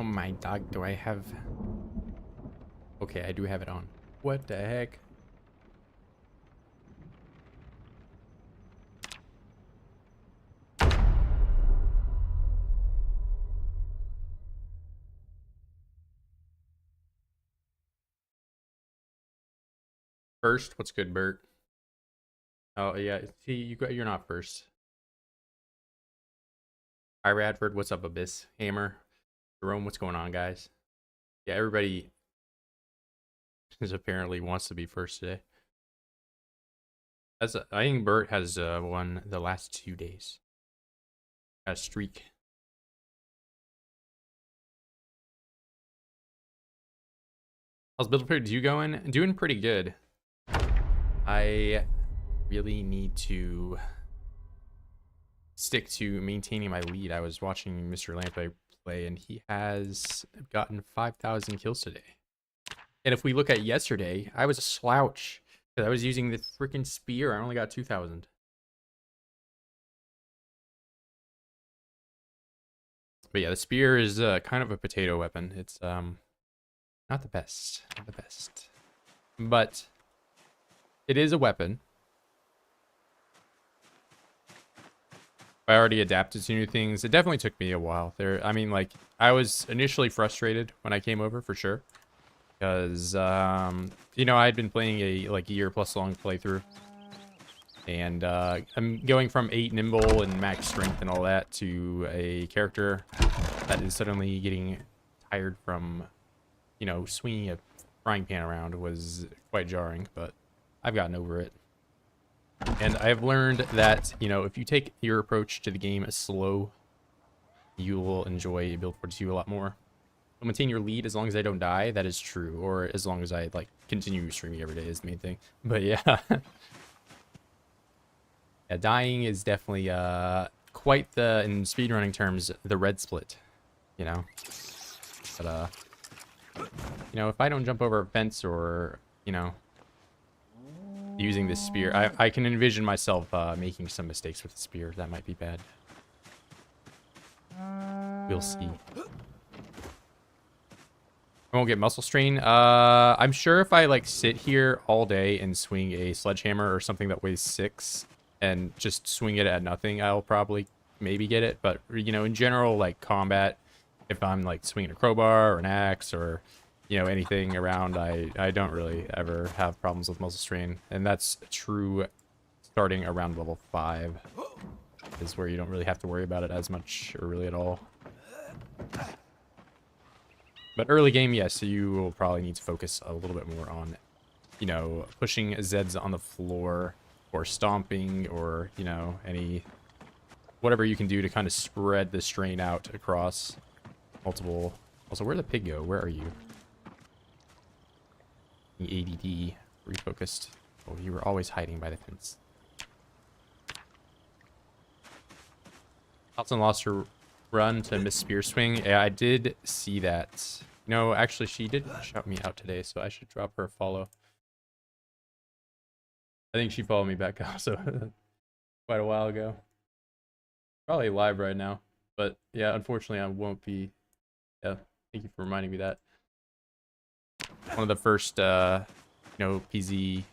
Oh my dog, do I have... Okay, I do have it on. What the heck? First, what's good, Bert? Oh yeah, see, you're not first. Hi, Radford. What's up, Abyss? Hammer, Jerome. What's going on, guys? Yeah, everybody is apparently wants to be first today. I think Bert has won the last 2 days. Got a streak. How's Build-A-Bear going? Doing pretty good. I really need to stick to maintaining my lead. I was watching Mr. Lampe play, and he has gotten 5,000 kills today. And if we look at yesterday, I was a slouch because I was using the freaking spear. I only got 2,000. But yeah, the spear is kind of a potato weapon. It's not the best, not the best, but it is a weapon. I already adapted to new things. It definitely took me a while. I mean, like, I was initially frustrated when I came over, for sure, because you know, I'd been playing a year plus long playthrough, and I'm going from 8 nimble and max strength and all that to a character that is suddenly getting tired from, you know, swinging a frying pan around. Was quite jarring, but I've gotten over it. And I've learned that, you know, if you take your approach to the game slow, you will enjoy Build 42 a lot more. I'll maintain your lead as long as I don't die. That is true. Or as long as I, like, continue streaming every day is the main thing. But yeah. Yeah, dying is definitely quite the, in speedrunning terms, the red split. You know? But, you know, if I don't jump over a fence or, you know, using this spear, I can envision myself making some mistakes with the spear. That might be bad. We'll see. I won't get muscle strain. I'm sure if I like sit here all day and swing a sledgehammer or something that weighs 6 and just swing it at nothing, I'll probably maybe get it. But, you know, in general, like combat, if I'm like swinging a crowbar or an axe or, you know, anything around, I don't really ever have problems with muscle strain. And that's true starting around level 5 is where you don't really have to worry about it as much or really at all. But early game, yes, you will probably need to focus a little bit more on, you know, pushing Zeds on the floor or stomping or, you know, whatever you can do to kind of spread the strain out across multiple. Also, where'd the pig go? Where are you? The ADD refocused. Oh, you were always hiding by the fence. Hudson lost her run to Miss Spear Swing. Yeah, I did see that. No, actually, she did shout me out today, so I should drop her a follow. I think she followed me back also quite a while ago. Probably live right now, but yeah, unfortunately, I won't be. Yeah, thank you for reminding me that. One of the first, you know, PZ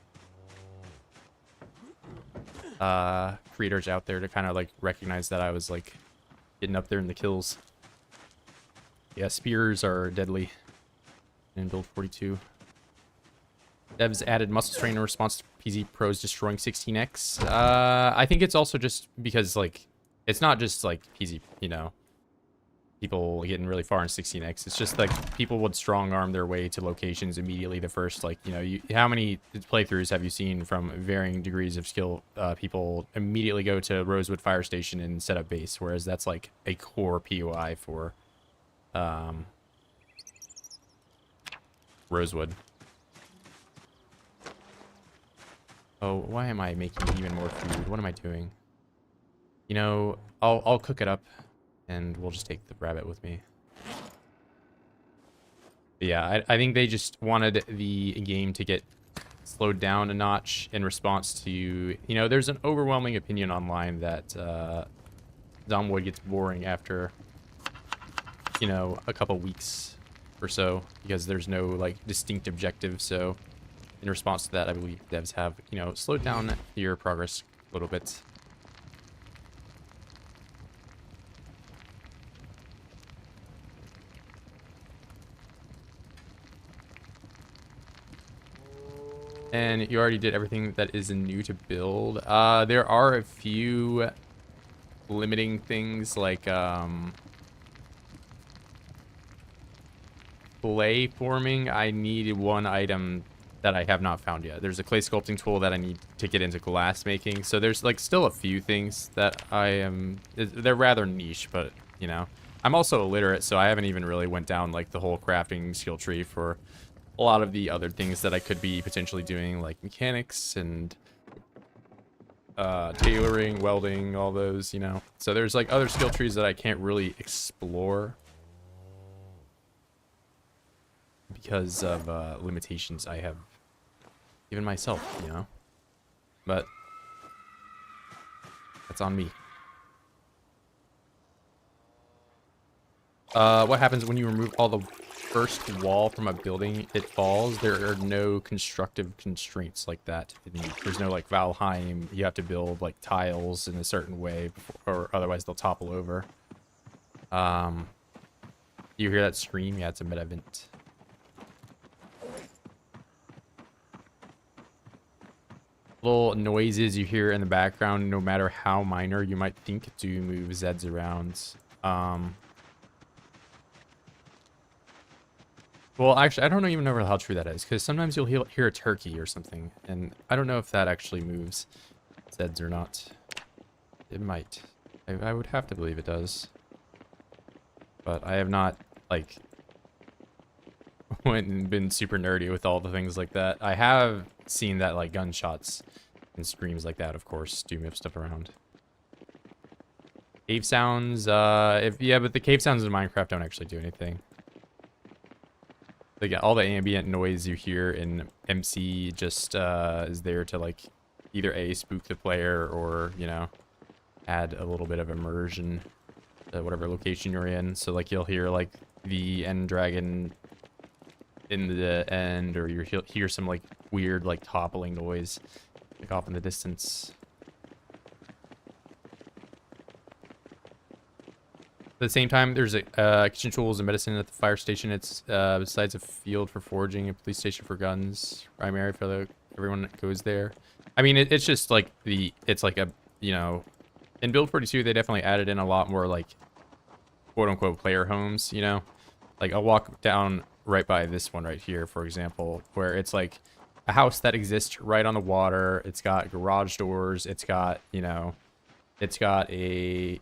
creators out there to kind of like recognize that I was like getting up there in the kills. Yeah, spears are deadly in Build 42. Devs added muscle strain in response to PZ Pro's destroying 16x. I think it's also just because like it's not just like PZ, you know, people getting really far in 16x. It's just like people would strong arm their way to locations immediately the first, like, you know, how many playthroughs have you seen from varying degrees of skill? People immediately go to Rosewood Fire Station and set up base, whereas that's like a core POI for Rosewood. Oh, why am I making even more food? What am I doing? You know, I'll cook it up and we'll just take the rabbit with me. But yeah, I think they just wanted the game to get slowed down a notch in response to, you know, there's an overwhelming opinion online that Domwood gets boring after you know, a couple weeks or so, because there's no like distinct objective. So in response to that, I believe devs have, you know, slowed down your progress a little bit. And you already did everything that is new to build. There are a few limiting things like clay forming. I need one item that I have not found yet. There's a clay sculpting tool that I need to get into glass making. So there's like still a few things that they're rather niche, but you know, I'm also illiterate, so I haven't even really went down like the whole crafting skill tree for a lot of the other things that I could be potentially doing, like mechanics and tailoring, welding, all those, you know. So there's like other skill trees that I can't really explore because of limitations I have given myself, you know. But that's on me. What happens when you remove all the first wall from a building? It falls. There are no constructive constraints like that. There's no like Valheim, you have to build like tiles in a certain way before, or otherwise they'll topple over. You hear that scream? Yeah, it's a meta vent. Little noises you hear in the background, no matter how minor you might think, do move Zeds around. Well, actually, I don't even know how true that is, because sometimes you'll hear a turkey or something, and I don't know if that actually moves Zeds or not. It might. I would have to believe it does. But I have not, like, went and been super nerdy with all the things like that. I have seen that, like, gunshots and screams like that, of course, do move stuff around. Cave sounds, yeah, but the cave sounds in Minecraft don't actually do anything. Like, all the ambient noise you hear in MC just is there to, like, either A, spook the player, or, you know, add a little bit of immersion to whatever location you're in. So, like, you'll hear, like, the end dragon in the end, or you'll hear some, like, weird, like, toppling noise, like, off in the distance. At the same time, there's a kitchen tools and medicine at the fire station. It's besides a field for foraging, a police station for guns, primary for everyone that goes there. I mean, it's just like it's like a, you know, in Build 42 they definitely added in a lot more like quote unquote player homes, you know. Like I'll walk down right by this one right here, for example, where it's like a house that exists right on the water. It's got garage doors. It's got, you know, it's got a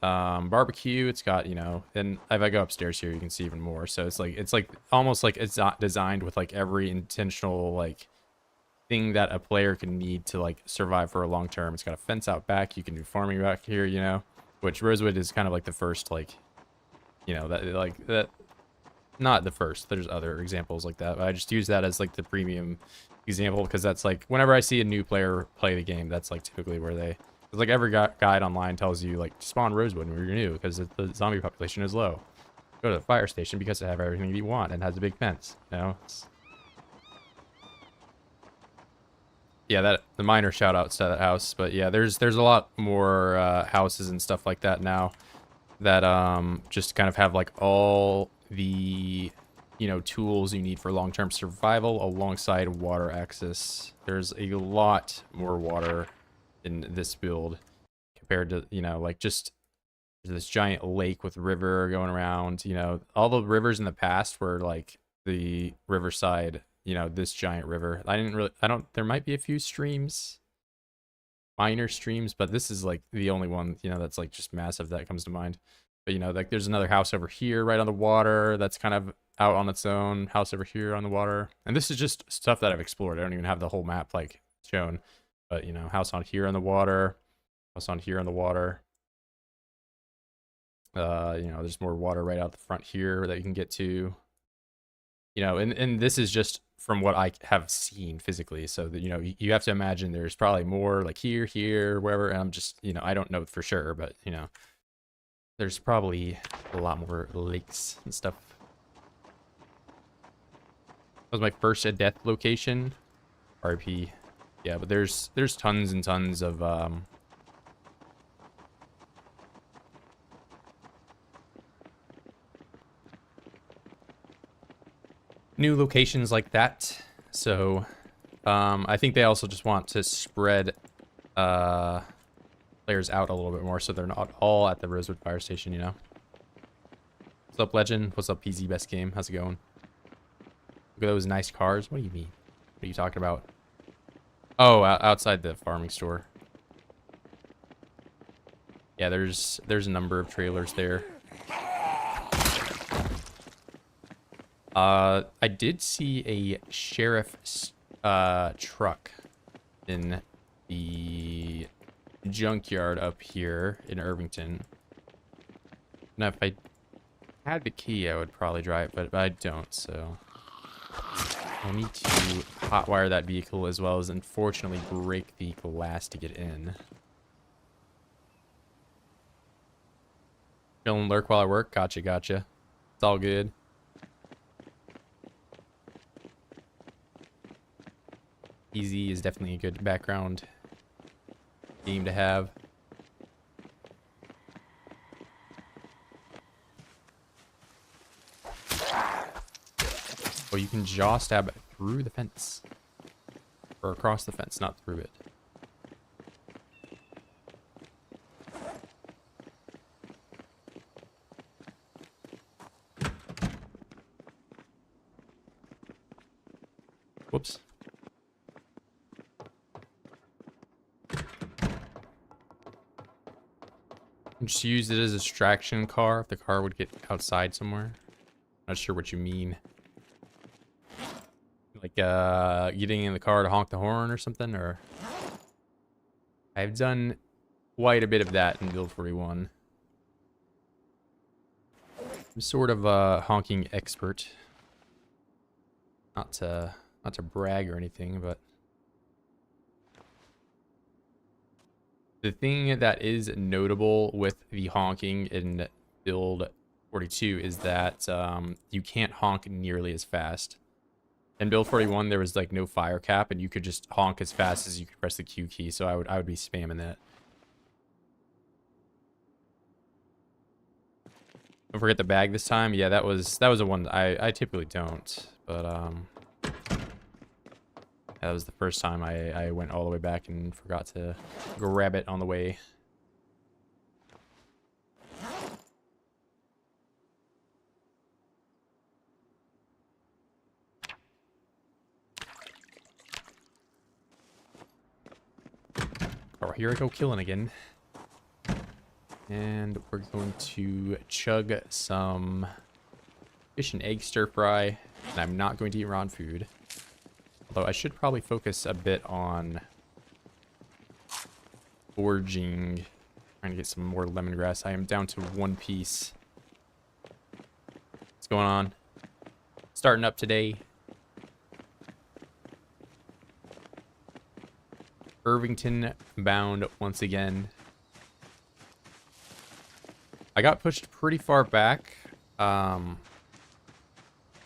barbecue. It's got, you know, and if I go upstairs here, you can see even more. So it's like almost like it's not designed with like every intentional like thing that a player can need to like survive for a long term. It's got a fence out back. You can do farming back here, you know, which Rosewood is kind of like the first, like, you know, that like that. Not the first. There's other examples like that. But I just use that as like the premium example because that's like whenever I see a new player play the game, that's like typically where they. It's like every guide online tells you like spawn Rosewood when you're new because the zombie population is low. Go to the fire station because it has everything you want and has a big fence. You know. Yeah, the minor shout outs to that house, but yeah, there's a lot more houses and stuff like that now that just kind of have like all the, you know, tools you need for long-term survival alongside water access. There's a lot more water in this build compared to, you know, like just this giant lake with river going around. You know, all the rivers in the past were like the riverside, you know, this giant river. There might be a few streams, minor streams, but this is like the only one, you know, that's like just massive that comes to mind. But, you know, like there's another house over here right on the water that's kind of out on its own. House over here on the water. And this is just stuff that I've explored. I don't even have the whole map like shown. But, you know, house on here on the water. House on here on the water. You know, there's more water right out the front here that you can get to. You know, and this is just from what I have seen physically. So, that, you know, you have to imagine there's probably more like here, wherever. And I'm just, you know, I don't know for sure. But, you know. there's probably a lot more lakes and stuff. That was my first death location. RP. Yeah, but there's tons and tons of new locations like that. So I think they also just want to spread players out a little bit more so they're not all at the Rosewood Fire Station, you know. What's up, Legend? What's up, PZ Best Game? How's it going? Look at those nice cars. What do you mean? What are you talking about? Oh, outside the farming store. Yeah, there's a number of trailers there. I did see a sheriff's truck in the junkyard up here in Irvington. Now, if I had the key, I would probably drive, but I don't, so I need to hotwire that vehicle as well as, unfortunately, break the glass to get in. Chill and lurk while I work? Gotcha, gotcha. It's all good. Easy is definitely a good background game to have. Oh, you can jaw stab through the fence. Or across the fence, not through it. Whoops. Just use it as a distraction car if the car would get outside somewhere. Not sure what you mean. Like getting in the car to honk the horn or something, or I've done quite a bit of that in Build 41. I'm sort of a honking expert. Not to brag or anything, but the thing that is notable with the honking in Build 42 is that you can't honk nearly as fast. In Build 41, there was like no fire cap, and you could just honk as fast as you could press the Q key. So I would be spamming that. Don't forget the bag this time. Yeah, that was a one I typically don't, but that was the first time I went all the way back and forgot to grab it on the way. Oh, here I go killing again. And we're going to chug some fish and egg stir fry. And I'm not going to eat raw food. Although I should probably focus a bit on foraging. Trying to get some more lemongrass. I am down to one piece. What's going on? Starting up today. Irvington bound once again. I got pushed pretty far back.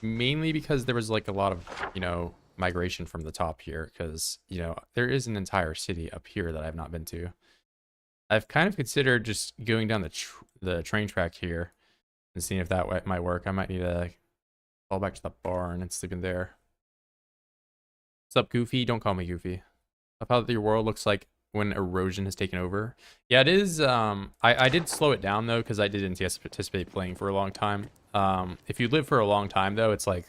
Mainly because there was like a lot of, you know, migration from the top here. Because, you know, there is an entire city up here that I've not been to. I've kind of considered just going down the train track here and seeing if that might work. I might need to fall back to the barn and sleep in there. What's up, Goofy? Don't call me Goofy. Of how your world looks like when erosion has taken over. Yeah, it is. I did slow it down though, because I did anticipate playing for a long time. If you live for a long time though, it's like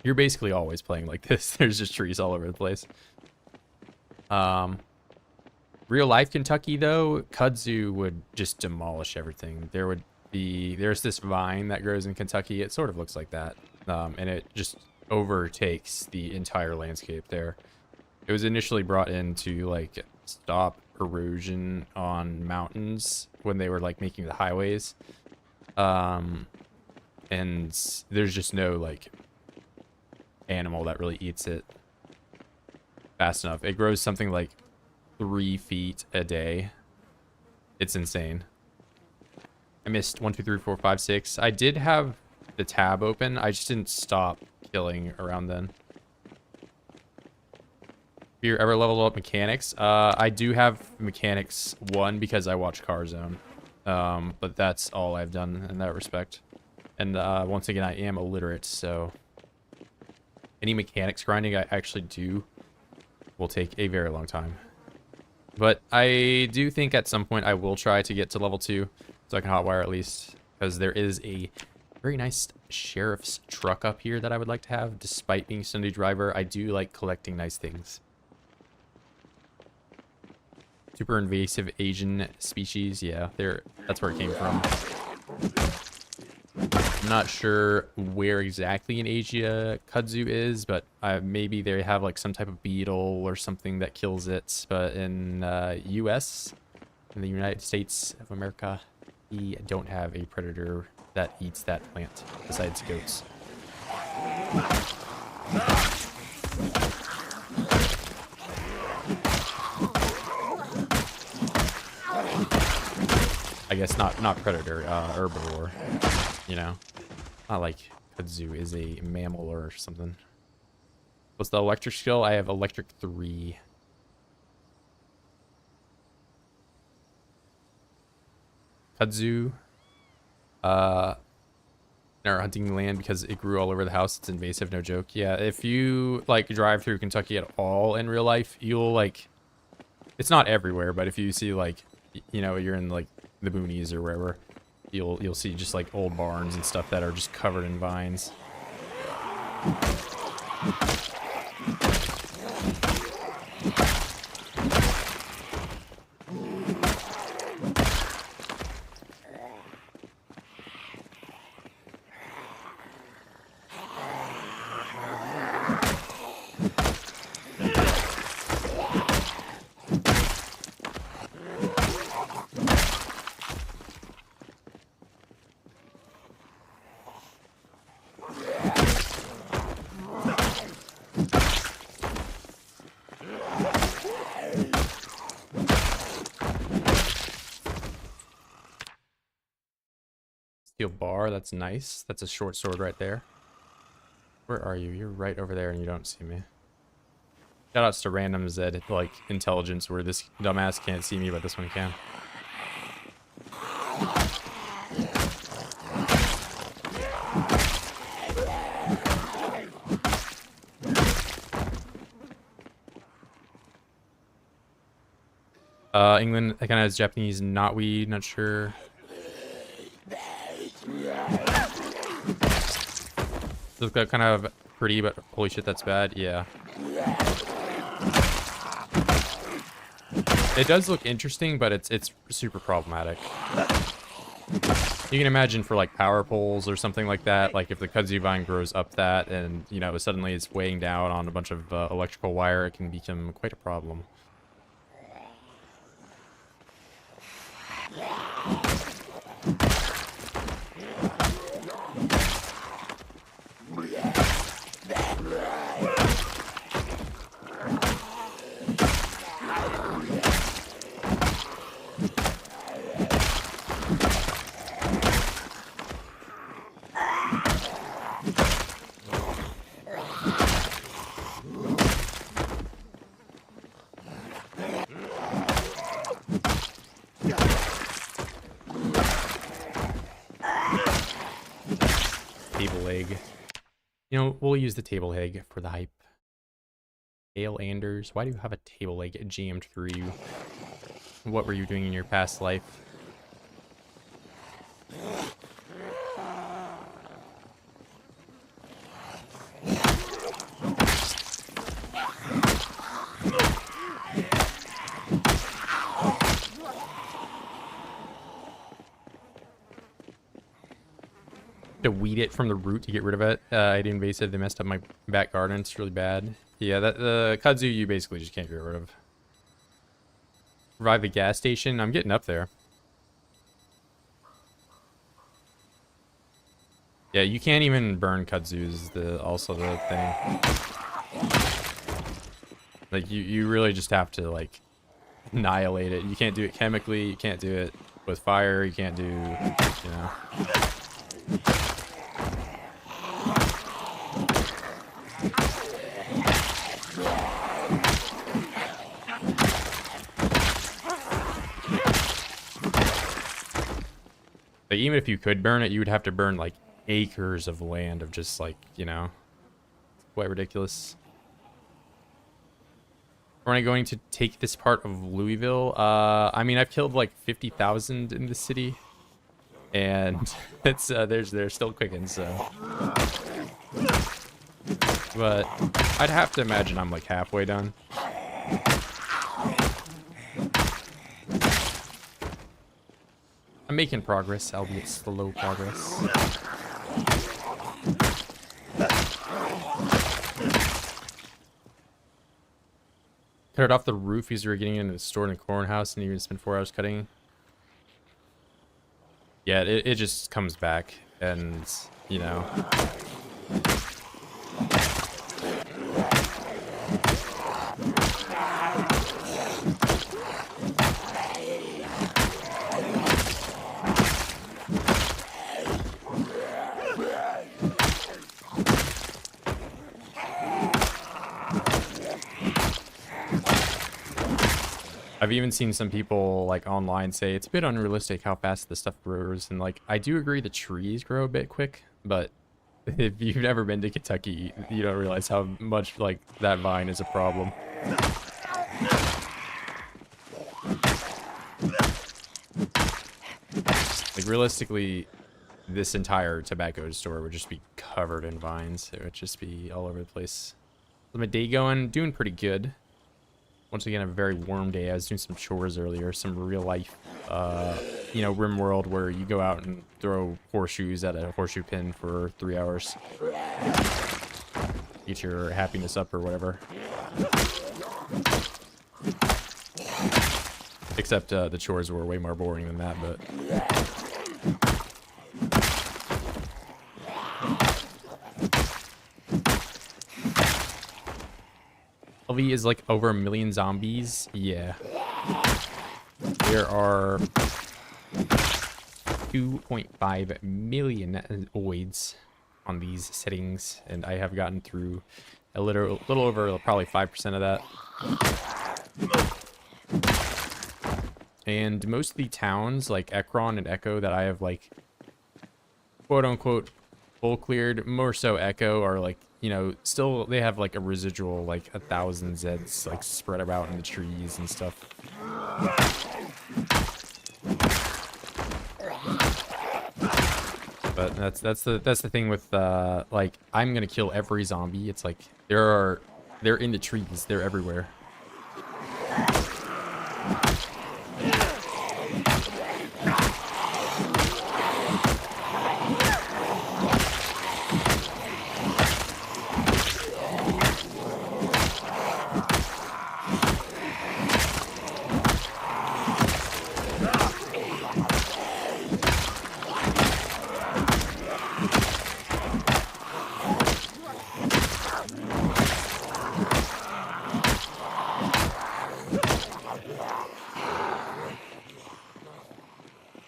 you're basically always playing like this. There's just trees all over the place. Real life Kentucky though, kudzu would just demolish everything. There's this vine that grows in Kentucky. It sort of looks like that, and it just overtakes the entire landscape there. It was initially brought in to like stop erosion on mountains when they were like making the highways. And there's just no like animal that really eats it fast enough. It grows something like 3 feet a day. It's insane. I missed 1, 2, 3, 4, 5, 6. I did have the tab open. I just didn't stop killing around then. Have you ever leveled up mechanics? I do have mechanics 1 because I watch Car Zone. But that's all I've done in that respect. And once again, I am illiterate, so any mechanics grinding I actually do will take a very long time. But I do think at some point I will try to get to level 2, so I can hotwire at least, because there is a very nice sheriff's truck up here that I would like to have. Despite being Sunday driver, I do like collecting nice things. Super invasive Asian species, yeah, that's where it came from. I'm not sure where exactly in Asia kudzu is, but maybe they have like some type of beetle or something that kills it. But in US, in the United States of America, we don't have a predator that eats that plant besides goats. I guess not predator, herbivore, you know. Not like kudzu is a mammal or something. What's the electric skill? I have electric 3. Kudzu. In our hunting land, because it grew all over the house, it's invasive, no joke. Yeah, if you like drive through Kentucky at all in real life, you'll like, it's not everywhere, but if you see like, you know, you're in like the boonies or wherever, you'll see just like old barns and stuff that are just covered in vines. Steel bar, that's nice. That's a short sword right there. Where are you? You're right over there and you don't see me. Shoutouts to random Zed, like, intelligence, where this dumbass can't see me, but this one can. England kind of has Japanese knotweed, not sure. Looks like kind of pretty, but holy shit, that's bad. Yeah. It does look interesting, but it's super problematic. You can imagine for like power poles or something like that, like if the kudzu vine grows up that and, you know, suddenly it's weighing down on a bunch of electrical wire, it can become quite a problem. Table egg. You know, we'll use the table egg for the hype. Dale Anders, why do you have a table egg jammed through you? What were you doing in your past life? To weed it from the root to get rid of it. I did invasive. They messed up my back garden. It's really bad. Yeah, the kudzu you basically just can't get rid of. Revive the gas station. I'm getting up there. Yeah, you can't even burn kudzus. Also the thing. Like you really just have to like annihilate it. You can't do it chemically. You can't do it with fire, you can't do, you know. But even if you could burn it, you would have to burn like acres of land of just like, you know, quite ridiculous. We're going to take this part of Louisville. I mean, I've killed like 50,000 in the city, and it's they're still cooking. So, but I'd have to imagine I'm like halfway done. I'm making progress, albeit slow progress. Cut it off the roof because we were getting into the store in a corn house and you spent 4 hours cutting. Yeah, it just comes back and, you know. I've even seen some people like online say it's a bit unrealistic how fast this stuff grows, and like I do agree the trees grow a bit quick, but if you've never been to Kentucky, you don't realize how much like that vine is a problem. Like realistically, this entire tobacco store would just be covered in vines. It would just be all over the place. How's my day going? Doing pretty good. Once again, a very warm day. I was doing some chores earlier, some real life, you know, rim world where you go out and throw horseshoes at a horseshoe pin for 3 hours. Get your happiness up or whatever. Except the chores were way more boring than that, but... LV is like over 1 million zombies. Yeah. There are 2.5 million OIDS on these settings, and I have gotten through a little over probably 5% of that. And most of the towns like Ekron and Echo that I have like quote unquote full cleared, more so Echo, are like, you know, still they have like a residual like 1,000 Zeds like spread about in the trees and stuff. But that's the thing with like I'm gonna kill every zombie. It's like they're in the trees, they're everywhere.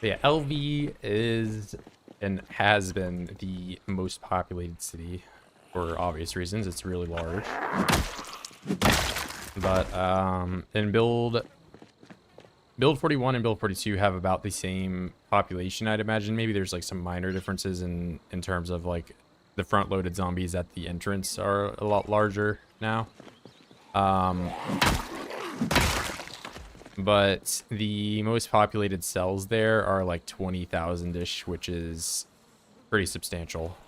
Yeah, LV is and has been the most populated city for obvious reasons. It's really large. But in build 41 and build 42 have about the same population, I'd imagine. Maybe there's like some minor differences in terms of like the front loaded zombies at the entrance are a lot larger now. But the most populated cells there are like 20,000-ish, which is pretty substantial.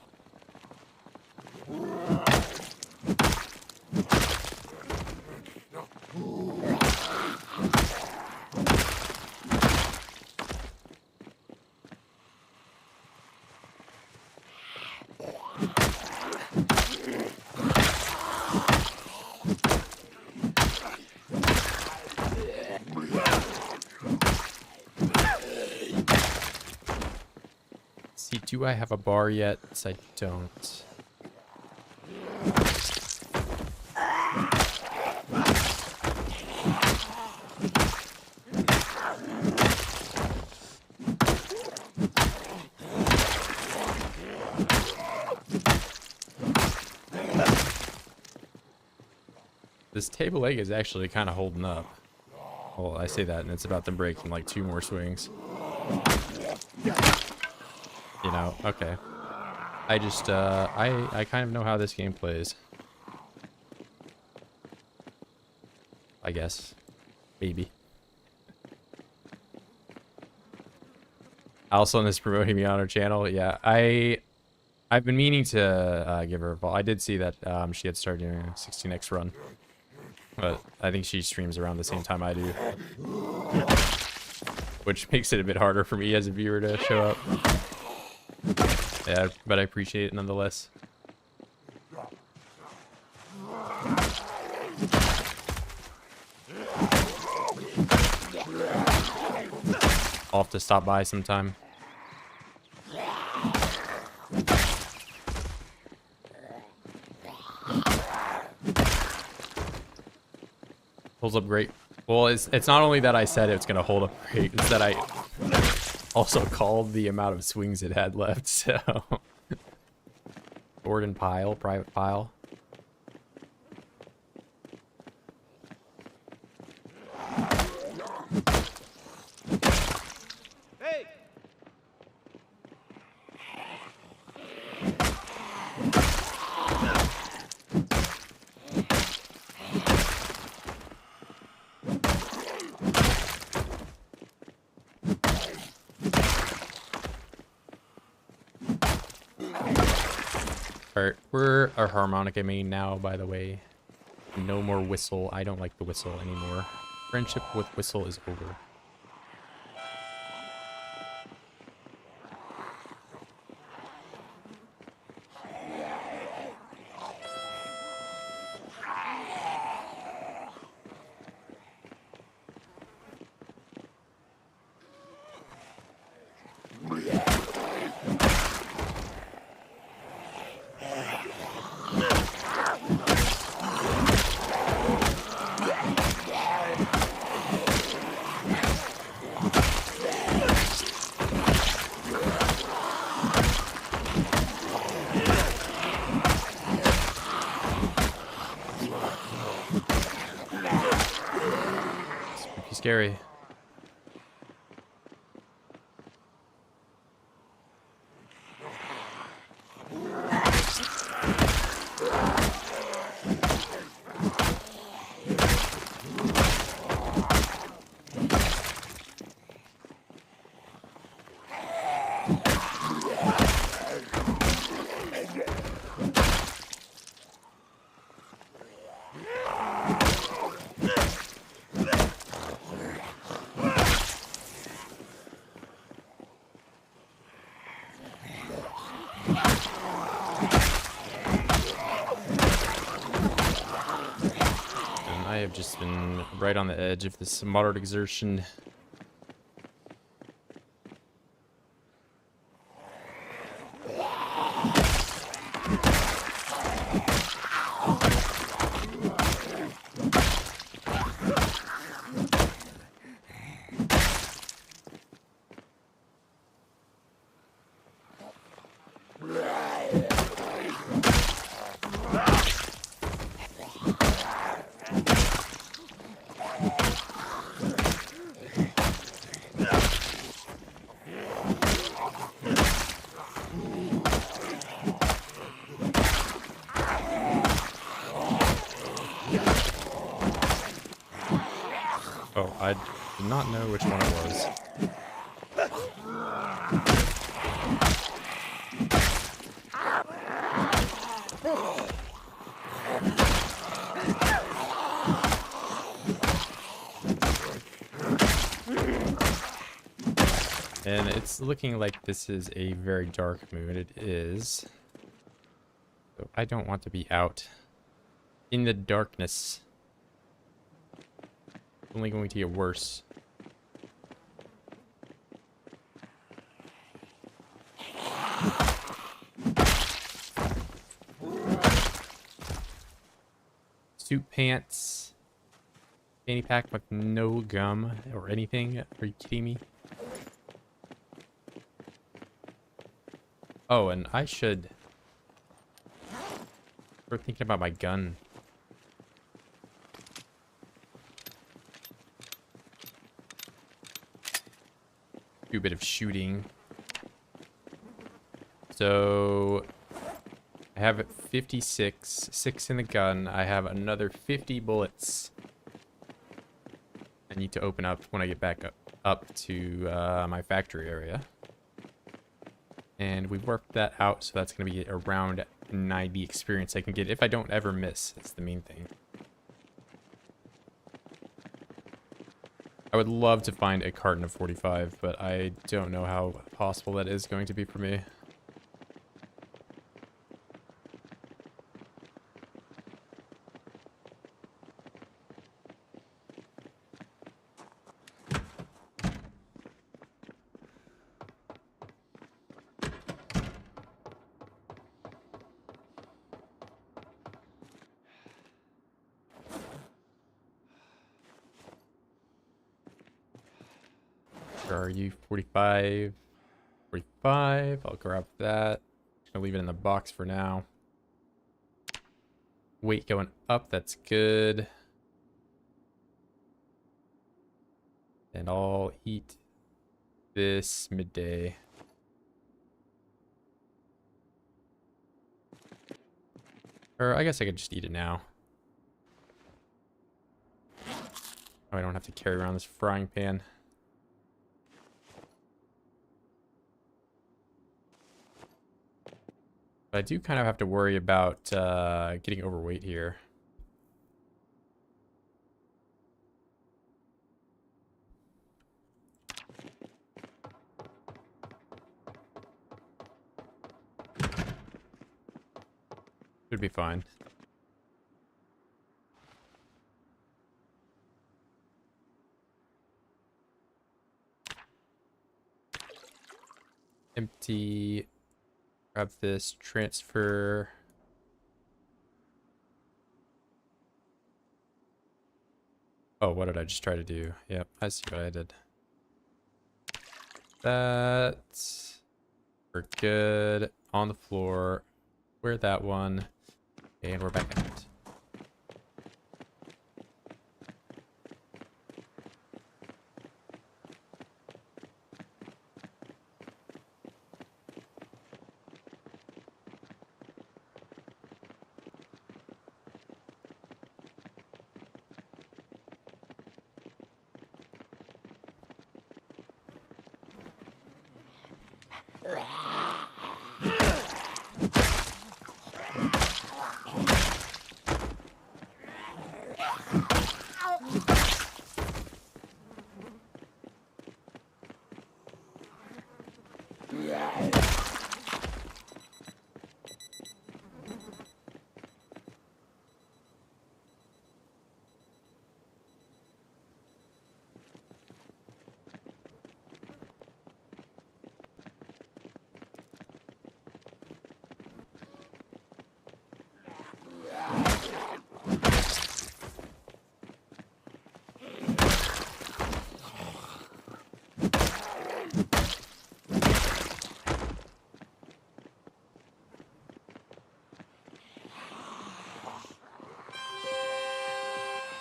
Do I have a bar yet? Yes, I don't. this table leg is actually kind of holding up. Well, I say that, and it's about to break in like 2 more swings. You know, okay. I just, I kind of know how this game plays. I guess. Maybe. Alison is promoting me on her channel. Yeah, I've been meaning to give her a follow. I did see that she had started doing a 16x run. But I think she streams around the same time I do. Which makes it a bit harder for me as a viewer to show up. Yeah, but I appreciate it nonetheless. I'll have to stop by sometime. Holds up great. Well, it's not only that I said it's gonna hold up great, it's that I also called the amount of swings it had left, so. Gordon pile, private pile. Hey! Alright, we're a harmonica main now, by the way. No more whistle. I don't like the whistle anymore. Friendship with whistle is over. Spooky scary. I have just been right on the edge of this moderate exertion. Oh, I did not know which one it was. And it's looking like this is a very dark moon. It is. So I don't want to be out in the darkness. It's only going to get worse. Suit pants. Fanny pack with no gum or anything. Are you kidding me? Oh, and I should start thinking about my gun. do a bit of shooting. So I have 56, 6 in the gun. I have another 50 bullets. I need to open up when I get back up to my factory area. And we've worked that out, so that's going to be around 90 experience I can get if I don't ever miss. That's the main thing. I would love to find a carton of 45, but I don't know how possible that is going to be for me. Where are you? 45. 45. I'll grab that. I'll leave it in the box for now. Weight going up. That's good. And I'll eat this midday. Or I guess I could just eat it now. Oh, I don't have to carry around this frying pan. But I do kind of have to worry about getting overweight here. Should be fine. Empty. Grab this, transfer. Oh, what did I just try to do? Yep, I see what I did. That. We're good. On the floor. Wear that one. And we're back out.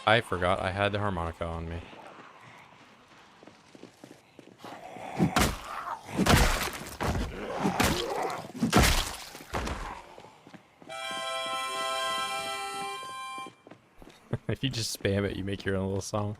I forgot I had the harmonica on me. If you just spam it, you make your own little song.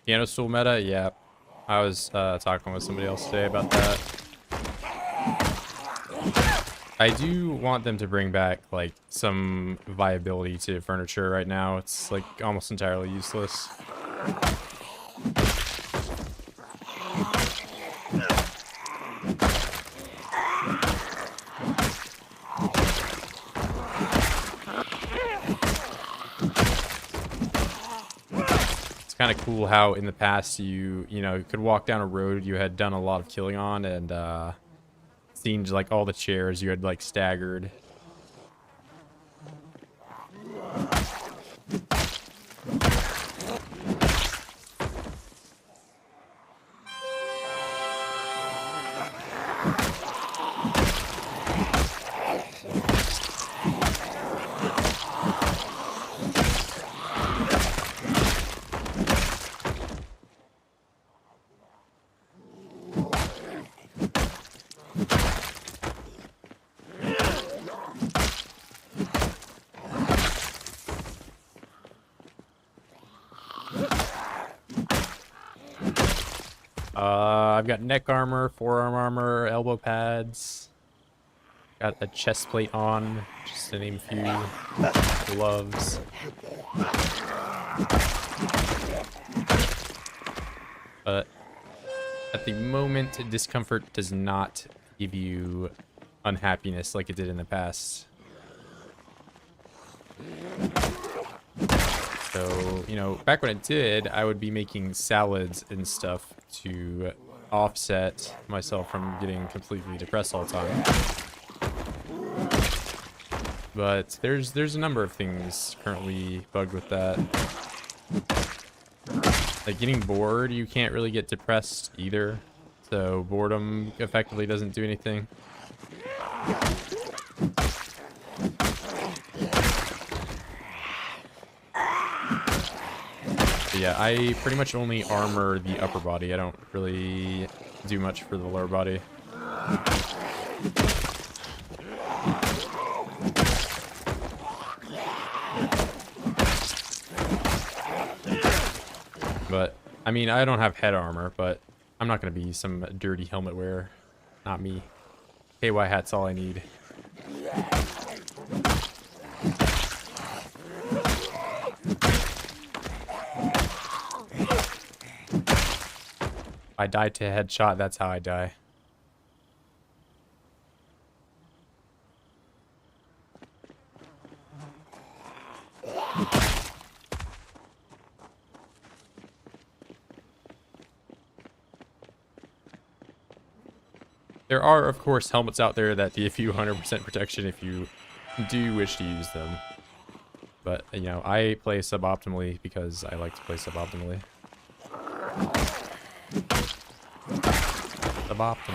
Piano stool meta? Yeah. I was talking with somebody else today about that. I do want them to bring back, like, some viability to furniture right now. It's, like, almost entirely useless. kind of cool how in the past you could walk down a road you had done a lot of killing on, and seemed like all the chairs you had like staggered. I've got neck armor, forearm armor, elbow pads. Got a chest plate on, just to name a few. Gloves. But at the moment, discomfort does not give you unhappiness like it did in the past. So, back when it did, I would be making salads and stuff to offset myself from getting completely depressed all the time. But there's a number of things currently bugged with that. Like getting bored, you can't really get depressed either. So boredom effectively doesn't do anything. Yeah, I pretty much only armor the upper body. I don't really do much for the lower body. But, I mean, I don't have head armor, but I'm not going to be some dirty helmet wearer. Not me. KY hat's all I need. I die to a headshot, that's how I die. There are, of course, helmets out there that give you 100% protection if you do wish to use them. But, I play suboptimally because I like to play suboptimally. Suboptimal.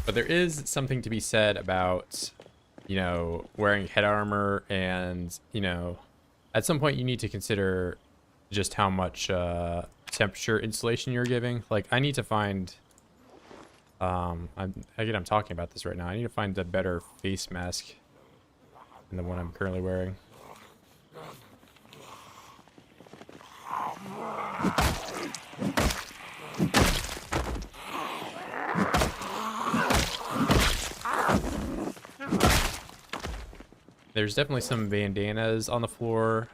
But there is something to be said about wearing head armor, and at some point you need to consider just how much temperature insulation you're giving. Like, I need to find I'm talking about this right now. I need to find a better face mask than the one I'm currently wearing. There's definitely some bandanas on the floor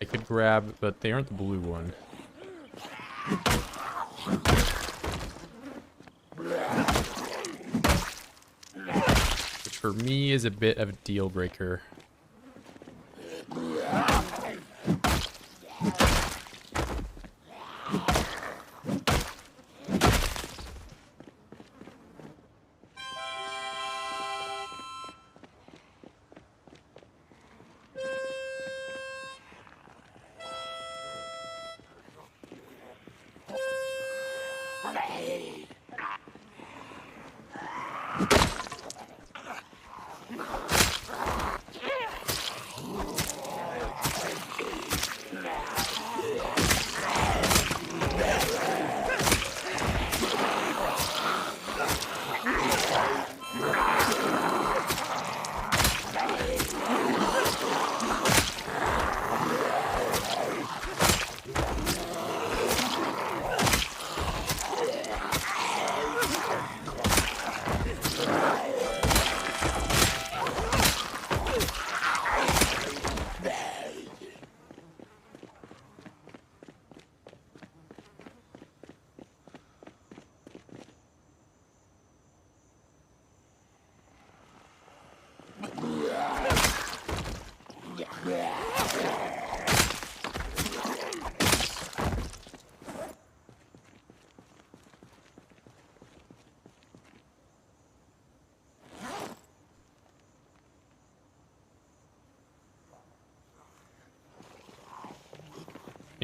I could grab, but they aren't the blue one. Which for me is a bit of a deal breaker.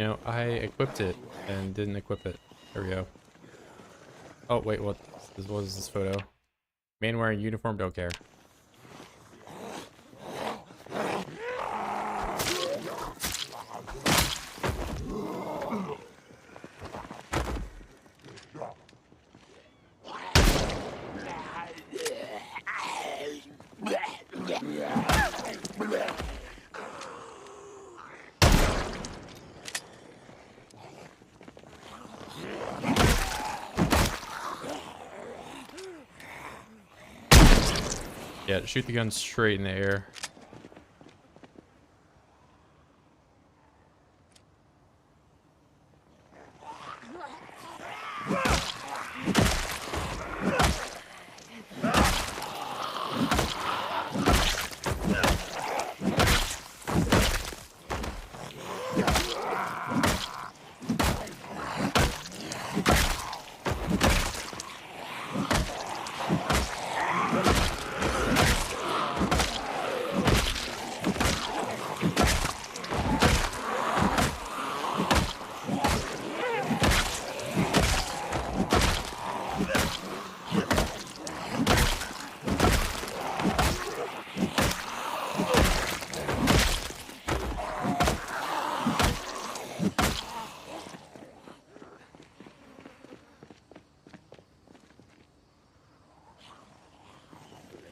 You know, I equipped it and didn't equip it. There we go. Oh, wait, what is this photo? Man wearing uniform, don't care. Yeah, shoot the gun straight in the air.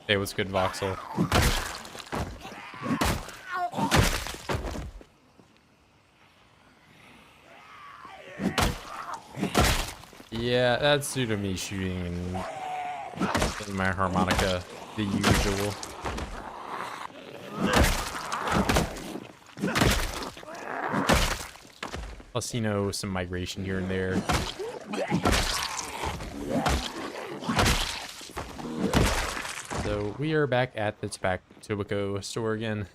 Hey, what's good, Voxel? Yeah, that's due to me shooting and my harmonica, the usual. Plus, you know, some migration here and there. So we are back at the tobacco store again.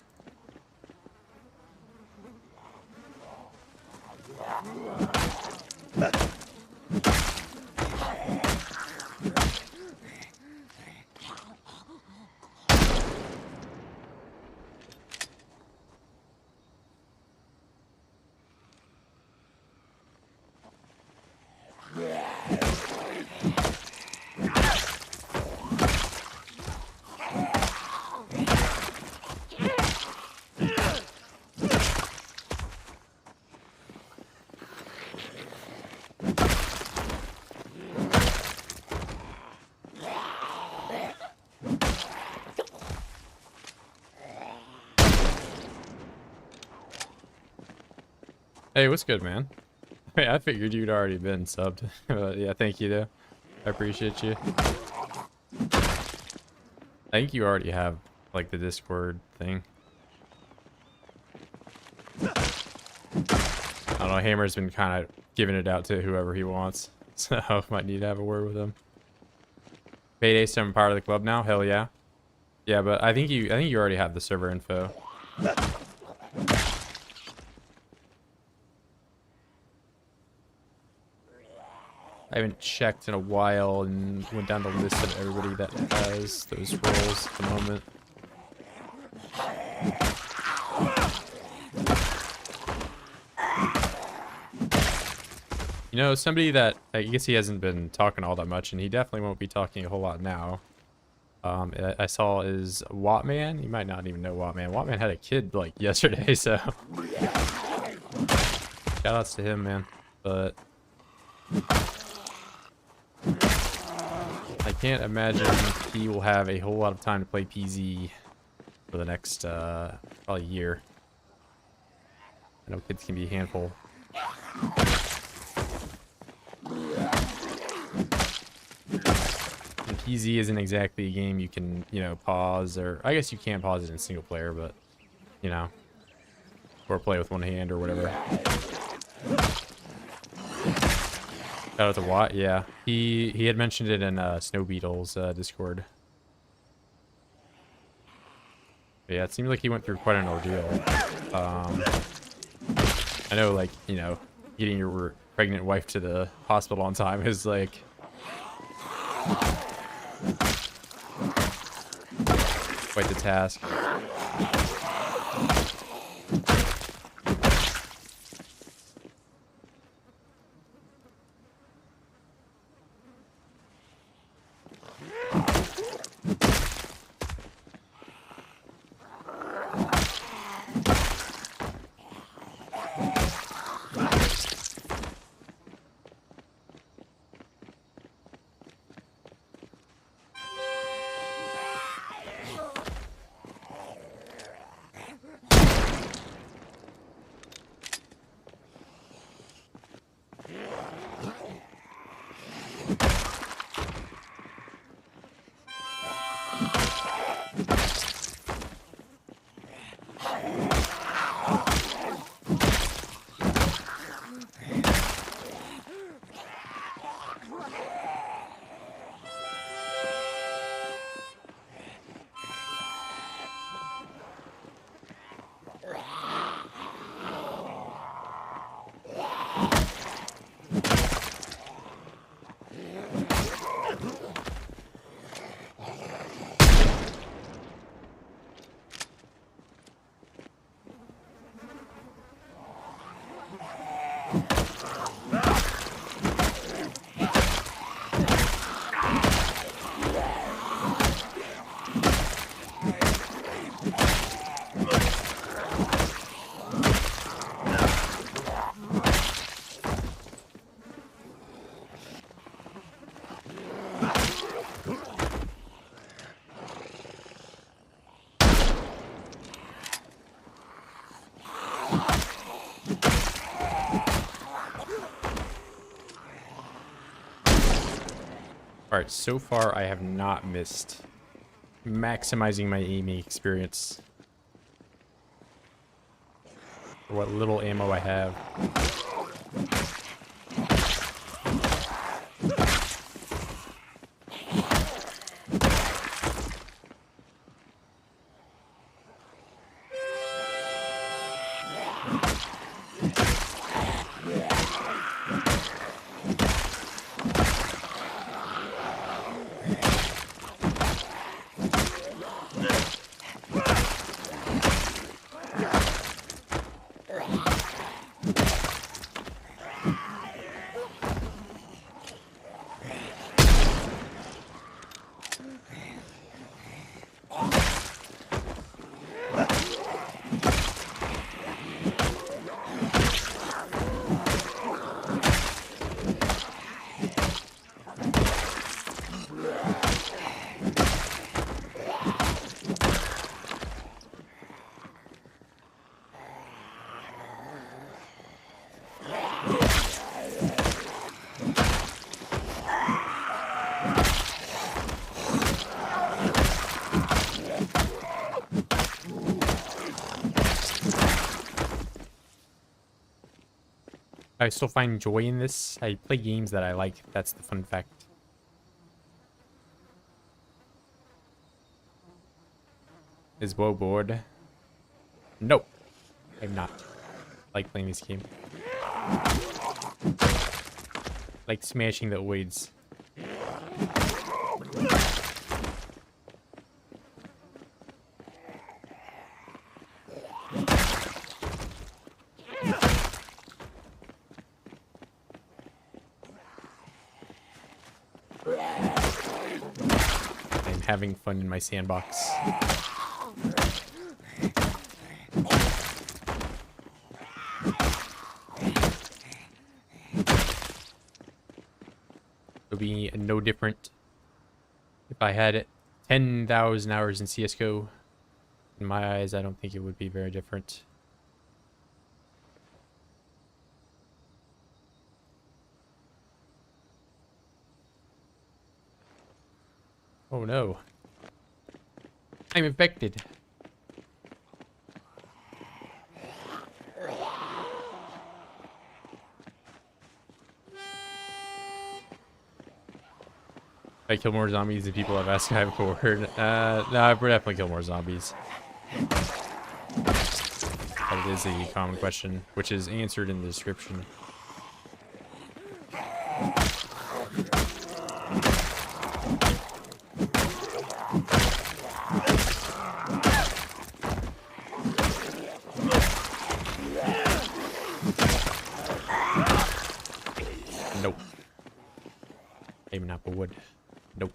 Hey, what's good, man? Hey, I figured you'd already been subbed. But yeah, thank you, though. I appreciate you. I think you already have, like, the Discord thing. I don't know, Hammer's been kind of giving it out to whoever he wants. So, might need to have a word with him. Payday 7 part of the club now? Hell yeah. Yeah, but I think you already have the server info. I haven't checked in a while and went down the list of everybody that has those roles at the moment. You know, somebody that I guess he hasn't been talking all that much, and he definitely won't be talking a whole lot now. I saw is Wattman. You might not even know Wattman. Wattman had a kid like yesterday, so shoutouts to him, man. But I can't imagine he will have a whole lot of time to play PZ for the next probably year. I know kids can be a handful. And PZ isn't exactly a game you can, you know, pause, or I guess you can pause it in single player, but you know, or play with one hand or whatever. Shout out to Watt, yeah. He had mentioned it in Snow Beetle's Discord. But yeah, it seemed like he went through quite an ordeal. I know, like, you know, getting your pregnant wife to the hospital on time is like quite the task. Alright, so far I have not missed. Maximizing my aiming experience. For what little ammo I have. I still find joy in this. I play games that I like. That's the fun fact. Is Bo bored? Nope. I'm not. I like playing this game. Like smashing the OIDS. I'm having fun in my sandbox. It would be no different if I had 10,000 hours in CSGO. In my eyes, I don't think it would be very different. Oh no. I'm infected. I kill more zombies than people have asked I've heard. No, I would definitely kill more zombies. That is a common question, which is answered in the description. Nope. Aiming up a wood. Nope.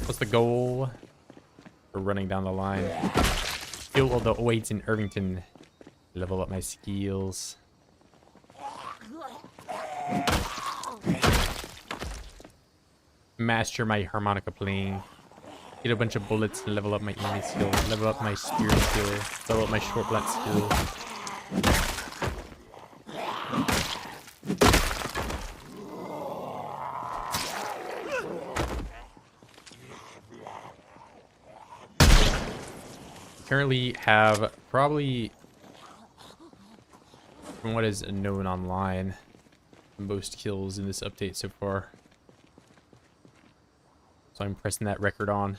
What's the goal for running down the line? Kill all the OIDS in Irvington. Level up my skills. Master my harmonica playing. Get a bunch of bullets and level up my aiming skill. Level up my spear skill. Level up my short blunt skill. Currently have probably, from what is known online, most kills in this update so far. So I'm pressing that record on.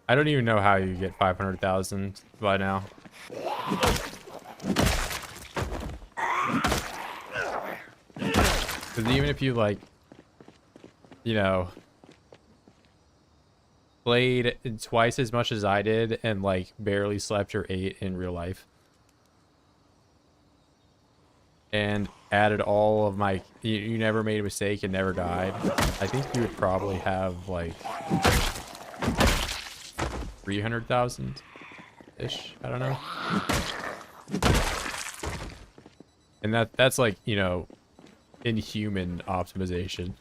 I don't even know how you get 500,000 by now. Because even if you, like, you know, played twice as much as I did and, like, barely slept or ate in real life, and added all of my, you never made a mistake and never died, I think you would probably have, like, 300,000-ish. I don't know. And that's like, you know, inhuman optimization.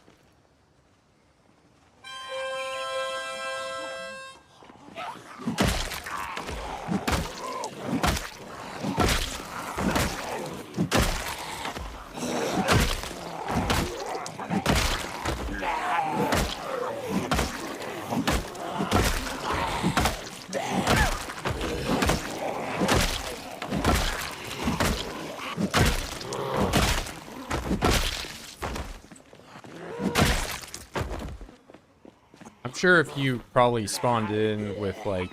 Sure, if you probably spawned in with, like,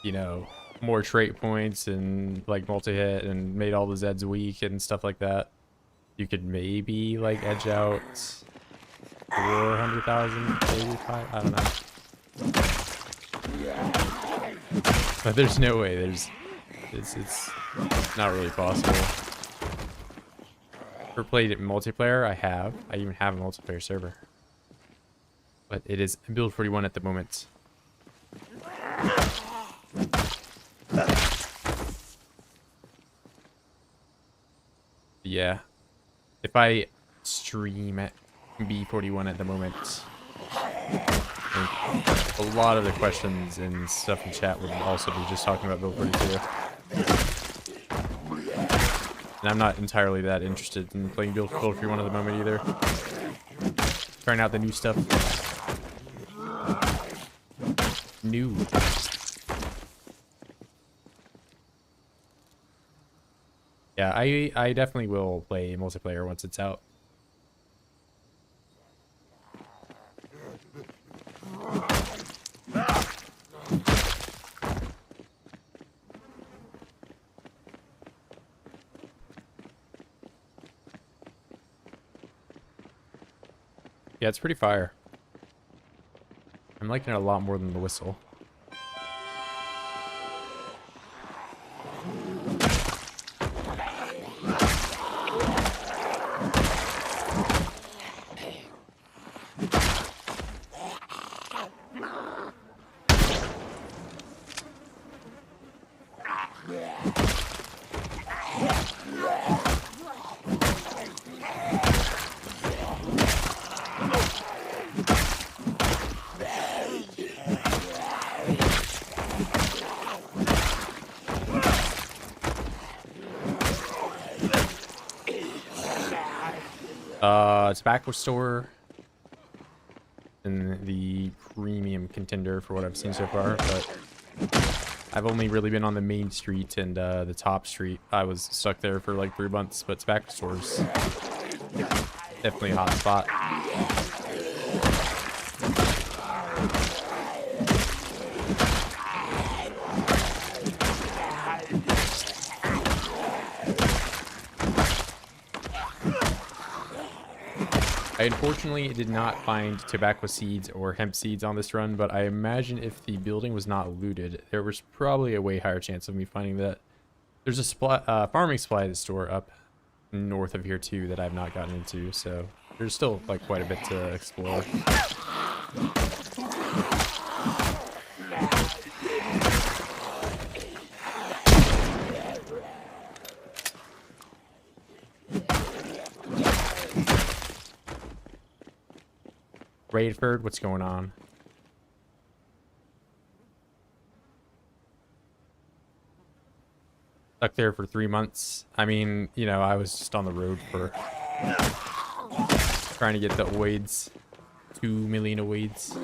you know, more trait points and like multi-hit and made all the Zeds weak and stuff like that, you could maybe like edge out 400,000, maybe 5, I don't know. But there's no way. It's not really possible. Ever played it multiplayer? I have. I even have a multiplayer server. But it is build 41 at the moment. Yeah. If I stream at B41 at the moment, I think a lot of the questions and stuff in chat would also be just talking about build 42. And I'm not entirely that interested in playing build 41 at the moment either. Trying out the new stuff. New. Yeah, I definitely will play multiplayer once it's out. Yeah, it's pretty fire. I'm liking it a lot more than the whistle. Tobacco store and the premium contender for what I've seen so far, but I've only really been on the main street and the top street. I was stuck there for like 3 months, but tobacco stores definitely a hot spot. I unfortunately did not find tobacco seeds or hemp seeds on this run, but I imagine if the building was not looted, there was probably a way higher chance of me finding that. There's a farming supply store up north of here too that I've not gotten into, so there's still like quite a bit to explore. Raidford, what's going on? Stuck there for 3 months. I mean, you know, I was just on the road for trying to get the OIDS. 2 million OIDS.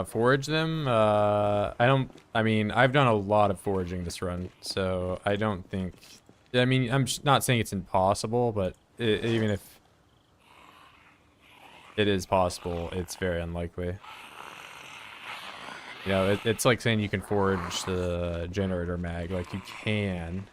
Forage them? I mean, I've done a lot of foraging this run, so I don't think... I mean, I'm not saying it's impossible, but even if it is possible, it's very unlikely. You know, it's like saying you can forage the generator mag. Like, you can.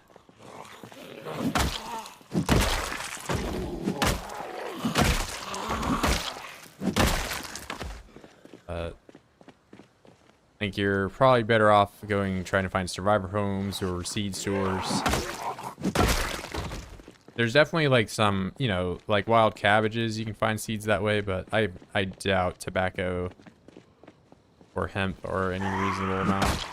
I think you're probably better off trying to find survivor homes or seed stores. There's definitely like some, you know, like wild cabbages, you can find seeds that way, but I doubt tobacco or hemp or any reasonable amount.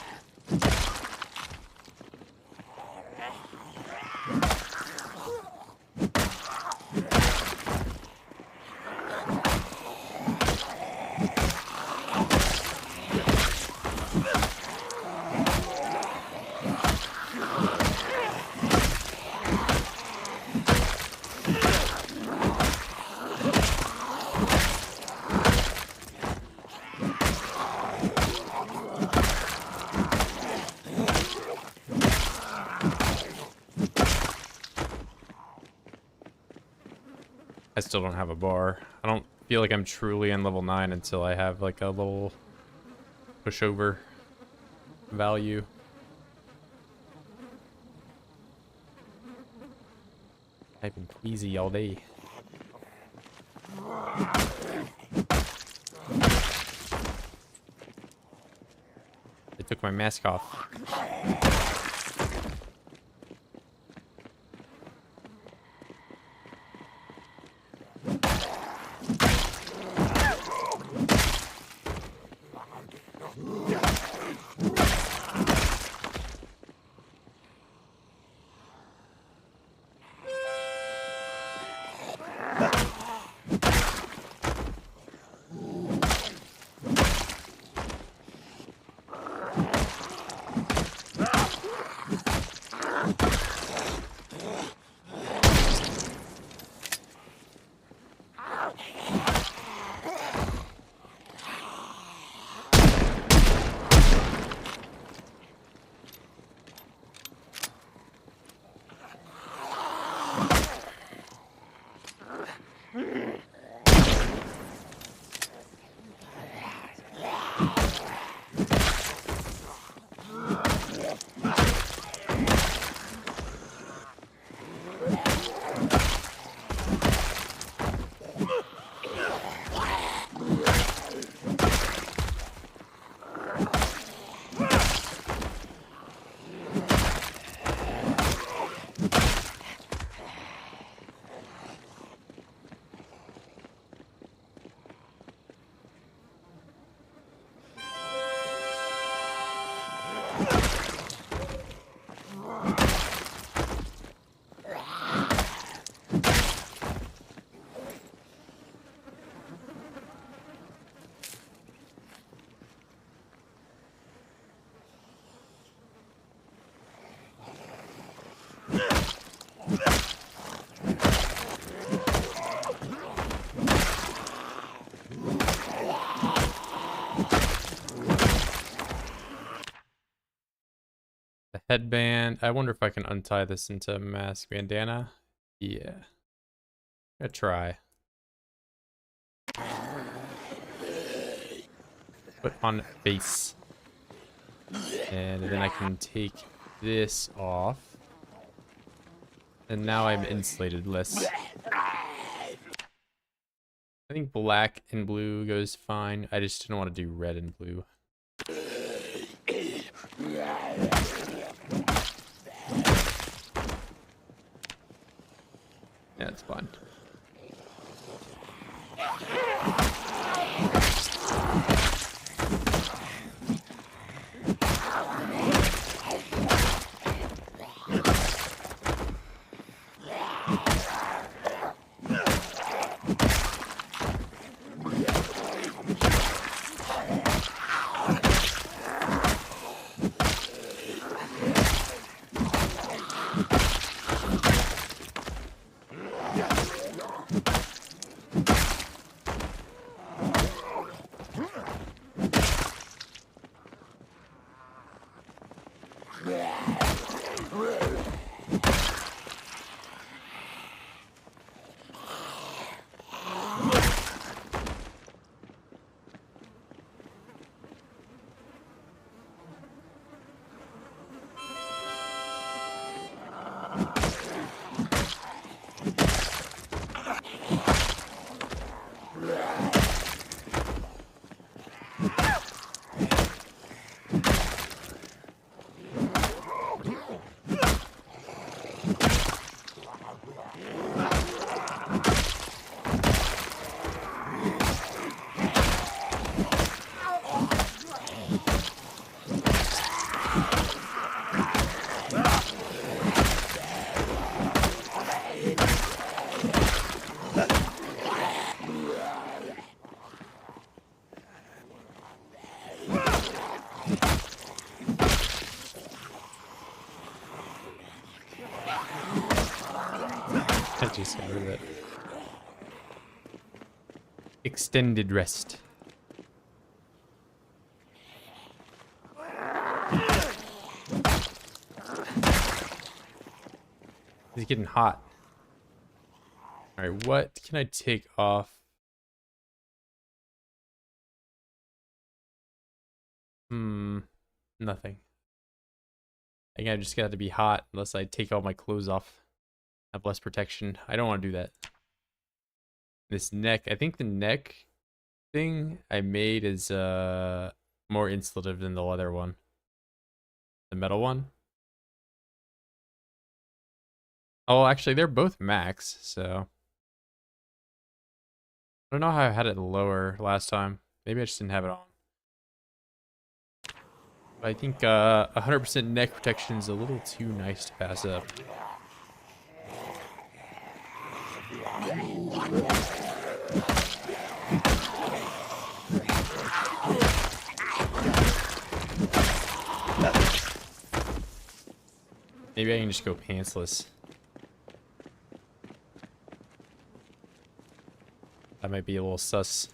I still don't have a bar. I don't feel like I'm truly on level 9 until I have like a little pushover value. Typing easy all day. They took my mask off. Headband. I wonder if I can untie this into a mask bandana. Yeah. Gonna try. Put on face. And then I can take this off. And now I'm insulated less. I think black and blue goes fine. I just didn't want to do red and blue. Yeah, it's fine. I just got rid of it. Extended rest. It's getting hot. Alright, what can I take off? Nothing. I think I just got to be hot unless I take all my clothes off. Have less protection. I don't want to do that. This neck, I think the neck thing I made is more insulative than the leather one. The metal one. Oh, actually, they're both max, so I don't know how I had it lower last time. Maybe I just didn't have it on. But I think 100% neck protection is a little too nice to pass up. Maybe I can just go pantsless. That might be a little sus.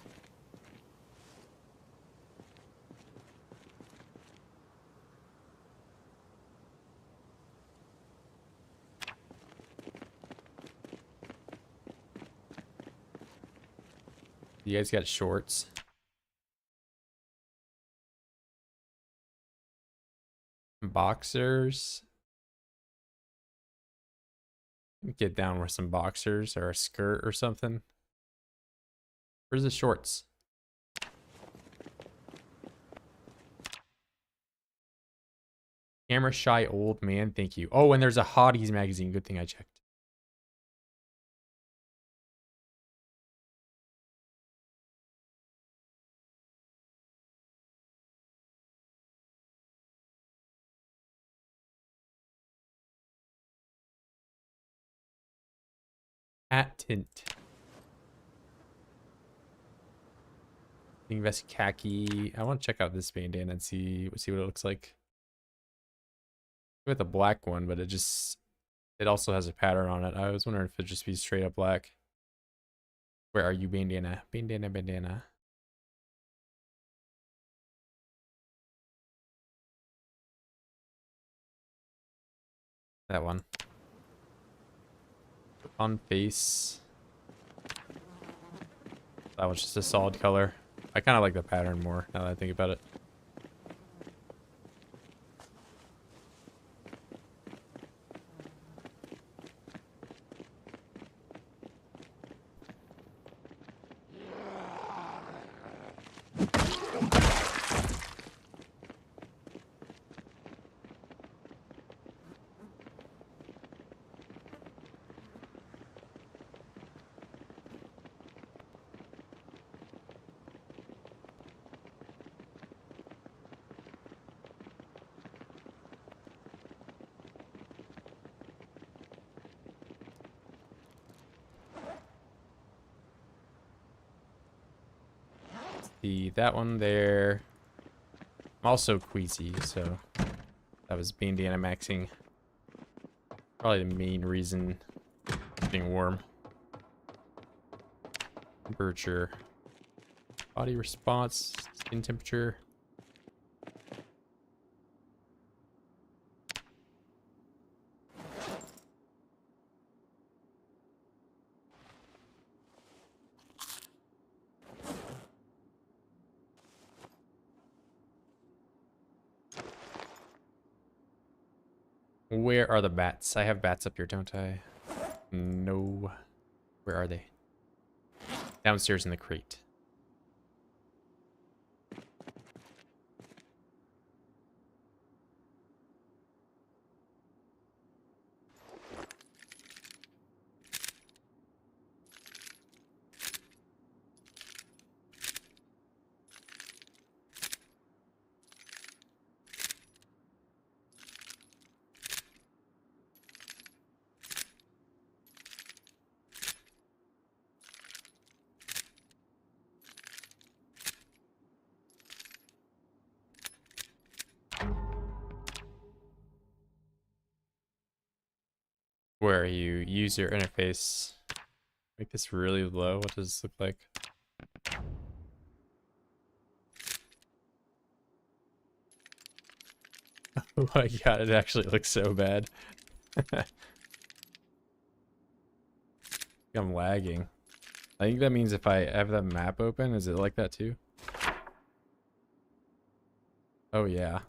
You guys got shorts? Boxers? Get down with some boxers or a skirt or something. Where's the shorts? Camera shy old man, thank you. Oh, and there's a Hotties magazine. Good thing I checked. Hat tint. Invest khaki. I want to check out this bandana and see what it looks like. With the black one, but it also has a pattern on it. I was wondering if it'd just be straight up black. Where are you, bandana? Bandana, bandana. That one. On face. That one's just a solid color. I kind of like the pattern more now that I think about it. That one there. I'm also queasy, so that was bandana maxing. Probably the main reason. Being warm. Temperature. Body response. Skin temperature. Where are the bats? I have bats up here, don't I? No. Where are they? Downstairs in the crate. where you use your interface. Make this really low. What does this look like? Oh my god, it actually looks so bad. I'm lagging. I think that means if I have that map open, is it like that too? Oh yeah.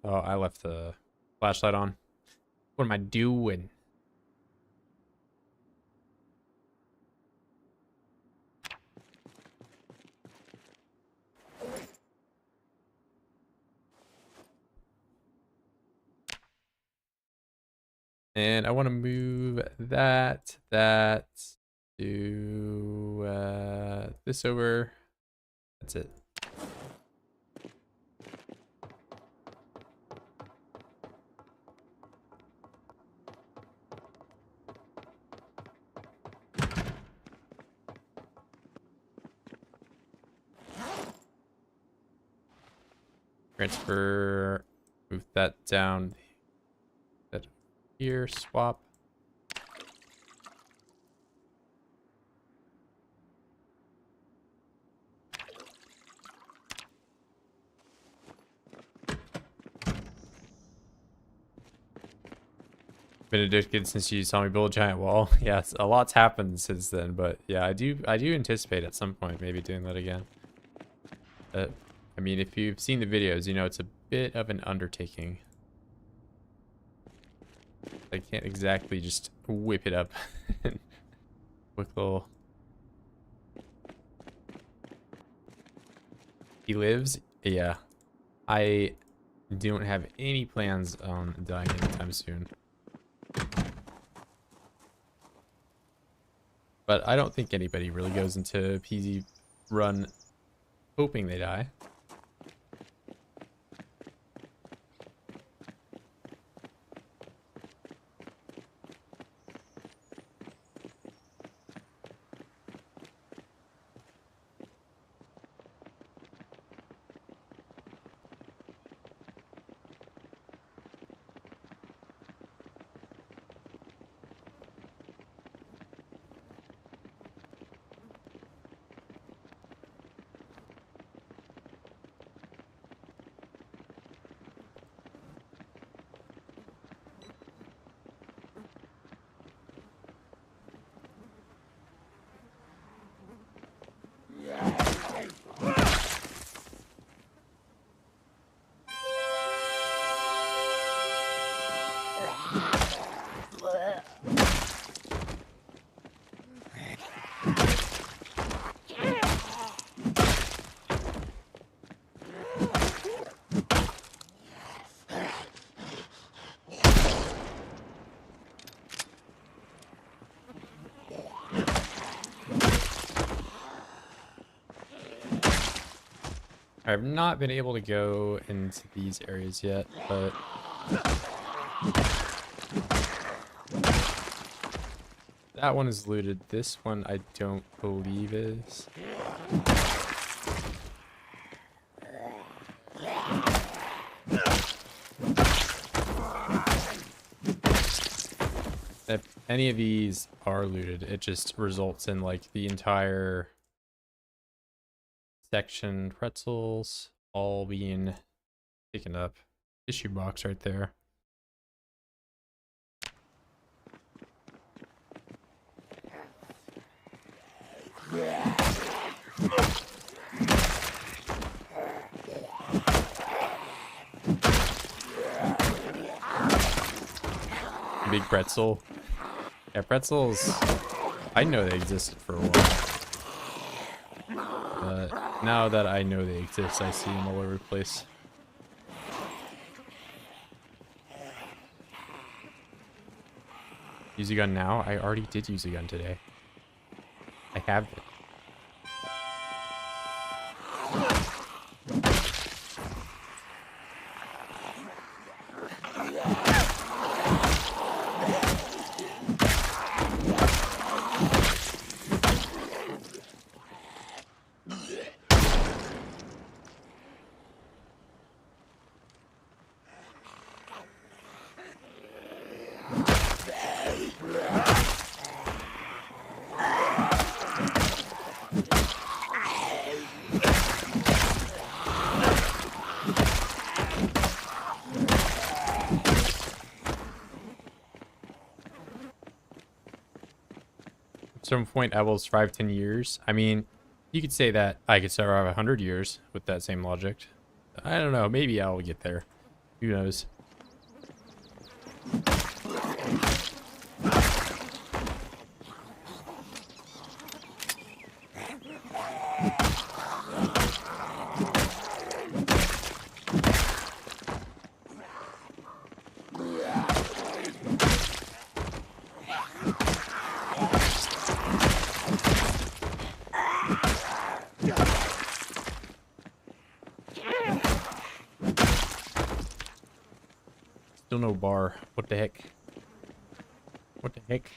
Oh, I left the flashlight on. What am I doing? And I want to move that to this over. That's it. Transfer, move that down. That here, swap. Been addicted since you saw me build a giant wall. Yes, a lot's happened since then, but yeah, I do anticipate at some point maybe doing that again. I mean, if you've seen the videos, you know it's a bit of an undertaking. I can't exactly just whip it up. Quick little. He lives? Yeah. I don't have any plans on dying anytime soon. But I don't think anybody really goes into PZ run hoping they die. I've not been able to go into these areas yet, but that one is looted. This one I don't believe is. If any of these are looted, it just results in like the entire section pretzels all being taken up. Tissue box right there. Big pretzel. Yeah, pretzels, I know they existed for a while. Now that I know they exist, I see them all over the place. Use a gun now? I already did use a gun today. have it. At some point I will survive 10 years. I mean, you could say that I could survive 100 years with that same logic. I don't know. Maybe I'll get there. Who knows? Still no bar. What the heck? What the heck?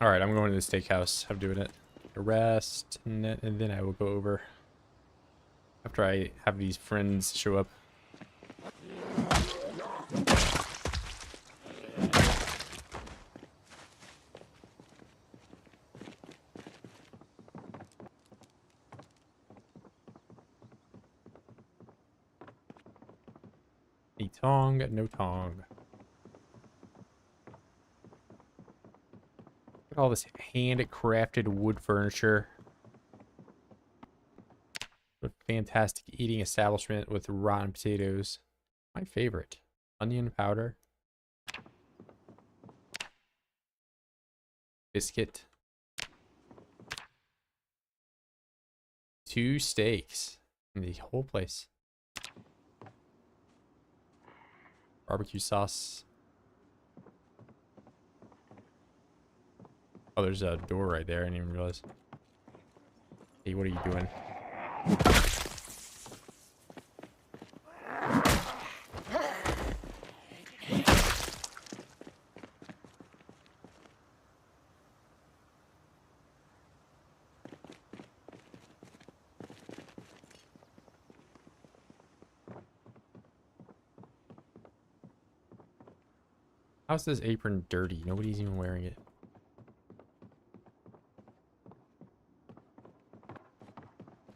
Alright, I'm going to the steakhouse. I'm doing it. A rest, and then I will go over after I have these friends show up. A tong, no tong. Look at all this handcrafted wood furniture. A fantastic eating establishment with rotten potatoes. My favorite. Onion powder. Biscuit. 2 steaks in the whole place. Barbecue sauce. Oh, there's a door right there. I didn't even realize. Hey, what are you doing? How's this apron dirty? Nobody's even wearing it.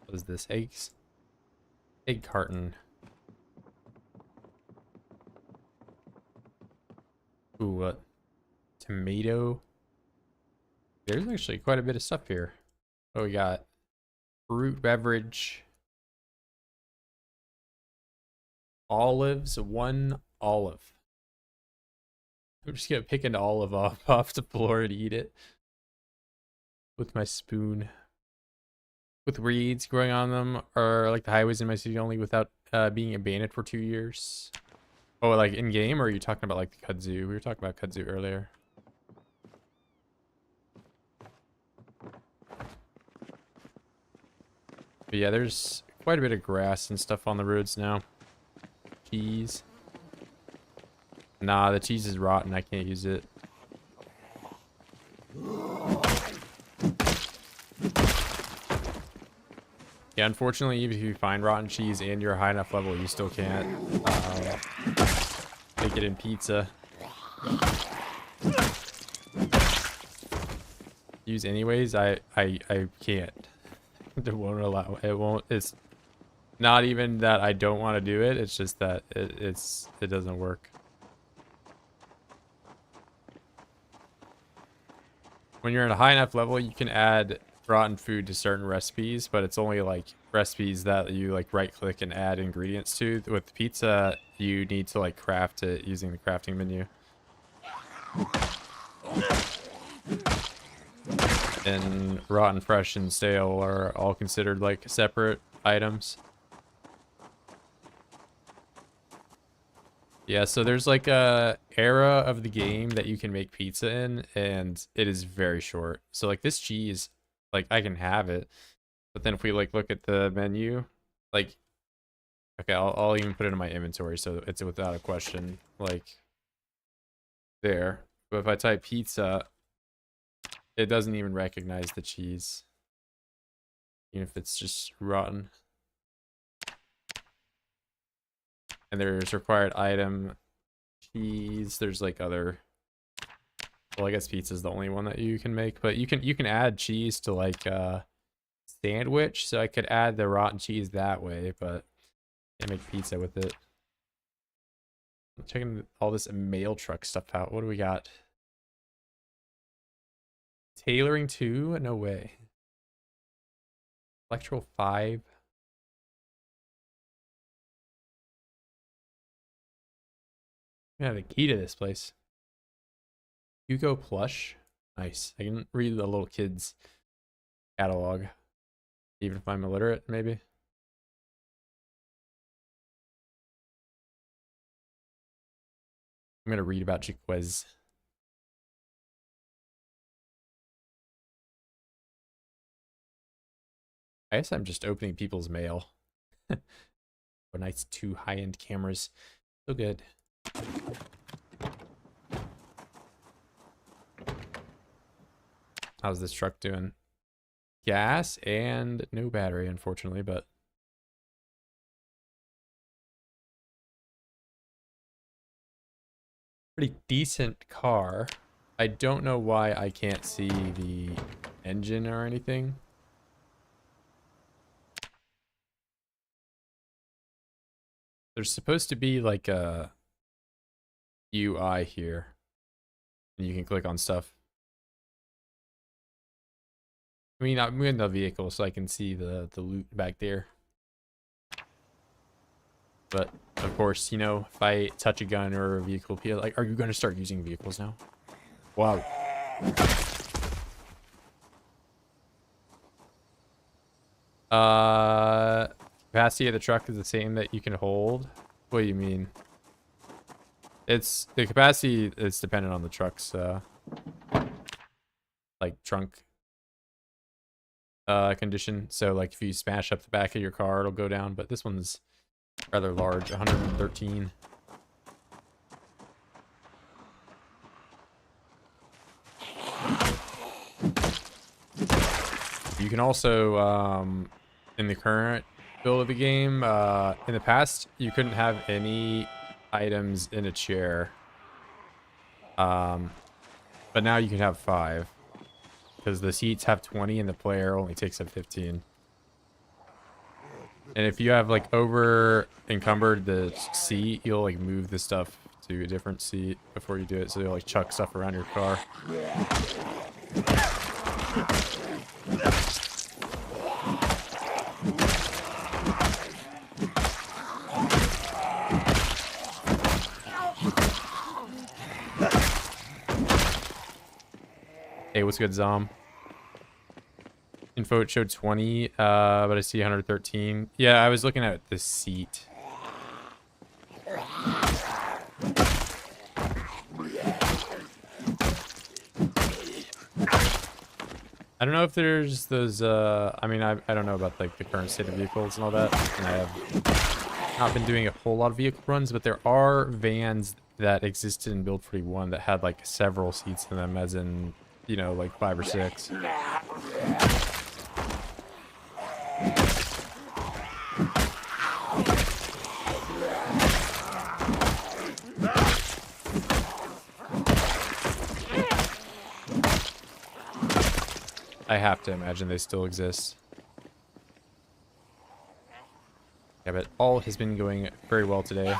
What is this? Eggs? Egg carton. Ooh, what? Tomato. There's actually quite a bit of stuff here. Oh, we got fruit beverage. Olives, 1 olive. I'm just gonna pick an olive off the floor and eat it with my spoon. With reeds growing on them, or like the highways in my city only without being abandoned for 2 years. Oh, like in game, or are you talking about like the kudzu? We were talking about kudzu earlier. But yeah, there's quite a bit of grass and stuff on the roads now. Cheese. Nah, the cheese is rotten. I can't use it. Yeah, unfortunately, even if you find rotten cheese and you're a high enough level, you still can't make it in pizza. Use anyways, I can't. It won't allow. It won't. It's not even that I don't want to do it. It's just that it doesn't work. When you're at a high enough level, you can add rotten food to certain recipes, but it's only like recipes that you like right click and add ingredients to. With pizza, you need to like craft it using the crafting menu. And rotten, fresh, and stale are all considered like separate items. Yeah, so there's like a era of the game that you can make pizza in, and it is very short. So like this cheese, like I can have it, but then if we like look at the menu, like, okay, I'll even put it in my inventory so it's without a question, like there. But if I type pizza, it doesn't even recognize the cheese, even if it's just rotten. And there's required item, cheese. There's like other. Well, I guess pizza is the only one that you can make, but you can add cheese to like sandwich. So I could add the rotten cheese that way, but can't make pizza with it. I'm checking all this mail truck stuff out. What do we got? Tailoring 2? No way. Electro 5. Yeah, the key to this place. Hugo plush. Nice. I can read the little kids catalog. Even if I'm illiterate, maybe. I'm gonna read about Jaquez. I guess I'm just opening people's mail. Oh, nice 2 high-end cameras. So good. How's this truck doing? Gas and no battery, unfortunately, but pretty decent car. I don't know why I can't see the engine or anything. There's supposed to be like a UI here, and you can click on stuff. I mean, I'm in the vehicle, so I can see the loot back there. But of course, you know, if I touch a gun or a vehicle, people like, are you going to start using vehicles now? Wow. Capacity of the truck is the same that you can hold. What do you mean? It's the capacity is dependent on the truck's like trunk condition. So like if you smash up the back of your car, it'll go down, but this one's rather large, 113. You can also in the current build of the game, in the past you couldn't have any items in a chair, but now you can have 5 because the seats have 20 and the player only takes up 15. And if you have like over encumbered the seat, you'll like move the stuff to a different seat before you do it, so you'll like chuck stuff around your car. Hey, what's good, Zom? Info, it showed 20, but I see 113. Yeah, I was looking at the seat. I don't know if there's those, I mean, I don't know about like the current state of vehicles and all that, and I have not been doing a whole lot of vehicle runs, but there are vans that existed in Build 41 that had like several seats in them, as in, you know, like 5 or 6. I have to imagine they still exist. Yeah, but all has been going very well today.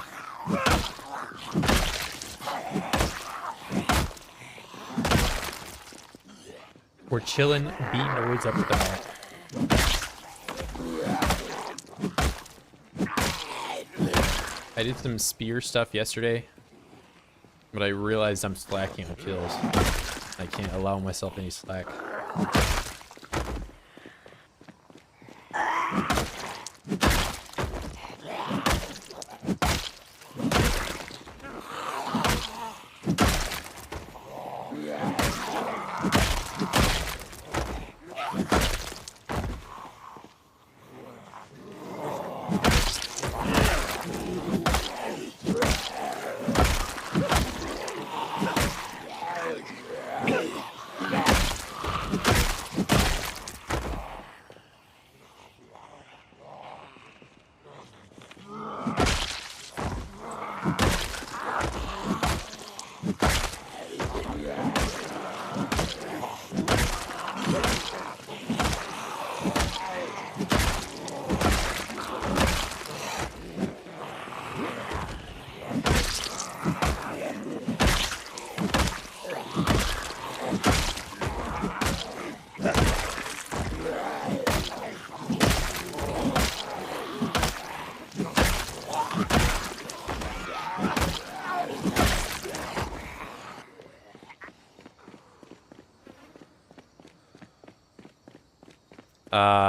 We're chilling, beating the woods up with the map. I did some spear stuff yesterday, but I realized I'm slacking on kills. I can't allow myself any slack.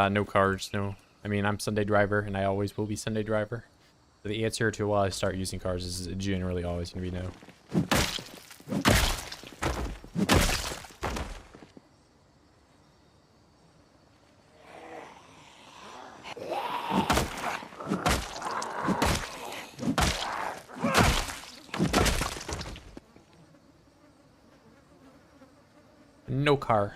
No cars, no. I mean, I'm Sunday driver, and I always will be Sunday driver. So the answer to why I start using cars is generally always going to be no. No car.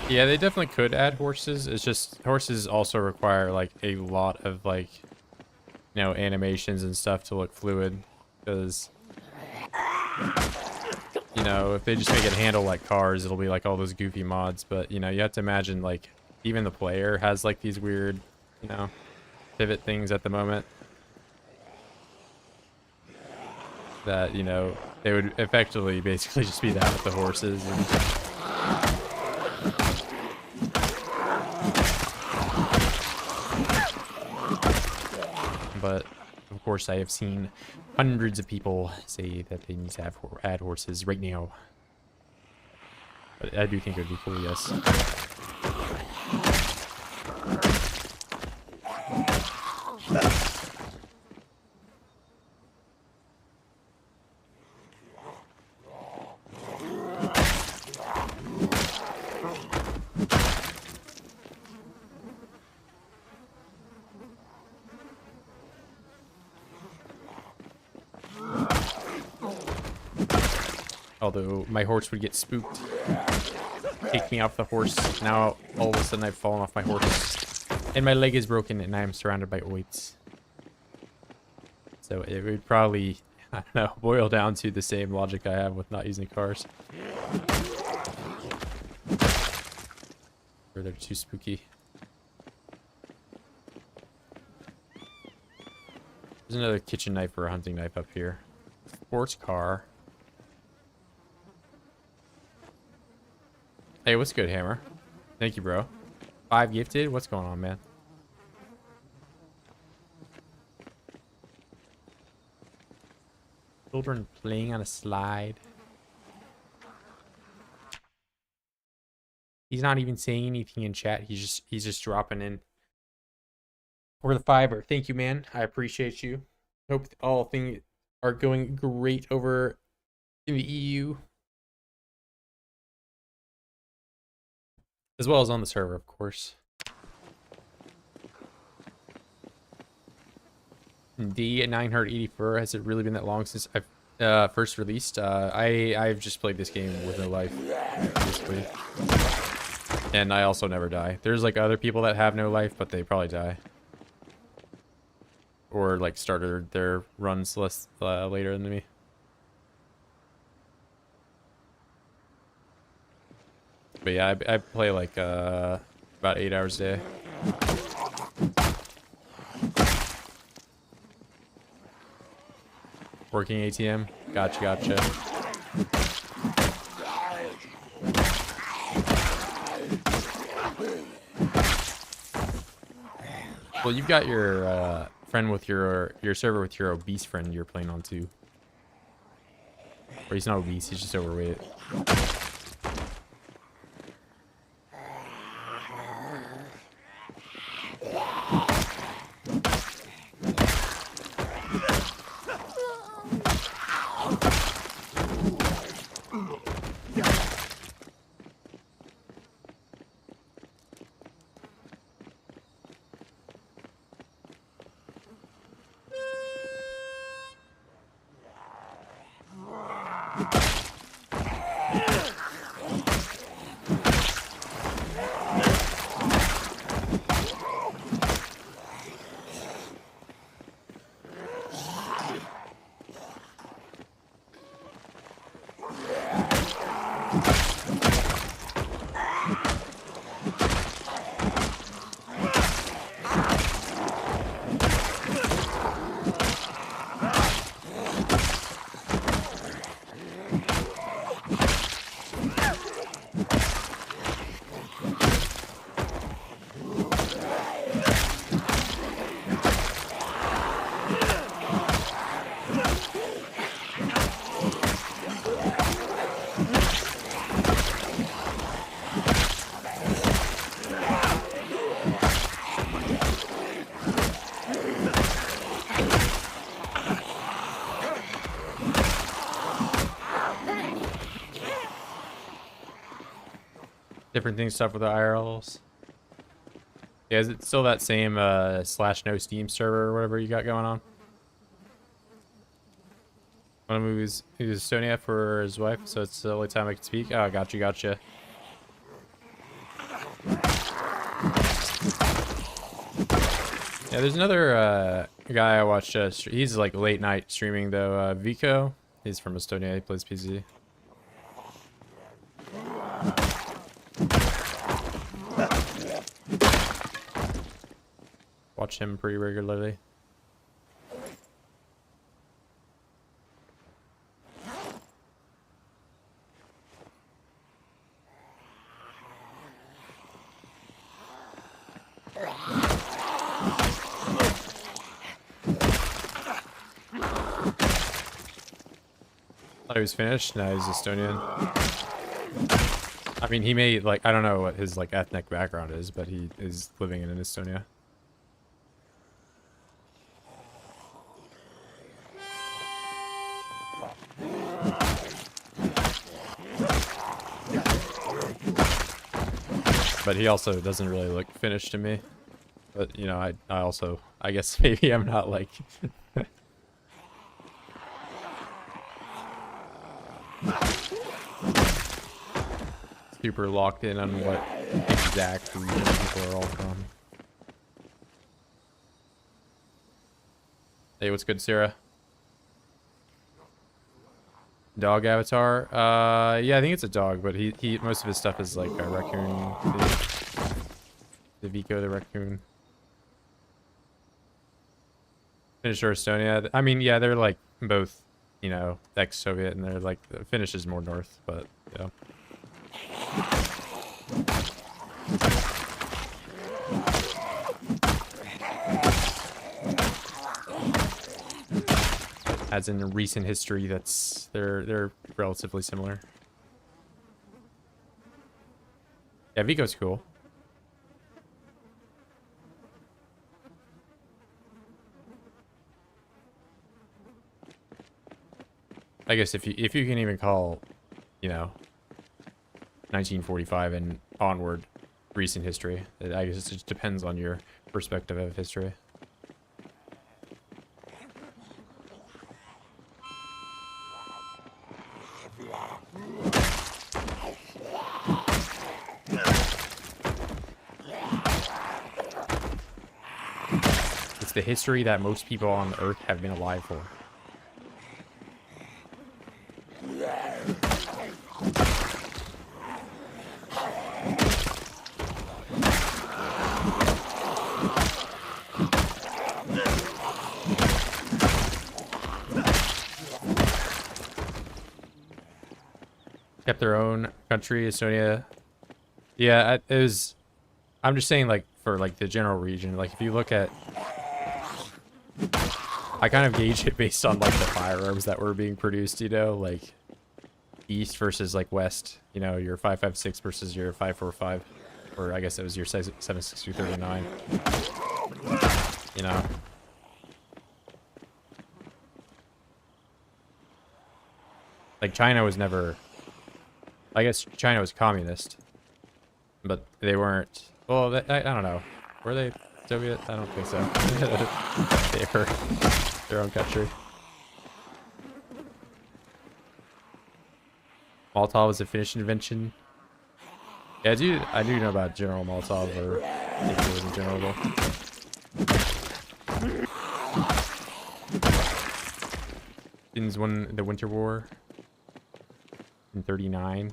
Yeah, they definitely could add horses. It's just horses also require like a lot of like, you know, animations and stuff to look fluid. Because, you know, if they just make it handle like cars, it'll be like all those goofy mods. But, you know, you have to imagine like even the player has like these weird, you know, pivot things at the moment. That, you know, they would effectively basically just be that with the horses. And, but of course, I have seen hundreds of people say that they need to add horses right now. But I do think it would be cool, yes. Although my horse would get spooked, take me off the horse. Now all of a sudden I've fallen off my horse, and my leg is broken, and I am surrounded by OIDS. So it would probably, I don't know, boil down to the same logic I have with not using cars. Or they're too spooky. another kitchen knife or a hunting knife up here. Sports car. Hey, what's good, Hammer? Thank you, bro. 5 gifted? What's going on, man? Children playing on a slide. He's not even saying anything in chat. He's just dropping in. For the fiber. Thank you, man. I appreciate you. Hope all things are going great over in the EU. As well as on the server, of course. D984, has it really been that long since I've first released? I've just played this game with no life, basically. And I also never die. There's like other people that have no life, but they probably die. Or like started their runs less later than me. But yeah, I play like about 8 hours a day. Working ATM. Gotcha. Well, you've got your friend with your server with your obese friend you're playing on too. Or he's not obese, he's just overweight. Different things stuff with the IRLs. Yeah, is it still that same /no Steam server or whatever you got going on? Want to move his Estonia for his wife, so it's the only time I can speak. Oh, gotcha. Yeah, there's another guy I watched. He's like late night streaming though. Vico. He's from Estonia. He plays PC. Watch him pretty regularly. Thought he was finished. No, he's Estonian. I mean, he may like, I don't know what his like ethnic background is, but he is living in Estonia. But he also doesn't really look finished to me. But, you know, I also, I guess maybe I'm not like... super locked in on what exact region people are all from. Hey, what's good, Sarah? Dog avatar? Yeah, I think it's a dog, but he most of his stuff is like a raccoon. The Vico the raccoon. Finnish or Estonia. I mean, yeah, they're like both, you know, ex-Soviet, and they're like Finnish is more north, but yeah. As in recent history, that's they're relatively similar. Yeah, Vigo's cool. I guess if you can even call, you know, 1945 and onward recent history, I guess it just depends on your perspective of history. It's the history that most people on the Earth have been alive for. Kept their own country, Estonia. Yeah, it was. I'm just saying, like, for like the general region, like if you look at, I kind of gauge it based on like the firearms that were being produced, you know, like east versus like west, you know, your 5.56 versus your 5.45, or I guess it was your 7.62 39. You know. Like China was never, I guess China was communist, but they weren't. Well, I don't know. Were they Soviet? I don't think so. They were their own country. Molotov was a Finnish invention. Yeah, I do know about General Molotov, or maybe it wasn't General. Finns won the Winter War in 39.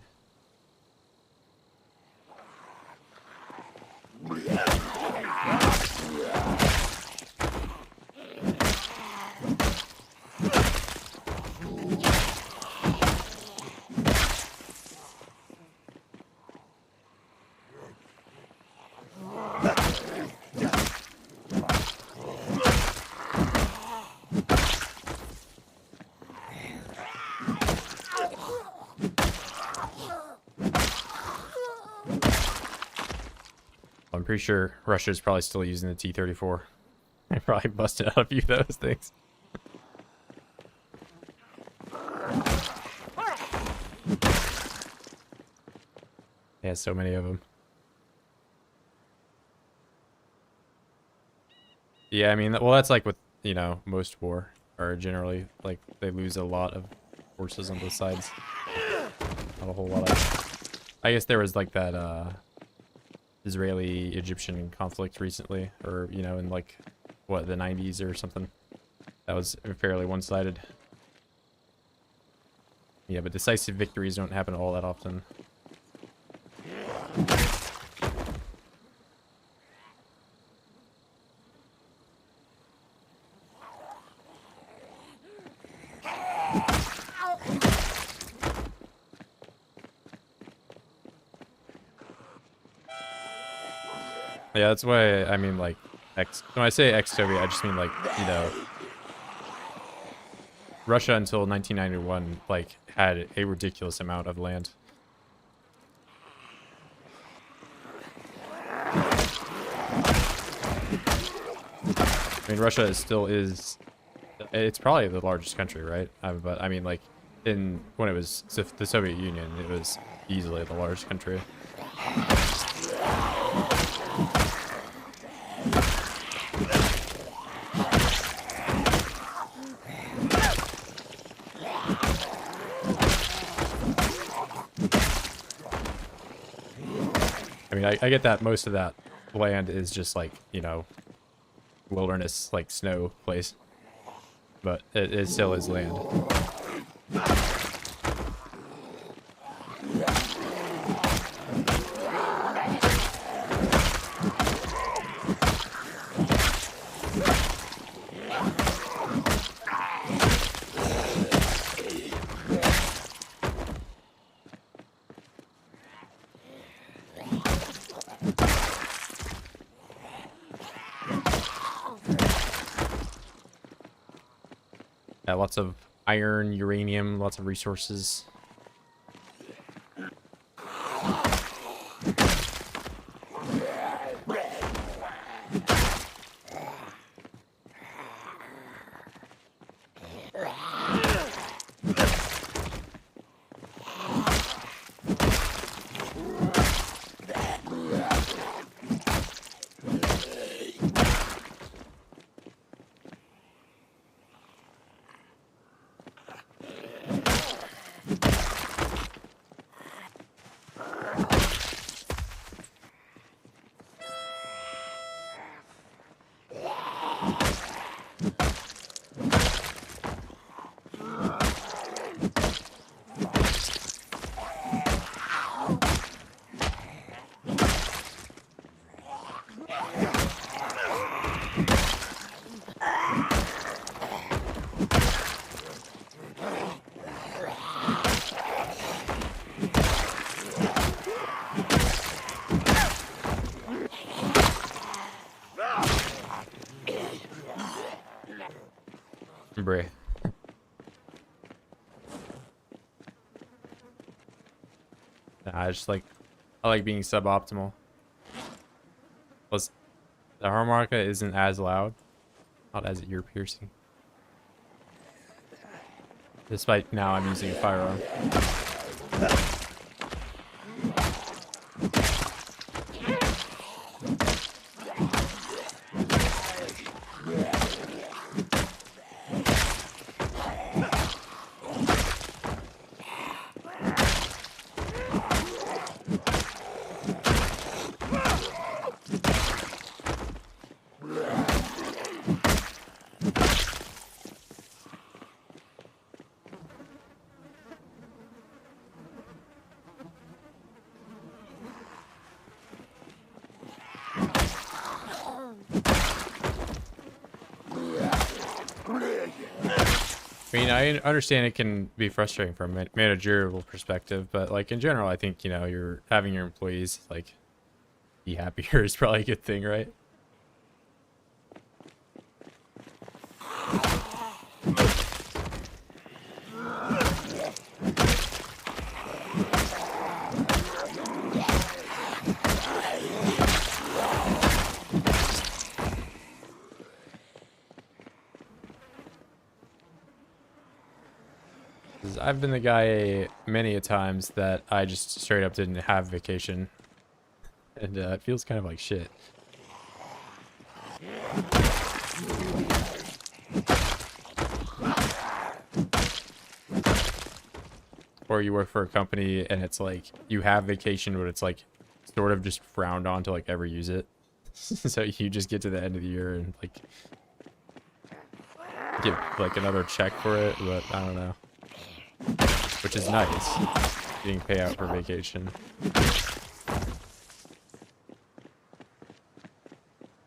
I'm pretty sure Russia is probably still using the T-34. They probably busted out a few of those things. Yeah, so many of them. Yeah, I mean, well, that's like with, you know, most war, or generally, like, they lose a lot of forces on both sides. Not a whole lot of... I guess there was, like, that, Israeli-Egyptian conflict recently, or, you know, in, like, what, the 90s or something. That was fairly one-sided. Yeah, but decisive victories don't happen all that often. Yeah, that's why I mean, like, when I say ex-Soviet, I just mean, like, you know, Russia until 1991, like, had a ridiculous amount of land. I mean, Russia still is, it's probably the largest country, right? But I mean, like, when it was the Soviet Union, it was easily the largest country. I mean, I get that most of that land is just like, you know, wilderness, like snow place, but it still is land. Yeah, lots of iron, uranium, lots of resources. Bruh. Nah, I like being suboptimal. Plus, the harmonica isn't as loud, not as ear piercing. Despite now I'm using a firearm. I mean, I understand it can be frustrating from a managerial perspective, but like in general, I think, you know, you're having your employees like be happier is probably a good thing, right? I've been the guy many a times that I just straight up didn't have vacation, and it feels kind of like shit. Or you work for a company and it's like you have vacation, but it's like sort of just frowned on to like ever use it. So you just get to the end of the year and like get like another check for it, but I don't know. Which is nice, getting payout for vacation.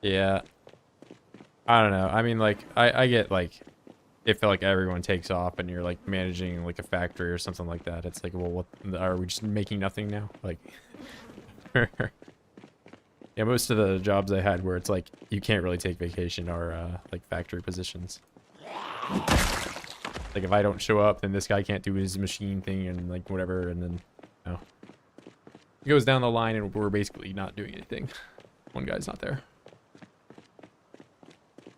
Yeah, I don't know. I mean, like, I get like, if like everyone takes off and you're like managing like a factory or something like that, it's like, well, what are we just making nothing now? Like, yeah, most of the jobs I had where it's like you can't really take vacation are like factory positions. Like if I don't show up, then this guy can't do his machine thing and like whatever, and then you know, it goes down the line and we're basically not doing anything. One guy's not there.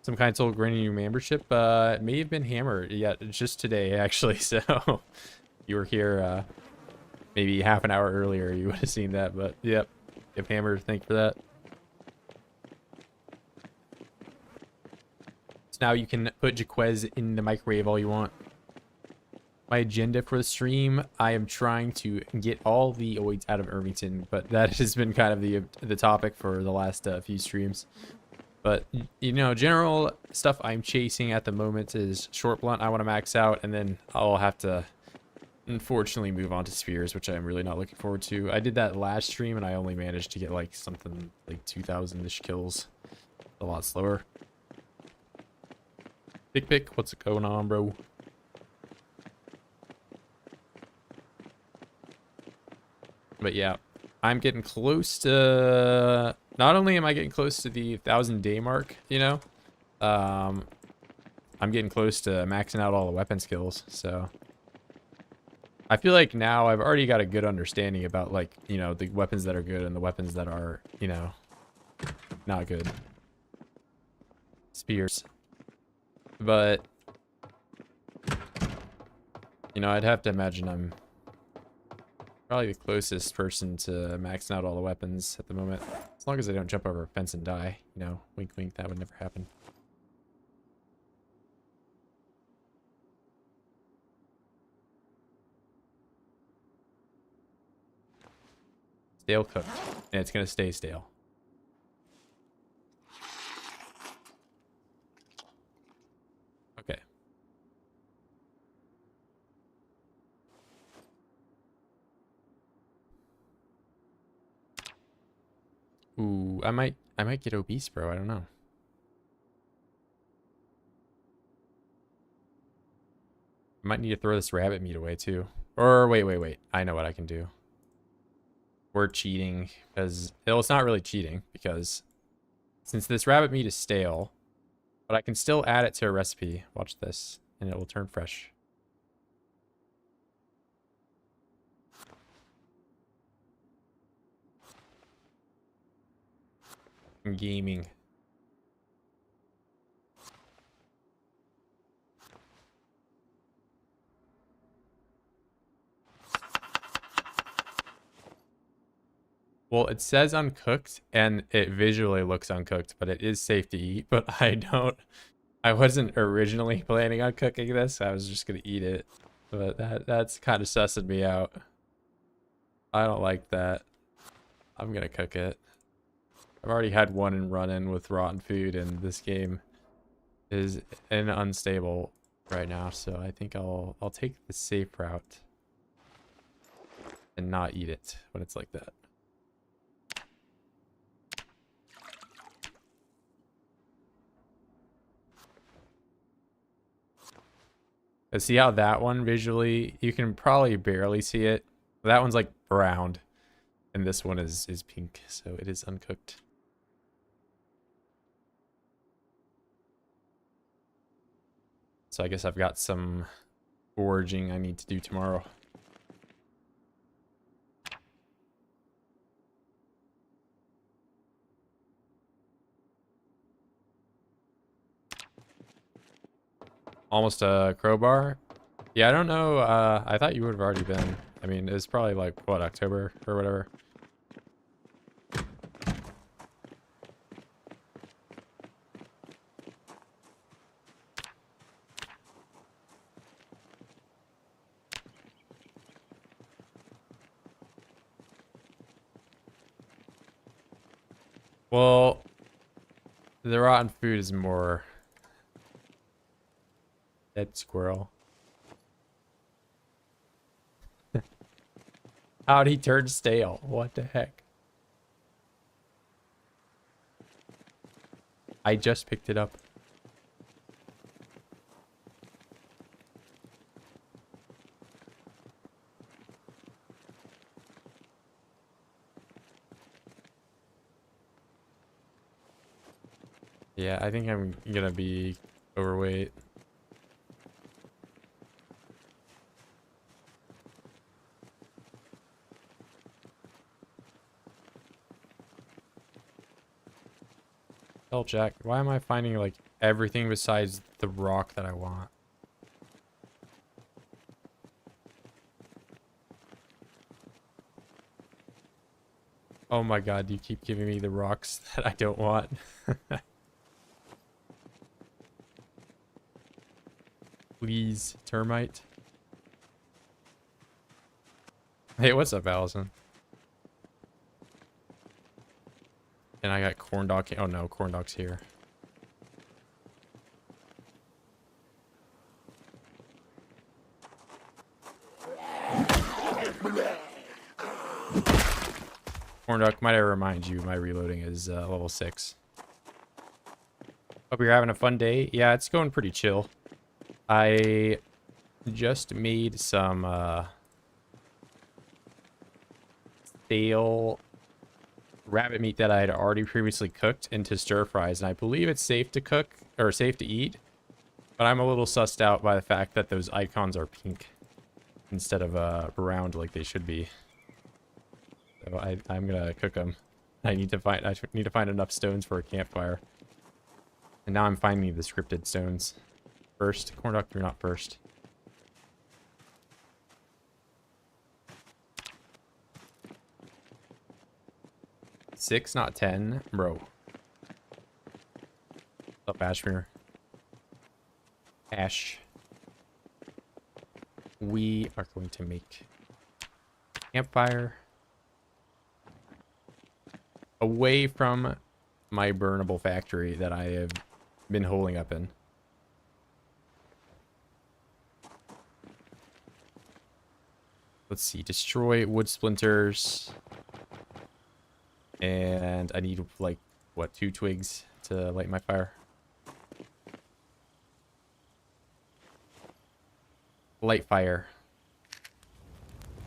Some kind sold granting you membership. It may have been Hammer. Yeah, just today actually. So you were here maybe half an hour earlier, you would have seen that. But yep, give Hammer a thank for that. So now you can put Jaquez in the microwave all you want. My agenda for the stream, I am trying to get all the OIDS out of Irvington, but that has been kind of the topic for the last few streams. But, you know, general stuff I'm chasing at the moment is short blunt. I want to max out, and then I'll have to, unfortunately, move on to spheres, which I'm really not looking forward to. I did that last stream, and I only managed to get, like, something like 2,000-ish kills. A lot slower. Big Pick, what's going on, bro? But yeah, I'm getting close to... Not only am I getting close to the 1,000-day mark, you know, I'm getting close to maxing out all the weapon skills, so I feel like now I've already got a good understanding about, like, you know, the weapons that are good and the weapons that are, you know, not good. Spears. But, you know, I'd have to imagine I'm probably the closest person to maxing out all the weapons at the moment. As long as I don't jump over a fence and die. You know, wink wink, that would never happen. Stale cooked. And it's gonna stay stale. Okay. Ooh, I might get obese, bro. I don't know. I might need to throw this rabbit meat away too. Or wait. I know what I can do. We're cheating because it's not really cheating because since this rabbit meat is stale, but I can still add it to a recipe. Watch this, and it will turn fresh. Gaming. Well, it says uncooked and it visually looks uncooked, but it is safe to eat. But I wasn't originally planning on cooking this. I was just gonna eat it. But that's kind of sussing me out. I don't like that. I'm gonna cook it. I've already had one run-in with rotten food, and this game is unstable right now, so I think I'll take the safe route and not eat it when it's like that. See how that one visually, you can probably barely see it. That one's like browned, and this one is pink, so it is uncooked. So I guess I've got some foraging I need to do tomorrow. Almost a crowbar. Yeah, I don't know. I thought you would have already been. I mean, it's probably like, what, October or whatever. Well, the rotten food is more dead squirrel. How'd he turn stale? What the heck? I just picked it up. Yeah, I think I'm gonna be overweight. Hell, Jack, why am I finding like everything besides the rock that I want? Oh my god, you keep giving me the rocks that I don't want. Please, termite. Hey, what's up, Allison? And I got corn dog. Oh no, corn dog's here. Corn dog, might I remind you, my reloading is level 6. Hope you're having a fun day. Yeah, it's going pretty chill. I just made some stale rabbit meat that I had already previously cooked into stir fries, and I believe it's safe to cook or safe to eat. But I'm a little sussed out by the fact that those icons are pink instead of round like they should be. So I'm gonna cook them. I need to find enough stones for a campfire. And now I'm finding the scripted stones. First, corn duck, you're not first. Six, not 10, bro. What's up, Ashmere? Ash. We are going to make campfire away from my burnable factory that I have been holding up in. Let's see, destroy wood splinters. And I need, like, what, 2 twigs to light my fire? Light fire.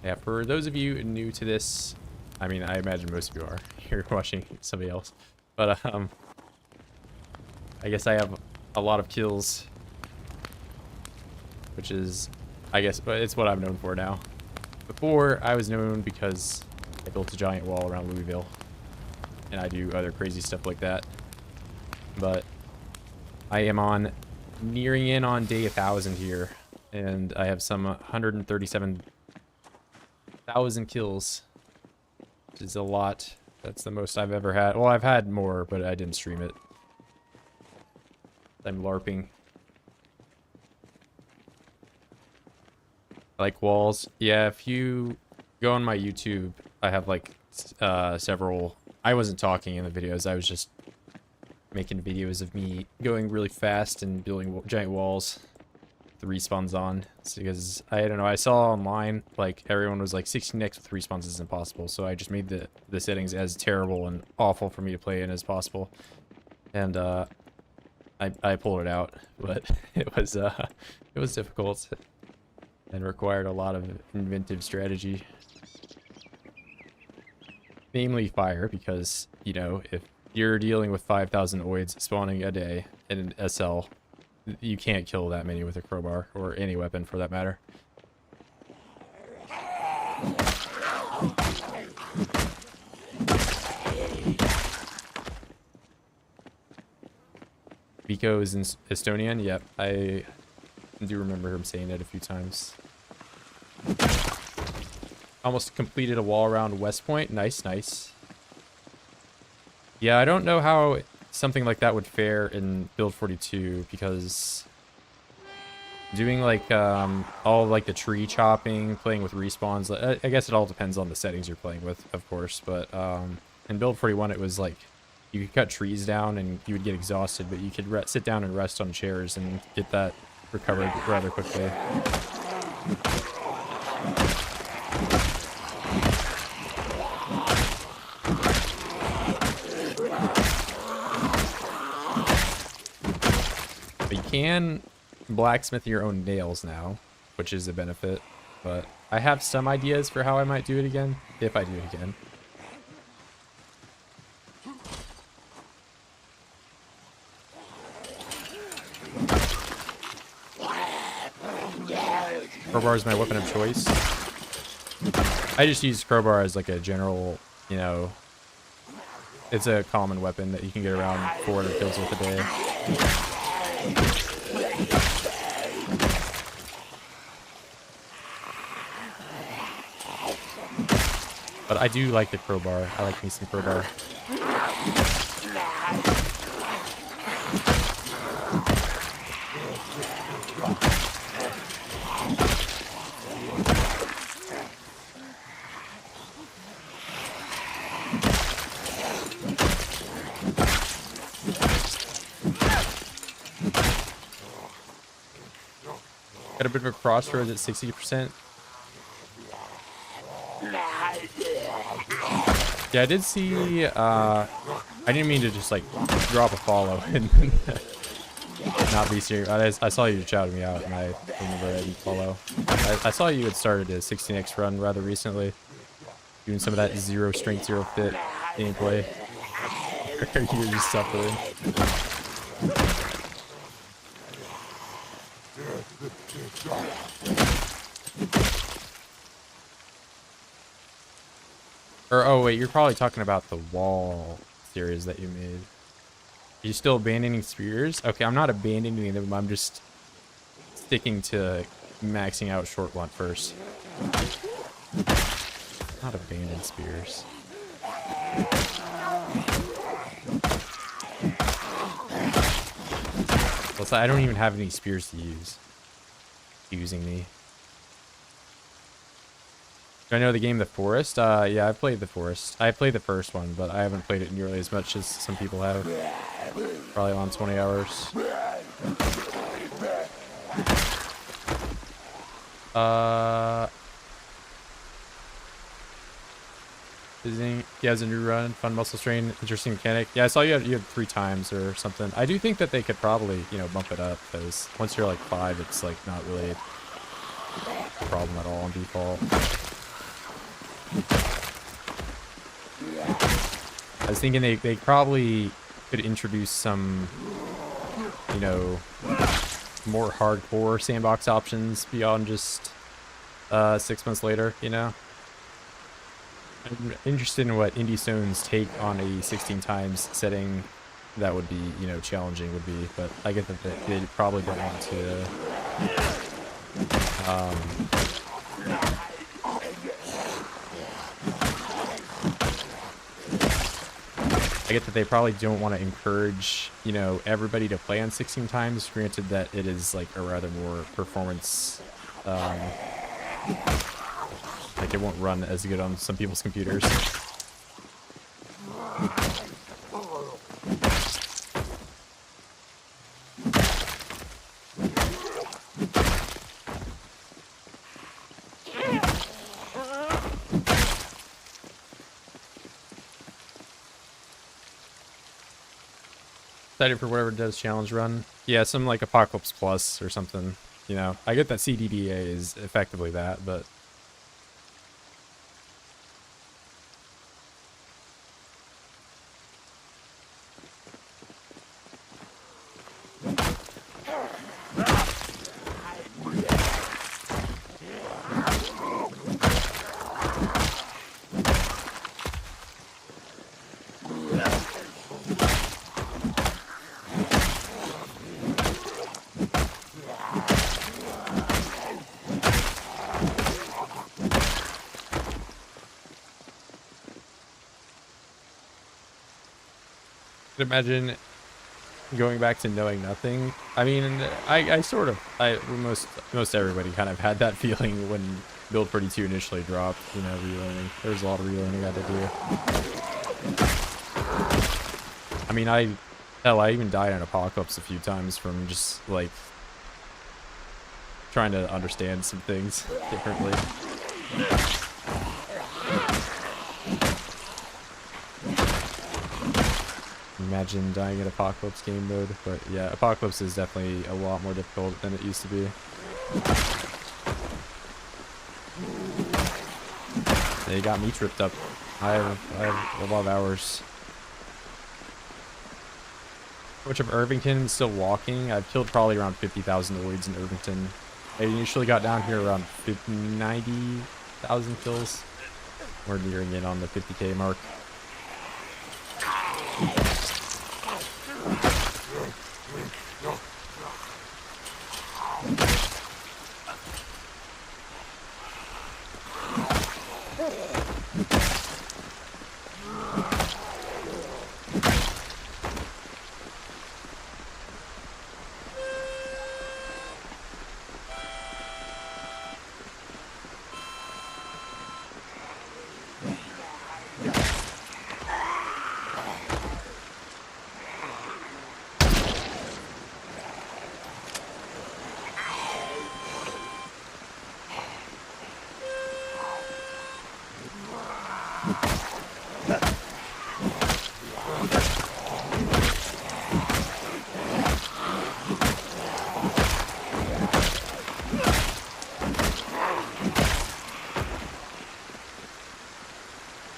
Yeah, for those of you new to this, I mean, I imagine most of you are. You're watching somebody else. But, I guess I have a lot of kills. Which is, I guess, but it's what I'm known for now. Before, I was known because I built a giant wall around Louisville. And I do other crazy stuff like that. But I am nearing in on day 1,000 here. And I have some 137,000 kills. Which is a lot. That's the most I've ever had. Well, I've had more, but I didn't stream it. I'm LARPing. I like walls. Yeah, if you go on my YouTube, I have like several... I wasn't talking in the videos. I was just making videos of me going really fast and building giant walls. The respawns on. It's because, I don't know, I saw online, like, everyone was like, 16x with respawns is impossible. So I just made the settings as terrible and awful for me to play in as possible. And, I pulled it out. But it was difficult. And required a lot of inventive strategy. Namely fire, because, you know, if you're dealing with 5,000 OIDS spawning a day in an SL, you can't kill that many with a crowbar, or any weapon for that matter. Vico is in Estonian? Yep, I do remember him saying it a few times. Almost completed a wall around West Point. Nice, nice. Yeah, I don't know how something like that would fare in Build 42, because doing like all like the tree chopping, playing with respawns, I guess it all depends on the settings you're playing with, of course, but in Build 41 it was like you could cut trees down and you would get exhausted, but you could sit down and rest on chairs and get that recovered rather quickly. But you can blacksmith your own nails now, which is a benefit, but I have some ideas for how I might do it again, if I do it again. Crowbar is my weapon of choice. I just use crowbar as like a general, you know, it's a common weapon that you can get around 400 kills with a day. But I do like the crowbar. I like me some crowbar. Got a bit of a crossroads at 60%. Yeah, I did see, I didn't mean to just like drop a follow and not be serious. I saw you shouting me out and I remember I didn't follow. I saw you had started a 16x run rather recently. Doing some of that 0 strength, 0 fit gameplay. You're just suffering. Or, oh wait, you're probably talking about the wall series that you made. Are you still abandoning spears? Okay, I'm not abandoning them, I'm just sticking to maxing out short blunt first. Not abandon spears. Plus, I don't even have any spears to use. Using me. Do I know the game The Forest? Yeah, I've played The Forest. I played the first one, but I haven't played it nearly as much as some people have. Probably on 20 hours. He has a new run, fun muscle strain, interesting mechanic. Yeah, I saw you had 3 times or something. I do think that they could probably, you know, bump it up, because once you're like 5, it's like not really a problem at all on default. I was thinking they probably could introduce some, you know, more hardcore sandbox options beyond just 6 months later, you know? I'm interested in what Indie Stone's take on a 16 times setting that would be, you know, challenging would be, but I get that they probably don't want to I get that they probably don't want to encourage, you know, everybody to play on 16 times, granted that it is like a rather more performance like it won't run as good on some people's computers. Excited for whatever does challenge run. Yeah, some like Apocalypse Plus or something, you know. I get that CDDA is effectively that, but imagine going back to knowing nothing. I mean, I sort of, most everybody kind of had that feeling when Build 42 initially dropped, you know, relearning. There's a lot of relearning I had to do. I mean, I even died in Apocalypse a few times from just, like, trying to understand some things differently. Imagine dying in Apocalypse game mode, but yeah, Apocalypse is definitely a lot more difficult than it used to be. They got me tripped up. I have a lot of hours. Which of Irvington still walking? I've killed probably around 50,000 OIDS in Irvington. I initially got down here around 90,000 kills. We're nearing in on the 50k mark.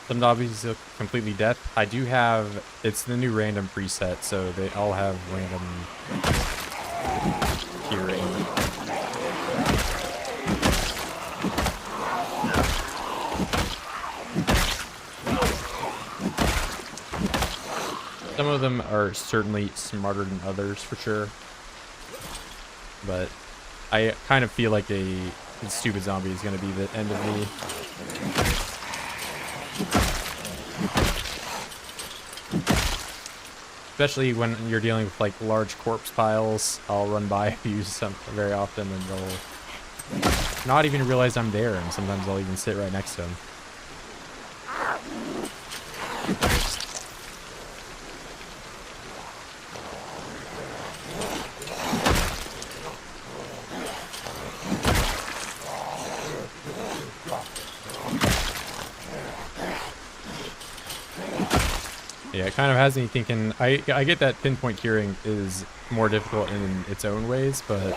Some lobbies look completely death. I do have, it's the new random preset, so they all have random hearing. Some of them are certainly smarter than others, for sure. But I kind of feel like a stupid zombie is going to be the end of me. Especially when you're dealing with like large corpse piles. I'll run by a few very often and they'll not even realize I'm there, and sometimes I'll even sit right next to them. Yeah, it kind of has me thinking, I get that pinpoint curing is more difficult in its own ways, but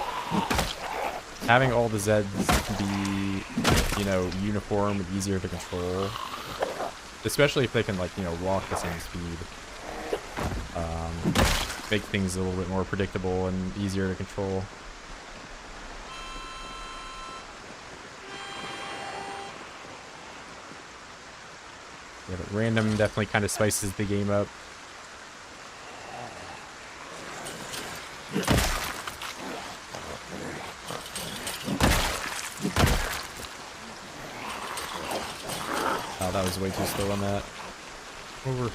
having all the Zeds be, you know, uniform and easier to control, especially if they can, like, you know, walk the same speed, make things a little bit more predictable and easier to control. Yeah, but random definitely kind of spices the game up. Oh, that was way too slow on that. Over.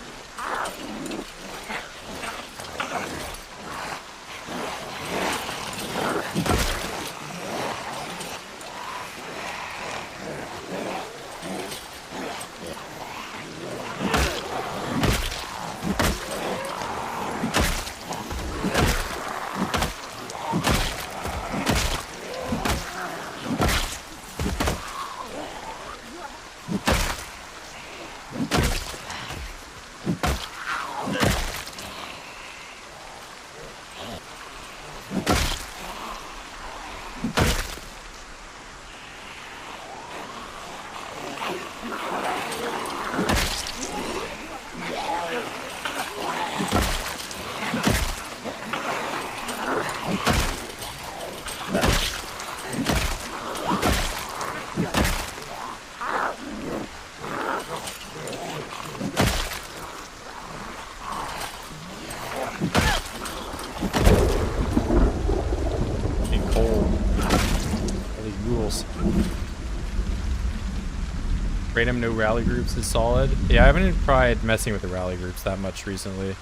Random no rally groups is solid. Yeah, I haven't tried messing with the rally groups that much recently.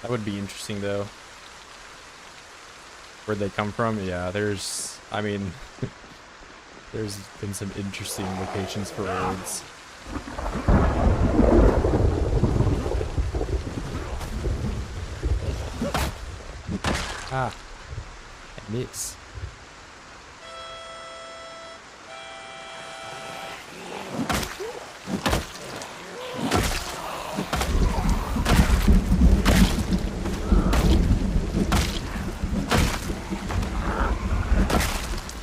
That would be interesting though. Where'd they come from? Yeah, there's, I mean, there's been some interesting locations for raids. Ah, I miss.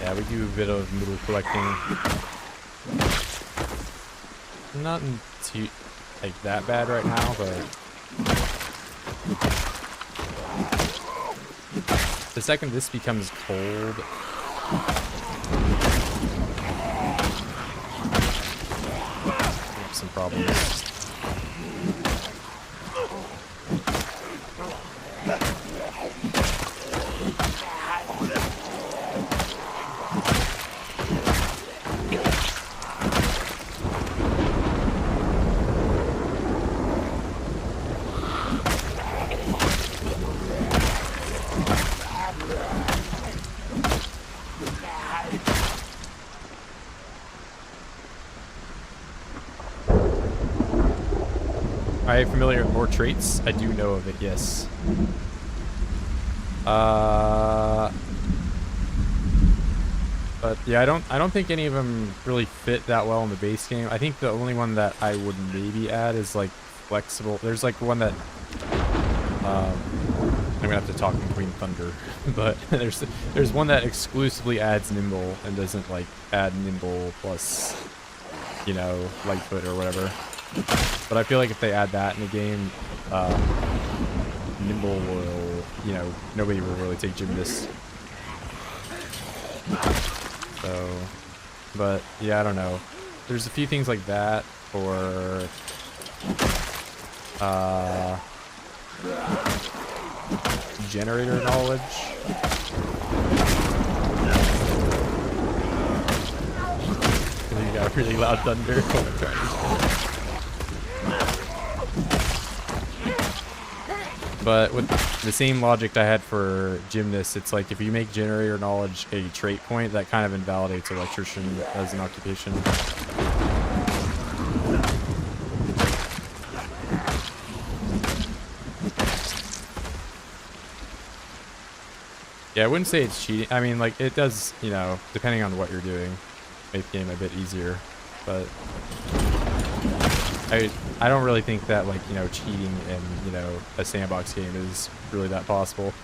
Yeah, we do a bit of noodle collecting. Not too, like, that bad right now, but the second this becomes cold, some problems. Are you familiar with more traits? I do know of it, yes. But yeah, I don't think any of them really fit that well in the base game. I think the only one that I would maybe add is like flexible. There's like one that I'm gonna have to talk in Queen Thunder, but there's one that exclusively adds nimble and doesn't like add nimble plus, you know, lightfoot or whatever. But I feel like if they add that in the game, nimble will, you know, nobody will really take gymnast. So, but yeah, I don't know. There's a few things like that, or Generator knowledge. You got really loud thunder. But with the same logic I had for gymnast, it's like if you make generator knowledge a trait point, that kind of invalidates electrician as an occupation. Yeah, I wouldn't say it's cheating. I mean, like, it does, you know, depending on what you're doing, make the game a bit easier. But I don't really think that, like, you know, cheating in, you know, a sandbox game is really that possible.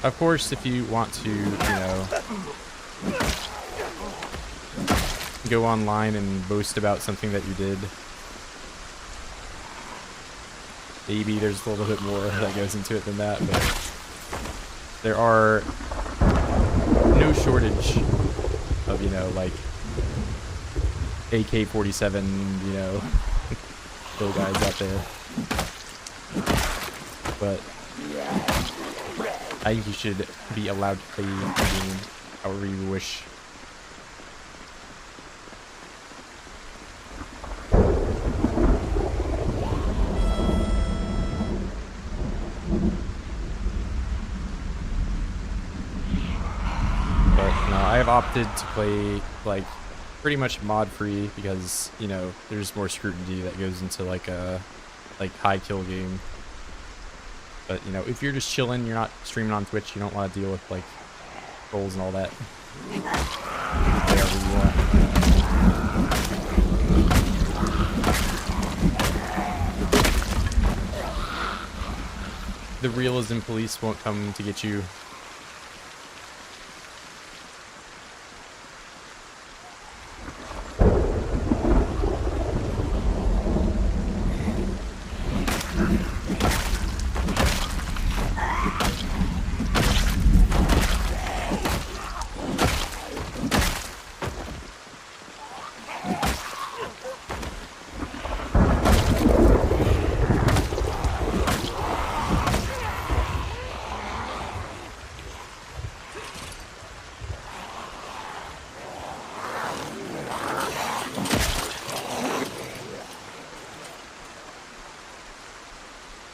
Of course, if you want to, you know, go online and boast about something that you did, maybe there's a little bit more that goes into it than that, but there are no shortage of, you know, like, AK-47, you know, little guys out there. But I think you should be allowed to play the game however you wish. But no, I have opted to play like pretty much mod free because, you know, there's more scrutiny that goes into like a high kill game. But, you know, if you're just chilling, you're not streaming on Twitch, you don't want to deal with, like, trolls and all that. Whatever you want. The realism police won't come to get you.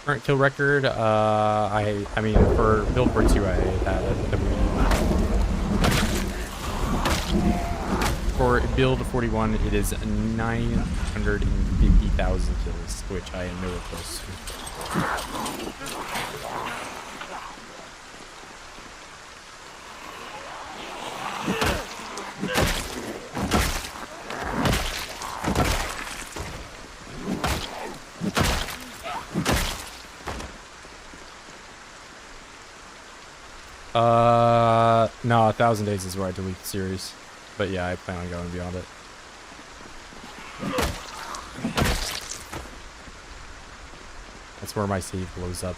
Current kill record, I mean, for build 42, I had it, I believe. For build 41, it is 950,000 kills, which I am nowhere close to. No, 1,000 days is where I delete the series. But yeah, I plan on going beyond it. That's where my save blows up.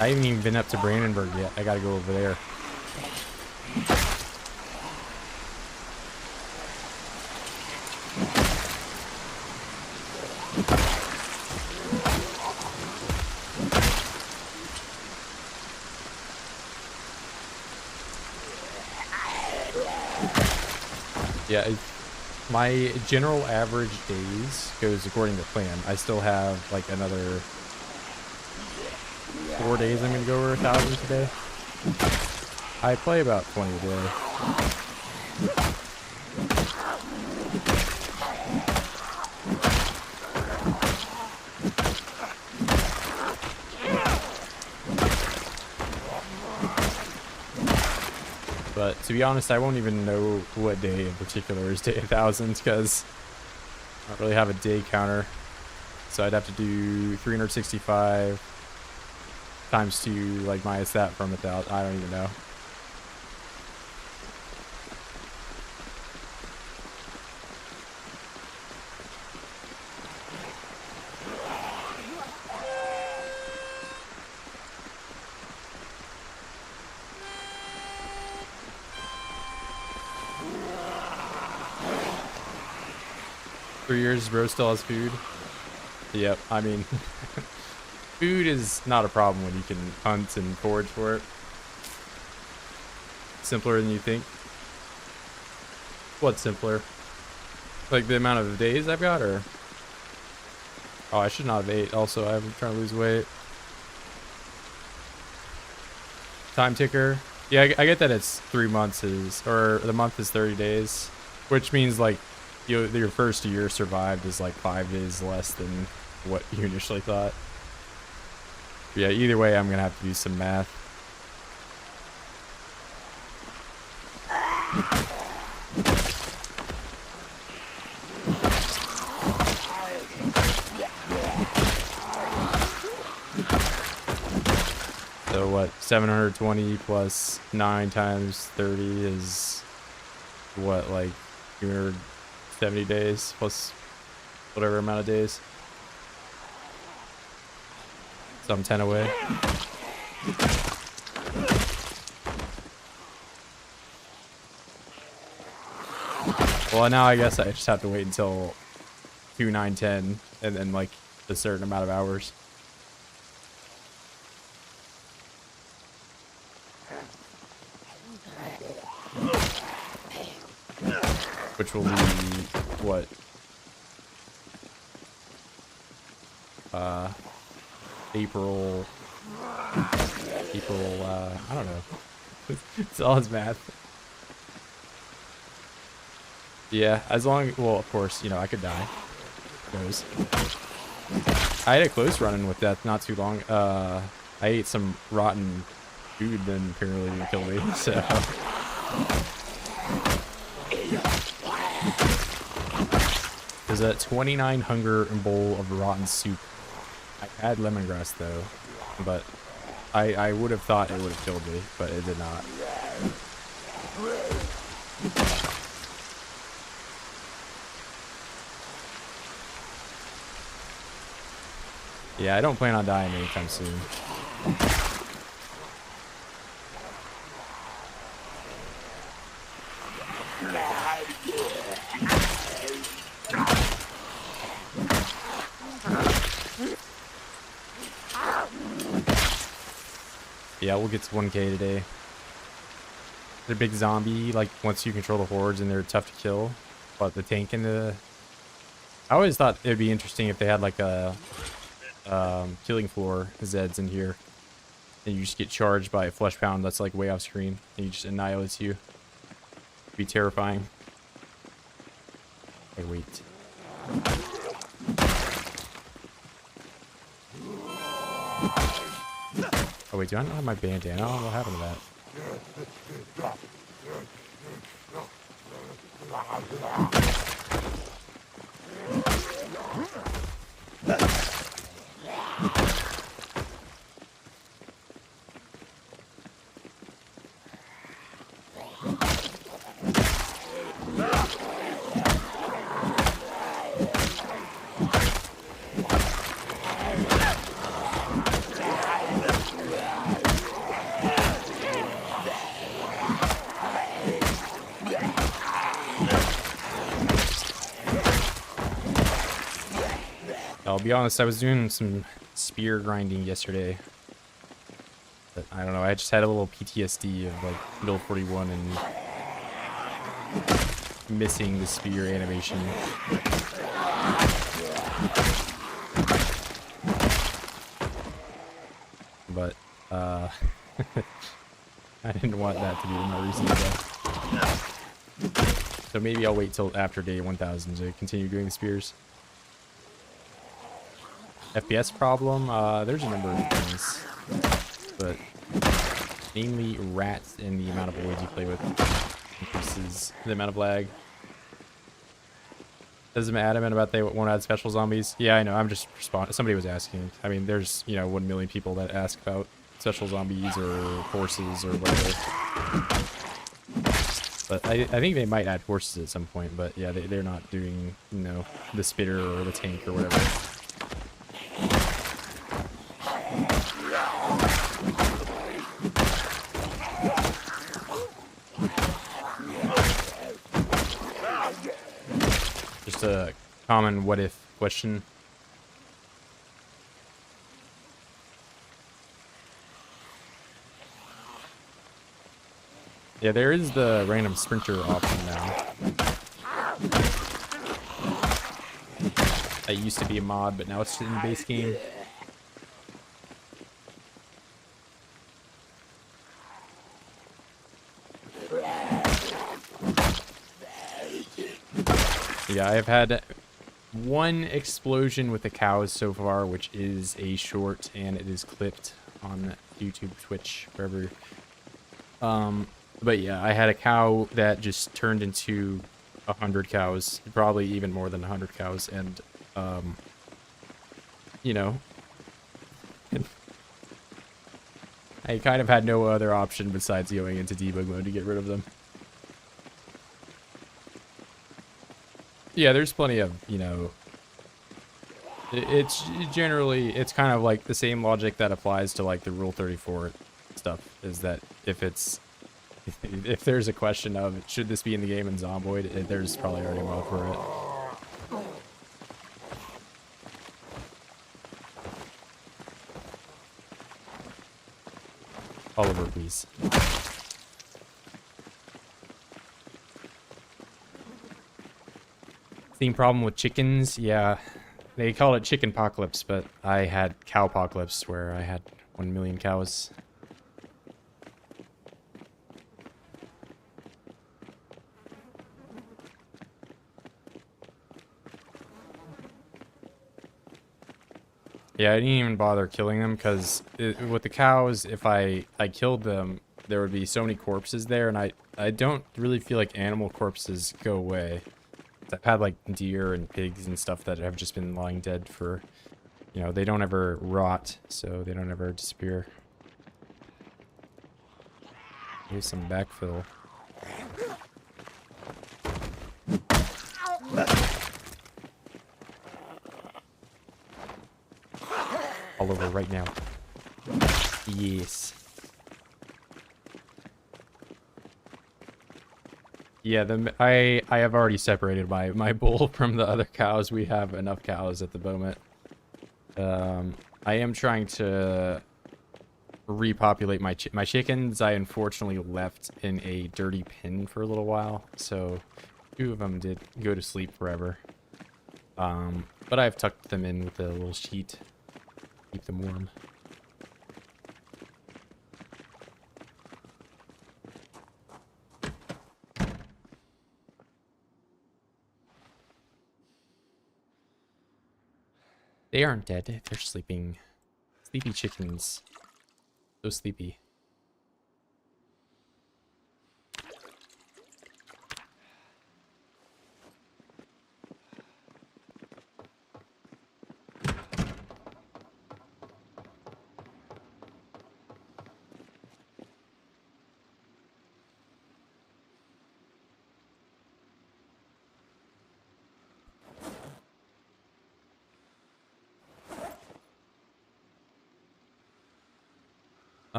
I haven't even been up to Brandenburg yet. I gotta go over there. Yeah, my general average days goes according to plan. I still have like another 4 days I'm gonna go over 1,000 today. I play about 20 a day. But to be honest, I won't even know what day in particular is day 1,000 because I don't really have a day counter. So I'd have to do 365 times 2, like minus that from 1,000. I don't even know. For years, bro still has food. Yep, I mean, food is not a problem when you can hunt and forage for it. Simpler than you think. What's simpler? Like the amount of days I've got, or? Oh, I should not have ate. Also, I'm trying to lose weight. Time ticker. Yeah, I get that it's 3 months or the month is 30 days, which means like your first year survived is like 5 days less than what you initially thought. But yeah, either way, I'm gonna have to do some math. So what, 720 plus 9 times 30 is what, like 270 days plus whatever amount of days. So I'm 10 away. Well, now I guess I just have to wait until 2, 9, 10 and then like a certain amount of hours. Which will be what? April, I don't know. It's all his math. Yeah, as long, well, of course, you know, I could die. Who knows? I had a close run-in with death not too long. I ate some rotten food, then apparently didn't kill me, so. There's a 29 hunger and bowl of rotten soup. I had lemongrass though, but I would have thought it would have killed me, but it did not. Yeah, I don't plan on dying anytime soon. Yeah, we'll get to 1K today. They're big zombie, like once you control the hordes and they're tough to kill. But the tank and the... I always thought it'd be interesting if they had like a killing floor Zeds in here. And you just get charged by a flesh pound that's like way off screen. And he just annihilates you. It'd be terrifying. Hey, wait. Oh wait, do I not have my bandana on? What happened to that? I'll be honest, I was doing some spear grinding yesterday. But I don't know, I just had a little PTSD of like build 41 and missing the spear animation. But I didn't want that to be my reason to go. So maybe I'll wait till after day 1000 to continue doing the spears. FPS problem, there's a number of things, but mainly rats and the amount of voids you play with increases the amount of lag. Does it adamant about they won't add special zombies? Yeah, I know, I'm just responding. Somebody was asking. I mean, there's, you know, 1 million people that ask about special zombies or horses or whatever. But I think they might add horses at some point, but yeah, they're not doing, you know, the spitter or the tank or whatever. Just a common what if question. Yeah, there is the random sprinter option now. That used to be a mod, but now it's in the base game. Yeah, I've had one explosion with the cows so far, which is a short, and it is clipped on YouTube, Twitch, wherever. But yeah, I had a cow that just turned into 100 cows, probably even more than 100 cows, and, you know, I kind of had no other option besides going into debug mode to get rid of them. Yeah, there's plenty of, you know, it's generally, it's kind of like the same logic that applies to like the Rule 34 stuff, is that if there's a question of should this be in the game in Zomboid, there's probably already a mod for it. Oliver, please. Same problem with chickens. Yeah, they call it chicken apocalypse, but I had cow apocalypse where I had 1 million cows. Yeah, I didn't even bother killing them because with the cows, if I killed them, there would be so many corpses there, and I don't really feel like animal corpses go away. I've had like deer and pigs and stuff that have just been lying dead for, you know, they don't ever rot, so they don't ever disappear. Here's some backfill. All over right now. Yes. Yeah, I have already separated my bull from the other cows. We have enough cows at the moment. I am trying to repopulate my chickens. I unfortunately left in a dirty pen for a little while, so 2 of them did go to sleep forever. But I've tucked them in with a little sheet, keep them warm. They aren't dead. They're sleeping. Sleepy chickens. So sleepy.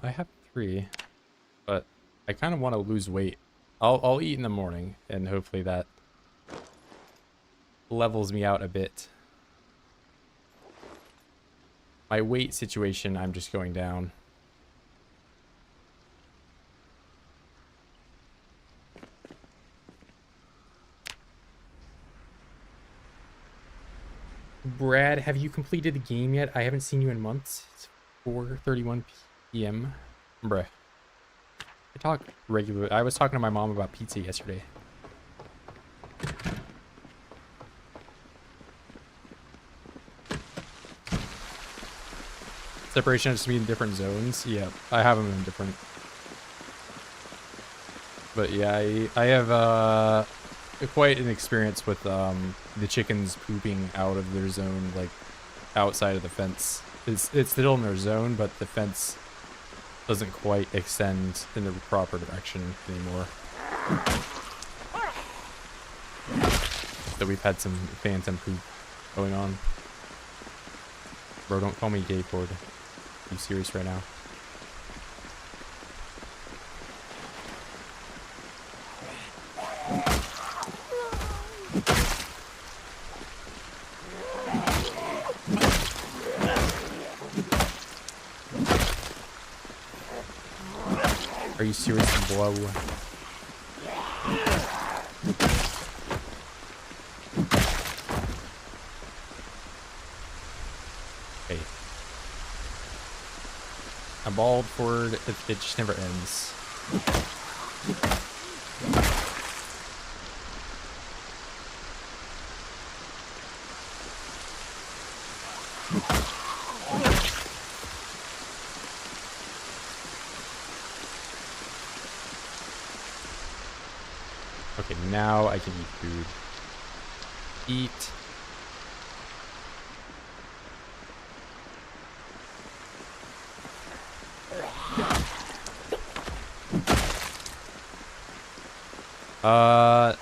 I have 3, but I kind of want to lose weight. I'll eat in the morning, and hopefully that levels me out a bit. My weight situation, I'm just going down. Brad, have you completed the game yet? I haven't seen you in months. It's 4:31 p.m. Bruh. I talk regularly. I was talking to my mom about pizza yesterday. Separation has to be in different zones. Yeah, I have them in different. But yeah, I have quite an experience with the chickens pooping out of their zone, like outside of the fence. it's still in their zone, but the fence doesn't quite extend in the proper direction anymore. So we've had some phantom poop going on. Bro, don't call me gay, Ford. Are you serious right now? Are you serious, blow? Okay. A bald Ford, it just never ends. Okay, now I can eat food. Eat.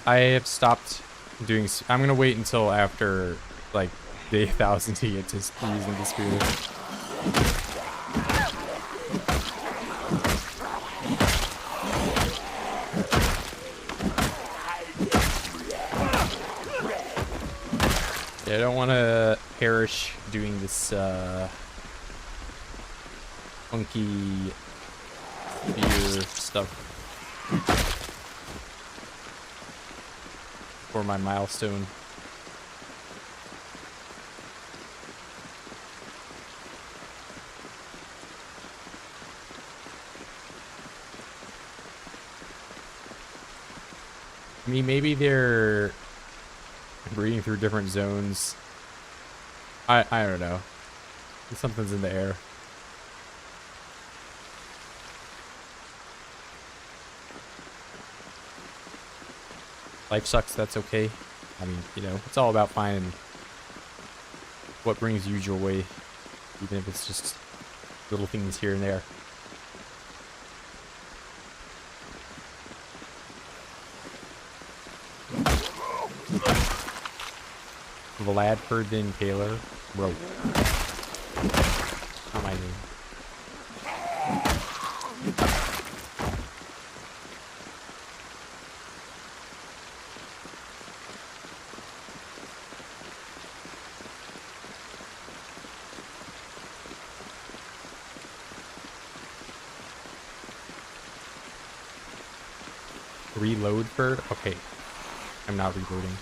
I have stopped doing. I'm gonna wait until after like day 1,000 to get to using the spoon. I don't want to perish doing this funky beer stuff for my milestone. I mean, maybe they're breeding through different zones. I don't know. Something's in the air. Life sucks, that's okay. I mean, you know, it's all about finding what brings you joy, even if it's just little things here and there. Vladford Van Taylor. Bro. Not my name. Reload bird? Okay. I'm not reloading.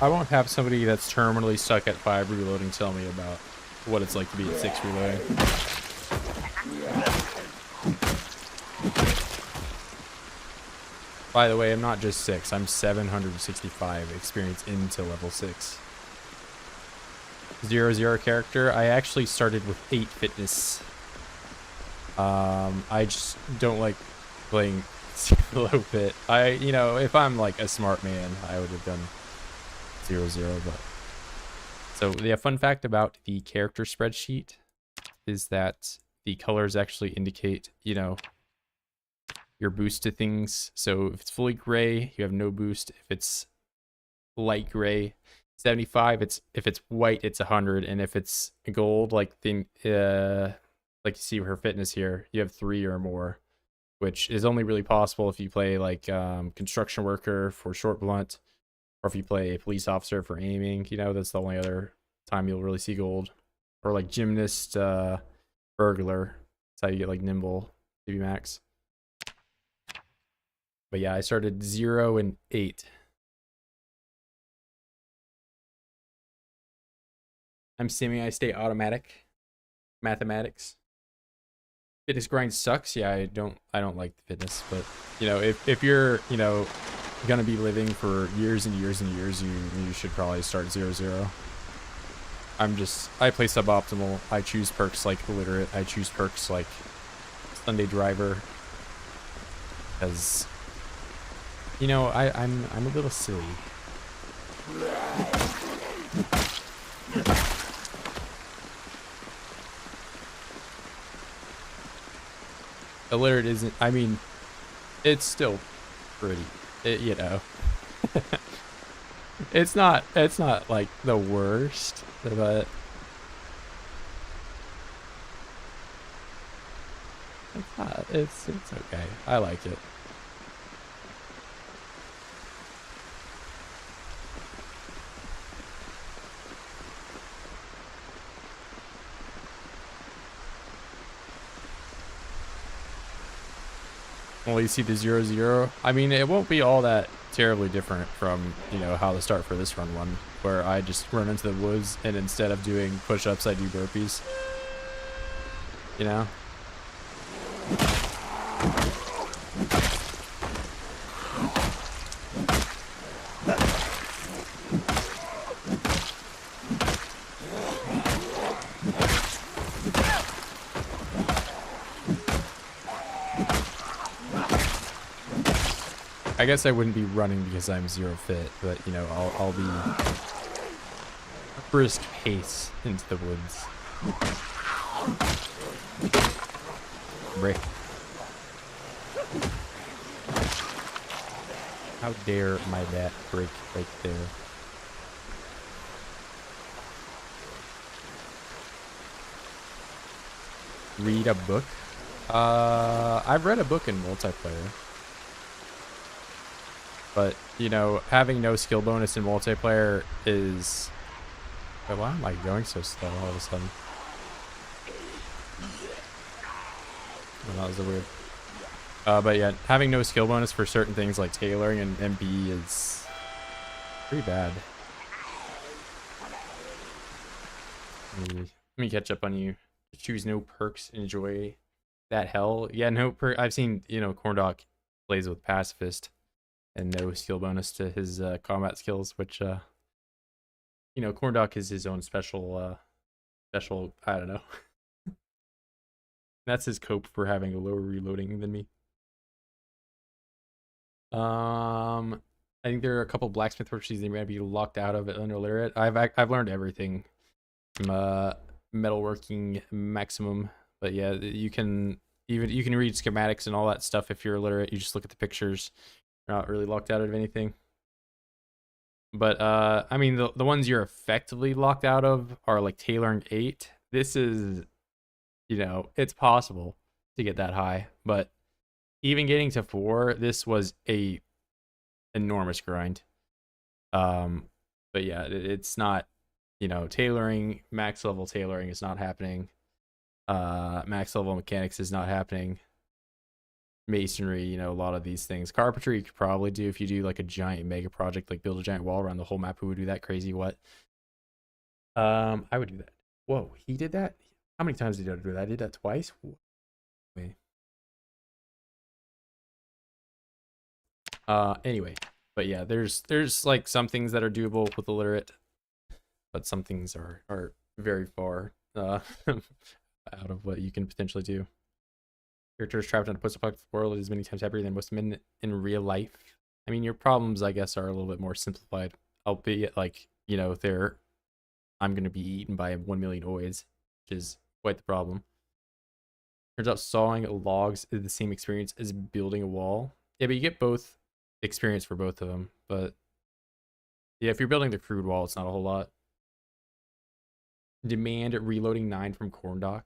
I won't have somebody that's terminally stuck at 5 reloading tell me about what it's like to be at 6 reloading. By the way, I'm not just 6, I'm 765 experience into level 6. 0 character, I actually started with 8 fitness. I just don't like playing low fit. You know, if I'm like a smart man, I would have done 0, but so the fun fact about the character spreadsheet is that the colors actually indicate, you know, your boost to things. So if it's fully gray, you have no boost. If it's light gray, 75. If it's white, it's 100, and if it's gold, like you see her fitness here, you have 3 or more, which is only really possible if you play like construction worker for short blunt. Or if you play a police officer for aiming, you know, that's the only other time you'll really see gold. Or like gymnast, burglar. That's how you get like nimble, CB max. But yeah, I started 0 and 8. I'm assuming I stay automatic. Mathematics. Fitness grind sucks. Yeah, I don't like the fitness, but you know, if you're, you know, gonna be living for years and years and years, you should probably start 0. I play suboptimal. I choose perks like illiterate. I choose perks like Sunday driver, because you know I'm a little silly. Illiterate isn't, I mean, it's still pretty, you know. It's not like the worst, but it's not, it's okay. I like it. Well, you see the 0-0. I mean, it won't be all that terribly different from, you know, how the start for this run one, where I just run into the woods and instead of doing push-ups, I do burpees. You know? I guess I wouldn't be running because I'm 0 fit, but you know, I'll be a brisk pace into the woods. Brick. How dare my bat break right there? Read a book? I've read a book in multiplayer. But, you know, having no skill bonus in multiplayer is... Wait, why am I going so slow all of a sudden? Oh, that was a weird... but yeah, having no skill bonus for certain things like tailoring and MB is pretty bad. Let me catch up on you. Choose no perks, enjoy that hell. Yeah, no perk. I've seen, you know, Corndog plays with pacifist and no skill bonus to his combat skills, which you know, Corndog is his own special I don't know. That's his cope for having a lower reloading than me. I think there are a couple blacksmith workshops they might be locked out of it under literate. I've learned everything from metalworking maximum, but yeah, you can read schematics and all that stuff if you're illiterate. You just look at the pictures. You're not really locked out of anything. But I mean, the ones you're effectively locked out of are like tailoring 8. This is, you know, it's possible to get that high, but even getting to 4, this was a enormous grind. But yeah, it's not, you know, tailoring, max level tailoring is not happening. Max level mechanics is not happening. Masonry, you know, a lot of these things. Carpentry you could probably do if you do like a giant mega project, like build a giant wall around the whole map. Who would do that crazy what? I would do that. Whoa, he did that? How many times did he do that? I did that twice? Wait. Anyway, but yeah, there's like some things that are doable with illiterate, but some things are very far out of what you can potentially do. Characters trapped in a post-apocalyptic world is many times happier than most men in real life. I mean, your problems, I guess, are a little bit more simplified, albeit like, you know, I'm going to be eaten by 1 million OIDS, which is quite the problem. Turns out sawing logs is the same experience as building a wall. Yeah, but you get both experience for both of them. But yeah, if you're building the crude wall, it's not a whole lot. Demand reloading 9 from Corndog.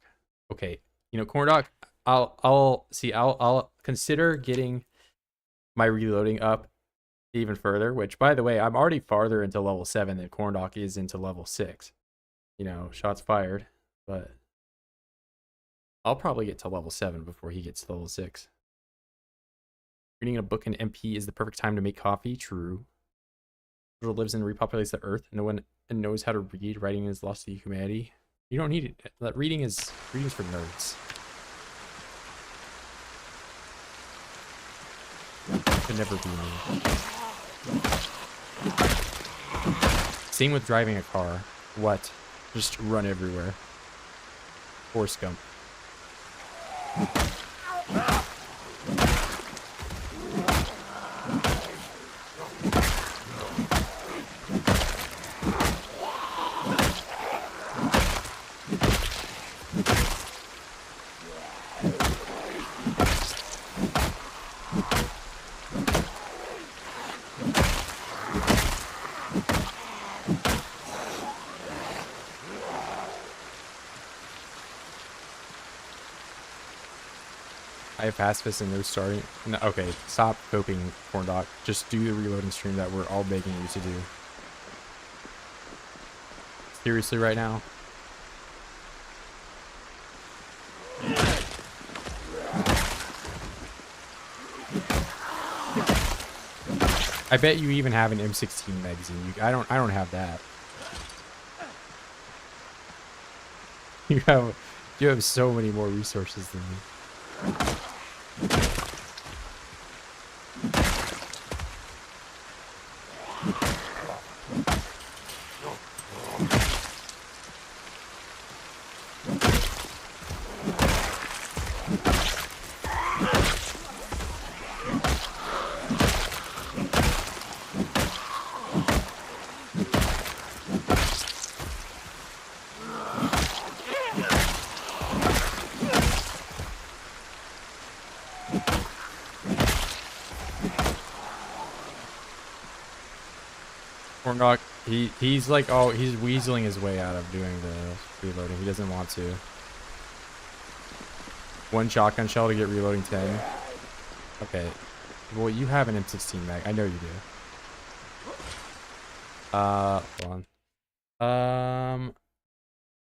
Okay, you know, Corndog, I'll consider getting my reloading up even further, which by the way, I'm already farther into level 7 than Corndog is into level 6. You know, shots fired, but I'll probably get to level 7 before he gets to level 6. Reading a book in MP is the perfect time to make coffee. True. Lives and repopulates the earth. No one knows how to read. Writing is lost to humanity. You don't need it. That reading is for nerds. Could never be me. Same with driving a car. What? Just run everywhere. Or scump. I have pacifist and no starting. No, okay, stop coping, Corn Doc. Just do the reloading stream that we're all begging you to do. Seriously, right now? I bet you even have an M16 magazine. I don't have that. You have so many more resources than me. Corndog, he's like, oh, he's weaseling his way out of doing the reloading. He doesn't want to. One shotgun shell to get reloading 10. Okay. Well, you have an M16 mag. I know you do. Hold on.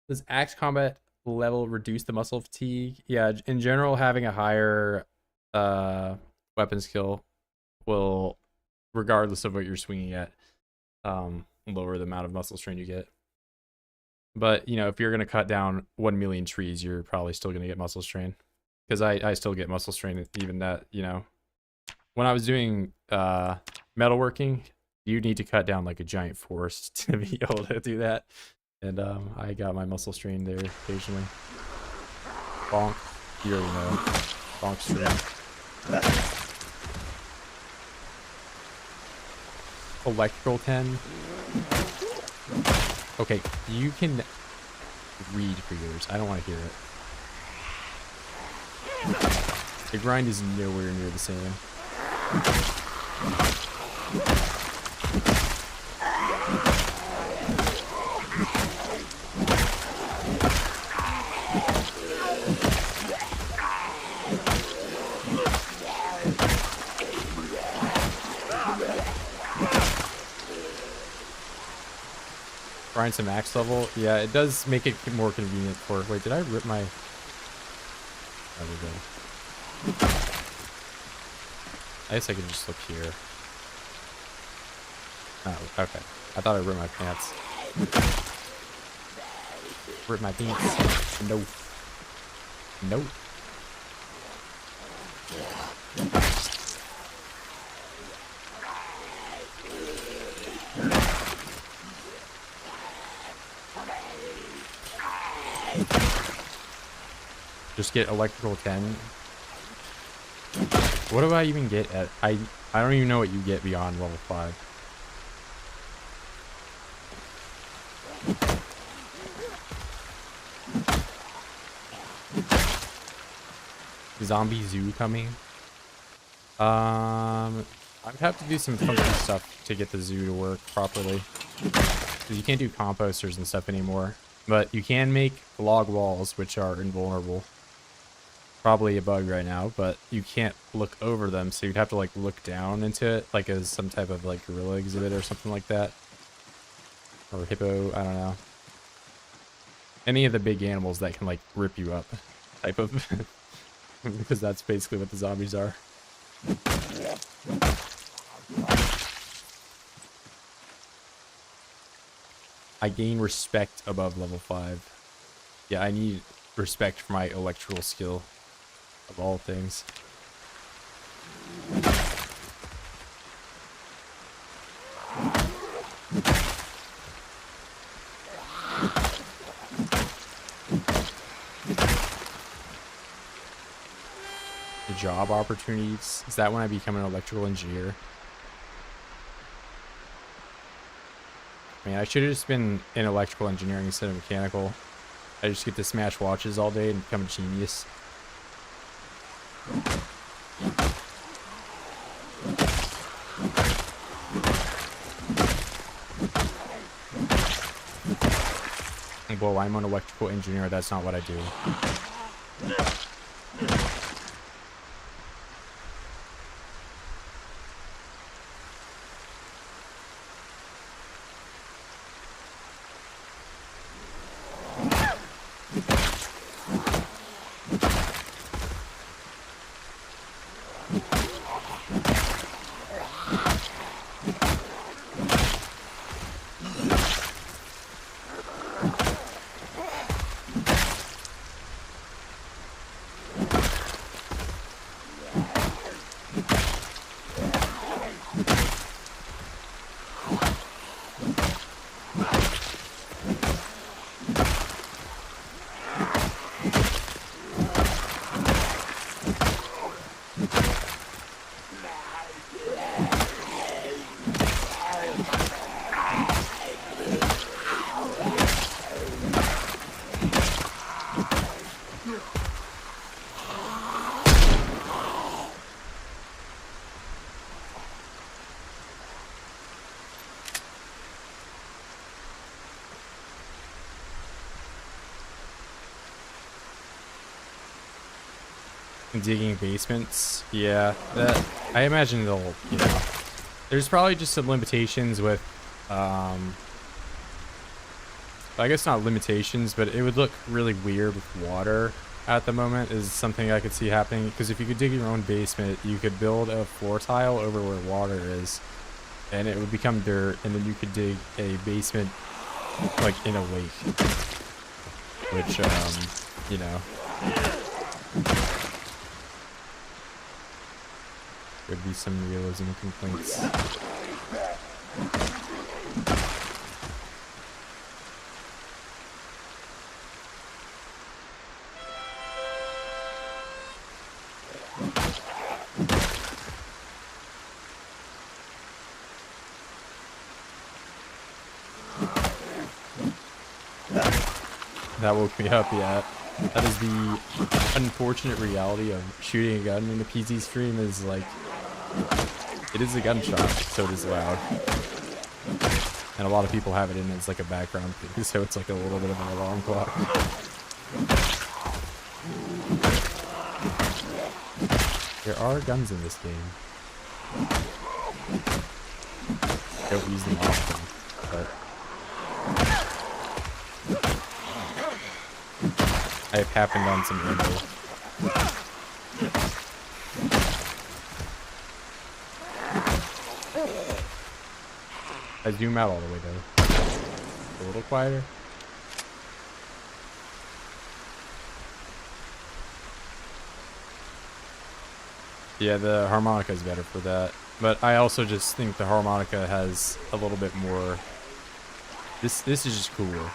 Does axe combat level reduce the muscle fatigue? Yeah, in general, having a higher weapon skill will, regardless of what you're swinging at, lower the amount of muscle strain you get. But, you know, if you're going to cut down 1 million trees, you're probably still going to get muscle strain. Because I still get muscle strain, even that, you know. When I was doing metalworking, you need to cut down like a giant forest to be able to do that. And I got my muscle strain there occasionally. Bonk. You already know. Bonk strain. Electrical 10. Okay, you can read for yours. I don't want to hear it. The grind is nowhere near the same. Grind to max level. Yeah, it does make it more convenient for... Wait, did I rip my... There we go. I guess I could just look here. Oh, okay. I thought I ripped my pants. Rip my pants. No. Nope. Just get electrical 10. What do I even get at? I don't even know what you get beyond level 5. Zombie zoo coming. I'd have to do some funky stuff to get the zoo to work properly. 'Cause you can't do composters and stuff anymore. But you can make log walls, which are invulnerable. Probably a bug right now, but you can't look over them, so you'd have to like look down into it, like as some type of like gorilla exhibit or something like that, or hippo. I don't know. Any of the big animals that can like rip you up, type of, because that's basically what the zombies are. I gain respect above level 5. Yeah, I need respect for my electrical skill. Of all things. The job opportunities. Is that when I become an electrical engineer? I mean, I should have just been in electrical engineering instead of mechanical. I just get to smash watches all day and become a genius. Whoa, I'm an electrical engineer. That's not what I do. digging basements. Yeah, that I imagine they'll, you know, there's probably just some limitations with, I guess not limitations, but it would look really weird with water at the moment is something I could see happening. Because if you could dig your own basement, you could build a floor tile over where water is, and it would become dirt, and then you could dig a basement like in a lake, which, you know, there'd be some realism complaints. That woke me up, yeah. That is the unfortunate reality of shooting a gun in a PC stream is like, it is a gunshot, so it is loud. And a lot of people have it in as like a background thing, so it's like a little bit of an alarm clock. There are guns in this game. Don't use them often, but I've happened on some ammo. I zoom out all the way though. A little quieter. Yeah, the harmonica is better for that. But I also just think the harmonica has a little bit more. This is just cooler.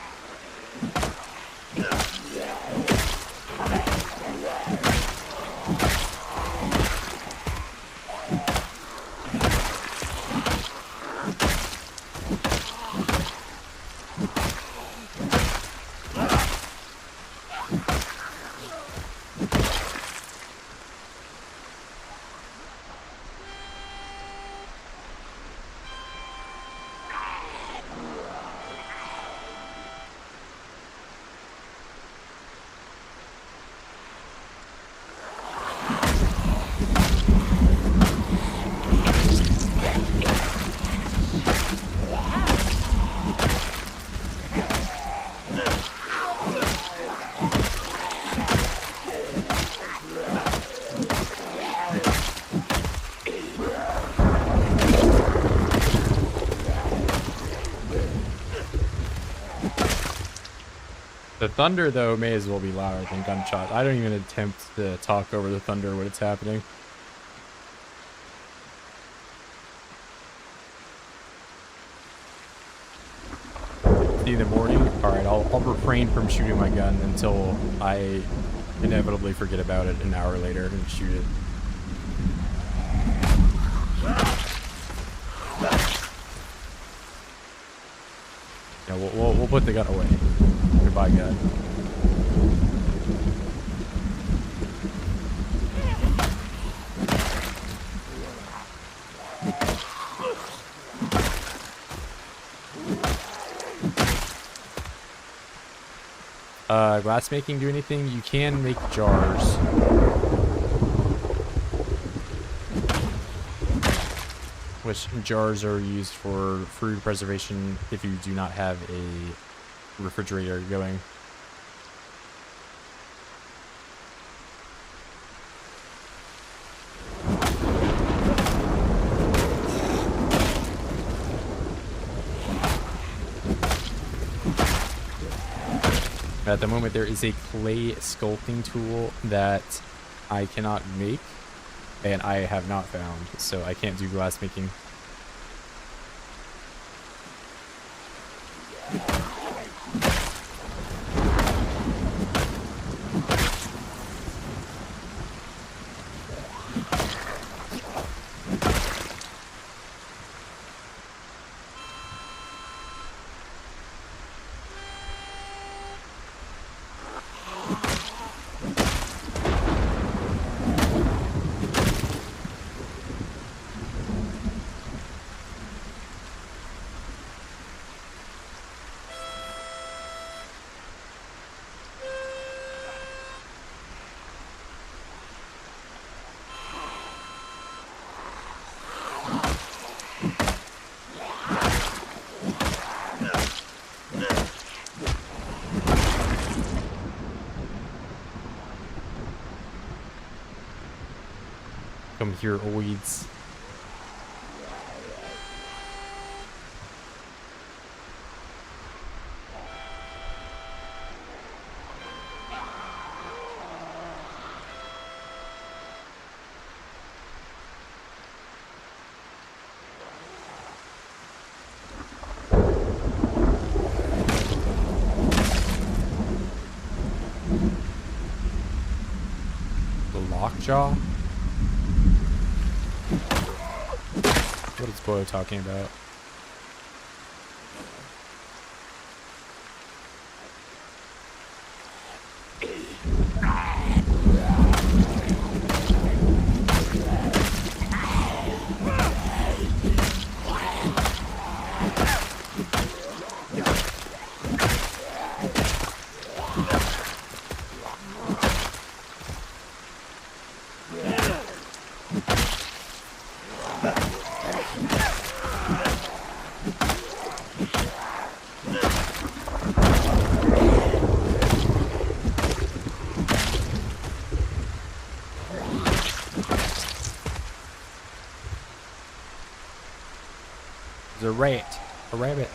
The thunder, though, may as well be louder than gunshots. I don't even attempt to talk over the thunder when it's happening. See in the morning? Alright, I'll refrain from shooting my gun until I inevitably forget about it an hour later and shoot it. Yeah, we'll put the gun away. Goodbye, gun. Glass making do anything? You can make jars. Which jars are used for food preservation if you do not have a refrigerator going. At the moment, there is a clay sculpting tool that I cannot make, and I have not found, so I can't do glass making. Come here, OIDS. Lockjaw? What is Boyo talking about? There's a rat. A rabbit.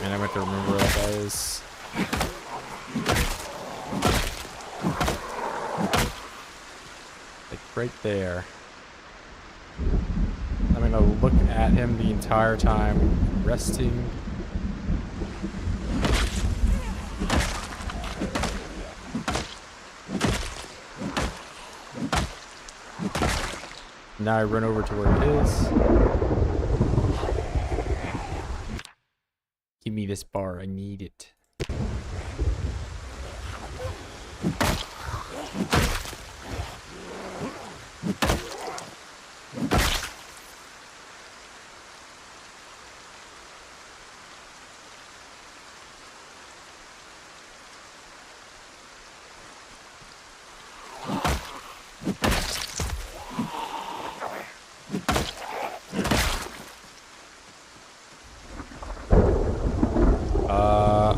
And I have to remember what that is. Like right there. I'm gonna look at him the entire time, resting. Now I run over to where it is. Give me this bar, I need it.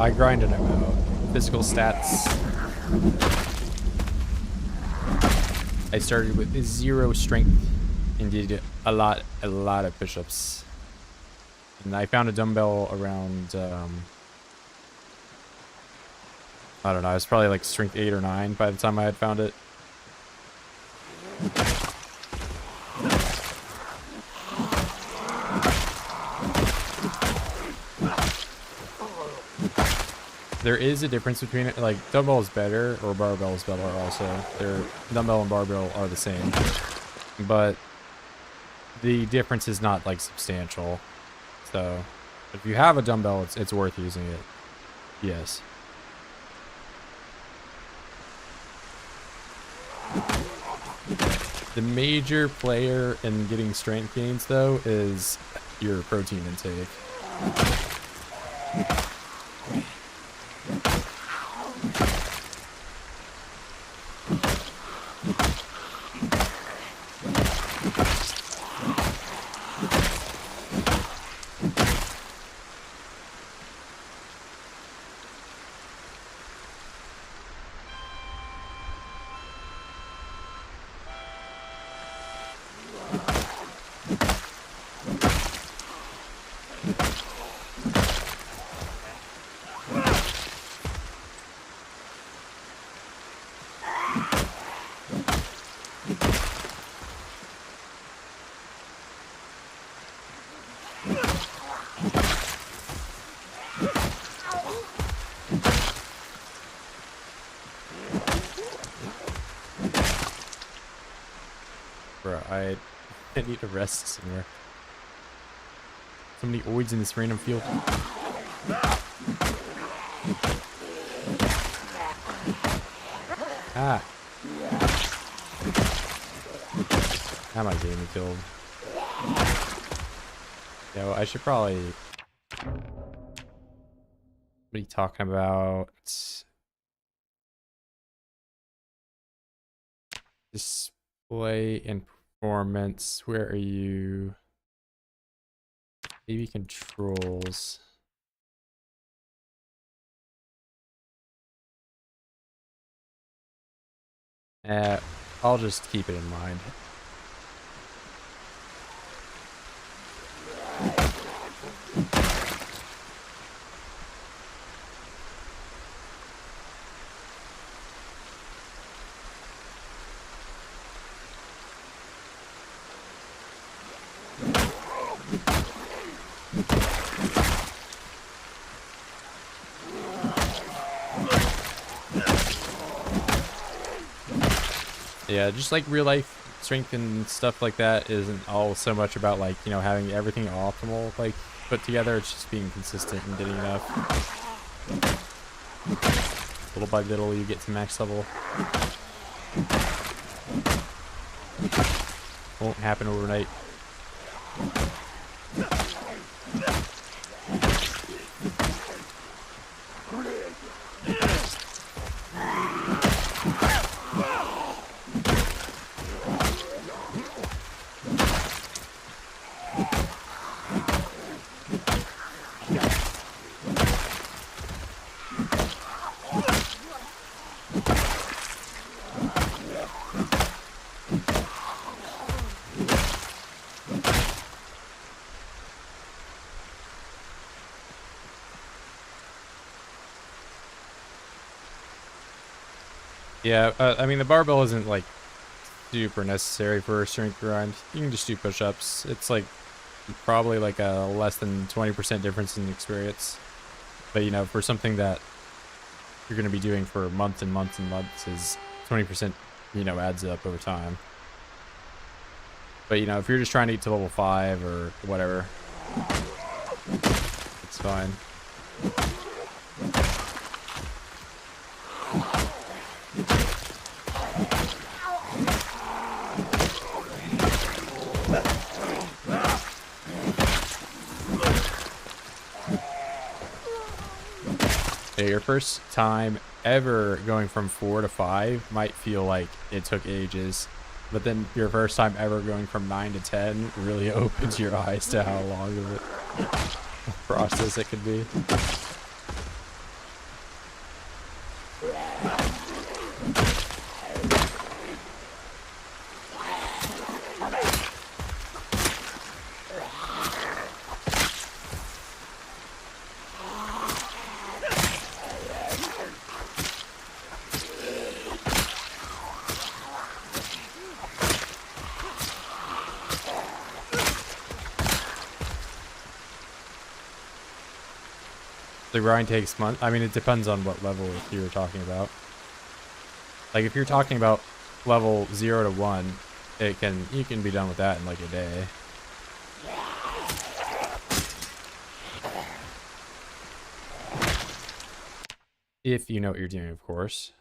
I grinded him out. Physical stats. I started with 0 strength and did a lot of push-ups. And I found a dumbbell around, I don't know, I was probably like strength 8 or 9 by the time I had found it. There is a difference between it, like dumbbell is better, or barbell is better also. Dumbbell and barbell are the same, but the difference is not like substantial. So if you have a dumbbell, it's worth using it. Yes. The major player in getting strength gains though is your protein intake. Bro, I need to rest somewhere. So many OIDS in this random field. Ah. Now my game killed. Yo, I should probably... What are you talking about? This Play and performance. Where are you? Maybe controls. I'll just keep it in mind. Yeah, just like real life strength and stuff like that isn't all so much about like, you know, having everything optimal like put together. It's just being consistent and getting enough. Little by little you get to max level. Won't happen overnight. Yeah, I mean the barbell isn't like super necessary for a strength grind. You can just do push-ups. It's like probably like a less than 20% difference in experience. But you know, for something that you're going to be doing for months and months and months, is 20%, you know, adds up over time. But you know, if you're just trying to get to level 5 or whatever, it's fine. Your first time ever going from 4 to 5 might feel like it took ages, but then your first time ever going from 9 to 10 really opens your eyes to how long of a process it could be. The grind takes months. I mean, it depends on what level you're talking about. Like, if you're talking about level 0 to 1, you can be done with that in like a day. If you know what you're doing, of course.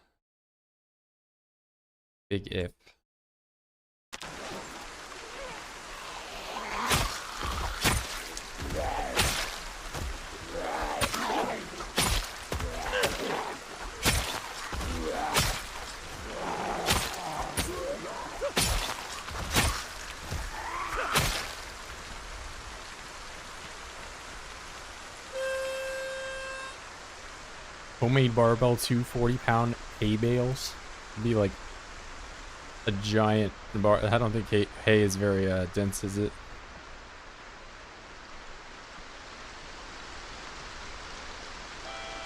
Big if. Homemade barbell, 2 40-pound hay bales. It'd be like a giant bar. I don't think hay is very dense, is it?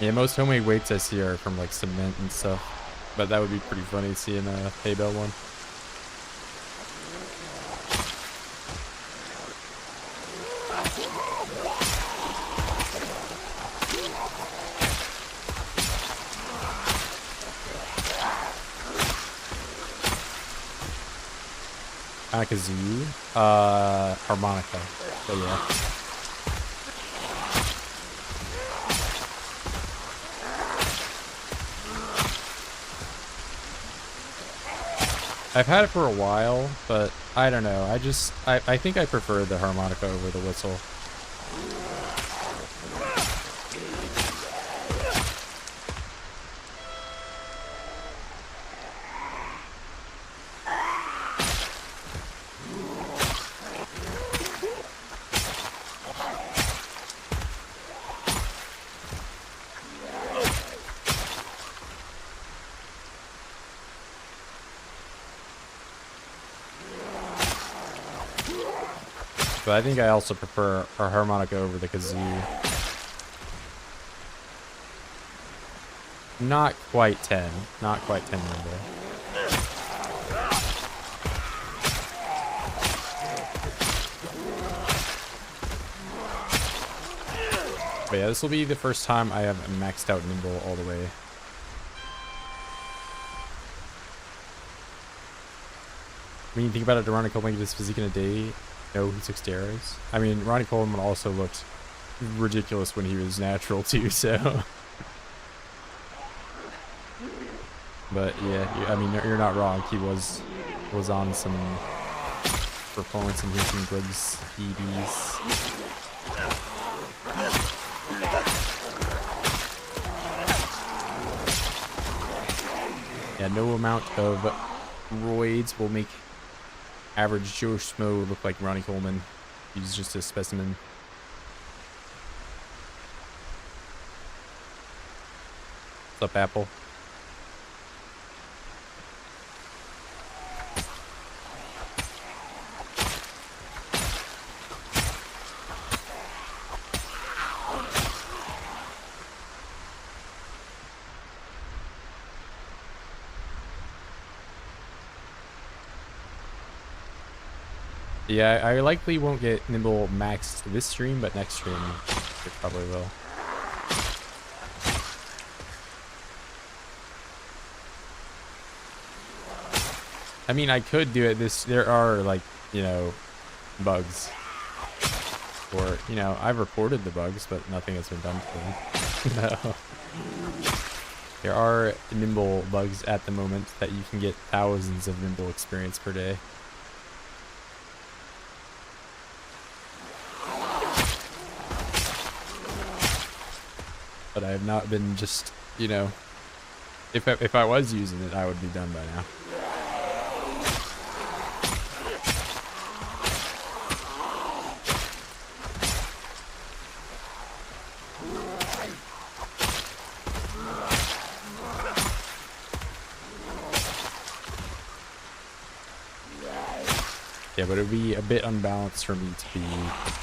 Yeah, most homemade weights I see are from like cement and stuff, but that would be pretty funny seeing a hay bale one. Kazoo, harmonica, but yeah. I've had it for a while, but I don't know. I think I prefer the harmonica over the whistle. But I think I also prefer our harmonica over the kazoo. Not quite 10. Not quite 10 nimble. But yeah, this will be the first time I have maxed out nimble all the way. When you think about it, Ronnie Coleman get his physique in a day. No, he took steroids. I mean, Ronnie Coleman also looked ridiculous when he was natural too, so. But yeah, I mean, you're not wrong. He was on some performance-enhancing drugs, EDs. Yeah, no amount of roids will make average Joe Schmo look like Ronnie Coleman. He's just a specimen. What's up, Apple? Yeah, I likely won't get nimble maxed this stream, but next stream it probably will. I mean, I could do it. There are, like, you know, bugs. Or, you know, I've reported the bugs, but nothing has been done to them. No. There are nimble bugs at the moment that you can get thousands of nimble experience per day. But I have not been just, you know, if I was using it, I would be done by now. Yeah, but it would be a bit unbalanced for me to be,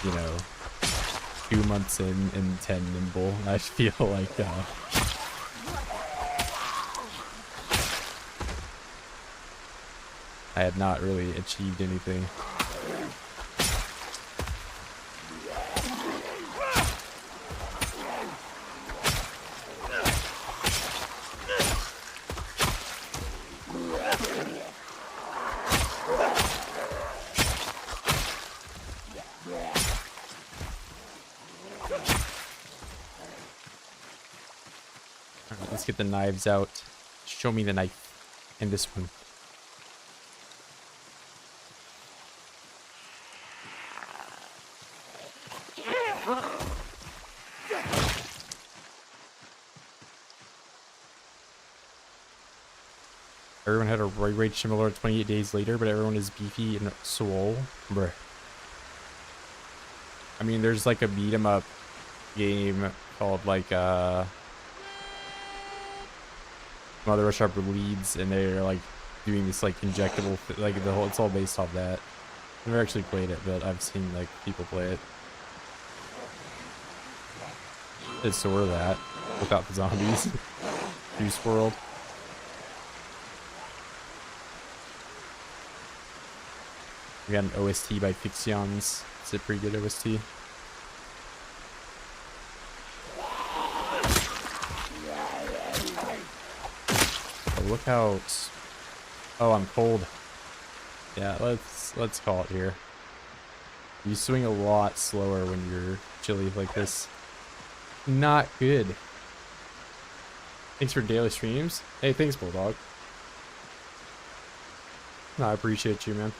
you know, 2 months in and 10 nimble. I feel like I had not really achieved anything. Let's get the knives out. Show me the knife. And this one. Everyone had a roid rage similar 28 days later, but everyone is beefy and swole. Bruh. I mean, there's like a beat 'em up game called like Mother Rush Upper Leads, and they're like doing this like injectable, like the whole, it's all based off that. I've never actually played it, but I've seen like people play it. It's sort of that without the zombies. Juice World. We got an OST by Fixions. It's a pretty good OST. Look out. Oh, I'm cold. Yeah, let's call it here. You swing a lot slower when you're chilly like this. Not good. Thanks for daily streams. Hey, thanks, Bulldog. No, I appreciate you, man.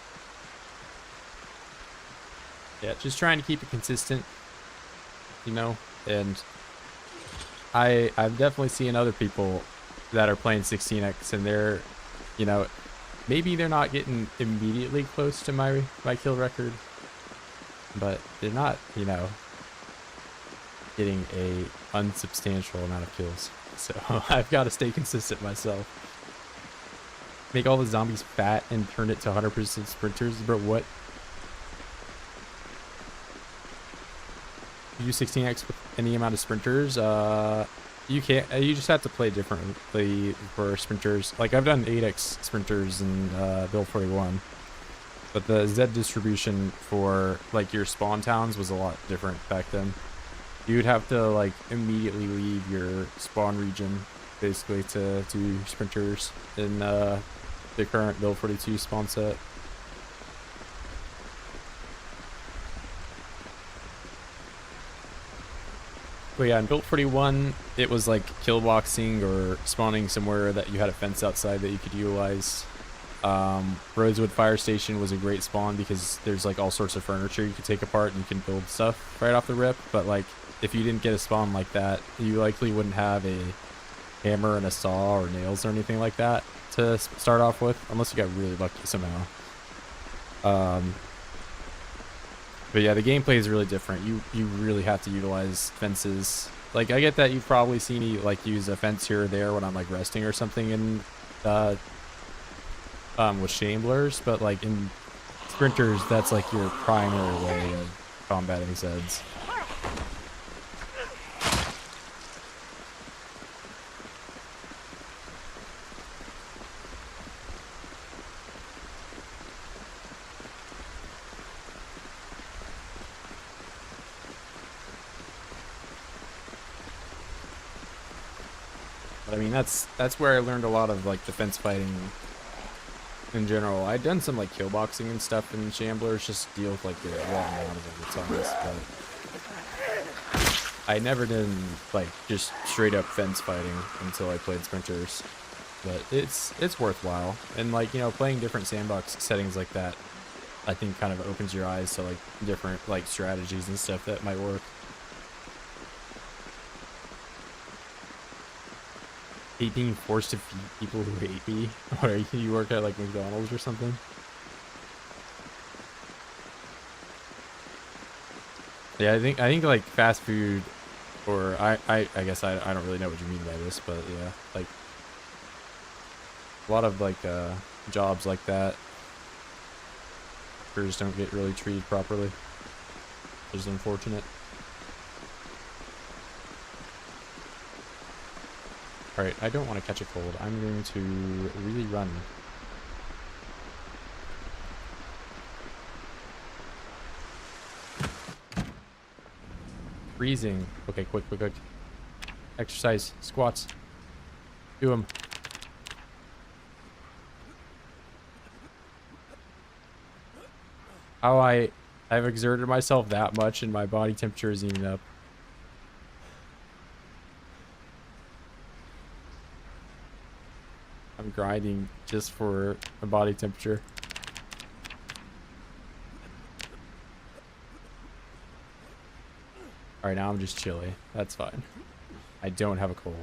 Yeah, just trying to keep it consistent, you know, and I've definitely seen other people that are playing 16x, and they're, you know, maybe they're not getting immediately close to my kill record, but they're not, you know, getting a unsubstantial amount of kills. So I've got to stay consistent myself. Make all the zombies fat and turn it to 100% sprinters, bro. What? do 16x with any amount of sprinters. You can't. You just have to play differently for sprinters. Like I've done 8x sprinters in build 41, but the Z distribution for like your spawn towns was a lot different back then. You would have to like immediately leave your spawn region basically to do sprinters in the current build 42 spawn set. But yeah, in build 41, it was like kill boxing or spawning somewhere that you had a fence outside that you could utilize. Rosewood Fire Station was a great spawn because there's like all sorts of furniture you could take apart and you can build stuff right off the rip. But like if you didn't get a spawn like that, you likely wouldn't have a hammer and a saw or nails or anything like that to start off with, unless you got really lucky somehow. But yeah, the gameplay is really different. You really have to utilize fences. Like I get that you've probably seen me like use a fence here or there when I'm like resting or something in with Shamblers, but like in sprinters, that's like your primary way of combating Zeds. I mean, that's where I learned a lot of like defense fighting in general. I'd done some like kill boxing and stuff in Shamblers just to deal with like the raw amount of it, but I never did like just straight up fence fighting until I played sprinters. But it's worthwhile, and like, you know, playing different sandbox settings like that, I think kind of opens your eyes to like different like strategies and stuff that might work. Hate being forced to feed people who hate me. Or you work at like McDonald's or something. Yeah, I think like fast food, or I guess I don't really know what you mean by this, but yeah, like a lot of like jobs like that, workers don't get really treated properly, which is unfortunate. Alright, I don't want to catch a cold. I'm going to really run. Freezing. Okay, quick. Exercise. Squats. Do them. How I've exerted myself that much and my body temperature is even up. I'm grinding just for a body temperature. Alright, now I'm just chilly. That's fine. I don't have a cold.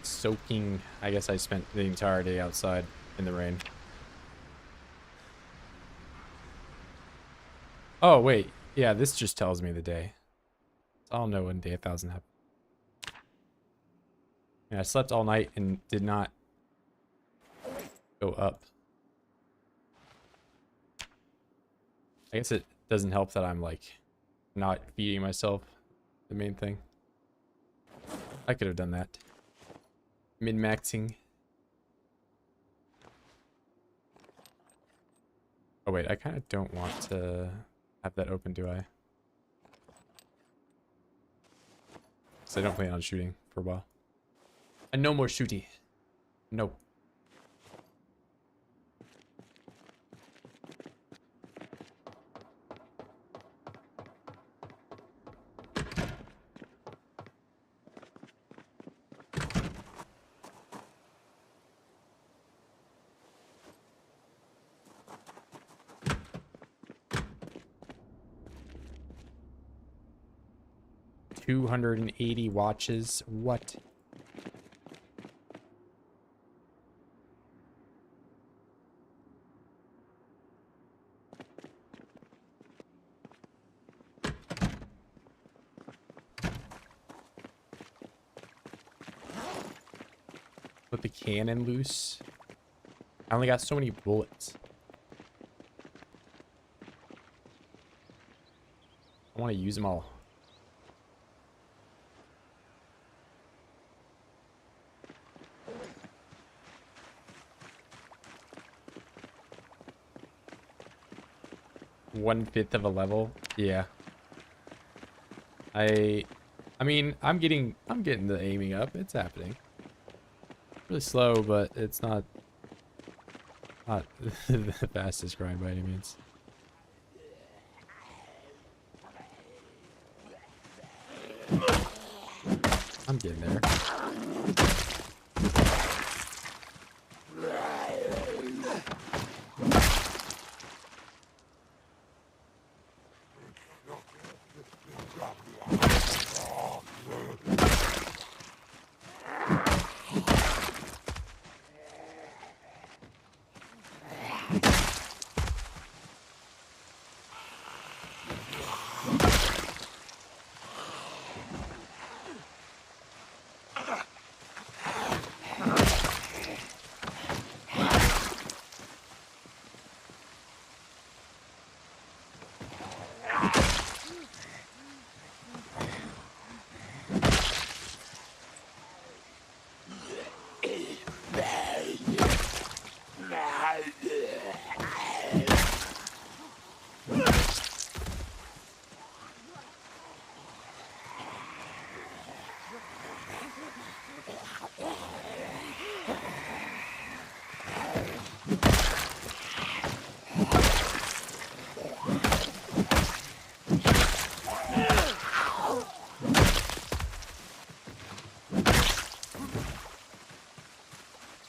Soaking. I guess I spent the entire day outside in the rain. Oh, wait. Yeah, this just tells me the day. I'll know when day 1000 happened. Yeah, I slept all night and did not go up. I guess it doesn't help that I'm like not feeding myself, the main thing. I could have done that. Min-maxing. Oh wait, I kind of don't want to have that open, do I? Because I don't plan on shooting for a while. And no more shooting. No. 280 watches. What? Put the cannon loose. I only got so many bullets. I want to use them all. One-fifth of a level. Yeah. I mean, I'm getting the aiming up. It's happening. Really slow, but it's not the fastest grind by any means. I'm getting there.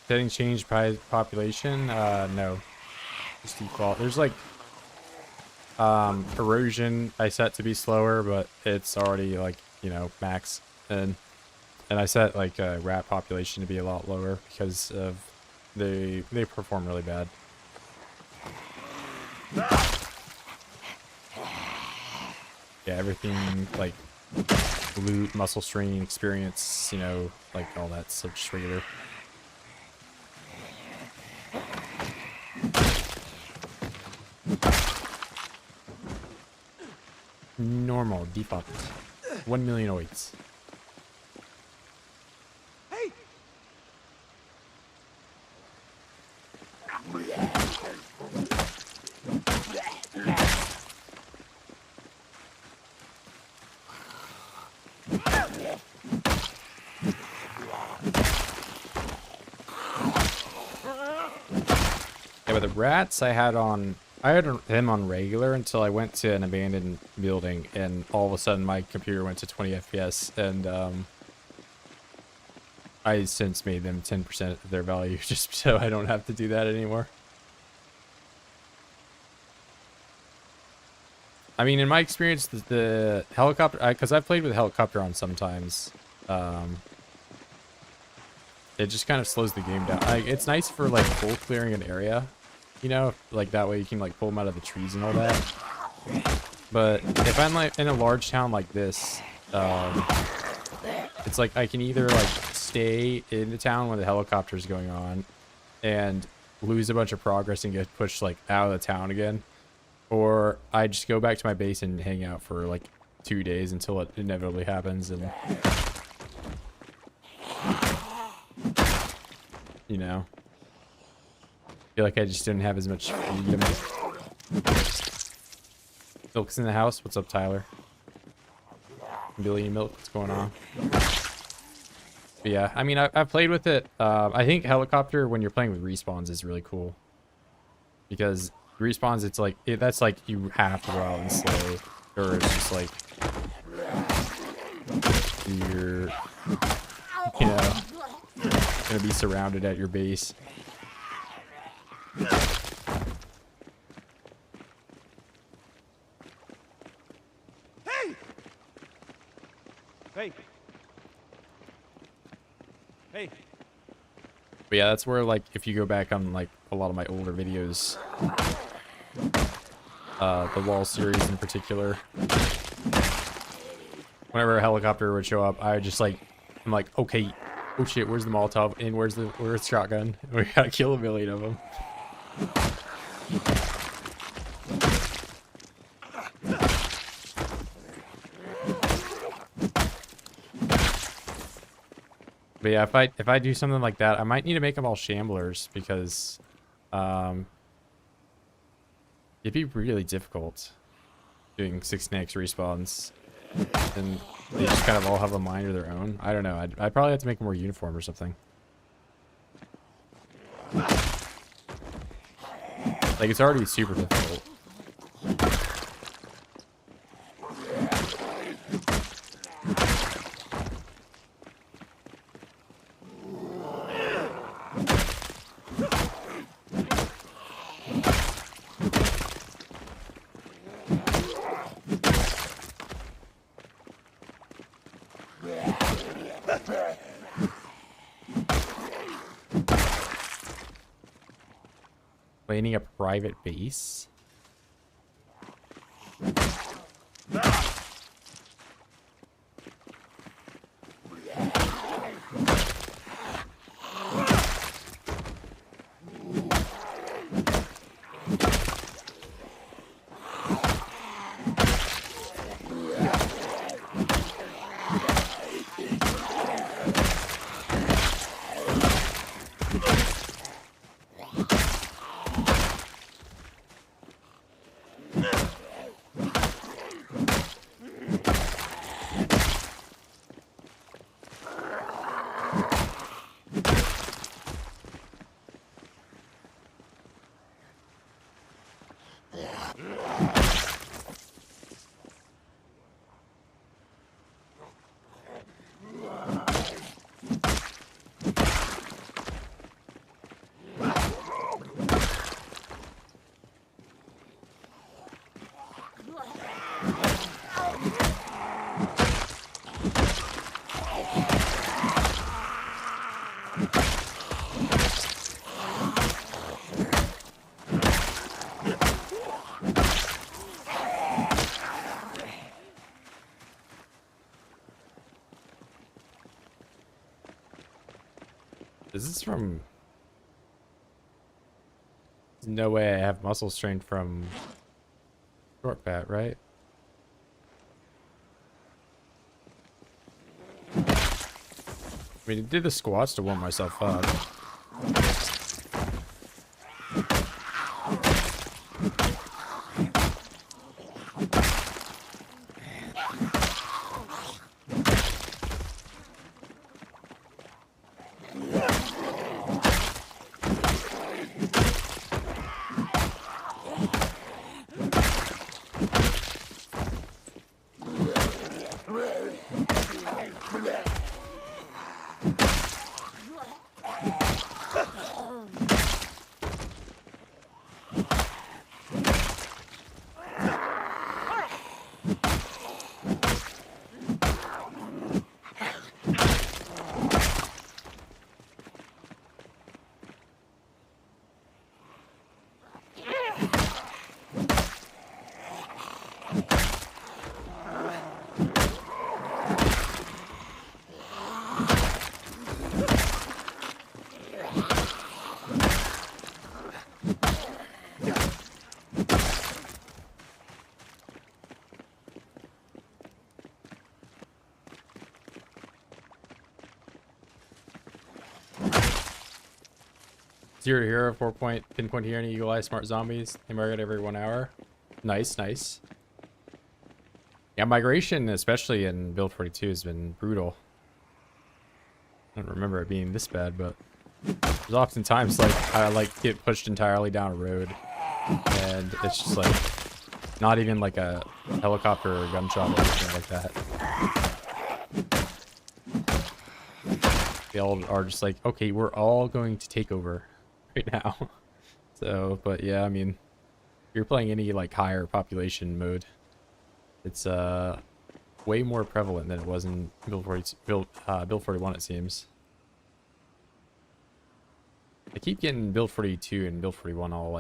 Settings change by population? No. Just default. There's like erosion I set to be slower, but it's already like, you know, max. And I set like rat population to be a lot lower because of they perform really bad. Yeah, everything like loot, muscle strain, experience, you know, like all that stuff, just regular. Normal, default. 1 million OIDS. Hey! Yeah, but the rats I had him on regular until I went to an abandoned building, and all of a sudden my computer went to 20 FPS, and I since made them 10% of their value just so I don't have to do that anymore. I mean, in my experience, the helicopter, because I've played with a helicopter on sometimes, it just kind of slows the game down. Like, it's nice for like full clearing an area, you know, like that way you can like pull them out of the trees and all that. But if I'm like in a large town like this, it's like I can either like stay in the town when the helicopter is going on and lose a bunch of progress and get pushed like out of the town again, or I just go back to my base and hang out for like 2 days until it inevitably happens. And you know, I feel like I just didn't have as much freedom. Milk's in the house. What's up, Tyler? Billy Milk, what's going on? But yeah, I mean, I've played with it. I think helicopter, when you're playing with respawns, is really cool. Because respawns, it's like, that's like you have to go out and slay. Or it's just like, you're, you know, gonna be surrounded at your base. Hey. But yeah, that's where, like, if you go back on, like, a lot of my older videos, the wall series in particular, whenever a helicopter would show up, I would just, like, I'm like, okay, oh shit, where's the Molotov, and where's the shotgun? We gotta kill 1,000,000 of them. But yeah, if I do something like that, I might need to make them all shamblers because it'd be really difficult doing 6 next respawns, and they just kind of all have a mind of their own. I don't know. I'd probably have to make them more uniform or something. Like, it's already super difficult. Planning a private base? This is from... There's no way I have muscle strength from short bat, right? I mean, I did the squats to warm myself up. Zero hero, 4-point pinpoint here, and eagle eye smart zombies. They target every 1 hour. Nice, nice. Yeah, migration, especially in build 42, has been brutal. I don't remember it being this bad, but there's oftentimes like I like get pushed entirely down a road, and it's just like not even like a helicopter or gunshot or anything like that. They all are just like, okay, we're all going to take over right now. So, but yeah, I mean, if you're playing any like higher population mode, it's way more prevalent than it was in build 41, it seems. I keep getting build 42 and build 41 all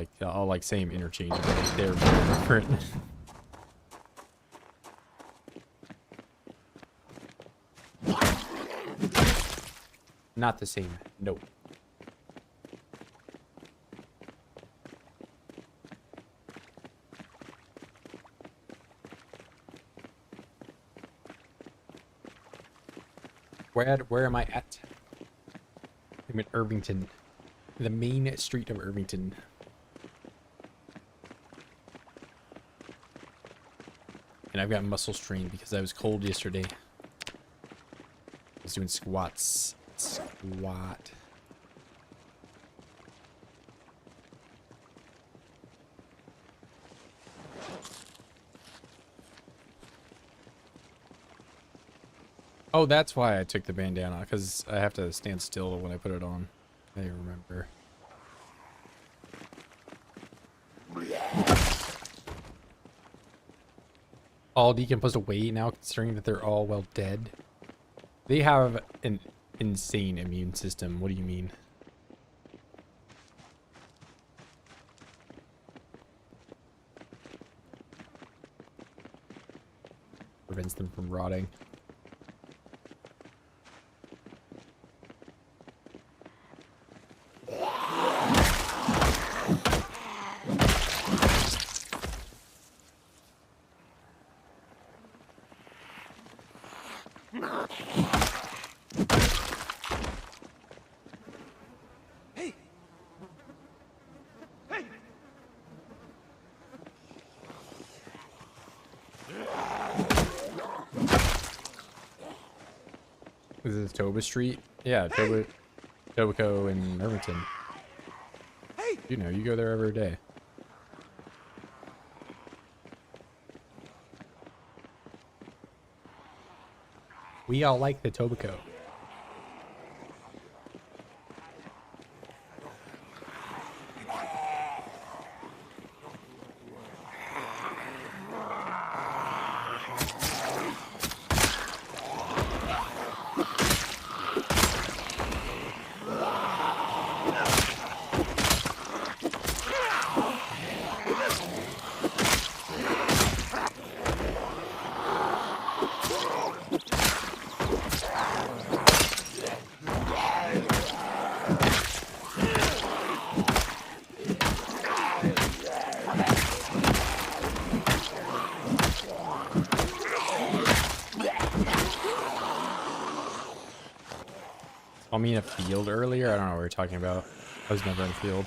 like same interchangeable. They're different. Not the same. No. Where am I at? I'm in Irvington. The main street of Irvington. And I've got muscle strain because I was cold yesterday. I was doing squats. Squat. Oh, that's why I took the bandana, because I have to stand still when I put it on. I remember. All decomposed away now, considering that they're all well dead. They have an insane immune system. What do you mean? Prevents them from rotting. This is Toba Street? Yeah, Tobaco in Irvington. You know, you go there every day. We all like the Tobaco. I mean a field earlier? I don't know what we were talking about. I was never in a field.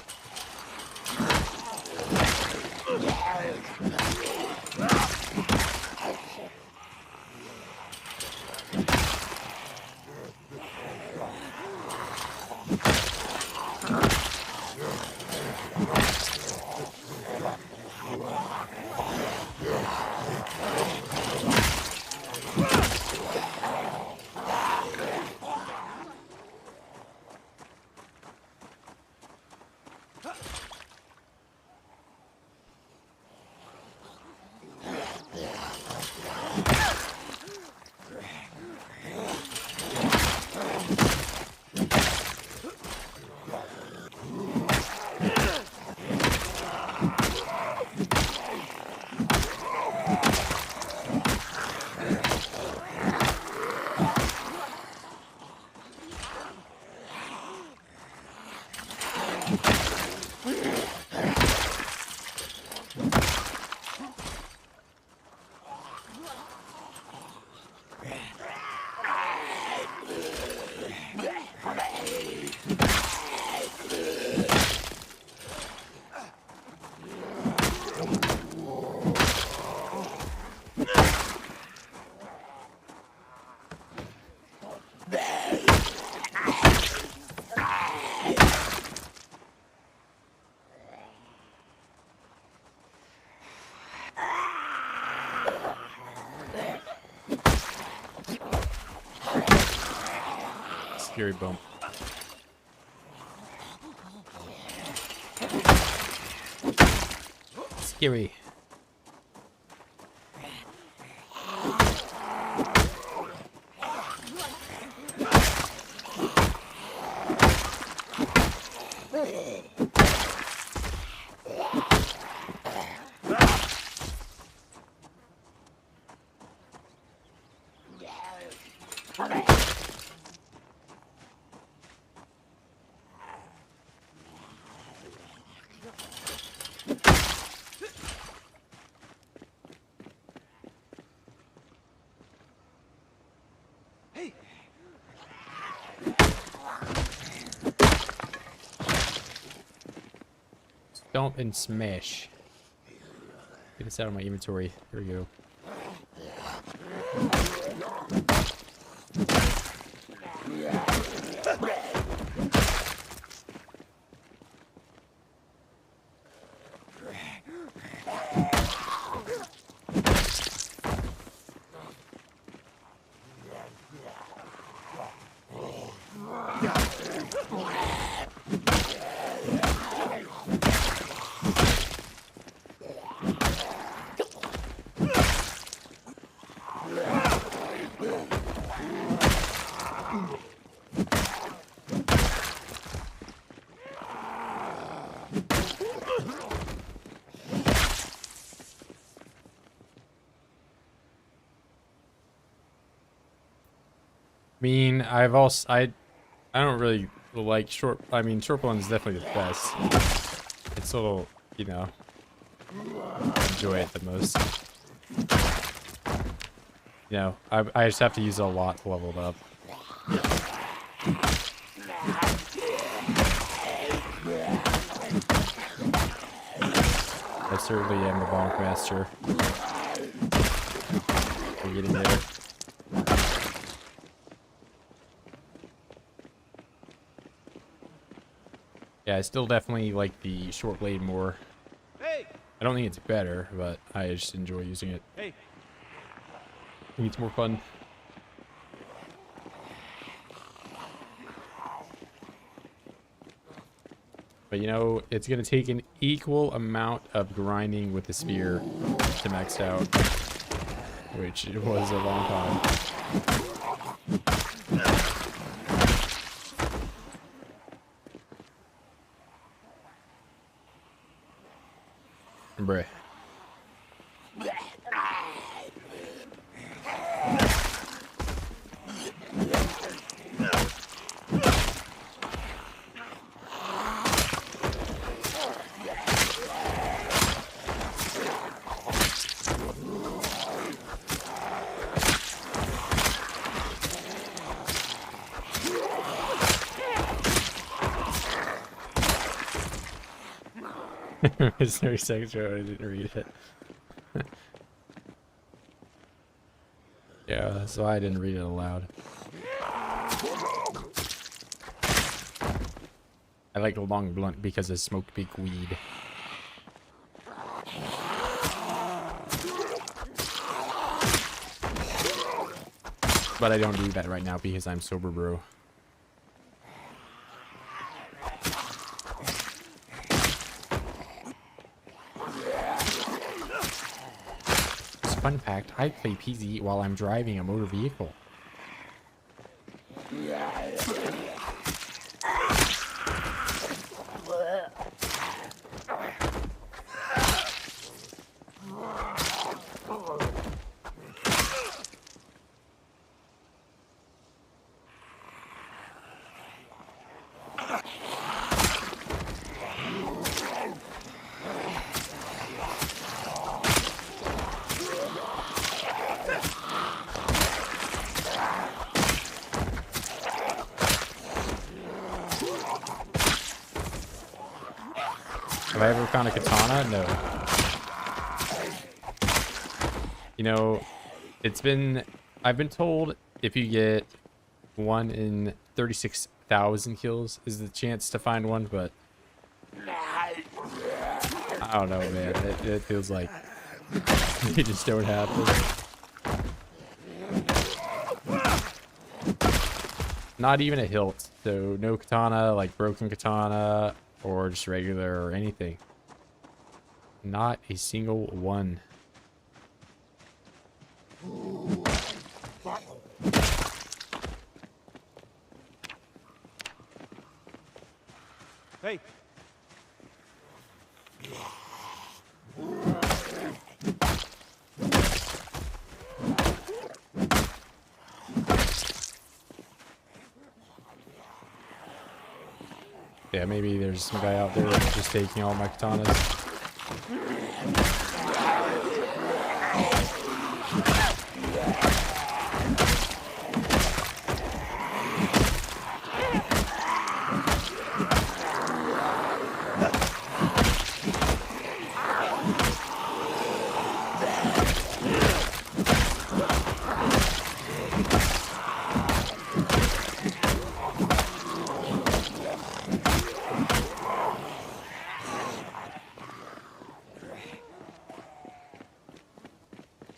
Scary bump. Scary. Dump and smash. Get this out of my inventory. There we go. I mean, I don't really like short. I mean, short one is definitely the best. It's a little, you know, enjoy it the most. You know, I just have to use a lot to level it up. I certainly am the bonk master. We're getting there. Yeah, I still definitely like the short blade more. Hey! I don't think it's better, but I just enjoy using it. Hey! I think it's more fun. But you know, it's gonna take an equal amount of grinding with the spear to max out, which was a long time. Bruh. It's 30 seconds ago, I didn't read it. Yeah, that's why I didn't read it aloud. I like a long blunt because I smoke big weed. But I don't do that right now because I'm sober, bro. Fun fact, I play PZ while I'm driving a motor vehicle. Have I ever found a katana? No. You know, I've been told if you get 1 in 36,000 kills is the chance to find one, but I don't know, man. It feels like they just don't happen. Not even a hilt, so no katana, like broken katana, or just regular or anything. Not a single one. Hey. Yeah, maybe there's some guy out there just taking all my katanas.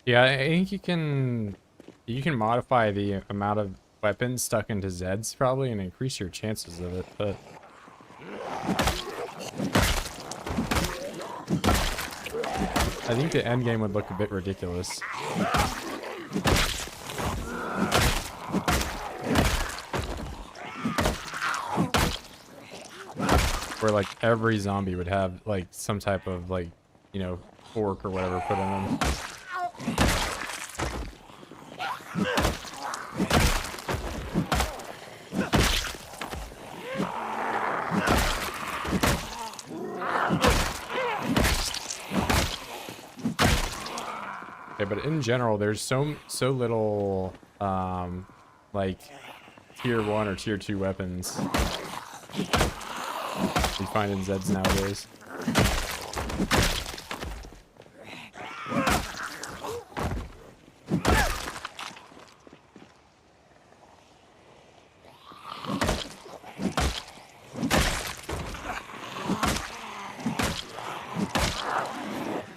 Yeah, I think you can modify the amount of weapons stuck into Zeds probably and increase your chances of it, but I think the end game would look a bit ridiculous. Where like every zombie would have like some type of like, you know, fork or whatever put in them. Okay, but in general, there's so little like tier 1 or tier 2 weapons you find in Zeds nowadays.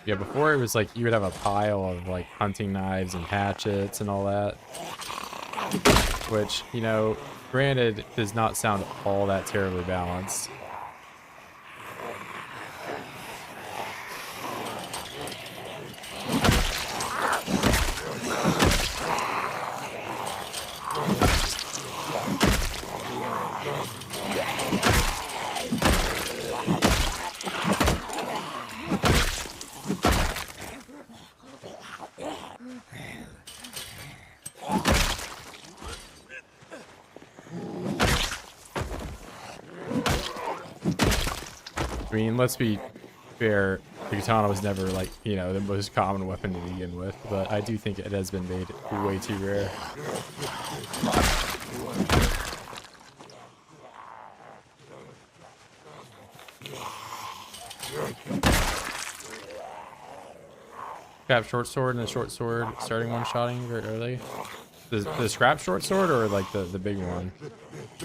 Yeah, before it was like you would have a pile of like hunting knives and hatchets and all that, which, you know, granted does not sound all that terribly balanced. I mean, let's be fair, the katana was never like, you know, the most common weapon to begin with, but I do think it has been made way too rare. Scrap short sword and the short sword starting one-shotting very early. The scrap short sword or like the big one?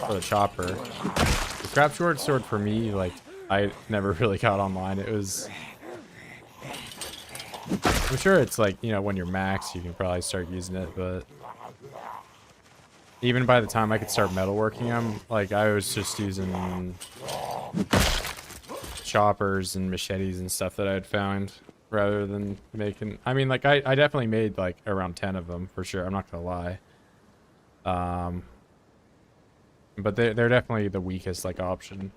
Or the chopper? The scrap short sword for me, like, I never really got online. It was... I'm sure it's like, you know, when you're max, you can probably start using it, but... Even by the time I could start metalworking them, like, I was just using... choppers and machetes and stuff that I had found, rather than making... I mean, like, I definitely made, like, around 10 of them, for sure. I'm not gonna lie. But they're definitely the weakest, like, option.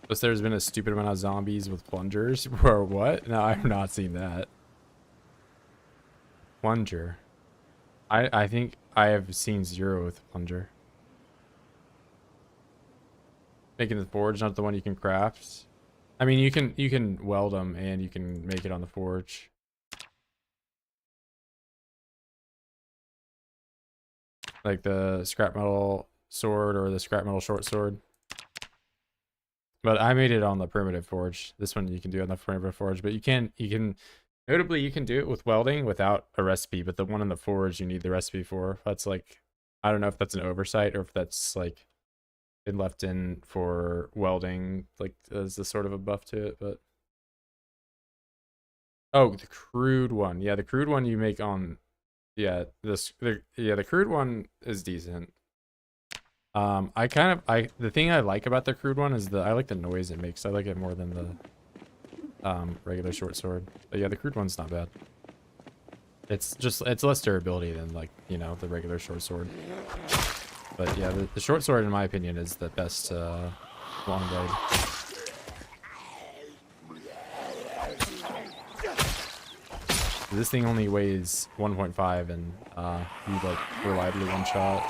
Plus, there's been a stupid amount of zombies with plungers. Or what? No, I've not seen that. Plunger. I think I have seen 0 with plunger. Making the forge, not the one you can craft. I mean, you can weld them and you can make it on the forge. Like the scrap metal sword or the scrap metal short sword. But I made it on the primitive forge. This one you can do on the primitive forge, but you can notably you can do it with welding without a recipe, but the one in the forge you need the recipe for. That's like, I don't know if that's an oversight or if that's like been left in for welding, like as a sort of a buff to it, but oh, the crude one. Yeah, the crude one you make on, yeah, the crude one is decent. The thing I like about the crude one is I like the noise it makes. I like it more than the regular short sword. But yeah, the crude one's not bad. It's less durability than, like, you know, the regular short sword. But yeah, the short sword in my opinion is the best long blade. This thing only weighs 1.5 and you like reliably one shot.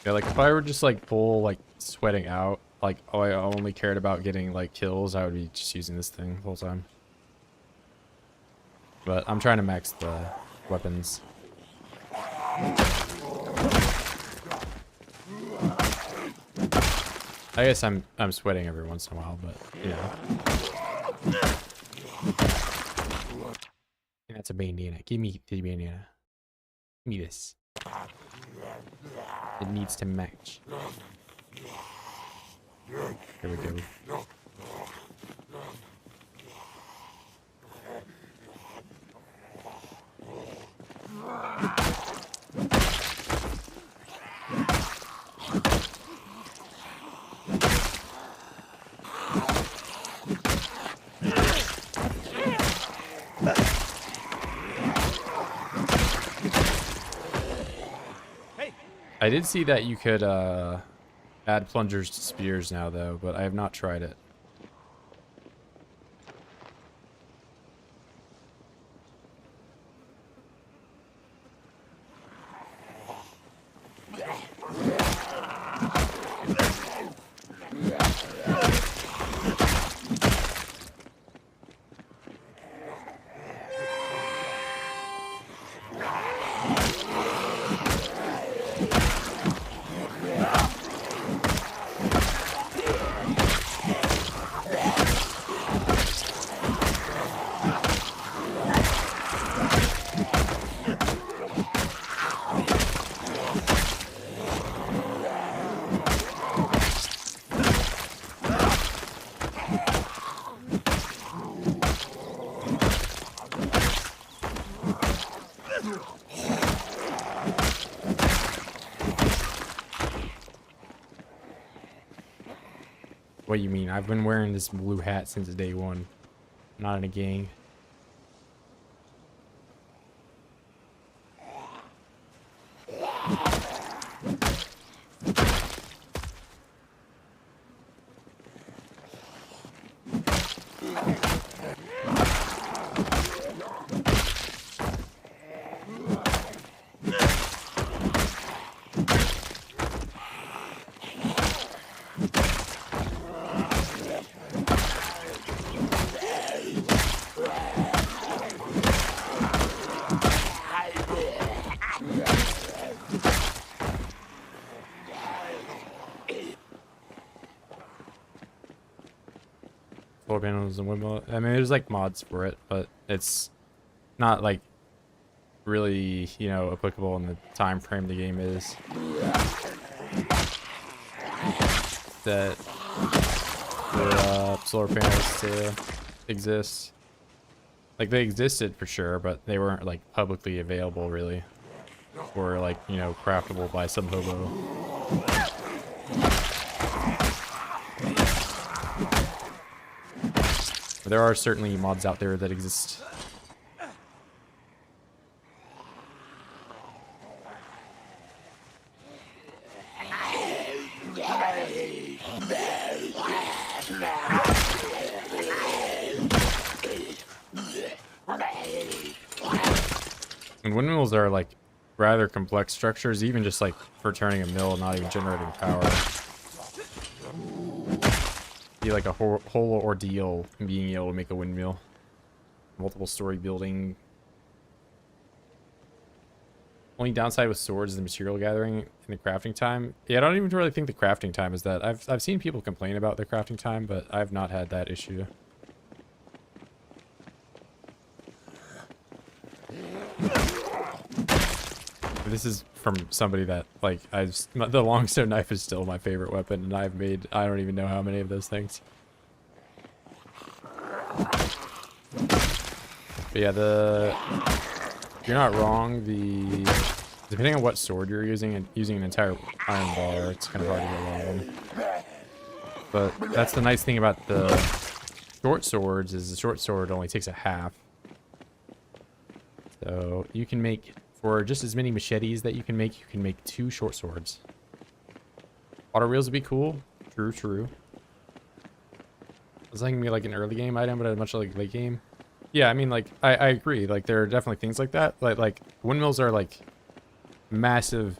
Yeah, like if I were just like full like sweating out, like I only cared about getting like kills, I would be just using this thing the whole time. But I'm trying to max the weapons. I guess I'm sweating every once in a while, but you know. That's a bandana. Give me the bandana. Give me this. It needs to match. Here we go. I did see that you could add plungers to spears now, though, but I have not tried it. What do you mean? I've been wearing this blue hat since day one. Not in a gang. Floor panels and windmill. I mean, there's like mods for it, but it's not like really, you know, applicable in the time frame the game is. That for solar panels to exist. Like they existed for sure, but they weren't like publicly available really, or like, you know, craftable by some hobo. There are certainly mods out there that exist. And windmills are like rather complex structures, even just like for turning a mill, not even generating power. Be like a whole ordeal in being able to make a windmill. Multiple story building. Only downside with swords is the material gathering and the crafting time. Yeah, I don't even really think the crafting time is that. I've seen people complain about the crafting time, but I've not had that issue. This is from somebody that, like, the longstone knife is still my favorite weapon, and I've made, I don't even know how many of those things. But yeah, you're not wrong, depending on what sword you're using, and using an entire iron bar, it's kind of hard to get along. But that's the nice thing about the short swords, is the short sword only takes a half. So you can make, for just as many machetes that you can make 2 short swords. Auto reels would be cool. True, true. It's like gonna be like an early game item, but a much like late game. Yeah, I mean, like, I agree. Like, there are definitely things like that. Like windmills are like massive.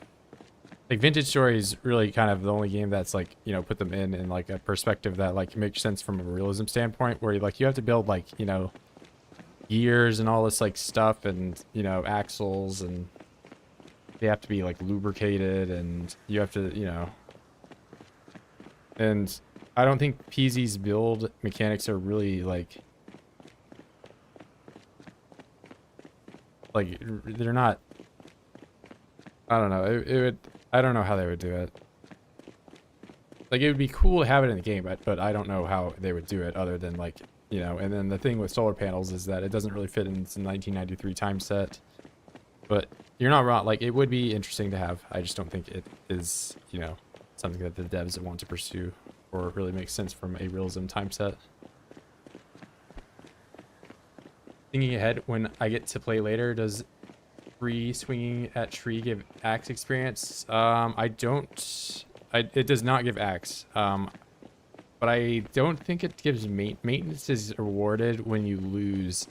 Like, Vintage Story is really kind of the only game that's like, you know, put them in like a perspective that like makes sense from a realism standpoint, where like you have to build like, you know, gears and all this like stuff, and, you know, axles, and they have to be like lubricated, and you have to, you know, And I don't think PZ's build mechanics are really like they're not. I don't know. It would. I don't know how they would do it. Like, it would be cool to have it in the game, but I don't know how they would do it other than, like, you know. And then the thing with solar panels is that it doesn't really fit into 1993 time set. But you're not wrong. Like, it would be interesting to have. I just don't think it is, you know, something that the devs want to pursue or really makes sense from a realism time set. Thinking ahead, when I get to play later, does free swinging at tree give axe experience? I don't. It does not give axe. But I don't think it gives maintenance is rewarded when you lose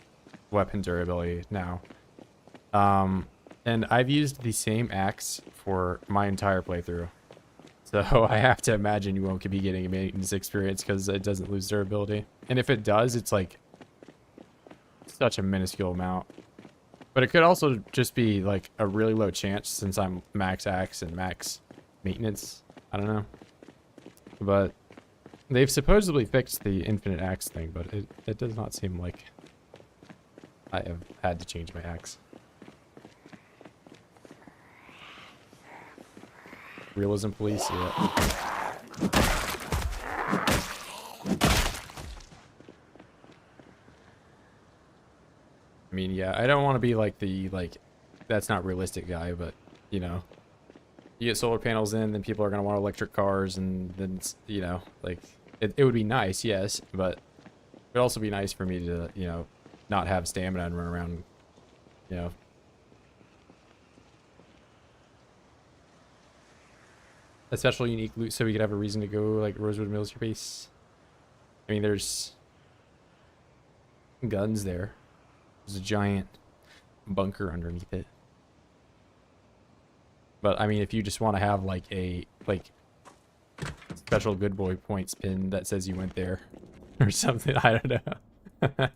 weapon durability now. And I've used the same axe for my entire playthrough. So I have to imagine you won't be getting a maintenance experience because it doesn't lose durability. And if it does, it's like such a minuscule amount. But it could also just be like a really low chance since I'm max axe and max maintenance. I don't know. But they've supposedly fixed the infinite axe thing, but it does not seem like I have had to change my axe. Realism police, yeah. I mean, yeah, I don't want to be like the, that's not realistic guy, but, you know, you get solar panels in, then people are going to want electric cars, and then, you know, like, it would be nice, yes, but it would also be nice for me to, you know, not have stamina and run around, you know. A special unique loot so we could have a reason to go, like, Rosewood Military Base. I mean, there's guns there. There's a giant bunker underneath it. But, I mean, if you just want to have, like, a, special good boy points pin that says you went there or something, I don't know.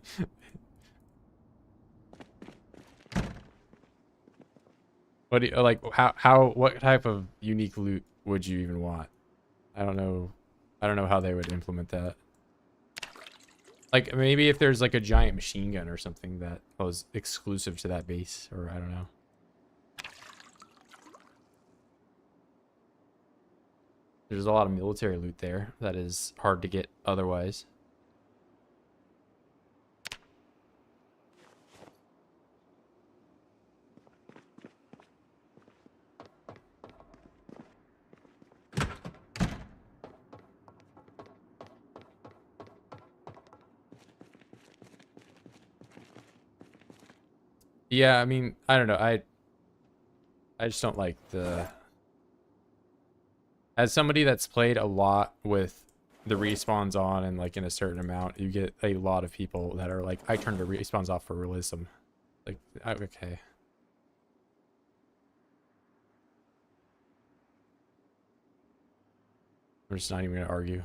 What do you, like, what type of unique loot would you even want? I don't know how they would implement that. Like, maybe if there's like a giant machine gun or something that was exclusive to that base, or I don't know. There's a lot of military loot there that is hard to get otherwise. Yeah, I mean, I don't know. I just don't like the... As somebody that's played a lot with the respawns on and like in a certain amount, you get a lot of people that are like, I turned the respawns off for realism. Like, okay. I'm just not even gonna argue.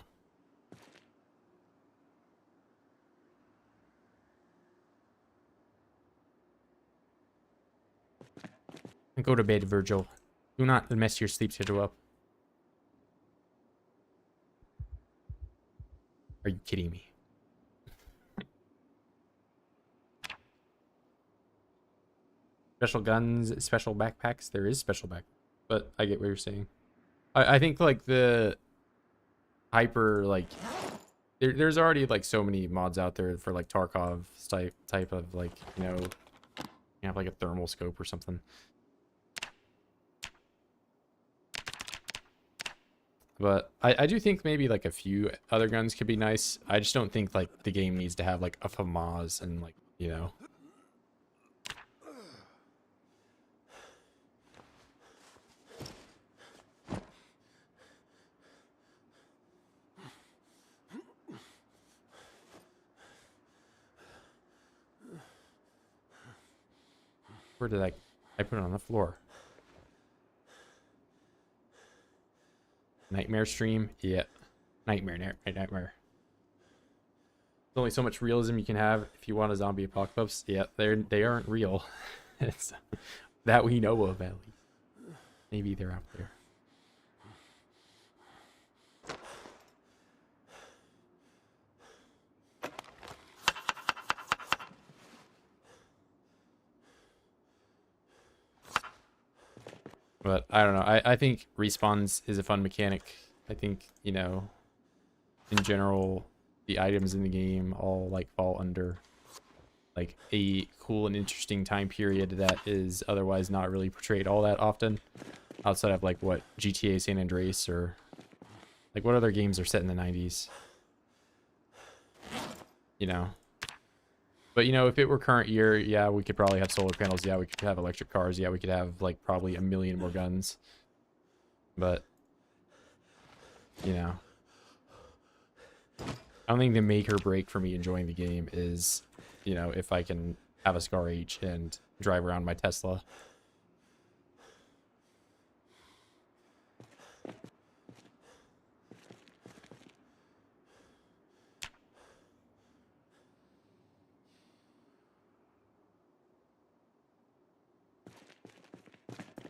Go to bed, Virgil. Do not mess your sleep schedule up. Are you kidding me? Special guns, special backpacks. There is special back, but I get what you're saying. I think like the hyper, like there's already like so many mods out there for like Tarkov's type of, like, you know, you have like a thermal scope or something. But I do think maybe like a few other guns could be nice. I just don't think like the game needs to have like a FAMAS and, like, you know. Where did I put it on the floor? Nightmare stream? Yeah. Nightmare. There's only so much realism you can have if you want a zombie apocalypse. Yeah, they aren't real. It's that we know of, at least. Maybe they're out there. But I don't know. I think respawns is a fun mechanic. I think, you know, in general, the items in the game all like fall under like a cool and interesting time period that is otherwise not really portrayed all that often outside of like what GTA San Andreas or like what other games are set in the 90s, you know. But you know, if it were current year, yeah, we could probably have solar panels, yeah, we could have electric cars, yeah, we could have like probably a million more guns. But you know, I don't think the make or break for me enjoying the game is, you know, if I can have a Scar H and drive around my Tesla.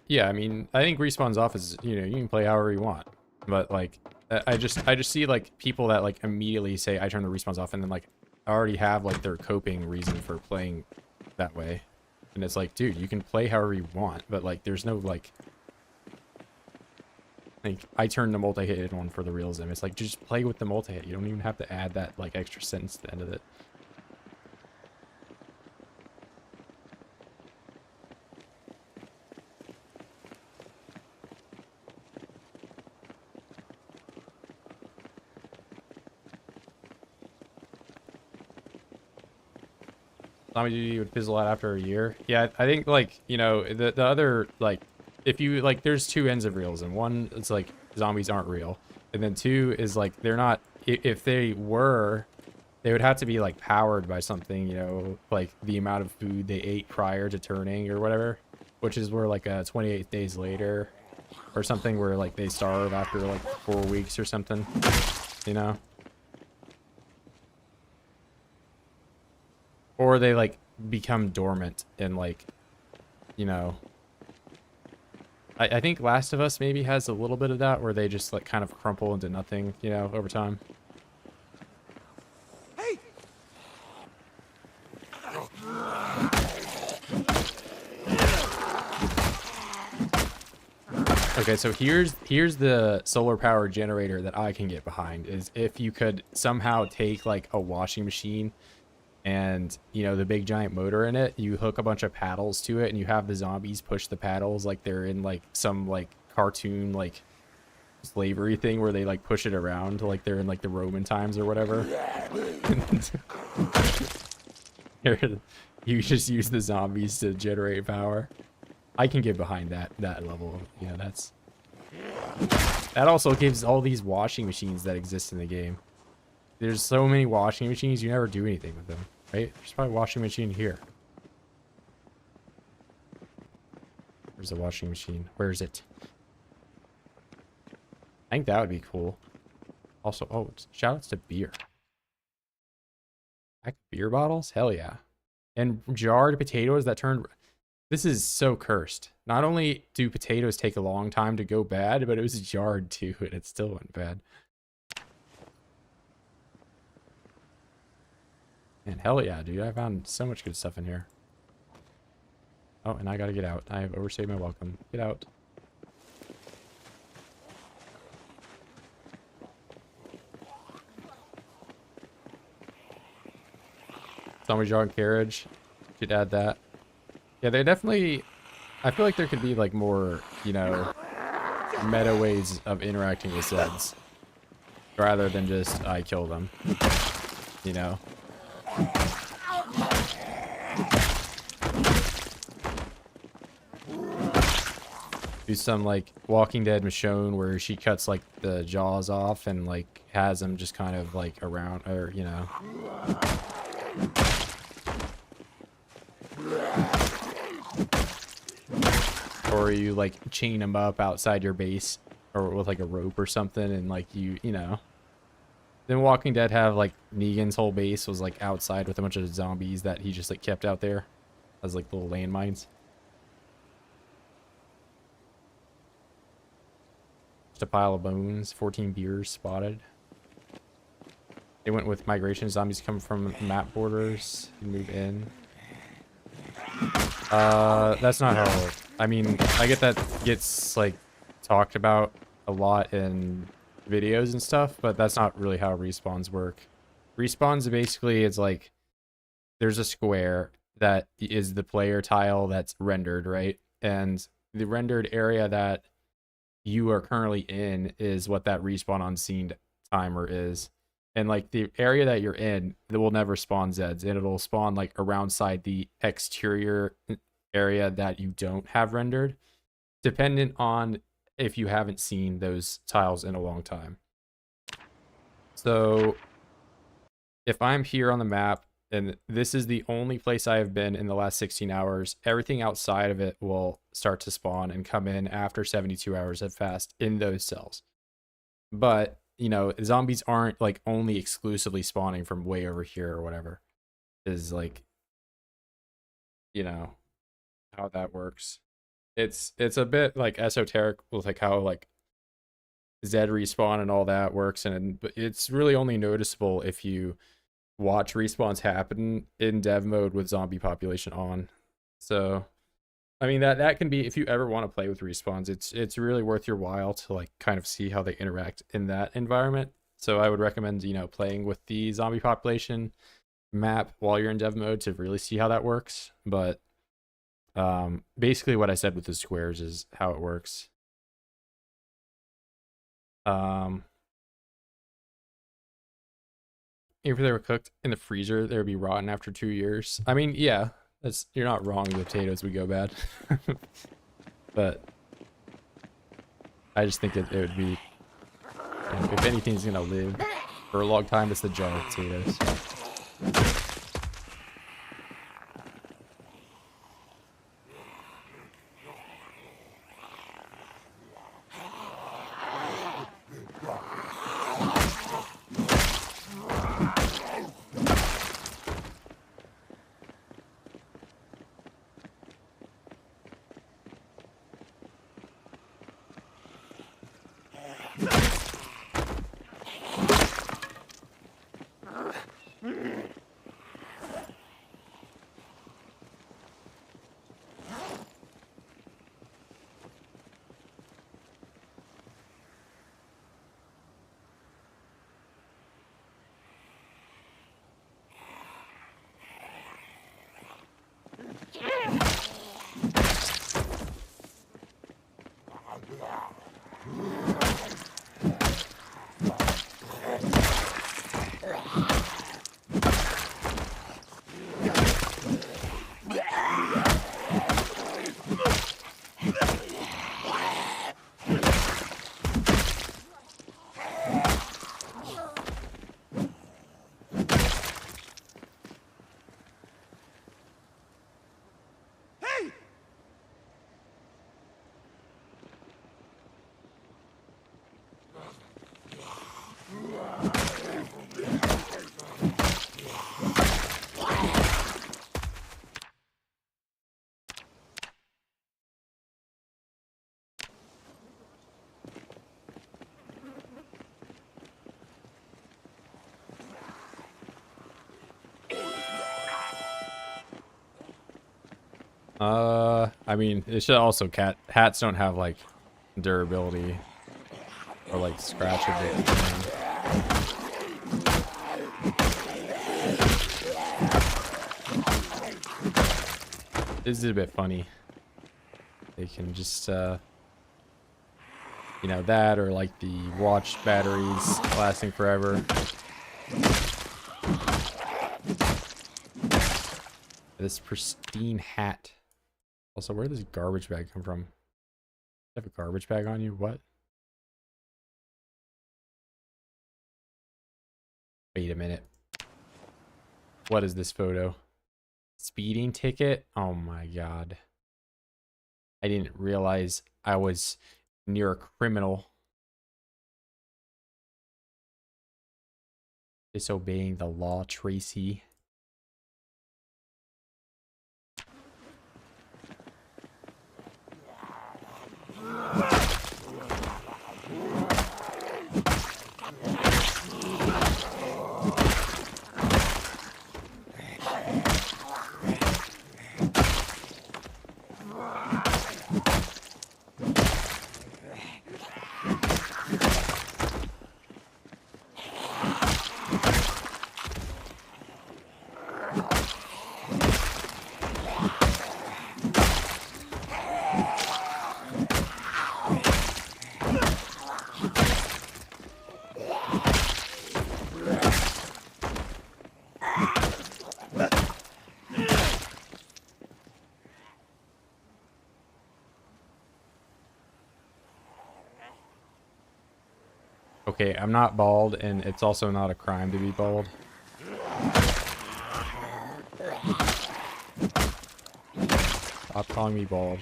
Yeah, I mean, I think respawns off is, you know, you can play however you want. But like I just see like people that like immediately say I turn the respawns off and then like already have like their coping reason for playing that way. And it's like, dude, you can play however you want, but like there's no like I turned the multi-hit one for the realism. It's like just play with the multi-hit. You don't even have to add that like extra sentence to the end of it. Zombie duty would fizzle out after a year. Yeah, I think like, you know, the other like if you like there's two ends of realism. One, it's like zombies aren't real. And then two is like they're not if they were, they would have to be like powered by something, you know, like the amount of food they ate prior to turning or whatever, which is where like 28 days later or something where like they starve after like 4 weeks or something, you know. Or they like become dormant and like, you know, I think Last of Us maybe has a little bit of that where they just like kind of crumple into nothing, you know, over time. Hey. Okay, so here's the solar power generator that I can get behind is if you could somehow take like a washing machine and, you know, the big giant motor in it, you hook a bunch of paddles to it and you have the zombies push the paddles like they're in like some like cartoon like slavery thing where they like push it around like they're in like the Roman times or whatever. You just use the zombies to generate power. I can get behind that level. You know, that also gives all these washing machines that exist in the game. There's so many washing machines, you never do anything with them, right? There's probably a washing machine here. Where's the washing machine? Where is it? I think that would be cool. Also, oh, shoutouts to beer. Like beer bottles? Hell yeah. And jarred potatoes that turned... This is so cursed. Not only do potatoes take a long time to go bad, but it was jarred too, and it still went bad. And hell yeah, dude. I found so much good stuff in here. Oh, and I gotta get out. I have overstayed my welcome. Get out. Zombie jog carriage. Should add that. Yeah, they definitely... I feel like there could be, like, more, you know, meta ways of interacting with Zeds. Rather than just, I kill them. You know? Do some, like, Walking Dead Michonne where she cuts, like, the jaws off and, like, has them just kind of, like, around, or, you know. Or you, like, chain them up outside your base or with, like, a rope or something and, like, you know. Then Walking Dead have, like, Negan's whole base was, like, outside with a bunch of zombies that he just, like, kept out there as, like, little landmines. Just a pile of bones, 14 beers spotted. They went with migration. Zombies come from map borders and move in. That's not how I mean, I get that gets like talked about a lot in videos and stuff, but that's not really how respawns work. Respawns basically is like there's a square that is the player tile that's rendered, right? And the rendered area that you are currently in is what that respawn on scene timer is. And like the area that you're in, it will never spawn Zeds, and it'll spawn like around side the exterior area that you don't have rendered, dependent on if you haven't seen those tiles in a long time. So if I'm here on the map and this is the only place I have been in the last 16 hours, everything outside of it will start to spawn and come in after 72 hours have passed in those cells. But, you know, zombies aren't like only exclusively spawning from way over here or whatever. Is like, you know, how that works. It's a bit like esoteric with like how like Zed respawn and all that works, and but it's really only noticeable if you watch respawns happen in dev mode with zombie population on. So I mean that can be, if you ever want to play with respawns, it's really worth your while to like kind of see how they interact in that environment. So I would recommend, you know, playing with the zombie population map while you're in dev mode to really see how that works. But basically what I said with the squares is how it works. If they were cooked in the freezer, they would be rotten after 2 years. I mean, yeah, you're not wrong. The potatoes would go bad, but I just think it would be, you know, if anything's gonna live for a long time, it's the jar of potatoes. I mean, it should also hats don't have like durability or like scratchability. This is a bit funny. They can just you know, that or like the watch batteries lasting forever. This pristine hat. Also, where did this garbage bag come from? You have a garbage bag on you? What? Wait a minute. What is this photo? Speeding ticket? Oh my god. I didn't realize I was near a criminal. Disobeying the law, Tracy. Okay, I'm not bald, and it's also not a crime to be bald. Stop calling me bald.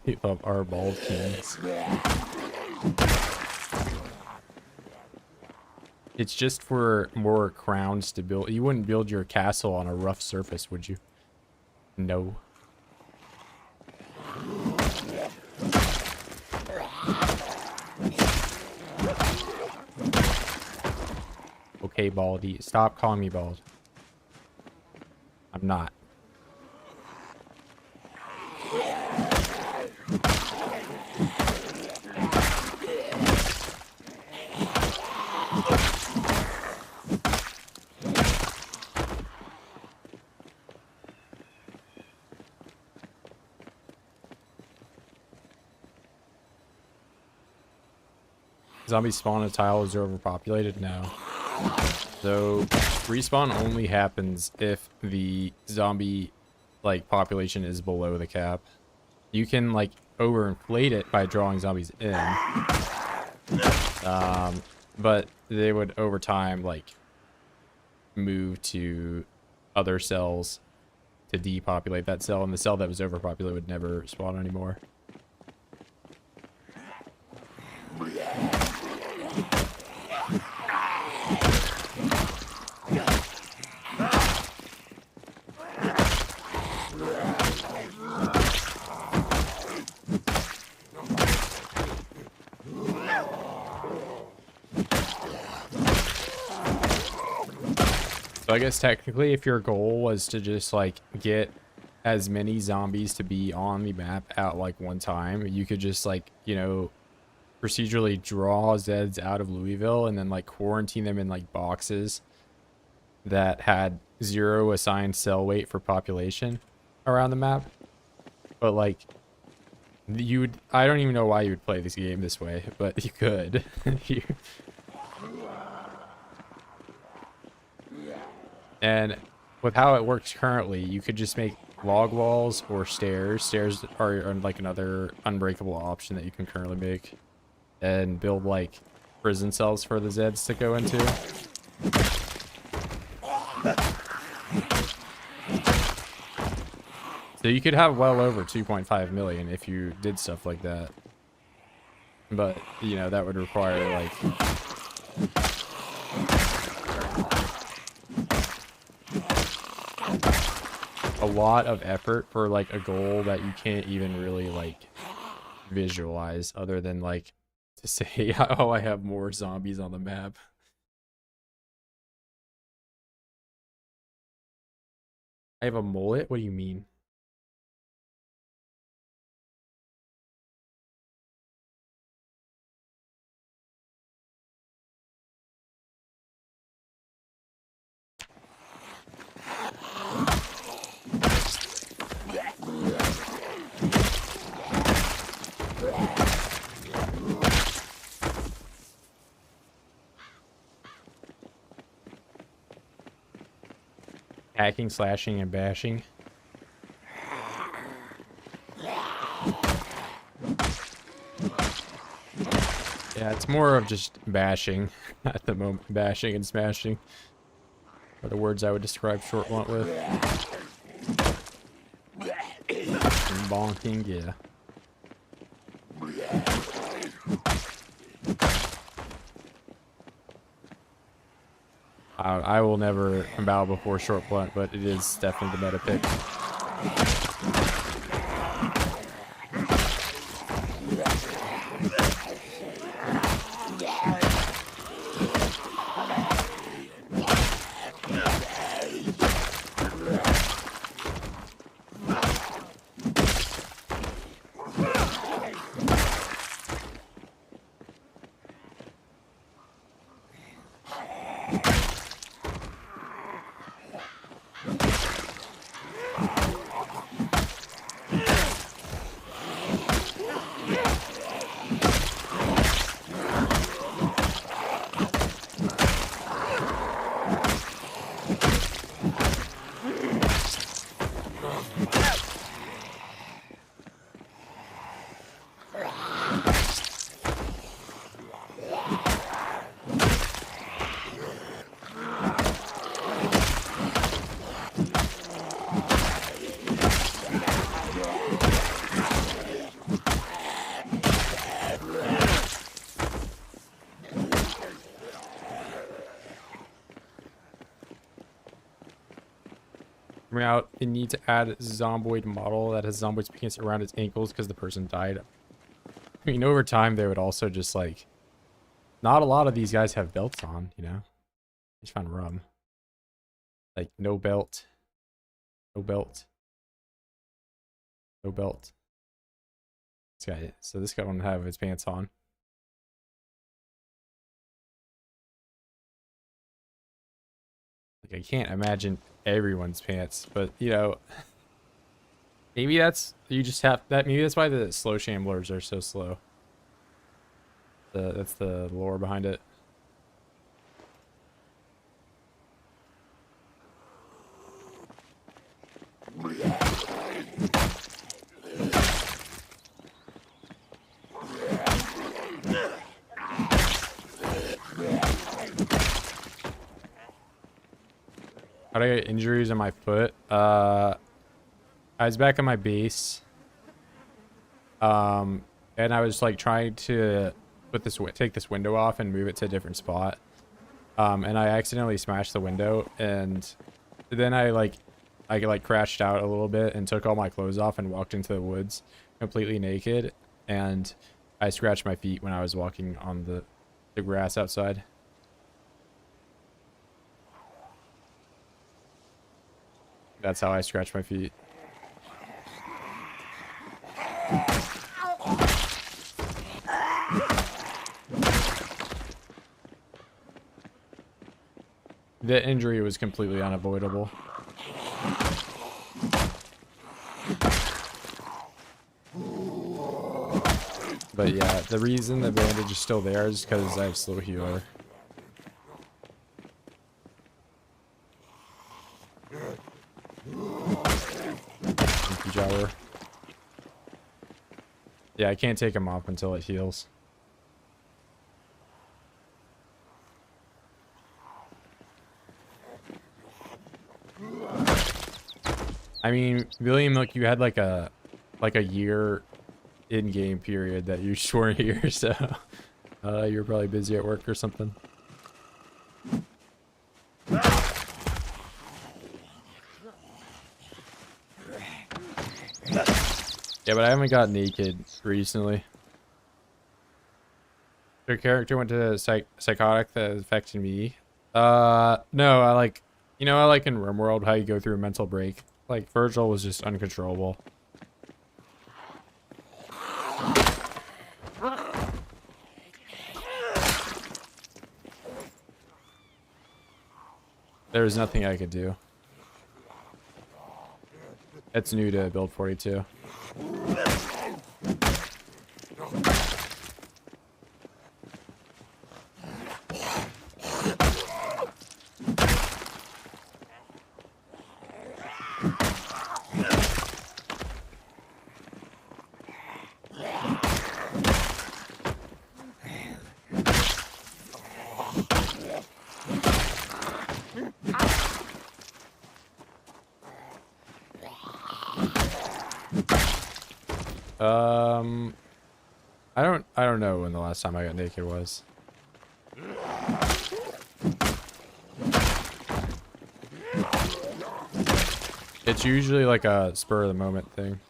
People are bald kings. It's just for more crowns to build. You wouldn't build your castle on a rough surface, would you? No. Okay, Baldy. Stop calling me bald. I'm not. Zombie spawn a tile is overpopulated? No. So respawn only happens if the zombie like population is below the cap. You can like overinflate it by drawing zombies in. But they would over time like move to other cells to depopulate that cell, and the cell that was overpopulated would never spawn anymore. So I guess technically if your goal was to just like get as many zombies to be on the map at like one time, you could just like, you know, procedurally draw Zeds out of Louisville and then like quarantine them in like boxes that had 0 assigned cell weight for population around the map. But like you would, I don't even know why you would play this game this way, but you could. And with how it works currently, you could just make log walls or stairs. Stairs are like another unbreakable option that you can currently make. And build like prison cells for the Zeds to go into. So you could have well over 2.5 million if you did stuff like that. But, you know, that would require like a lot of effort for like a goal that you can't even really like visualize other than like to say, oh, I have more zombies on the map. I have a mullet? What do you mean? Hacking, slashing, and bashing. Yeah, it's more of just bashing at the moment. Bashing and smashing are the words I would describe short blunt with. And bonking, yeah. I will never bow before short blunt, but it is definitely the meta pick. they need to add a zomboid model that has zomboid pants around its ankles because the person died. I mean, over time, they would also just, like... Not a lot of these guys have belts on, you know? I just found rum. Like, no belt. No belt. No belt. This guy, so this guy won't have his pants on. Like, I can't imagine everyone's pants, but, you know... Maybe that's... You just have... that. Maybe that's why the slow shamblers are so slow. That's the lore behind it. How do I get injuries on my foot? I was back on my base. And I was like trying to take this window off and move it to a different spot. And I accidentally smashed the window, and then I crashed out a little bit and took all my clothes off and walked into the woods completely naked, and I scratched my feet when I was walking on the grass outside. That's how I scratched my feet. The injury was completely unavoidable. But yeah, the reason the bandage is still there is because I have slow healer. Thank you, Jower. Yeah, I can't take him off until it heals. I mean, William, look, you had like a year in-game period that you just weren't here, so you were probably busy at work or something. Yeah, but I haven't got naked recently. Your character went to psychotic that affected me. No, I like, you know, I like in RimWorld how you go through a mental break. Like, Virgil was just uncontrollable. There was nothing I could do. It's new to build 42. I don't know when the last time I got naked was. It's usually like a spur of the moment thing.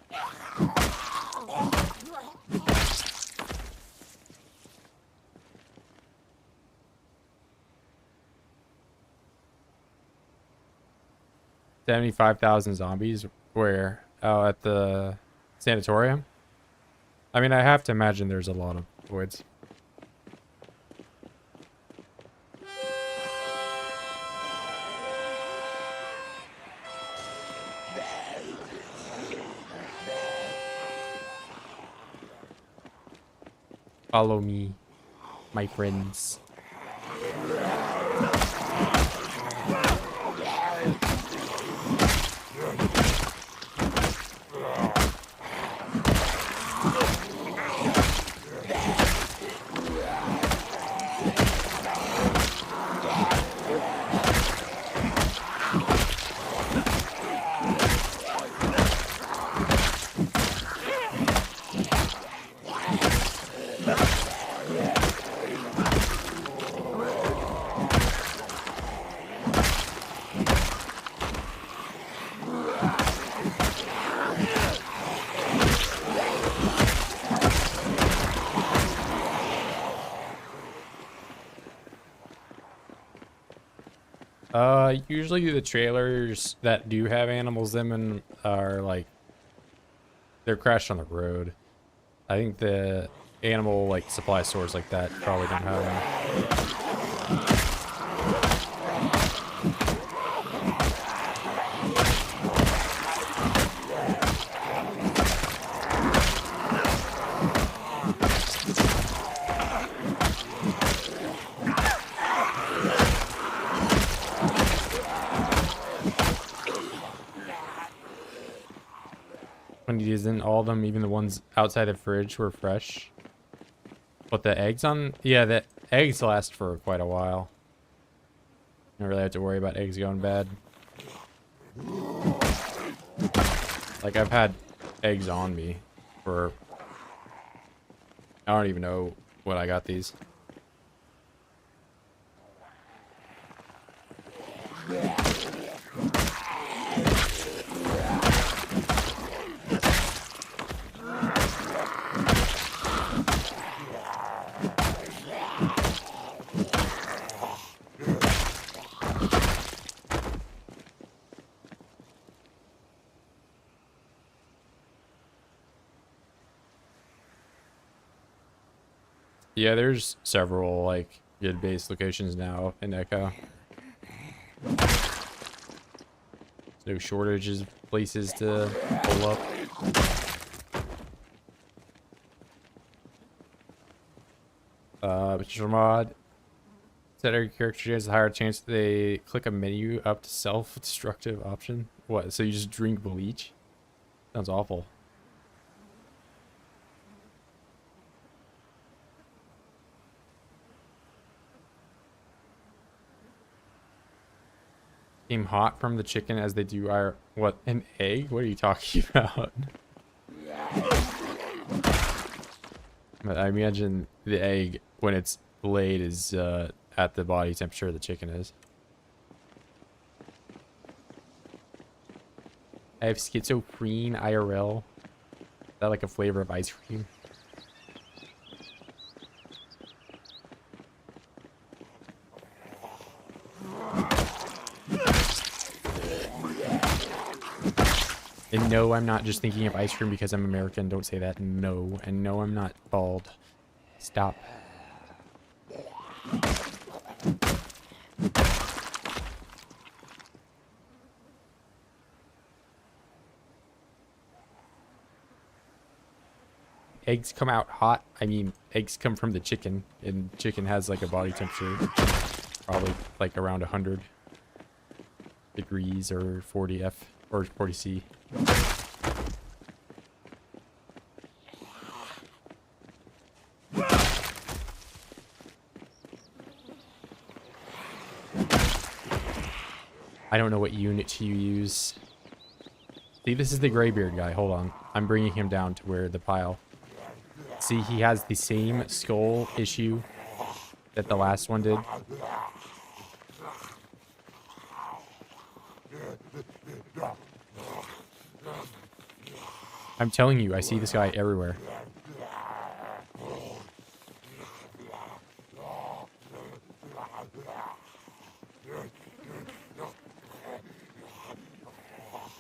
$75,000 zombies? Where? Oh, at the sanatorium? I mean, I have to imagine there's a lot of voids. Follow me, my friends. Usually the trailers that do have animals in them are like, they're crashed on the road. I think the animal like supply stores like that probably don't have them. When you isn't all of them, even the ones outside the fridge, were fresh. But the eggs on, yeah, the eggs last for quite a while. You don't really have to worry about eggs going bad. Like I've had eggs on me for, I don't even know when I got these. Yeah, there's several like good base locations now in Echo. There's no shortages of places to pull up. But your mod set every character has a higher chance they click a menu up to self-destructive option. What? So you just drink bleach? Sounds awful. Came hot from the chicken as they do our what, an egg? What are you talking about? But I imagine the egg when it's laid is at the body temperature the chicken is. I have schizophrene IRL. Is that like a flavor of ice cream? And no, I'm not just thinking of ice cream because I'm American. Don't say that. No. And no, I'm not bald. Stop. Eggs come out hot. I mean, eggs come from the chicken. And chicken has like a body temperature. Probably like around 100 degrees or 40 F or 40 C. I don't know what unit you use. See, this is the graybeard guy. Hold on. I'm bringing him down to where the pile. See, he has the same skull issue that the last one did. I'm telling you, I see this guy everywhere.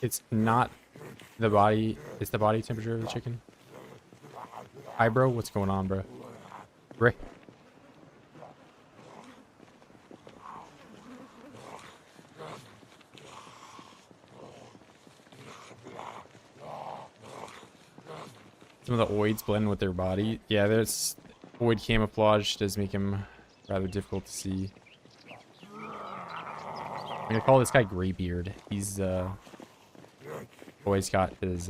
It's not the body, it's the body temperature of the chicken. Hi, bro. What's going on, bro? Rick. Some of the OIDS blend with their body. Yeah, there's OID camouflage does make him rather difficult to see. I'm gonna call this guy Graybeard. He's always got his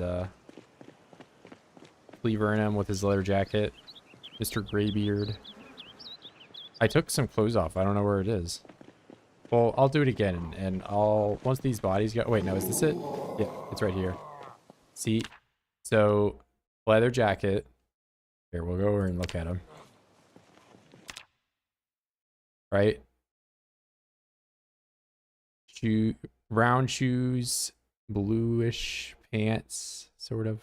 cleaver in him with his leather jacket. Mr. Graybeard. I took some clothes off. I don't know where it is. Well, I'll do it again, and I'll once these bodies go. Wait, no, is this it? Yeah, it's right here. See, so leather jacket. Here, we'll go over and look at him. Right. Brown shoes, bluish pants, sort of.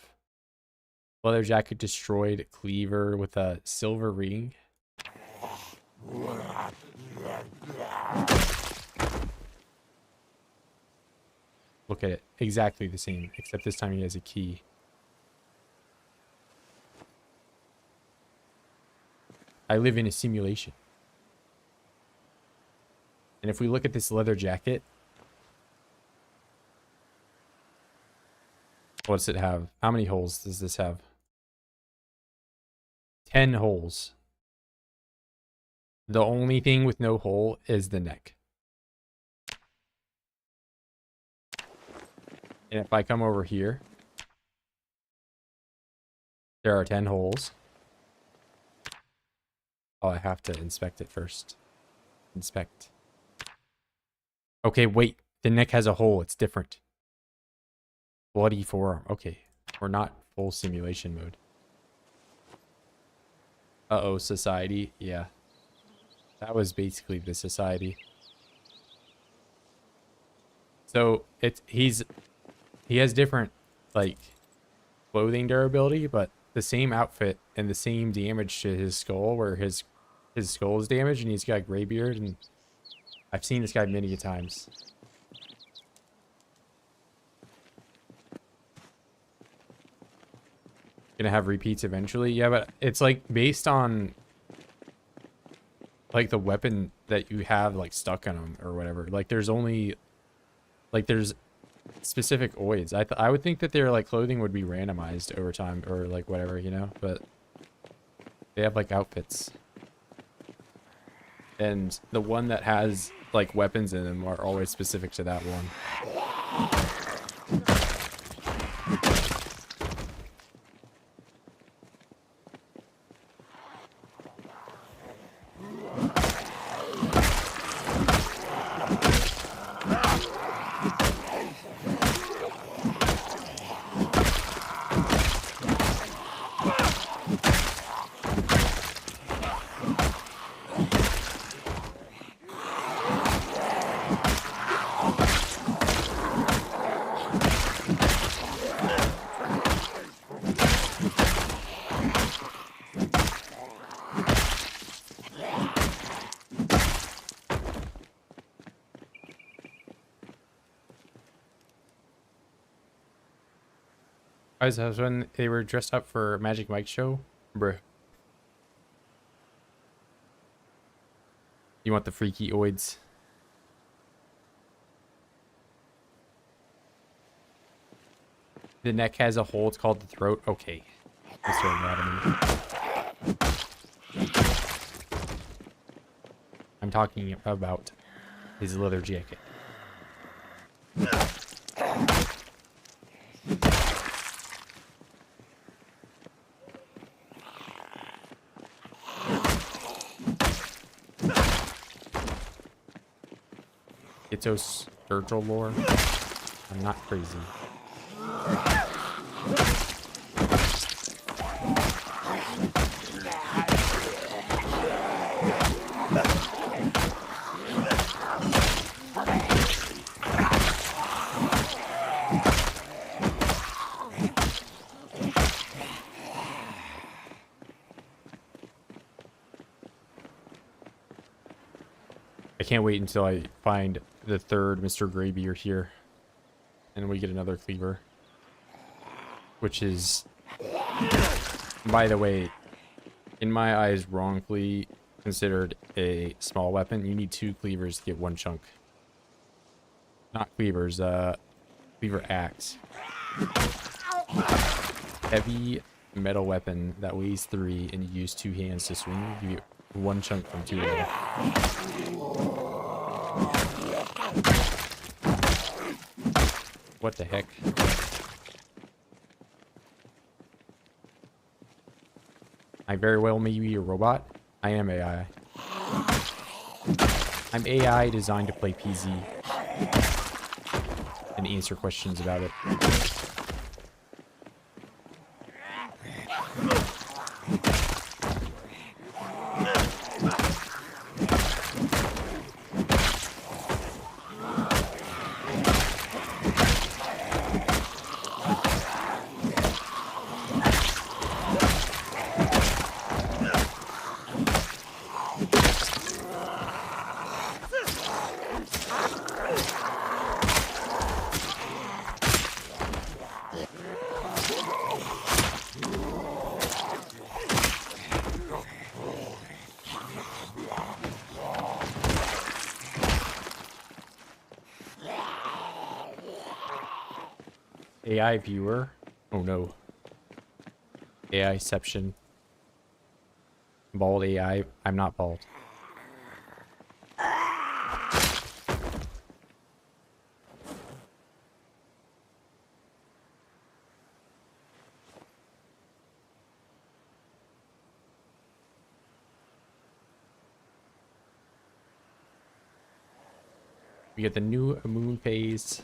Leather jacket destroyed, cleaver with a silver ring. Look at it. Exactly the same, except this time he has a key. I live in a simulation. And if we look at this leather jacket, what does it have? How many holes does this have? 10 holes. The only thing with no hole is the neck. And if I come over here, there are 10 holes. Oh, I have to inspect it first. Inspect. Okay, wait. The neck has a hole. It's different. Bloody forearm. Okay. We're not full simulation mode. Uh-oh, society. Yeah. That was basically the society. So, he has different, like, clothing durability, but the same outfit and the same damage to his skull, where his skull is damaged and he's got a gray beard, and I've seen this guy many times. Gonna have repeats eventually. Yeah, but it's like based on like the weapon that you have like stuck on him or whatever. Like there's only like there's specific OIDS. I would think that their like clothing would be randomized over time or like whatever, you know, but they have like outfits. And the one that has like weapons in them are always specific to that one. That was when they were dressed up for Magic Mike show, bruh. You want the freaky OIDS? The neck has a hole. It's called the throat. Okay. Mr. Anatomy. I'm talking about his leather jacket. It's Sturgill lore. I'm not crazy. I can't wait until I find the third Mr. Graybeard here. And we get another cleaver. Which is, by the way, in my eyes, wrongfully considered a small weapon. You need 2 cleavers to get 1 chunk. Not cleavers, cleaver axe. Heavy metal weapon that weighs 3 and you use 2 hands to swing. You get 1 chunk from 2 of them. What the heck? I very well may be a robot. I am AI. I'm AI designed to play PZ and answer questions about it. AI viewer. Oh no. AIception. Bald AI. I'm not bald. We get the new moon phase.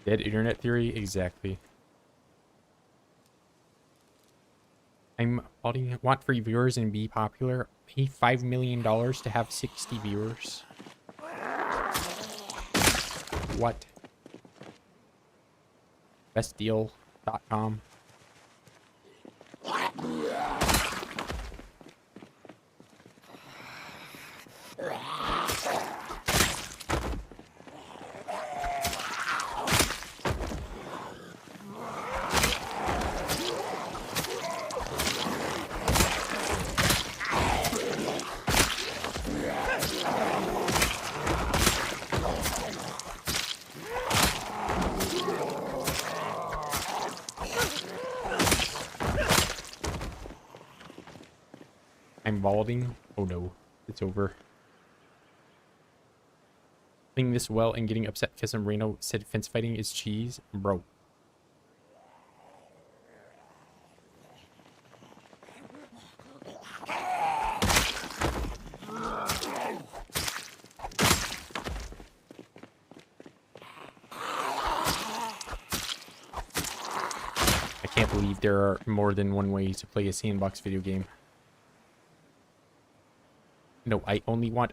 Dead internet theory? Exactly. Want free viewers and be popular. Pay $5 million to have 60 viewers. What? Bestdeal.com. I'm balding. Oh no, it's over. Playing this well and getting upset because some Reno said fence fighting is cheese, bro. I can't believe there are more than one way to play a sandbox video game. No, I only want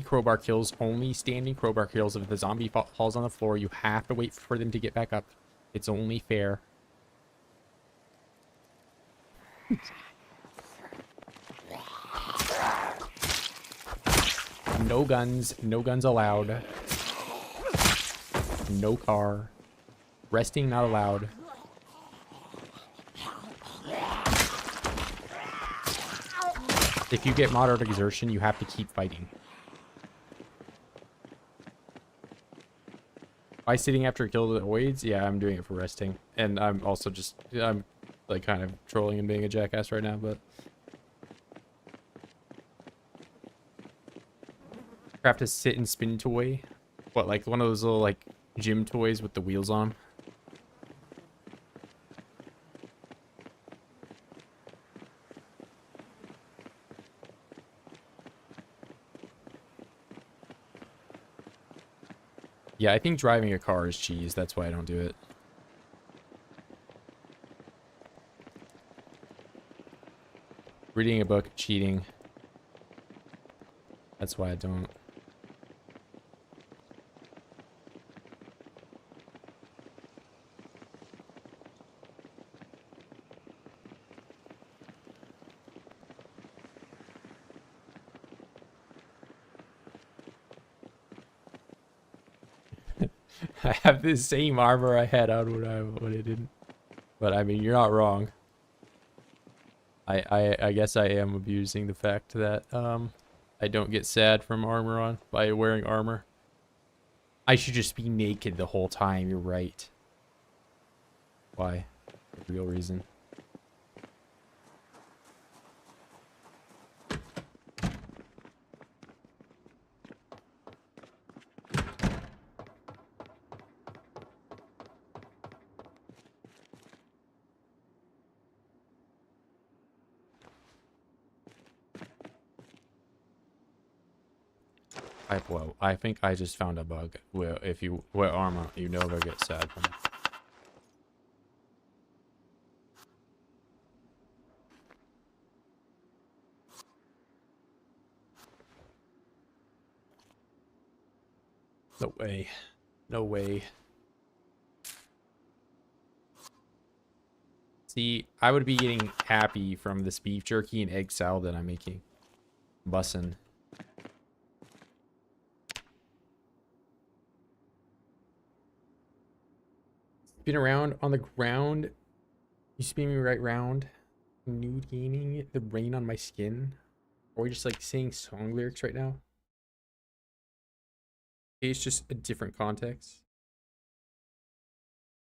crowbar kills, only standing crowbar kills. If the zombie falls on the floor, you have to wait for them to get back up. It's only fair. No guns allowed. No car. Resting not allowed. If you get moderate exertion, you have to keep fighting. By sitting after a kill with OIDS, yeah, I'm doing it for resting. And I'm also just, I'm like kind of trolling and being a jackass right now, but. Craft a sit and spin toy. What, like one of those little like gym toys with the wheels on them? Yeah, I think driving a car is cheese. That's why I don't do it. Reading a book, cheating. That's why I don't. I have the same armor I had on when I didn't. But I mean, you're not wrong. I guess I am abusing the fact that I don't get sad from armor on by wearing armor. I should just be naked the whole time. You're right. Why? The real reason. Well, I think I just found a bug where if you wear armor, you never get sad from it. No way. No way. See, I would be getting happy from this beef jerky and egg salad that I'm making. Bussin'. Spin around on the ground. You spin me right round. Nude gaming. The rain on my skin. Or we just like saying song lyrics right now? It's just a different context.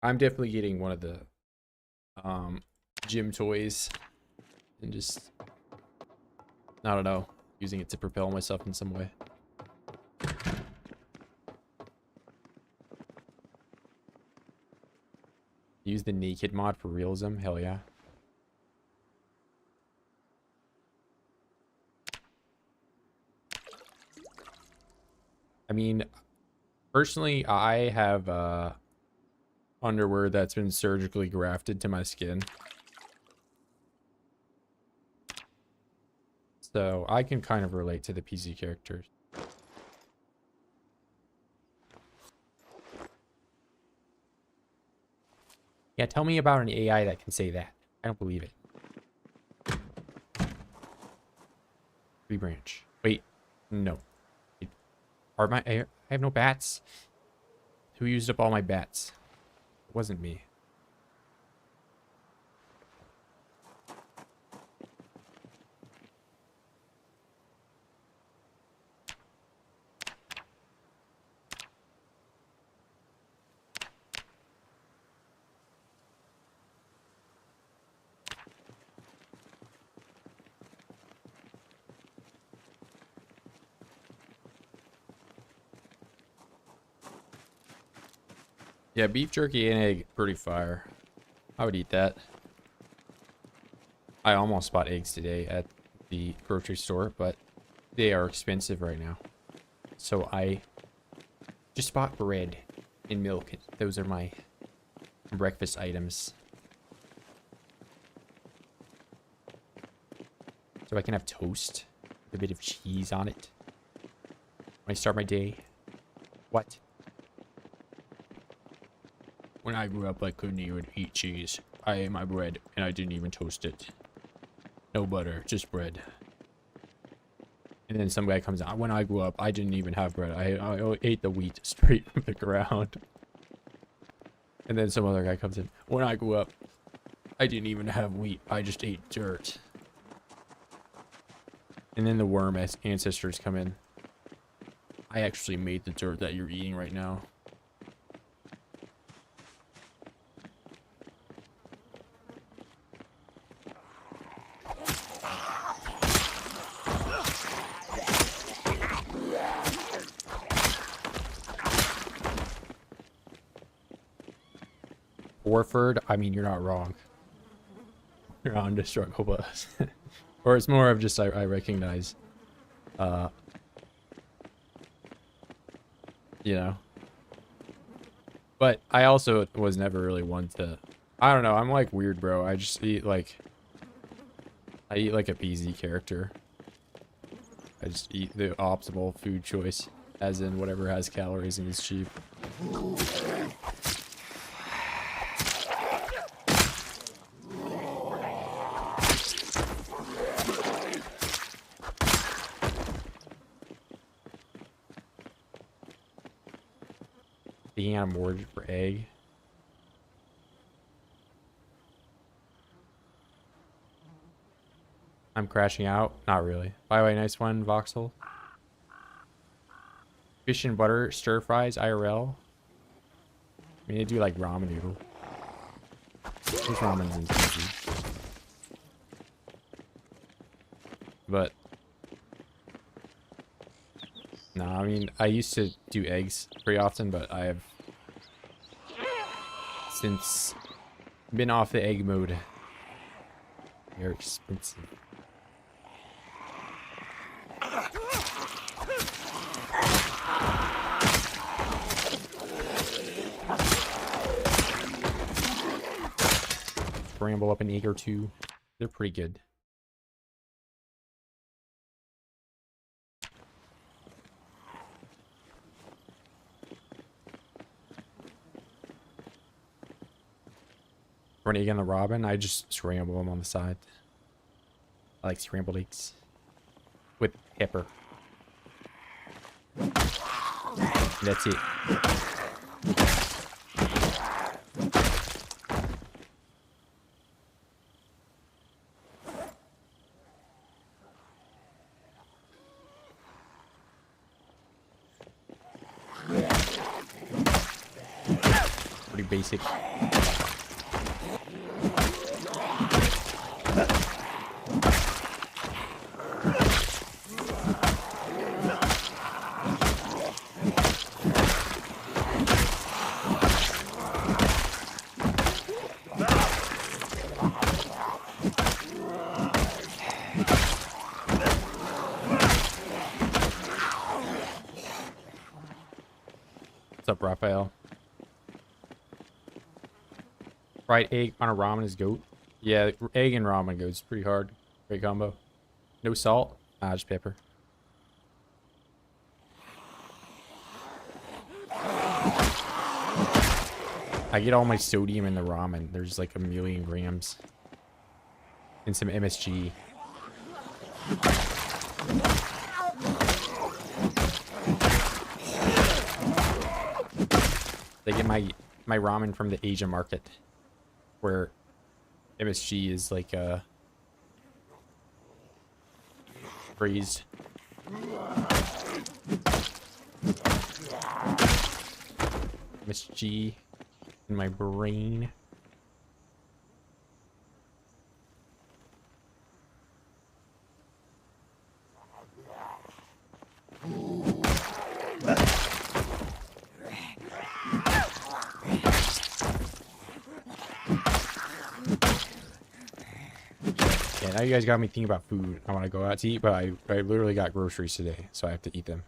I'm definitely getting one of the gym toys and just, I don't know, using it to propel myself in some way. Use the naked mod for realism? Hell yeah. I mean, personally, I have underwear that's been surgically grafted to my skin. So I can kind of relate to the PC characters. Yeah, tell me about an AI that can say that. I don't believe it. Tree branch. Wait, no. Are I have no bats. Who used up all my bats? It wasn't me. Yeah, beef jerky and egg, pretty fire. I would eat that. I almost bought eggs today at the grocery store, but they are expensive right now. So I just bought bread and milk. Those are my breakfast items. So I can have toast with a bit of cheese on it when I start my day. What? When I grew up, I couldn't even eat cheese. I ate my bread, and I didn't even toast it. No butter, just bread. And then some guy comes out. When I grew up, I didn't even have bread. I ate the wheat straight from the ground. And then some other guy comes in. When I grew up, I didn't even have wheat. I just ate dirt. And then the worm ancestors come in. I actually made the dirt that you're eating right now. Orford, I mean, you're not wrong. You're on the struggle bus. Or it's more of just I recognize, you know. But I also was never really one to, I don't know, I'm like weird, bro. I just eat like, I eat like a PZ character. I just eat the optimal food choice, as in whatever has calories and is cheap. Being on board for egg. I'm crashing out. Not really. By the way, nice one, Voxel. Fish and butter stir fries IRL. I mean, they do like ramen noodle. These ramen's easy. But no, I mean, I used to do eggs pretty often, but I have since been off the egg mode. They're expensive. Scramble up an egg or two. They're pretty good. For an egg and the robin, I just scramble them on the side. I like scrambled eggs with pepper. That's it. Pretty basic. What's up, Raphael? Fried egg on a ramen is goat. Yeah, egg and ramen goes pretty hard. Great combo. No salt. Ah, just pepper. I get all my sodium in the ramen. There's like 1,000,000 grams. And some MSG. They get my ramen from the Asian market, where MSG is like freezed. MSG in my brain. Yeah, now you guys got me thinking about food. I want to go out to eat, but I literally got groceries today, so I have to eat them.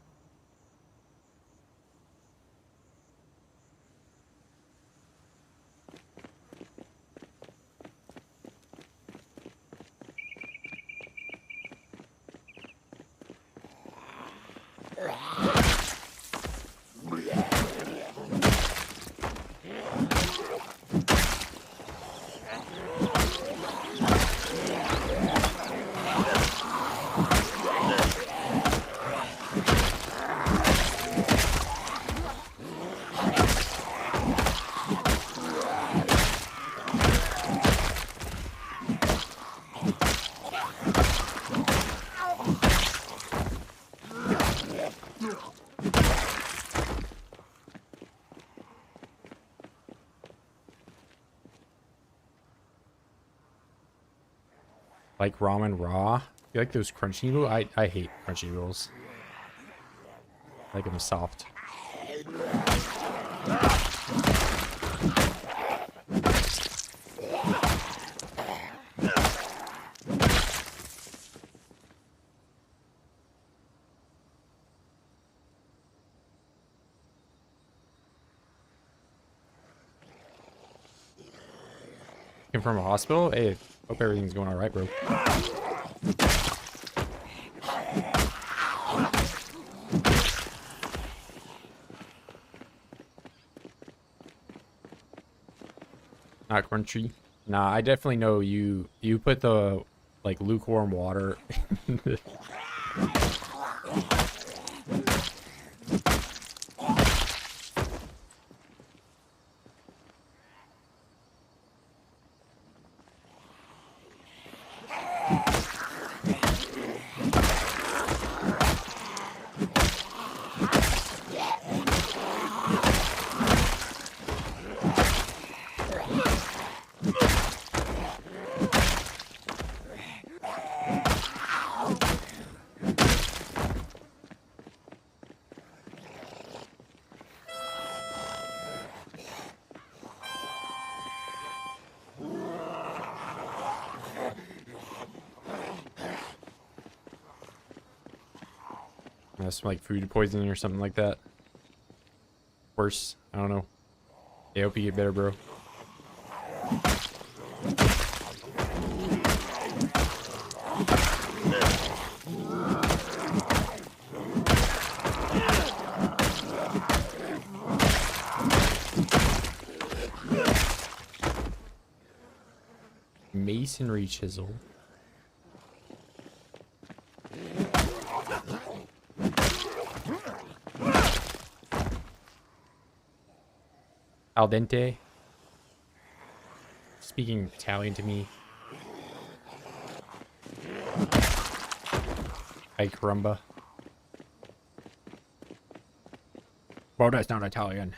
Like ramen raw? You like those crunchy noodles? I hate crunchy noodles. I like them soft. Came from a hospital? Hey, hope everything's going alright, bro. Not crunchy. Nah, I definitely know you put the like lukewarm water in the some like food poisoning or something like that. Worse, I don't know. Yeah, I hope you get better, bro. masonry chisel. Al dente. Speaking Italian to me. Ay caramba. Well, that's not Italian.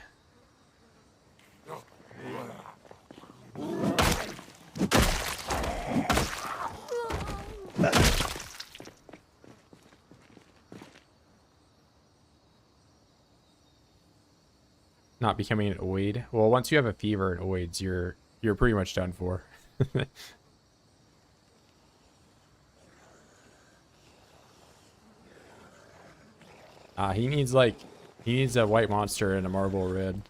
Not becoming an OID. Well, once you have a fever and OIDs, you're pretty much done for. He needs a white monster and a marble red.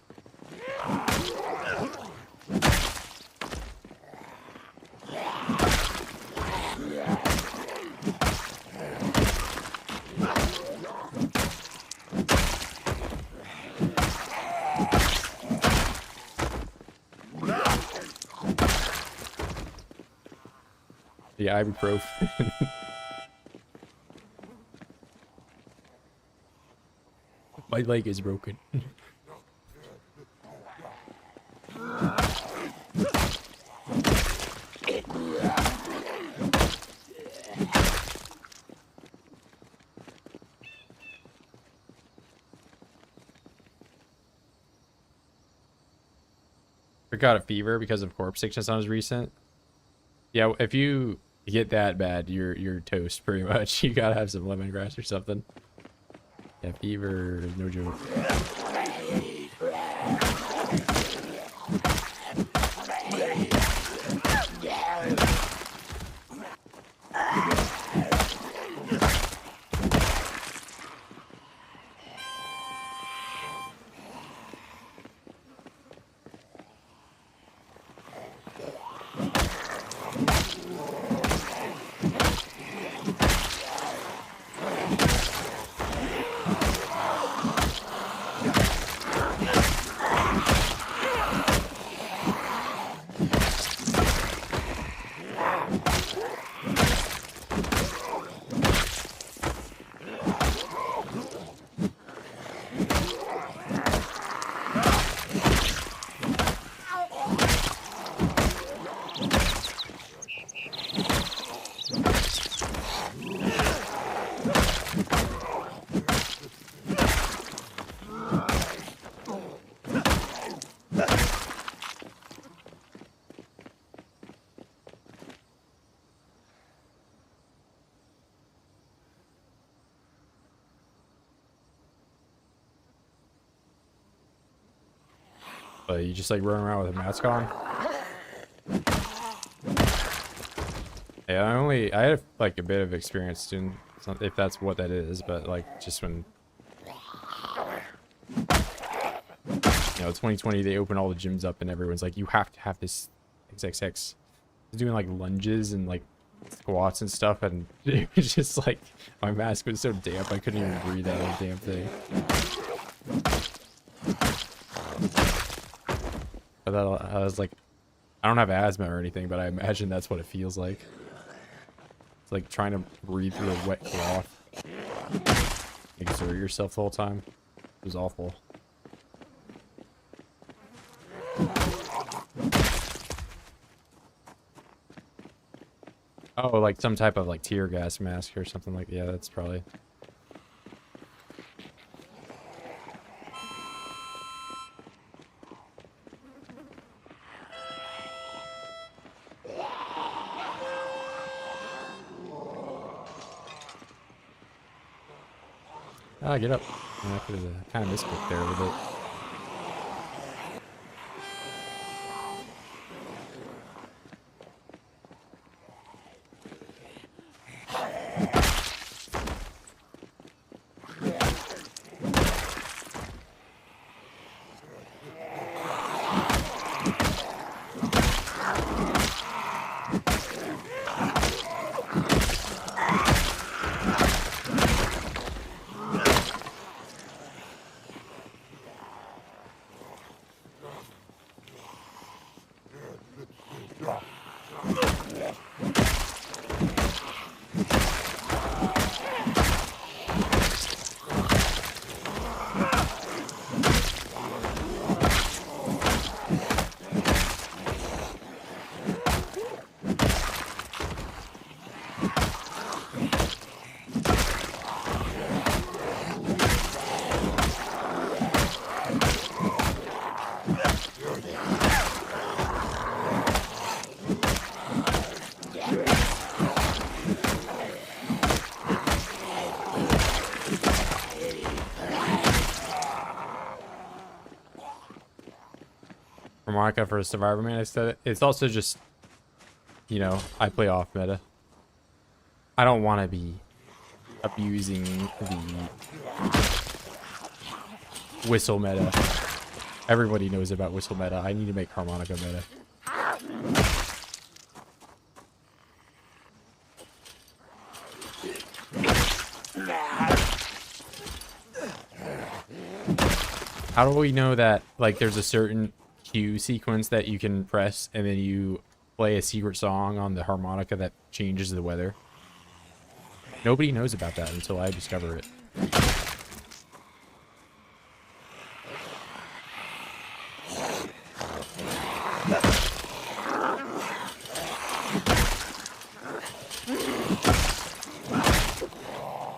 The ibuprofen. My leg is broken. I got a fever because of corpse sickness on his recent. Yeah, if you get that bad, you're toast pretty much. You gotta have some lemongrass or something. Yeah, fever is no joke. You just like running around with a mask on. Yeah, I had like a bit of experience doing something, if that's what that is, but like just when, you know, 2020 they open all the gyms up and everyone's like, you have to have this XXX. I was doing like lunges and like squats and stuff, and it was just like my mask was so damp I couldn't even breathe out of the damn thing. I was like, I don't have asthma or anything, but I imagine that's what it feels like. It's like trying to breathe through a wet cloth. Exert yourself the whole time. It was awful. Oh, like some type of like tear gas mask or something like that. Yeah, that's probably... Ah, get up. I could have kind of misclicked there a little bit. harmonica for a survivor man instead. It's also just, you know, I play off meta. I don't want to be abusing the whistle meta. Everybody knows about whistle meta. I need to make harmonica meta. How do we know that, like, there's a certain cue sequence that you can press and then you play a secret song on the harmonica that changes the weather? Nobody knows about that until I discover it.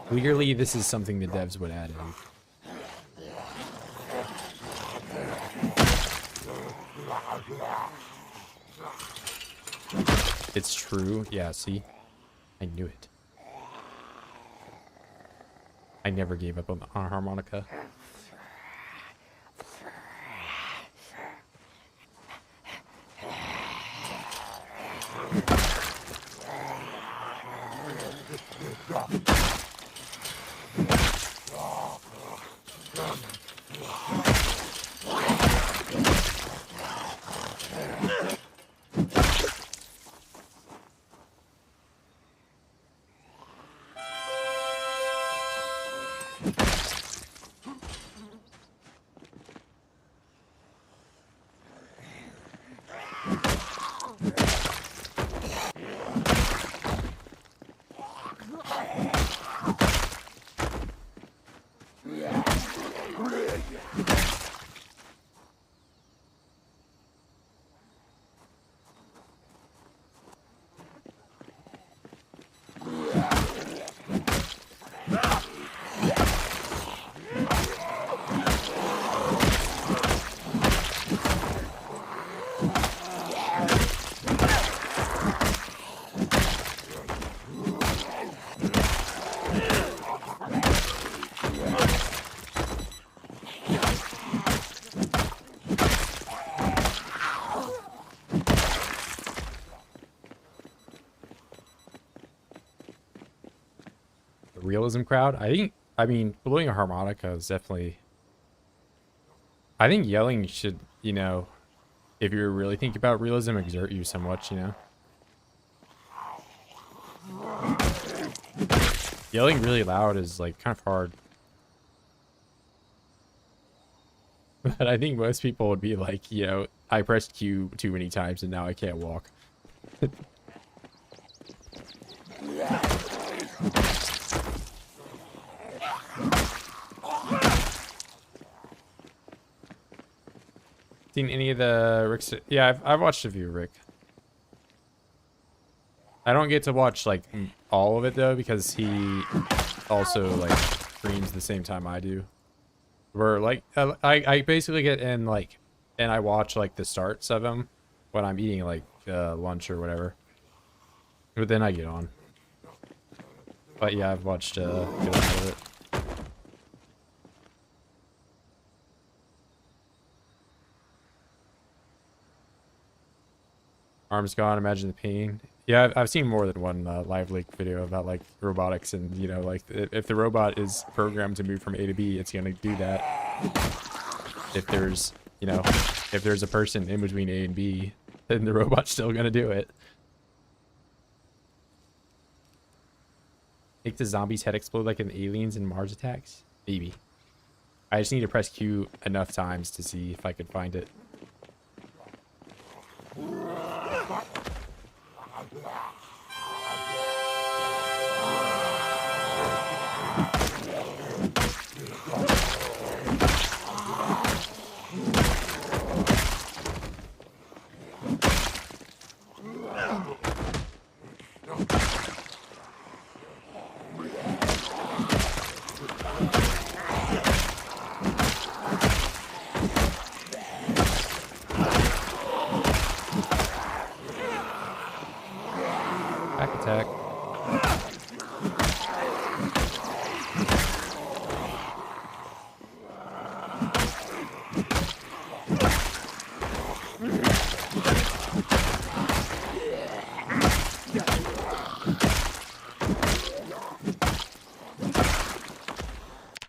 Clearly, this is something the devs would add in. It's true. Yeah, see? I knew it. I never gave up on harmonica. Realism crowd. I mean, blowing a harmonica is definitely. I think yelling should, you know, if you're really thinking about realism, exert you so much, you know. Yelling really loud is like kind of hard. But I think most people would be like, you know, I pressed Q too many times and now I can't walk. Seen any of the Rick's? Yeah, I've watched a few, Rick. I don't get to watch like all of it though because he also like streams the same time I do. Where like I basically get in like and I watch like the starts of them when I'm eating like lunch or whatever. But then I get on. But yeah, I've watched a good amount of it. Arms gone, imagine the pain. Yeah, I've seen more than one live leak video about like robotics and, you know, like if the robot is programmed to move from A to B, it's going to do that. If there's, you know, if there's a person in between A and B, then the robot's still going to do it. Make the zombie's head explode like in Aliens and Mars Attacks? Maybe. I just need to press Q enough times to see if I could find it.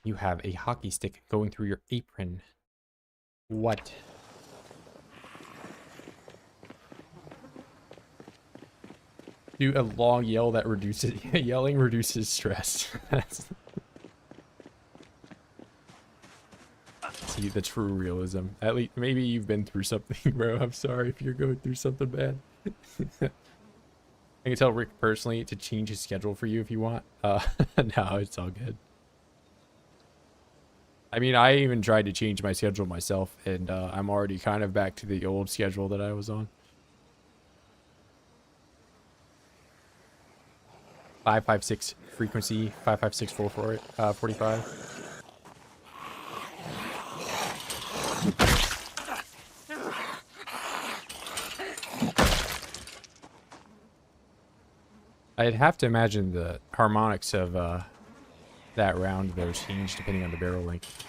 You have a hockey stick going through your apron. What? Do a long yell that reduces yelling reduces stress. See the true realism. At least maybe you've been through something, bro. I'm sorry if you're going through something bad. I can tell Rick personally to change his schedule for you if you want. No, it's all good. I mean, I even tried to change my schedule myself, and I'm already kind of back to the old schedule that I was on. 556 frequency, 55644 45. I'd have to imagine the harmonics of that round there change depending on the barrel length.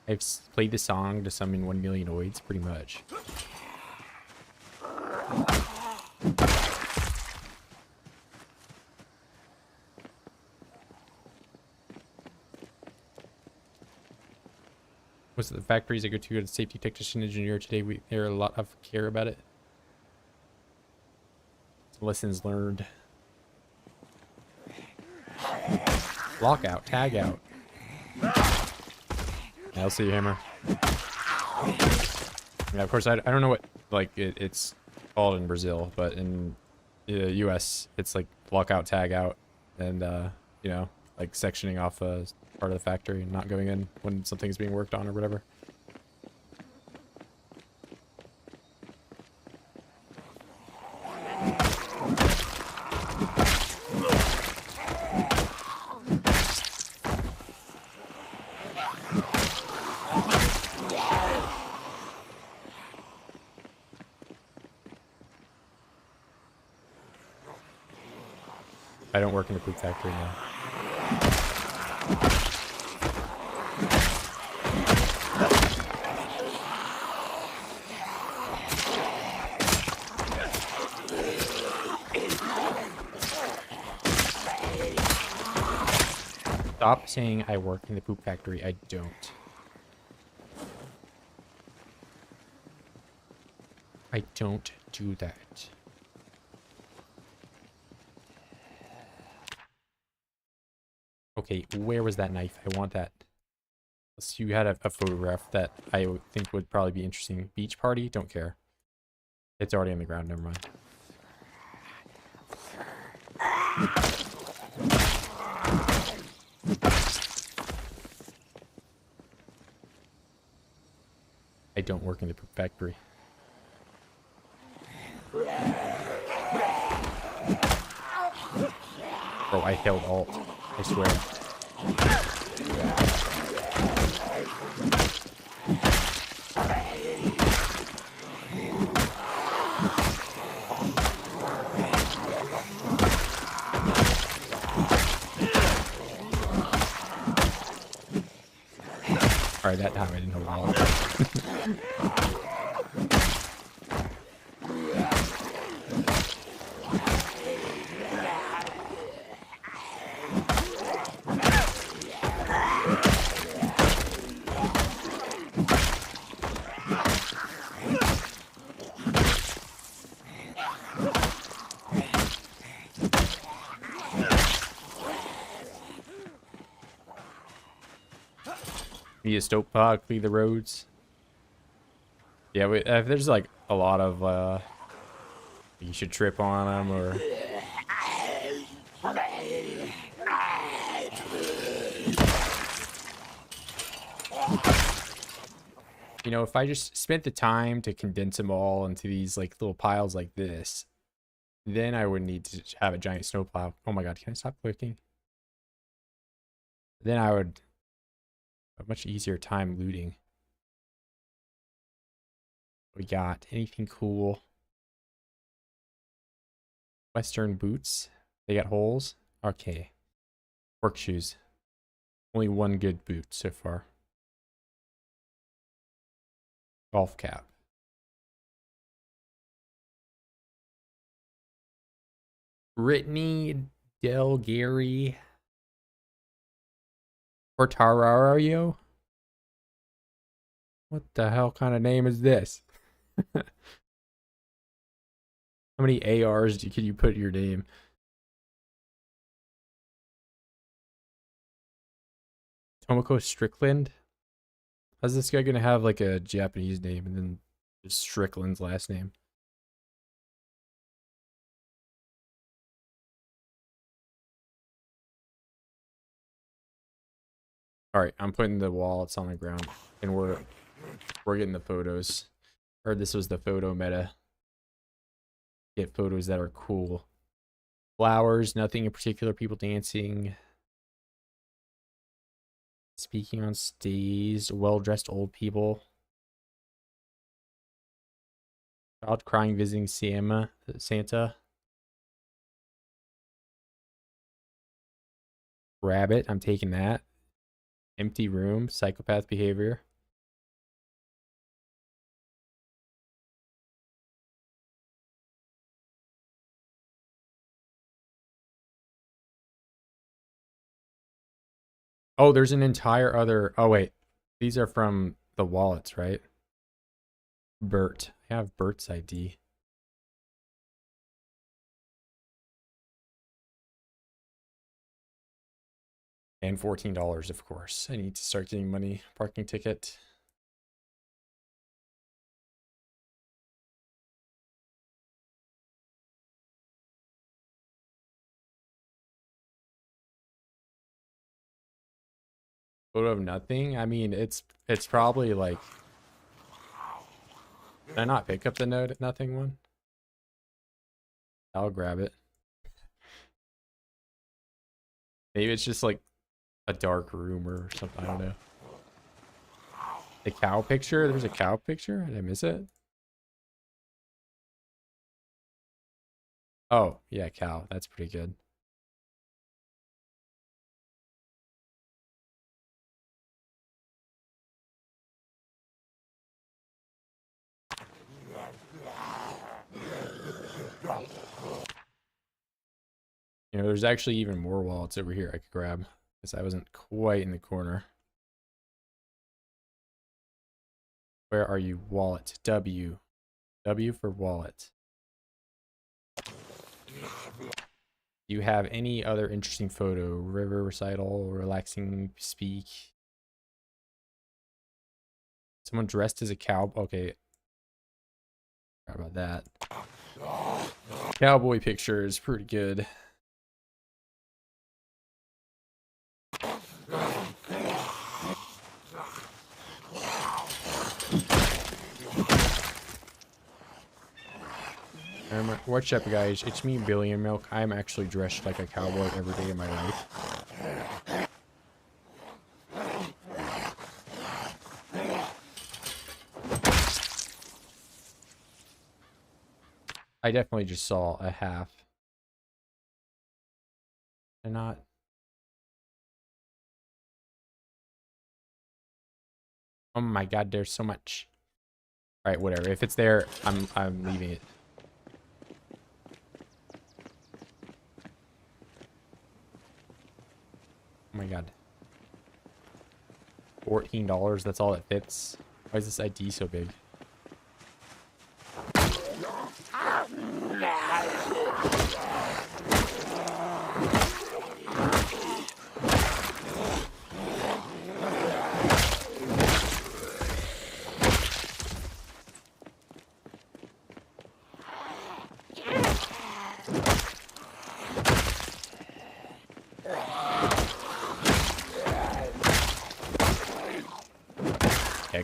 I've played the song to summon 1 million OIDS, pretty much. Was it the factories I go to as a safety technician engineer today? There are a lot of care about it. Lessons learned. Lockout, tag out. I'll see you, Hammer. Yeah, of course, I don't know what like it's called in Brazil, but in the US, it's like lockout, tag out, and you know, like sectioning off a part of the factory and not going in when something's being worked on or whatever. I don't work in the poop factory now. Stop saying I work in the poop factory. I don't. I don't do that. Okay, where was that knife? I want that. So you had a photograph that I think would probably be interesting. Beach party? Don't care. It's already on the ground. Never mind. I don't work in the poop factory. Bro, I held alt. I swear. Alright, that time I didn't hold alt. Be a stovepipe, clean the roads. Yeah, there's like a lot of you should trip on them or you know, if I just spent the time to condense them all into these like little piles like this, then I would need to have a giant snowplow. Oh my god, can I stop clicking? Then I would have a much easier time looting. We got anything cool? Western boots. They got holes. Okay. Work shoes. Only one good boot so far. Golf cap. Brittany Del Gary Portarario. What the hell kind of name is this? How many ARs can you put in your name? Tomoko Strickland? How's this guy gonna have like a Japanese name and then just Strickland's last name? Alright, I'm putting the wallets on the ground and we're getting the photos. Heard this was the photo meta. Get photos that are cool. Flowers, nothing in particular, people dancing. Speaking on stage, well-dressed old people. Child crying visiting Santa. Rabbit, I'm taking that. Empty room, psychopath behavior. Oh, there's an entire other... Oh, wait. These are from the wallets, right? Bert. I have Bert's ID. And $14, of course. I need to start getting money. Parking ticket. Photo of nothing? I mean, it's probably like... Did I not pick up the nothing one? I'll grab it. Maybe it's just like a dark room or something. I don't know. The cow picture? There's a cow picture? Did I miss it? Oh, yeah, cow. That's pretty good. You know, there's actually even more wallets over here I could grab because I wasn't quite in the corner. Where are you? Wallet. W. W for wallet. Do you have any other interesting photo? River recital, relaxing speak. Someone dressed as a cow. Okay. Forgot about that. Cowboy picture is pretty good. What's up, guys? It's me, Billy and Milk. I'm actually dressed like a cowboy every day of my life. I definitely just saw a half. And not. Oh my god, there's so much. Alright, whatever. If it's there, I'm leaving it. Oh my god. $14, that's all it fits. Why is this ID so big?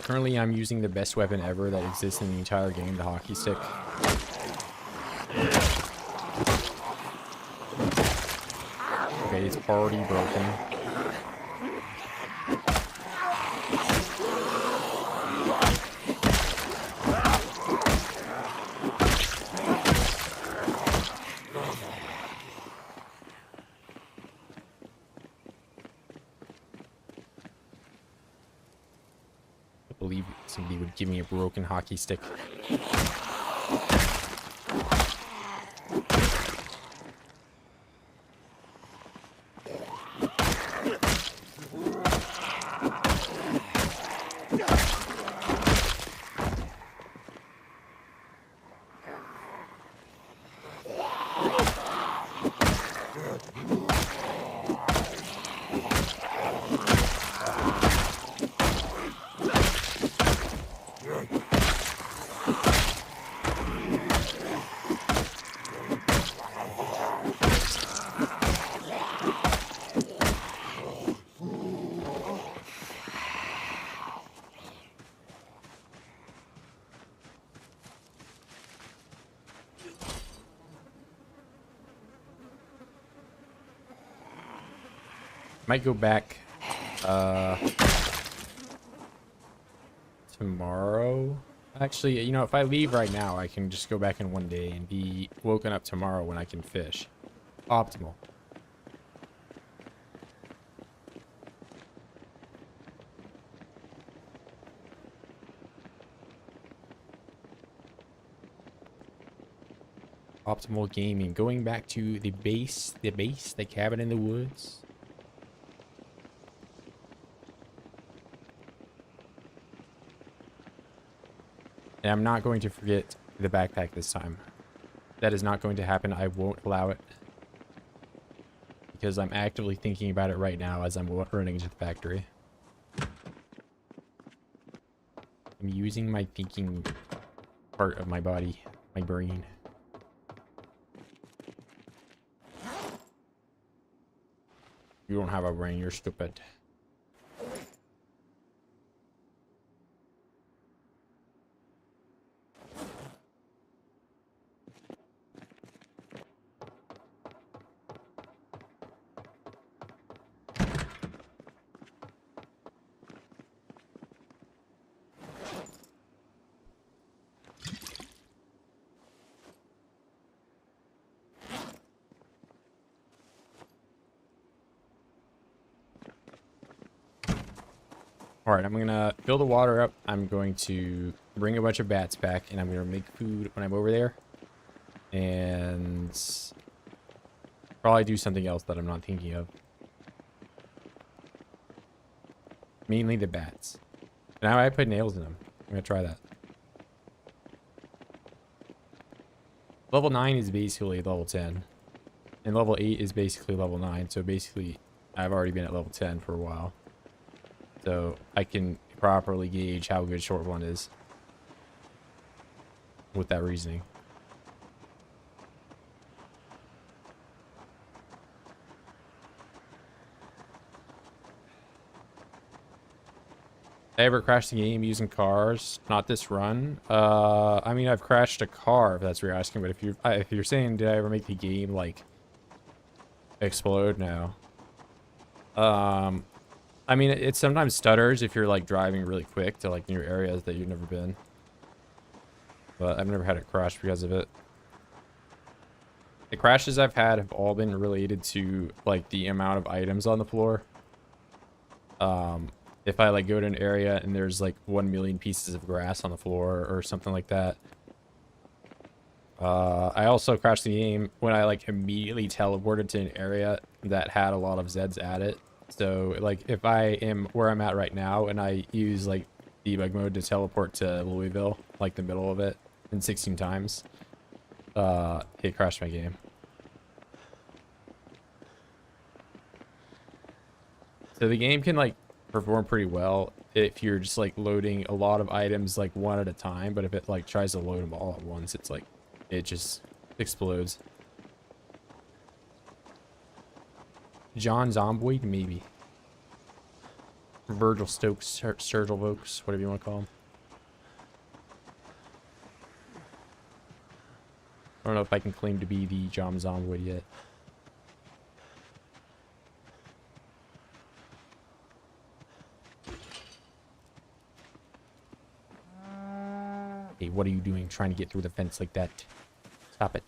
Currently, I'm using the best weapon ever that exists in the entire game, the hockey stick. Okay, it's already broken. Believe somebody would give me a broken hockey stick. Might go back tomorrow. Actually, you know, if I leave right now, I can just go back in one day and be woken up tomorrow when I can fish. Optimal. Optimal gaming. Going back to the base, the cabin in the woods. And I'm not going to forget the backpack this time. That is not going to happen. I won't allow it. Because I'm actively thinking about it right now as I'm running to the factory. I'm using my thinking part of my body, my brain. You don't have a brain, you're stupid. Alright, I'm gonna fill the water up. I'm going to bring a bunch of bats back, and I'm gonna make food when I'm over there. And probably do something else that I'm not thinking of. Mainly the bats. Now I put nails in them. I'm gonna try that. Level 9 is basically level 10. And level 8 is basically level 9. So basically, I've already been at level 10 for a while. So I can properly gauge how good short one is with that reasoning. I ever crashed the game using cars? Not this run. I mean, I've crashed a car, if that's what you're asking. But if you're saying, did I ever make the game like explode? No. I mean, it sometimes stutters if you're like driving really quick to like new areas that you've never been. But I've never had it crash because of it. The crashes I've had have all been related to like the amount of items on the floor. If I like go to an area and there's like 1 million pieces of grass on the floor or something like that. I also crashed the game when I like immediately teleported to an area that had a lot of Zeds at it. So like if I am where I'm at right now and I use like debug mode to teleport to Louisville, like the middle of it, in 16 times, it crashed my game. So the game can like perform pretty well if you're just like loading a lot of items like one at a time, but if it like tries to load them all at once, it's like it just explodes. John Zomboid, maybe. Virgil Stokes, Sergil Vokes, whatever you want to call him. I don't know if I can claim to be the John Zomboid yet. Hey, what are you doing trying to get through the fence like that? Stop it.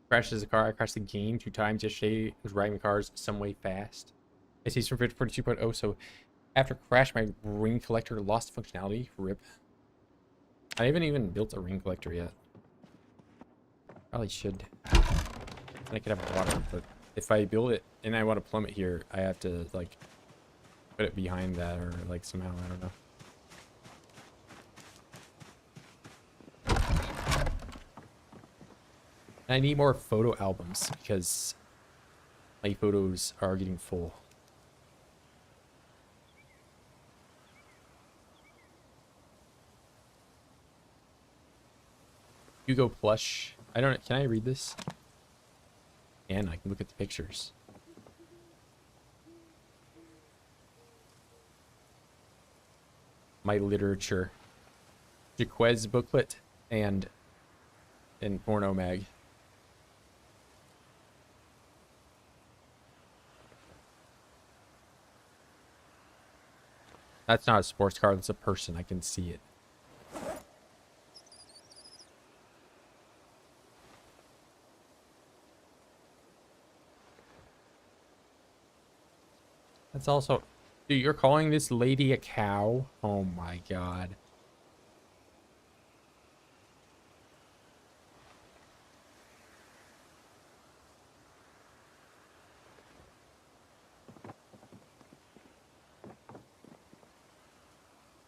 Crashes a car. I crashed the game 2 times yesterday. I was riding cars some way fast. I see from 42.0. So after crash, my ring collector lost functionality. RIP. I haven't even built a ring collector yet. Probably should. I could have water, but if I build it and I want to plumb it here, I have to like put it behind that or like somehow, I don't know. I need more photo albums because my photos are getting full. Hugo Plush. I don't. Can I read this? And I can look at the pictures. My literature. Jaquez booklet and Porno Mag. That's not a sports car, that's a person. I can see it. That's also... Dude, you're calling this lady a cow? Oh my god.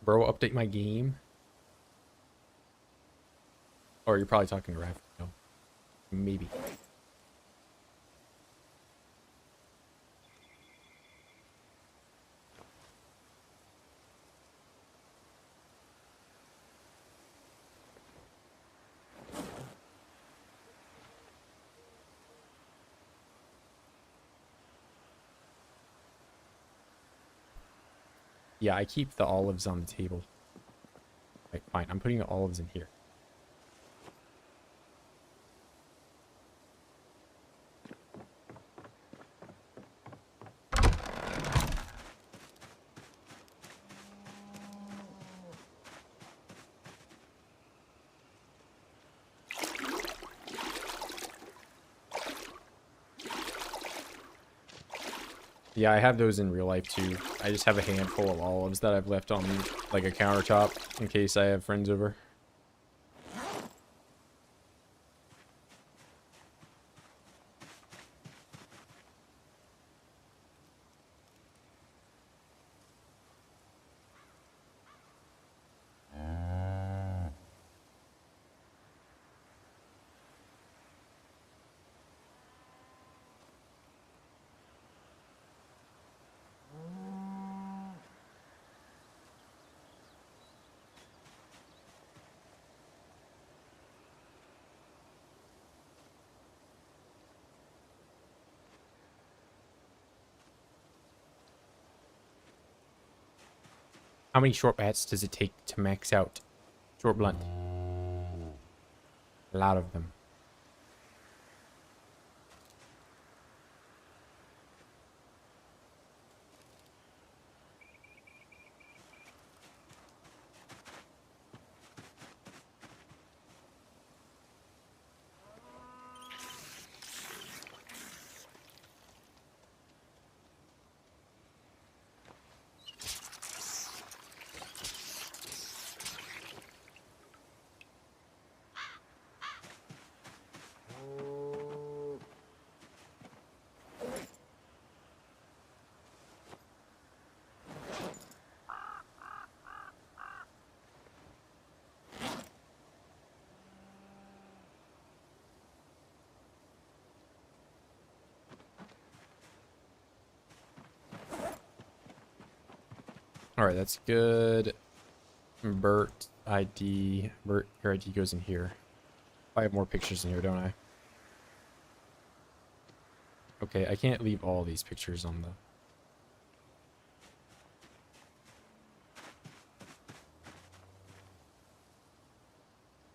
Bro, update my game. Or you're probably talking to Raph. No. Maybe. Yeah, I keep the olives on the table. Right, fine. I'm putting the olives in here. Yeah, I have those in real life too. I just have a handful of olives that I've left on like a countertop in case I have friends over. How many short bats does it take to max out short blunt? A lot of them. Alright, that's good. Bert ID. Bert, your ID goes in here. I have more pictures in here, don't I? Okay, I can't leave all these pictures on the...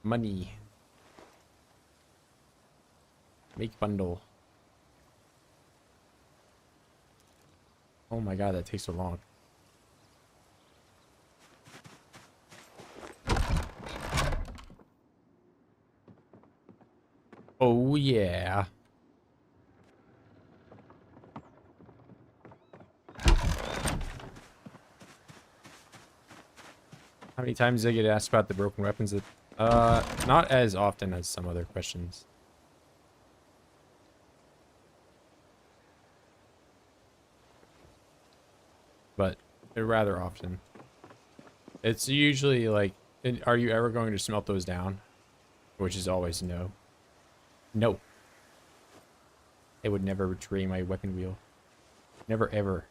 Money. Make bundle. Oh my god, that takes so long. Oh yeah. How many times did I get asked about the broken weapons? Not as often as some other questions. but rather often. It's usually like, are you ever going to smelt those down? Which is always no. No. They would never betray my weapon wheel. Never ever.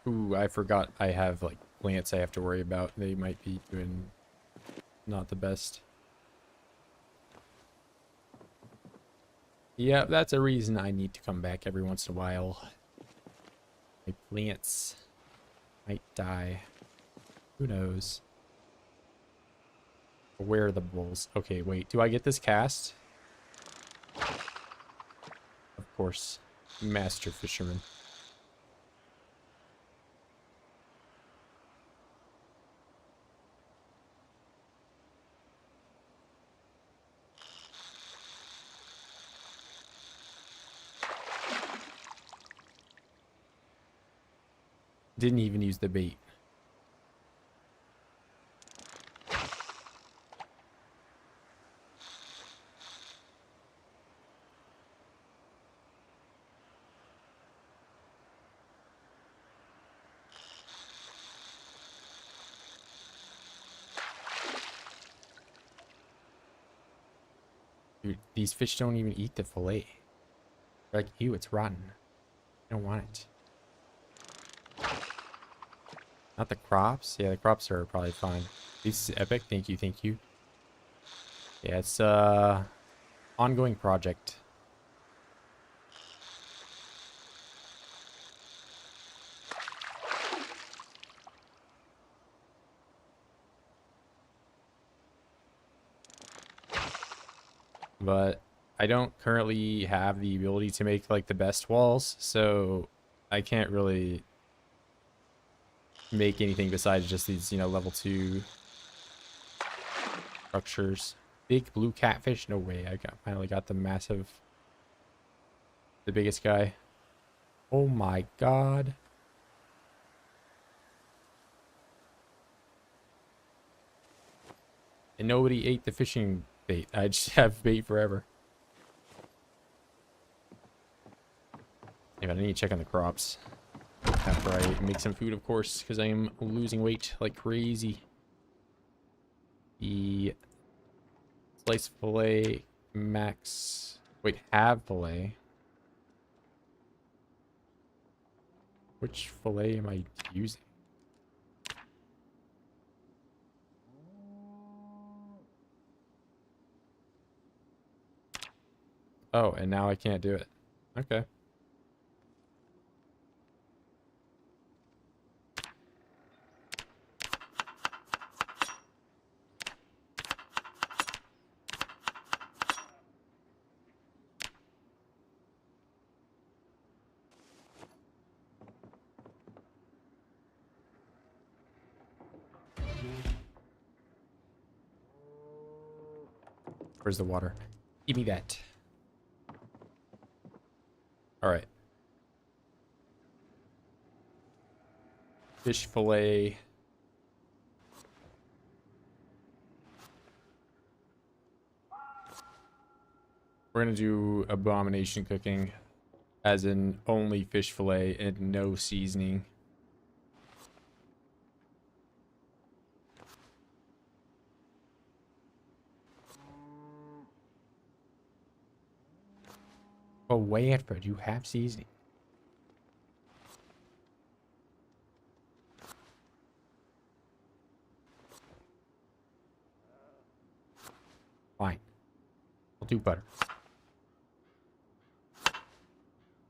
Ooh, I forgot I have like plants I have to worry about. They might be doing not the best. Yeah, that's a reason I need to come back every once in a while. My plants might die. Who knows? Where are the bulls? Okay, wait. Do I get this cast? Of course. Master fisherman. Didn't even use the bait. Dude, these fish don't even eat the fillet. They're like, ew, it's rotten. I don't want it. Not the crops? Yeah, the crops are probably fine. This is epic. Thank you, thank you. Yeah, it's ongoing project. But I don't currently have the ability to make like the best walls, so I can't really make anything besides just these, you know, level 2 structures. Big blue catfish? No way. I finally got the biggest guy. Oh my god. And nobody ate the fishing bait. I just have bait forever. Yeah, but I need to check on the crops after I make some food, of course, because I am losing weight like crazy. The sliced fillet max. Wait, have fillet. Which fillet am I using? Oh, and now I can't do it. Okay. Where's the water? Give me that. All right. Fish fillet. We're gonna do abomination cooking, as in only fish fillet and no seasoning. Oh, Wadford, you have seasoning. Fine. I'll do butter.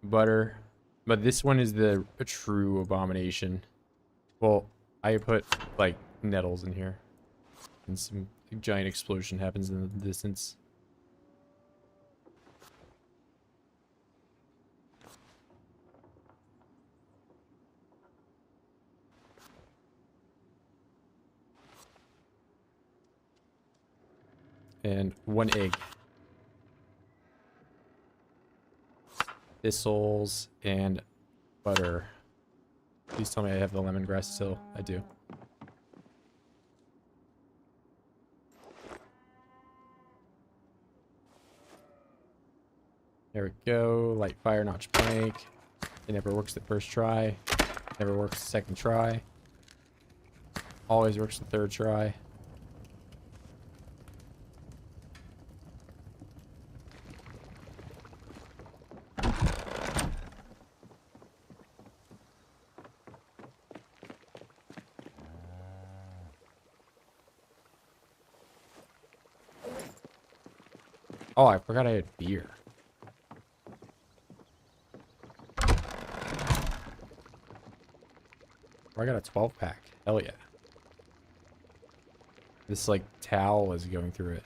Butter. But this one is the true abomination. Well, I put, like, nettles in here. And some giant explosion happens in the distance. And 1 egg. Thistles and butter. Please tell me I have the lemongrass still. I do. There we go. Light fire, notch plank. It never works the first try. Never works the second try. Always works the third try. Oh, I forgot I had beer. Oh, I got a 12 pack. Hell yeah. This like towel is going through it.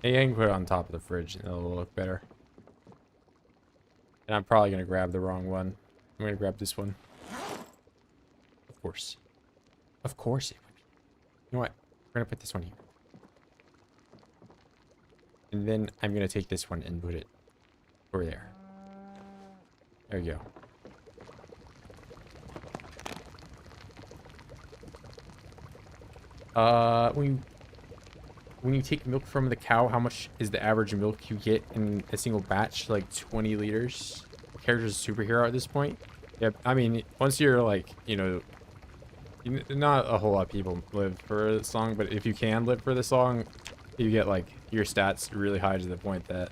Hey, I can put it on top of the fridge and it'll look better. And I'm probably gonna grab the wrong one. I'm gonna grab this one. Of course. Of course it would be. You know what? We're gonna put this one here. And then I'm gonna take this one and put it over there. There you go. When you take milk from the cow, how much is the average milk you get in a single batch? Like 20 liters. The character's a superhero at this point. Yep. I mean, once you're like, you know, not a whole lot of people live for this long, but if you can live for this long, you get like your stats really high to the point that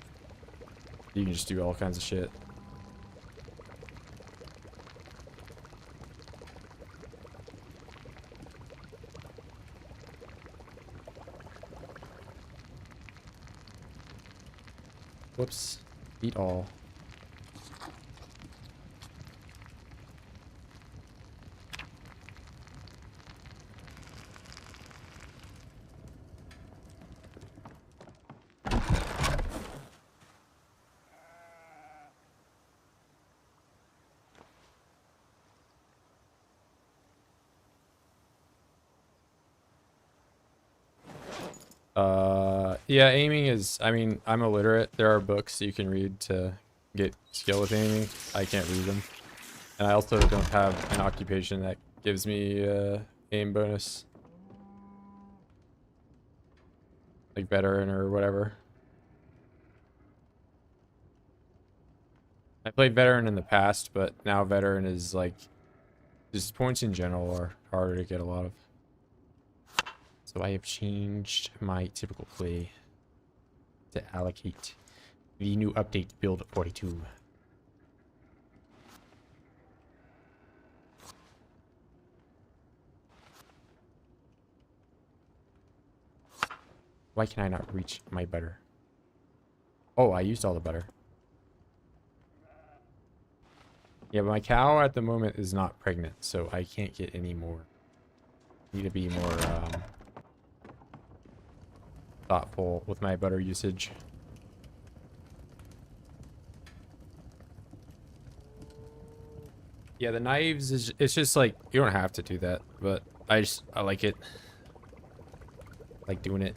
you can just do all kinds of shit. Whoops. Eat all. Yeah, aiming is, I mean, I'm illiterate. There are books you can read to get skill with aiming. I can't read them. And I also don't have an occupation that gives me aim bonus. Like veteran or whatever. I played veteran in the past, but now veteran is like, just points in general are harder to get a lot of. So I have changed my typical play to allocate the new update build 42. Why can I not reach my butter? Oh, I used all the butter. Yeah, but my cow at the moment is not pregnant, so I can't get any more. Need to be more thoughtful with my butter usage. Yeah, the knives is, it's just like, you don't have to do that, but I like it. I like doing it.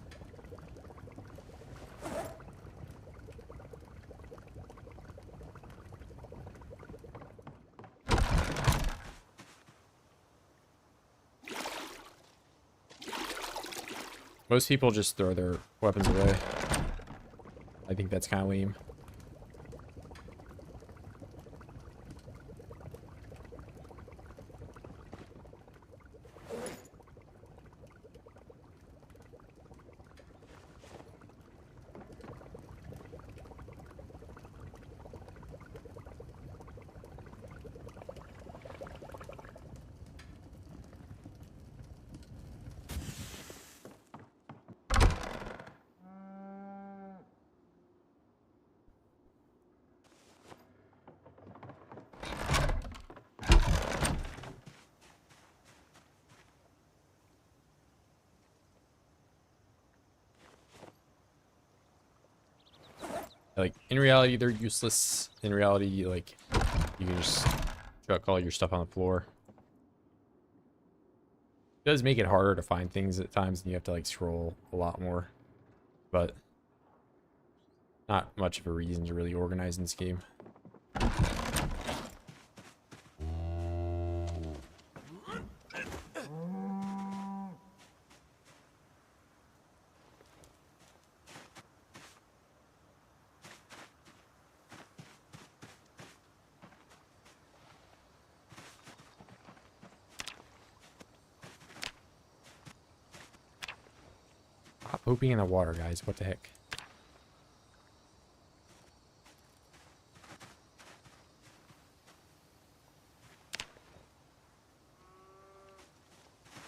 Most people just throw their weapons away. I think that's kind of lame. Like, in reality, they're useless. In reality, like, you can just chuck all your stuff on the floor. It does make it harder to find things at times, and you have to like scroll a lot more. But not much of a reason to really organize in this game. Stop pooping in the water, guys. What the heck?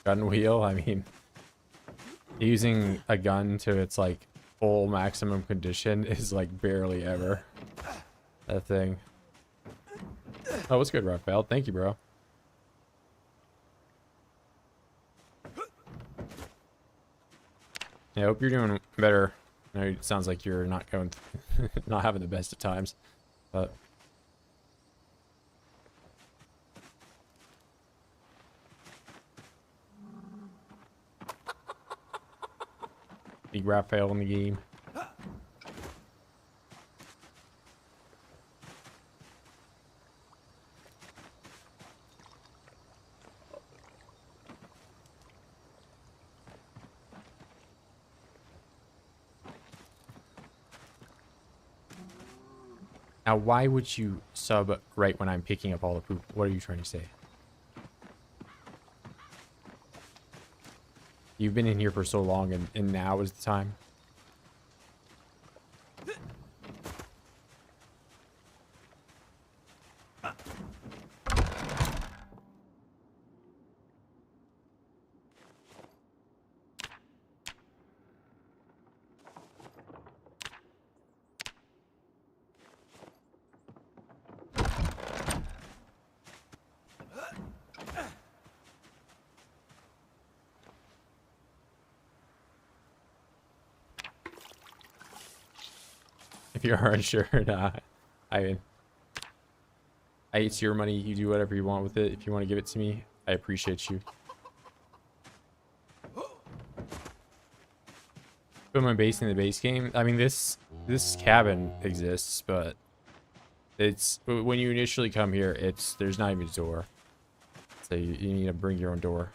Gun wheel, I mean, using a gun to its like full maximum condition is like barely ever a thing. Oh, what's good, Raphael? Thank you, bro. Yeah, I hope you're doing better. I know it sounds like you're not going, not having the best of times, but. Big Raphael in the game. Now, why would you sub right when I'm picking up all the poop? What are you trying to say? You've been in here for so long, and now is the time? If you are unsure, nah. I mean, it's your money. You do whatever you want with it. If you want to give it to me, I appreciate you. Put my base in the base game. I mean, this cabin exists, but it's when you initially come here, there's not even a door, so you need to bring your own door.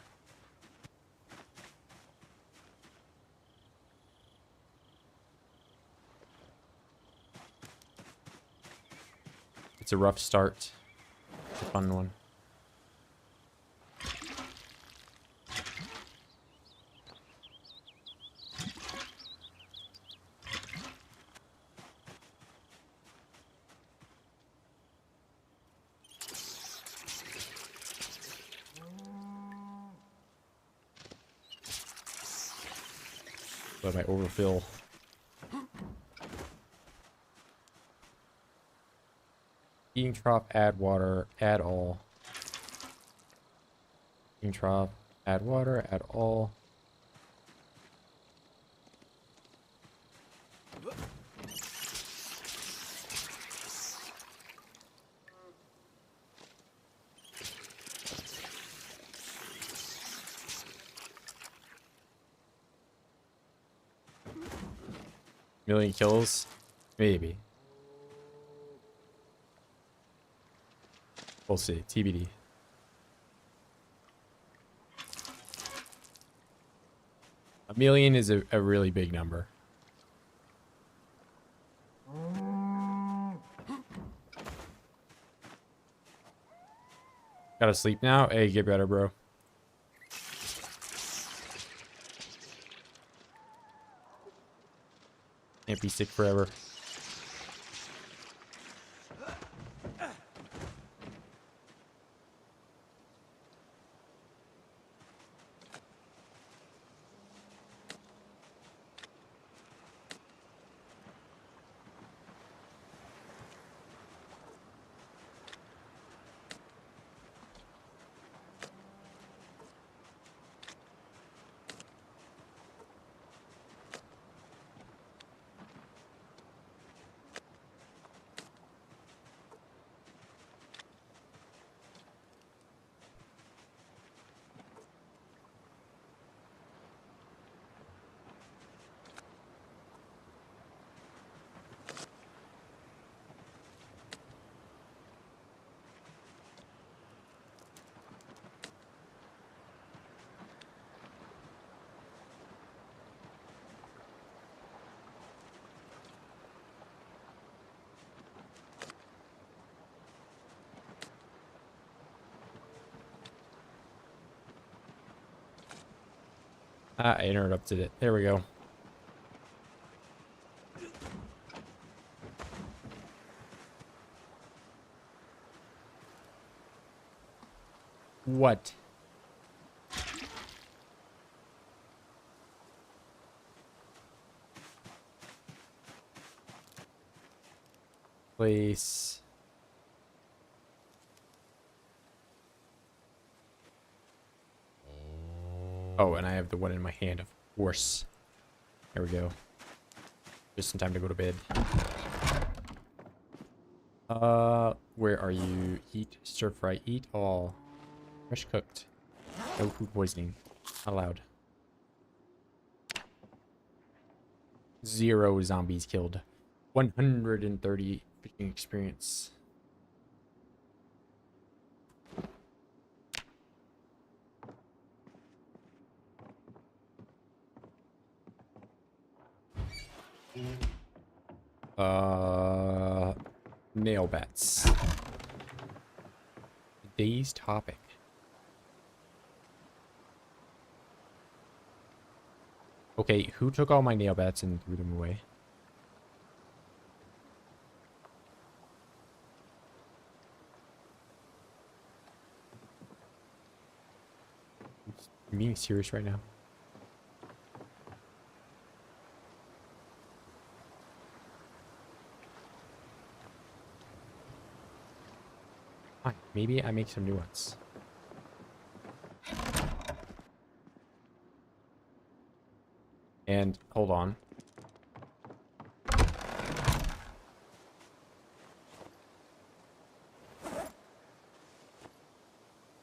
It's a rough start. It's a fun one. Let my overfill. Eating trough, add water, add all. Eating trough, add water, add all. Million kills? Maybe. We'll see. TBD. A million is a really big number. Gotta sleep now? Hey, get better, bro. Can't be sick forever. I interrupted it. There we go. What? Place. Oh, and I have the one in my hand, of course. There we go. Just in time to go to bed. Where are you? Eat, stir fry, eat all. Fresh cooked. No food poisoning. Not allowed. 0 zombies killed. 130 fishing experience. Nail bats. Today's topic. Okay, who took all my nail bats and threw them away? I'm being serious right now. Fine, maybe I make some new ones. And hold on.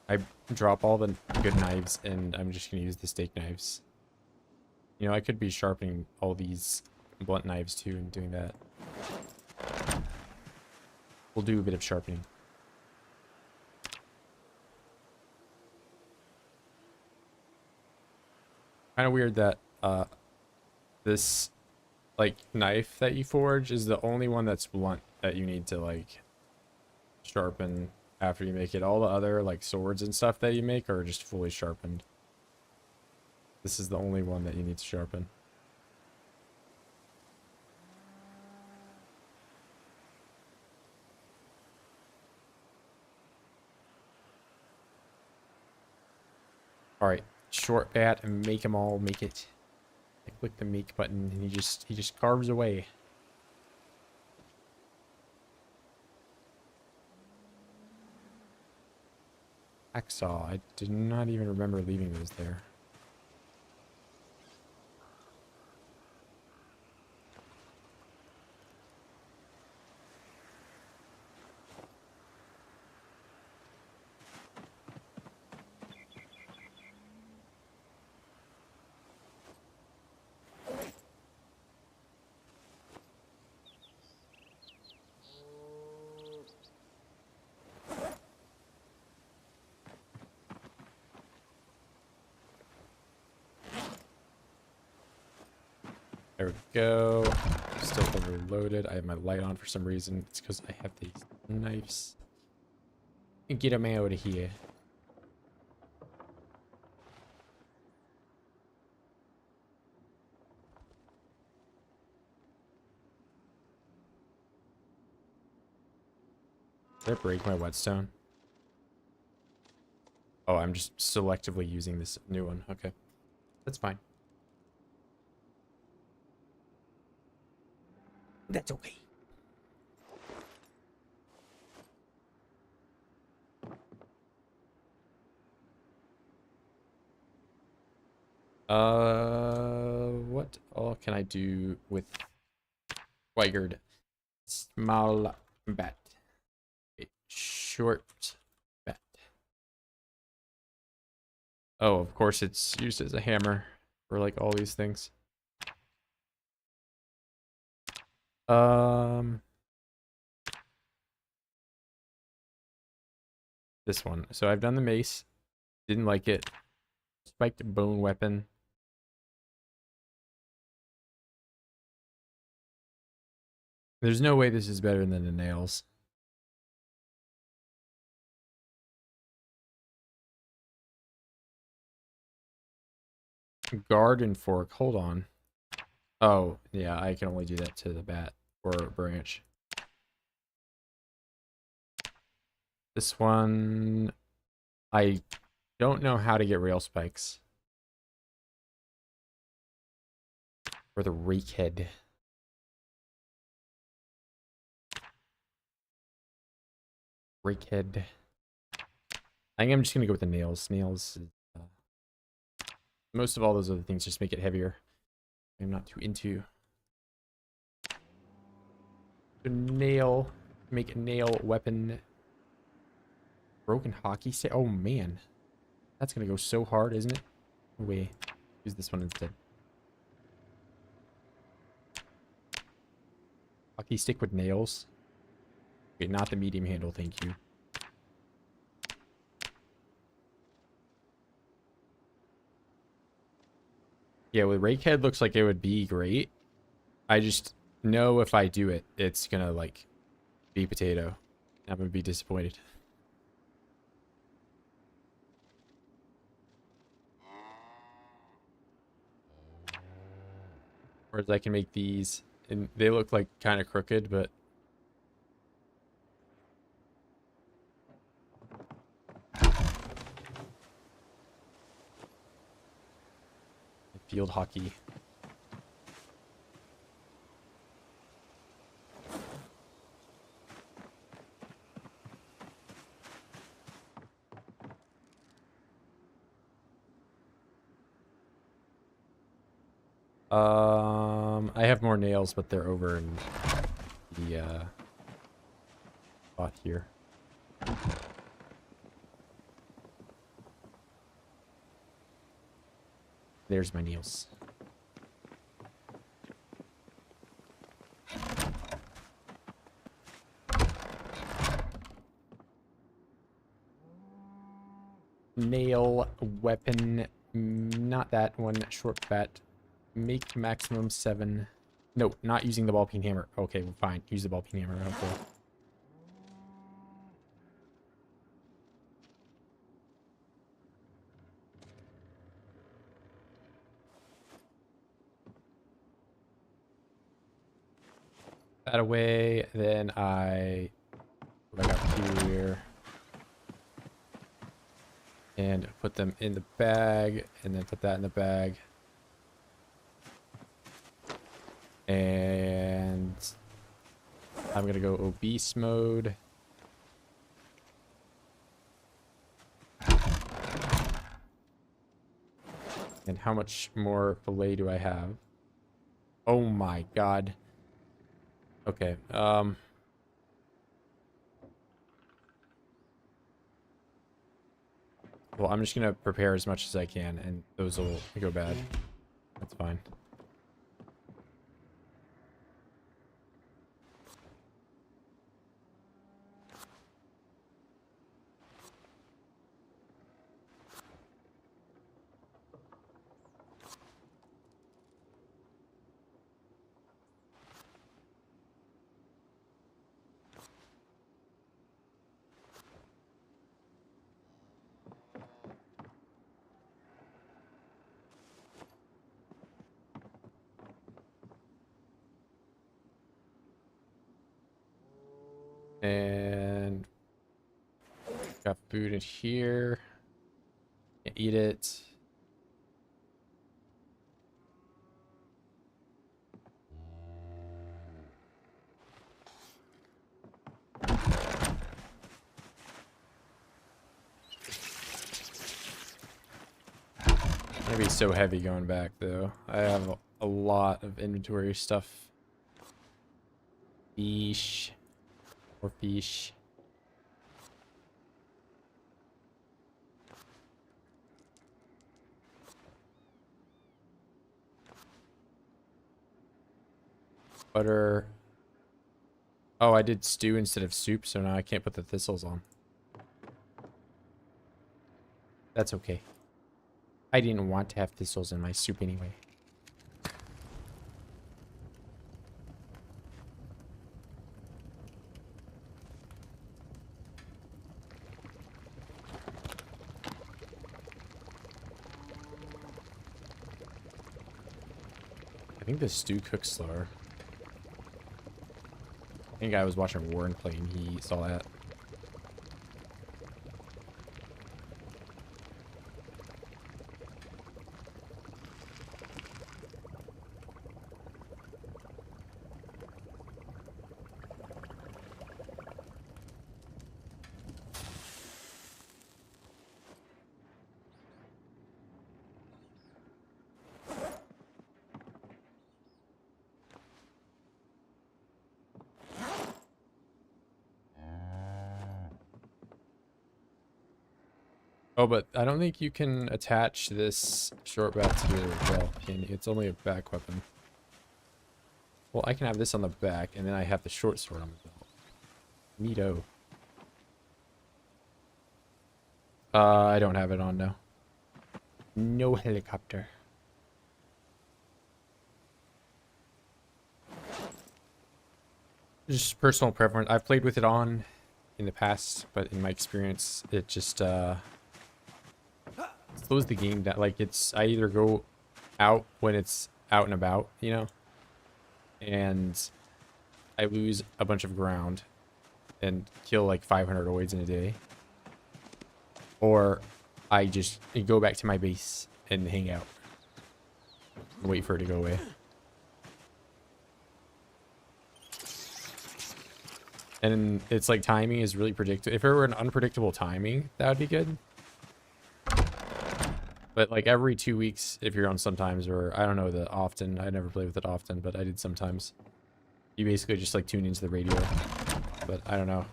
I drop all the good knives and I'm just gonna use the steak knives. You know, I could be sharpening all these blunt knives too and doing that. We'll do a bit of sharpening. Kind of weird that this like knife that you forge is the only one that's blunt that you need to like sharpen after you make it. All the other like swords and stuff that you make are just fully sharpened. This is the only one that you need to sharpen. All right, short bat and make them all make it. I click the make button and he just carves away. Hacksaw. I did not even remember leaving those there. There we go. Still overloaded. I have my light on for some reason. It's because I have these knives. Get them out of here. Did I break my whetstone? Oh, I'm just selectively using this new one. Okay. That's fine. That's okay. What all can I do with Swigert? Small bat. A short bat. Oh, of course it's used as a hammer for like all these things. This one. So I've done the mace. Didn't like it. Spiked bone weapon. There's no way this is better than the nails. garden fork. Hold on. Oh, yeah, I can only do that to the bat or branch. This one, I don't know how to get rail spikes. Or the rake head. Rake head. I think I'm just gonna go with the nails. Nails. Most of all those other things just make it heavier. I'm not too into. The nail. Make a nail weapon. Broken hockey stick. Oh man. That's gonna go so hard, isn't it? Wait. Use this one instead. Hockey stick with nails. Okay, not the medium handle, thank you. Yeah, with rakehead looks like it would be great. I just know if I do it, it's gonna like be potato. I'm gonna be disappointed. Whereas I can make these, and they look like kind of crooked, but field hockey. I have more nails, but they're over in the spot here. There's my nails. Nail weapon, not that one. Short bat. Make maximum 7. No, not using the ball peen hammer. Okay, well, fine. Use the ball peen hammer. Okay. That away. Then I go back up here and put them in the bag, and then put that in the bag. And I'm gonna go obese mode. And how much more fillet do I have? Oh my god. Okay, well, I'm just gonna prepare as much as I can, and those will go bad. That's fine. And got food in here. Can't eat it. It's gonna be so heavy going back though. I have a lot of inventory stuff. Fish. Or fish. Butter. Oh, I did stew instead of soup, so now I can't put the thistles on. That's okay. I didn't want to have thistles in my soup anyway. think the stew cooks slower. I think I was watching Warren play and he saw that. Oh, but I don't think you can attach this short bat to your belt. It's only a back weapon. Well, I can have this on the back, and then I have the short sword on the belt. Neato. I don't have it on now. No helicopter. Just personal preference. I've played with it on in the past, but in my experience, it just slows the game down. Like, I either go out when it's out and about, you know, and I lose a bunch of ground and kill like 500 OIDS in a day, or I just go back to my base and hang out and wait for it to go away. And it's like timing is really predictable. If it were an unpredictable timing, that would be good. But like every 2 weeks, if you're on sometimes, or I don't know that often. I never played with it often, but I did sometimes. You basically just like tune into the radio. But I don't know.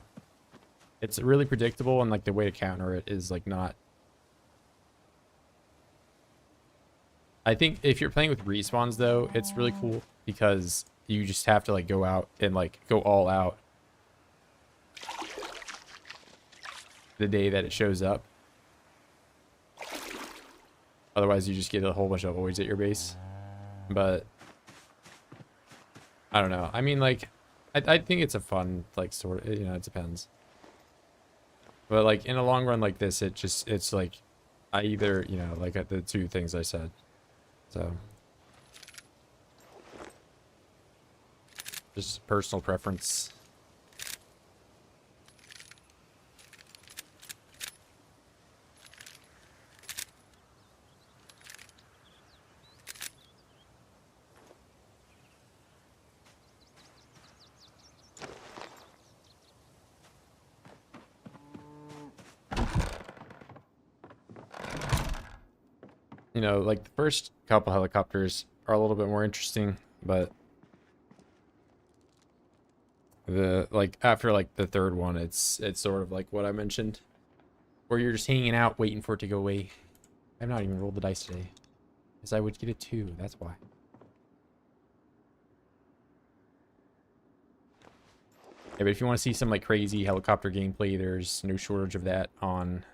It's really predictable, and like the way to counter it is like not. I think if you're playing with respawns though, it's really cool because you just have to like go out and like go all out the day that it shows up. Otherwise, you just get a whole bunch of OIDS at your base. But I don't know. I mean, like, I think it's a fun, like, sort of, you know, it depends. But like in a long run like this, it's like I either, you know, like the two things I said. So just personal preference. You know, like the first couple helicopters are a little bit more interesting, but the like after like the third one, it's sort of like what I mentioned, where you're just hanging out waiting for it to go away. I've not even rolled the dice today, because I would get a 2. That's why. Yeah, but if you want to see some like crazy helicopter gameplay, there's no shortage of that on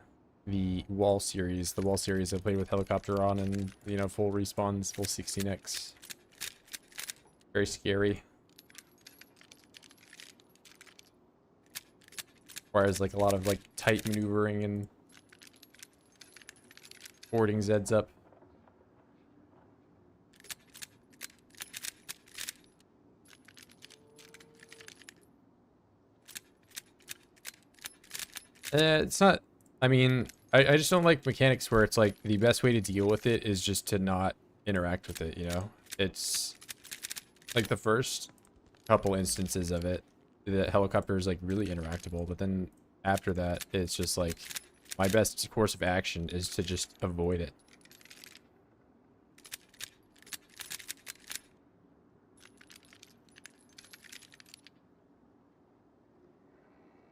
the wall series. The wall series I played with helicopter on, and you know, full respawns, full 16x. Very scary. Requires like a lot of like tight maneuvering and boarding Zeds up. It's not, I mean, I just don't like mechanics where it's like the best way to deal with it is just to not interact with it, you know? It's like the first couple instances of it, the helicopter is like really interactable, but then after that, it's just like my best course of action is to just avoid it.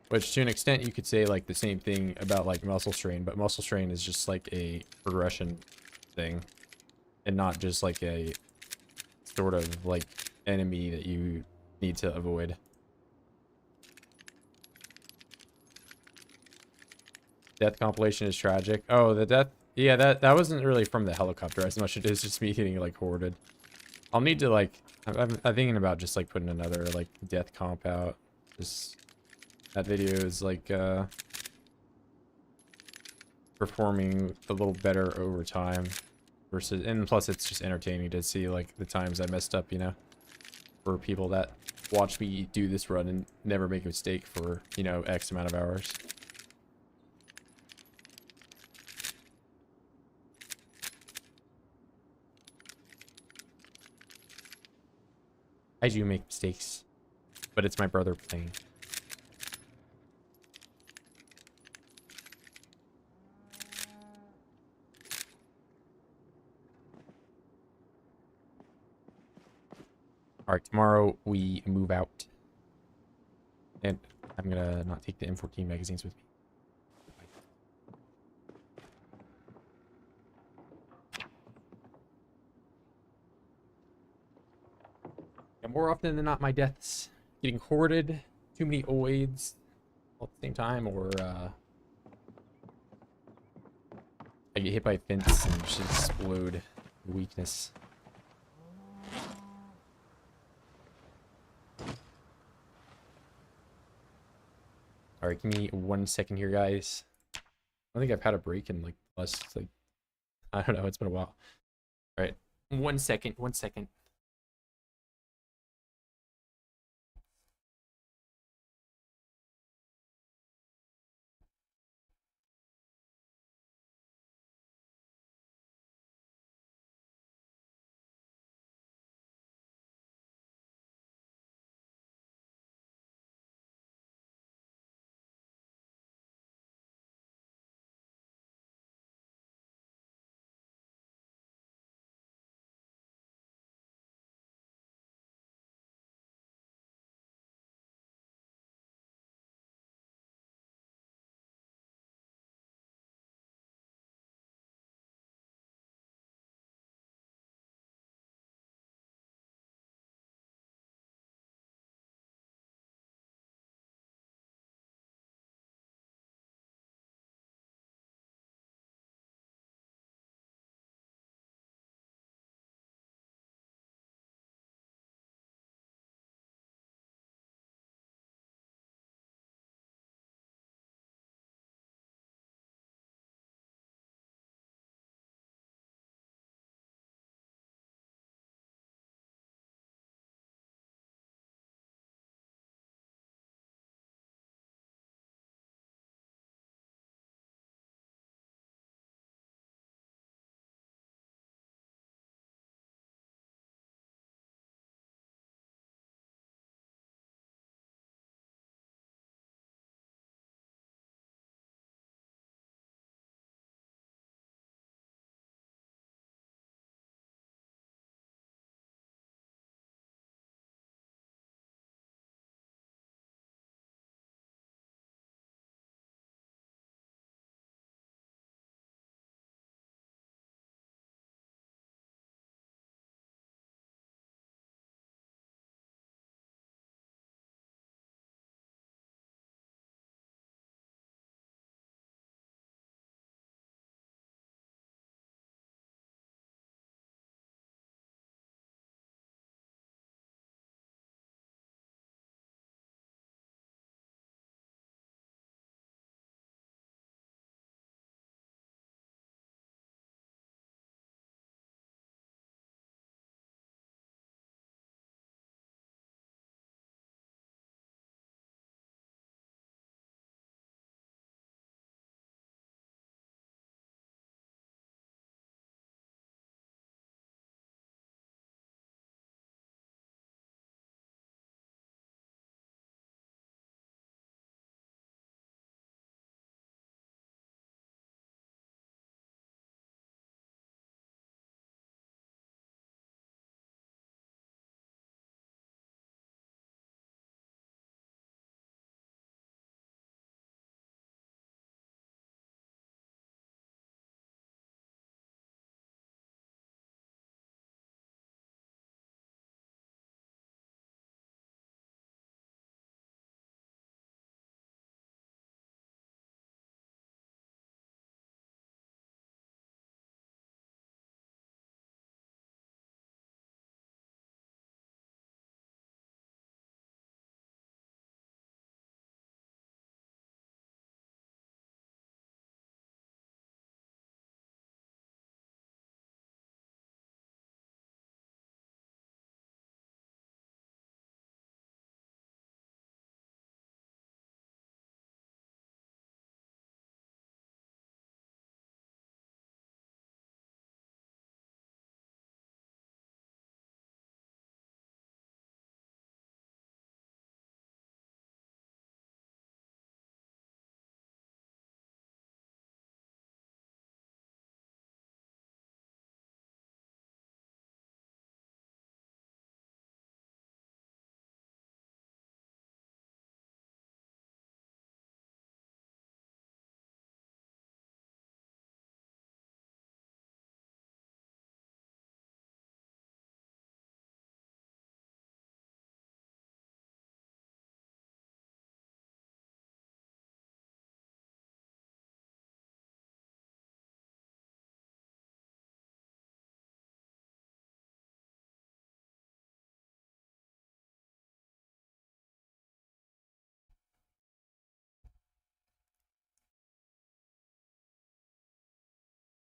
Which, to an extent, you could say, like, the same thing about, like, muscle strain. But muscle strain is just, like, a progression thing. And not just, like, a sort of, like, enemy that you need to avoid. Death compilation is tragic. Oh, the death... Yeah, that wasn't really from the helicopter as much as it is just me getting, like, hoarded. I'll need to, like... I'm thinking about just, like, putting another, like, death comp out. Just... That video is like performing a little better over time. Versus, and plus it's just entertaining to see like the times I messed up, you know, for people that watch me do this run and never make a mistake for, you know, X amount of hours. I do make mistakes, but it's my brother playing. All right, tomorrow we move out. And I'm gonna not take the M14 magazines with me. And more often than not, my deaths getting hoarded, too many OIDS all at the same time, or I get hit by a fence and just explode. Weakness. Alright, give me 1 second here, guys. I don't think I've had a break in like less, like, I don't know, it's been a while. Alright, 1 second, 1 second.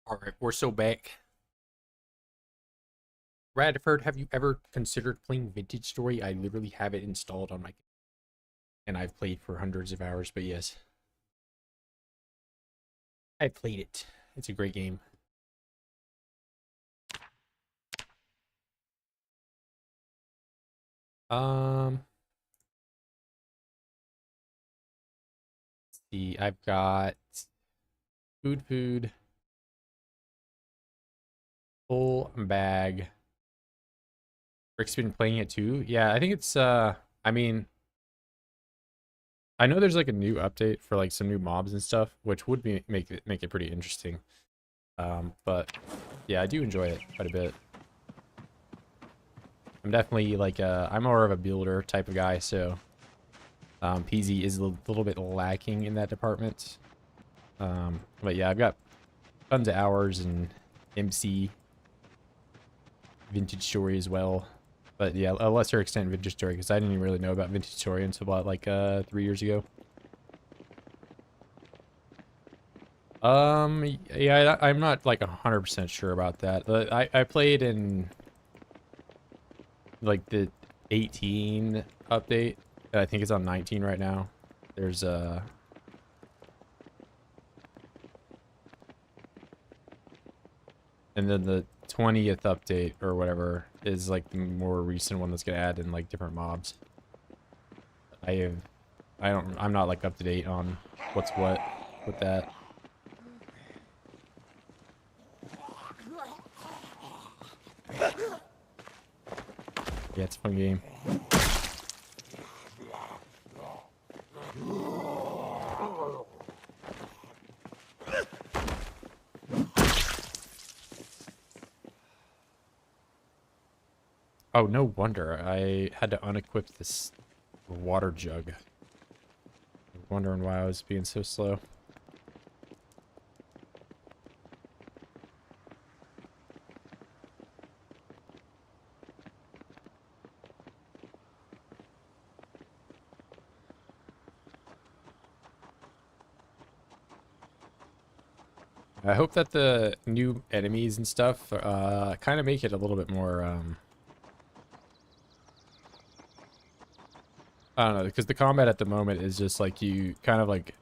All right, we're so back. Radford, have you ever considered playing Vintage Story? I literally have it installed on my, and I've played for hundreds of hours, but yes, I played it. It's a great game. Let's see, I've got food, full bag. Rick's been playing it too. Yeah, I think it's I mean, I know there's like a new update for like some new mobs and stuff, which would be make it pretty interesting. But yeah, I do enjoy it quite a bit. I'm definitely like I'm more of a builder type of guy, so PZ is a little bit lacking in that department. But yeah, I've got tons of hours in MC, Vintage Story as well. But yeah, a lesser extent Vintage Story, because I didn't even really know about Vintage Story until about like 3 years ago. Yeah, I'm not like 100% sure about that. I played in like the 18 update. I think it's on 19 right now. There's and then the 20th update or whatever is like the more recent one that's gonna add in like different mobs. I'm not like up to date on what's what with that. Yeah, it's a fun game. Oh, no wonder I had to unequip this water jug. I'm wondering why I was being so slow. I hope that the new enemies and stuff kind of make it a little bit more I don't know, because the combat at the moment is just like you kind of like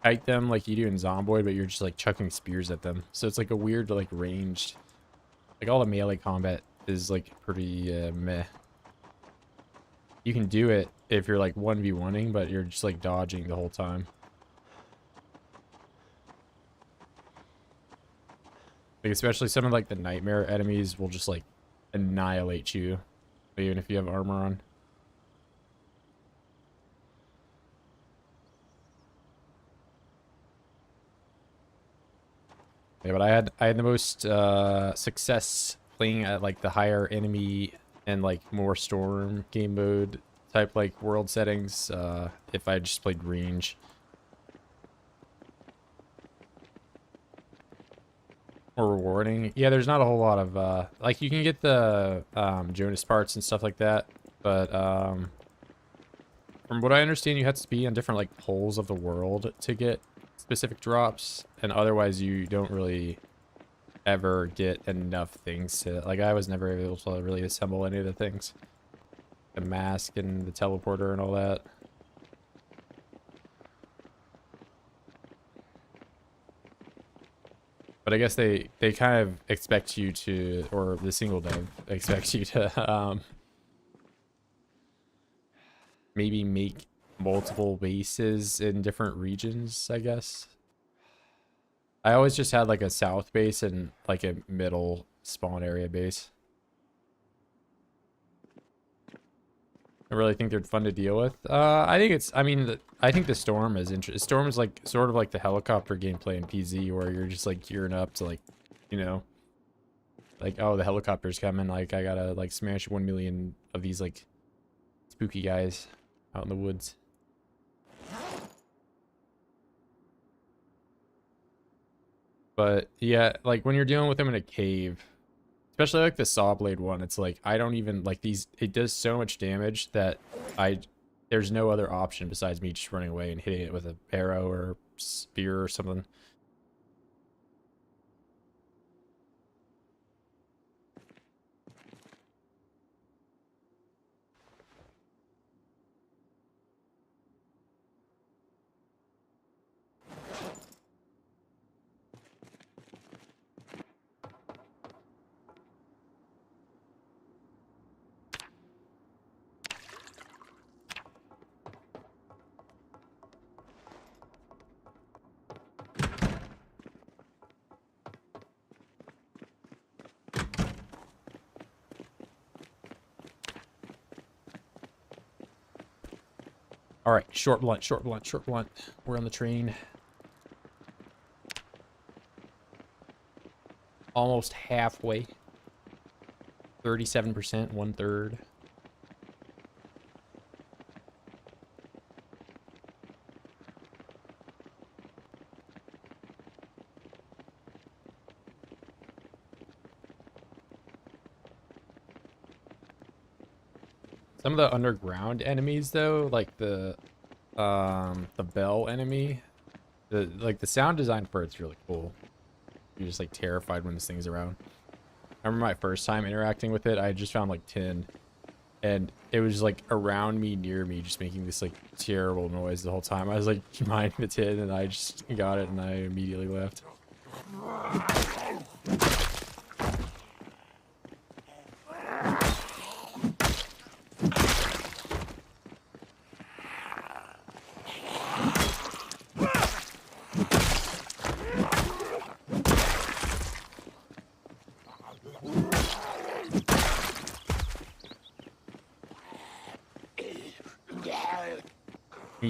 kite them like you do in Zomboid, but you're just like chucking spears at them. So it's like a weird like ranged, like all the melee combat is like pretty meh. You can do it if you're like 1v1ing, but you're just like dodging the whole time. Like especially some of like the nightmare enemies will just like annihilate you, even if you have armor on. Yeah, but I had the most success playing at like the higher enemy and like more storm game mode type like world settings if I just played range. More rewarding. Yeah, there's not a whole lot of like you can get the Jonas parts and stuff like that, but from what I understand you have to be on different like poles of the world to get specific drops, and otherwise you don't really ever get enough things to, like, I was never able to really assemble any of the things. The mask and the teleporter and all that. But I guess they kind of expect you to, or the single dev expects you to maybe make multiple bases in different regions, I guess. I always just had like a south base and like a middle spawn area base. I really think they're fun to deal with. I think it's, I mean, I think the Storm is interesting. Storm is like, sort of like the helicopter gameplay in PZ where you're just like gearing up to like, you know, like, oh, the helicopter's coming. Like, I gotta like smash 1 million of these like spooky guys out in the woods. But yeah, like when you're dealing with them in a cave, especially like the saw blade one, it's like I don't even like these, it does so much damage that there's no other option besides me just running away and hitting it with an arrow or spear or something. All right, short blunt, short blunt, short blunt. We're on the train. Almost halfway. 37%, 1/3. Some of the underground enemies though, like the bell enemy, the sound design for it's really cool. You're just like terrified when this thing's around. I remember my first time interacting with it, I just found like tin, and it was like around me, near me, just making this like terrible noise the whole time. I was like minding the tin, and I just got it, and I immediately left.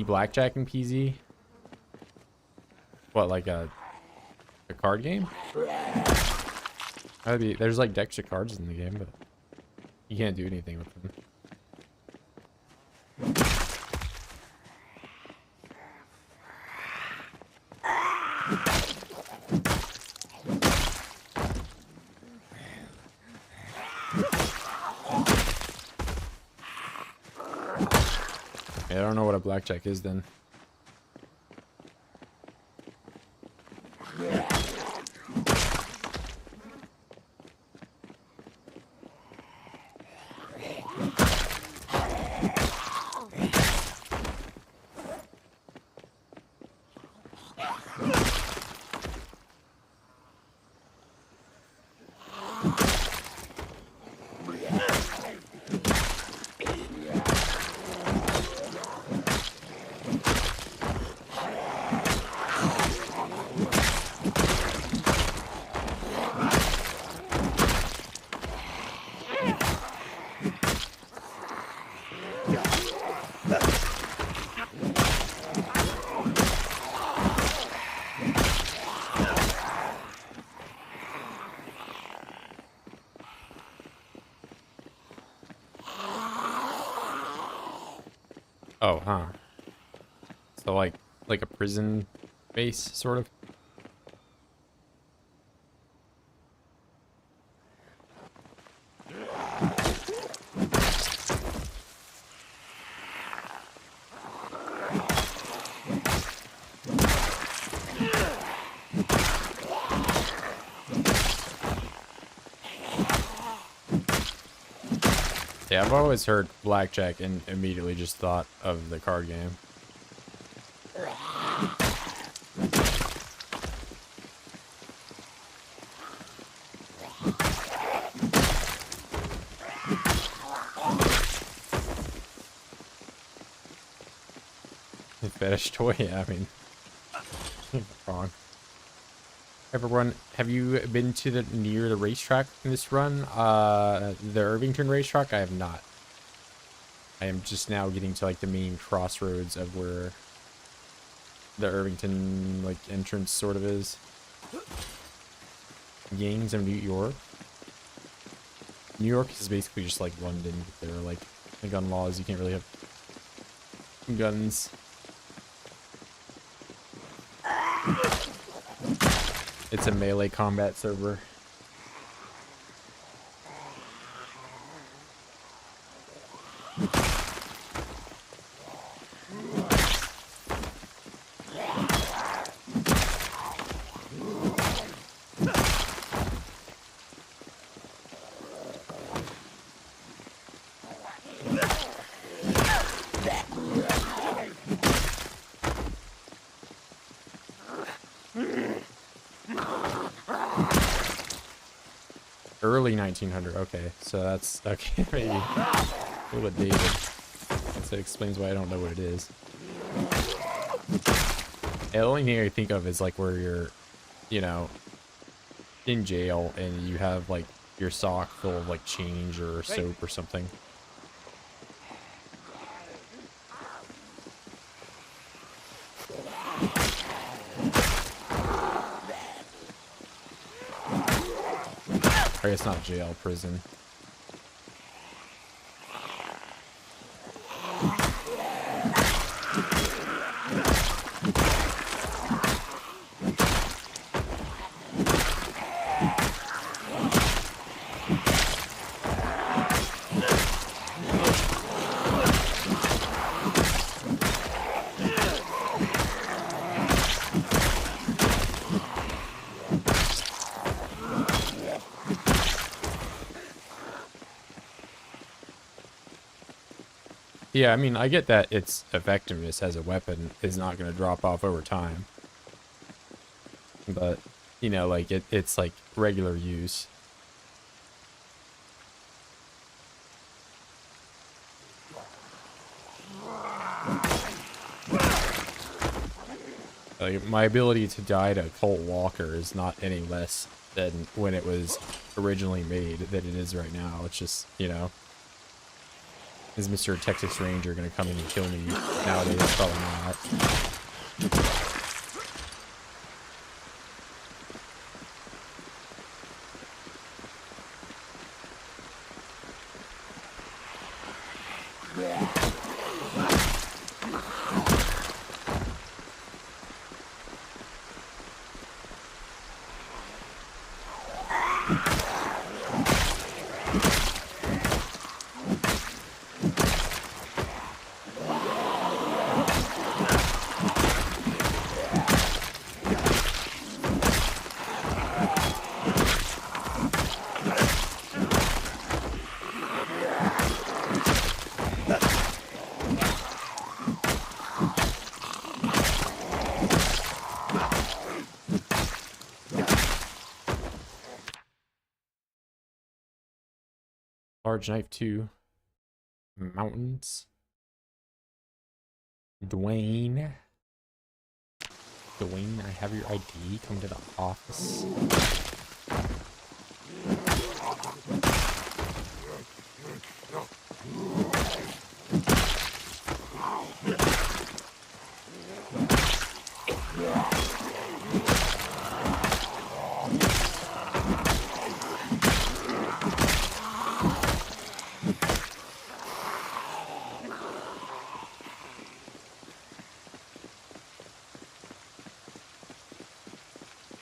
Blackjack and PZ? What, like a card game? There's like decks of cards in the game, but you can't do anything with them. I don't know what a blackjack is then. Oh, huh. So like a prison base, sort of? Yeah, I've always heard blackjack and immediately just thought of the card game. Fetish toy? Yeah, I mean, wrong. Everyone, have you been to near the racetrack in this run? The Irvington racetrack? I have not. I am just now getting to like the main crossroads of where the Irvington like entrance sort of is. Gangs of New York. New York is basically just like London. There are like the gun laws. You can't really have guns. It's a melee combat server. Early 1900. Okay, so that's okay. Maybe a little bit dated. That explains why I don't know what it is. The only thing I think of is like where you're, you know, in jail and you have like your sock full of like change or soap or something. I guess not jail, prison. Yeah, I mean, I get that its effectiveness as a weapon is not going to drop off over time. But, you know, like, it's like regular use. Like, my ability to die to Colt Walker is not any less than when it was originally made than it is right now. It's just, you know... Is Mr. Texas Ranger gonna come in and kill me nowadays? Probably not. Large knife 2. Mountains. Dwayne. Dwayne, I have your ID. Come to the office.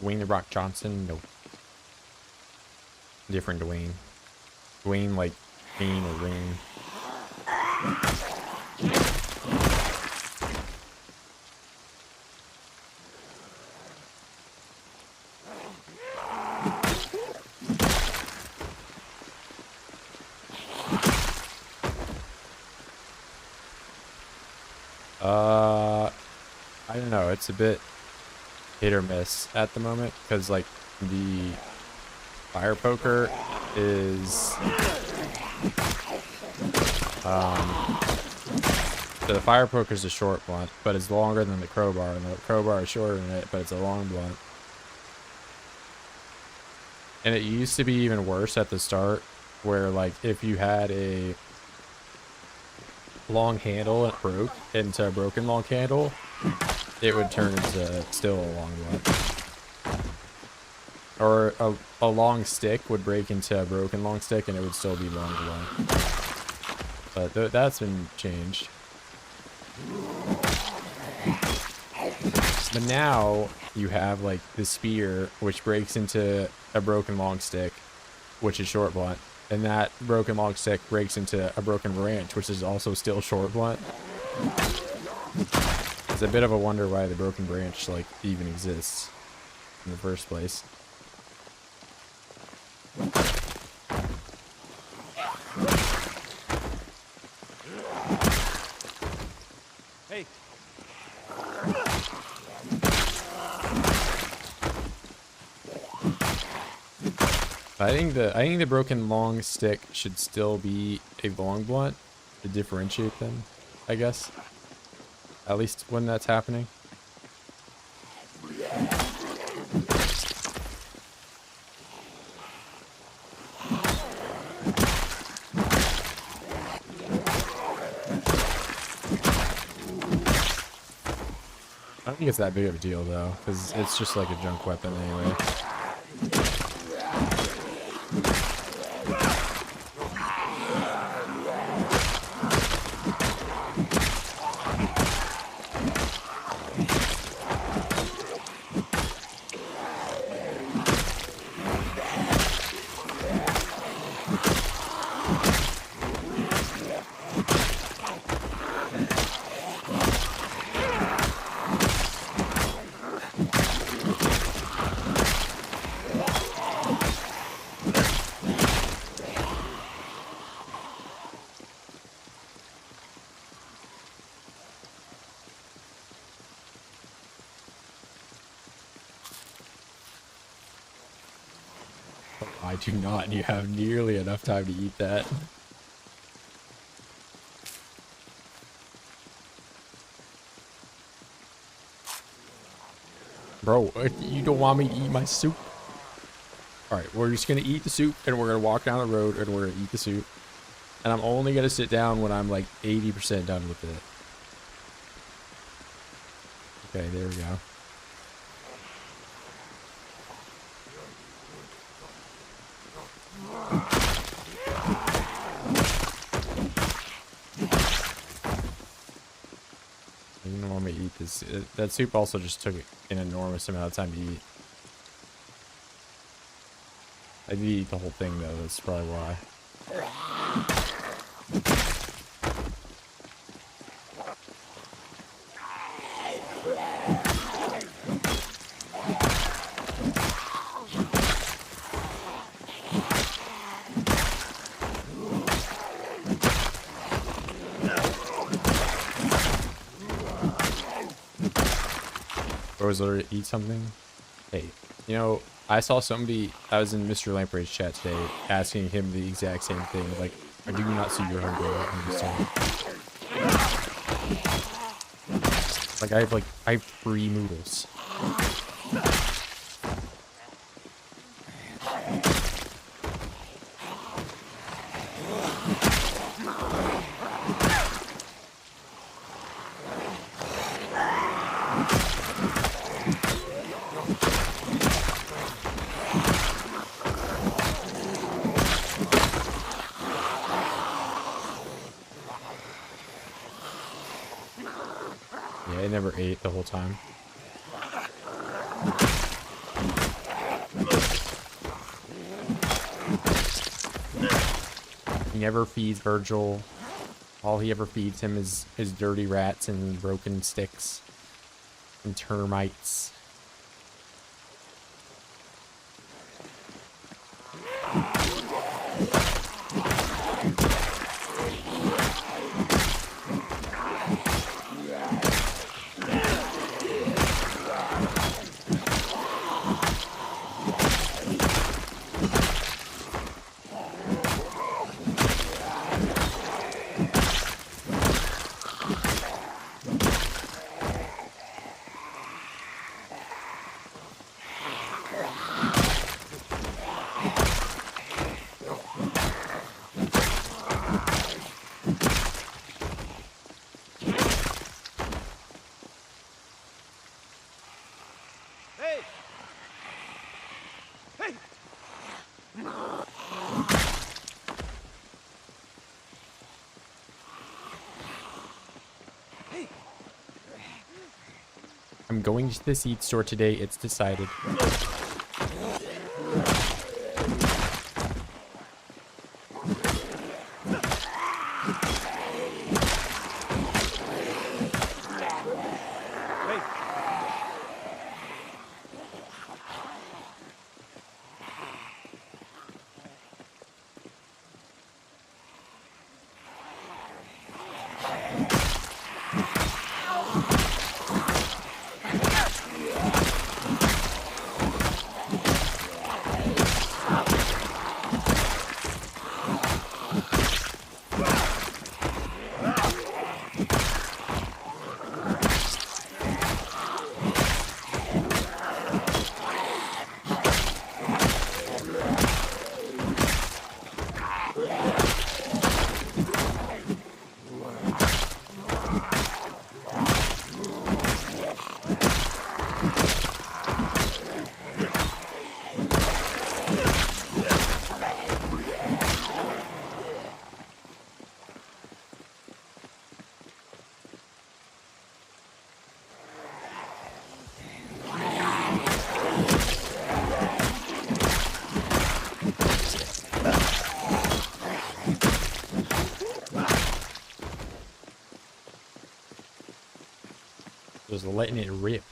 Dwayne the Rock Johnson? No. Different Dwayne. Dwayne like Kane or Rain. I don't know. It's a bit hit or miss at the moment because like the fire poker is so the fire poker is a short blunt, but it's longer than the crowbar, and the crowbar is shorter than it, but it's a long blunt. And it used to be even worse at the start, where like if you had a long handle and it broke into a broken long handle, it would turn into still a long blunt. Or a long stick would break into a broken long stick and it would still be long blunt. But that's been changed. But now you have like the spear, which breaks into a broken long stick, which is short blunt. And that broken long stick breaks into a broken branch, which is also still short blunt. It's a bit of a wonder why the broken branch like even exists in the first place. Hey. I think the broken long stick should still be a long blunt to differentiate them, I guess. At least when that's happening. I don't think it's that big of a deal though, because it's just like a junk weapon anyway. I do not. You have nearly enough time to eat that. Bro, you don't want me to eat my soup? Alright, we're just gonna eat the soup, and we're gonna walk down the road, and we're gonna eat the soup. And I'm only gonna sit down when I'm like 80% done with it. Okay, there we go. You don't want me to eat this. That soup also just took an enormous amount of time to eat. I did eat the whole thing though, that's probably why. Or eat something? Hey, you know, I saw somebody, I was in Mr. Lamprey's chat today, asking him the exact same thing. Like, I do not see your hunger. I'm just saying. Like, I have 3 noodles. I never ate the whole time. He never feeds Virgil. All he ever feeds him is dirty rats and broken sticks and termites. I'm going to the seed store today, it's decided. Just letting it rip.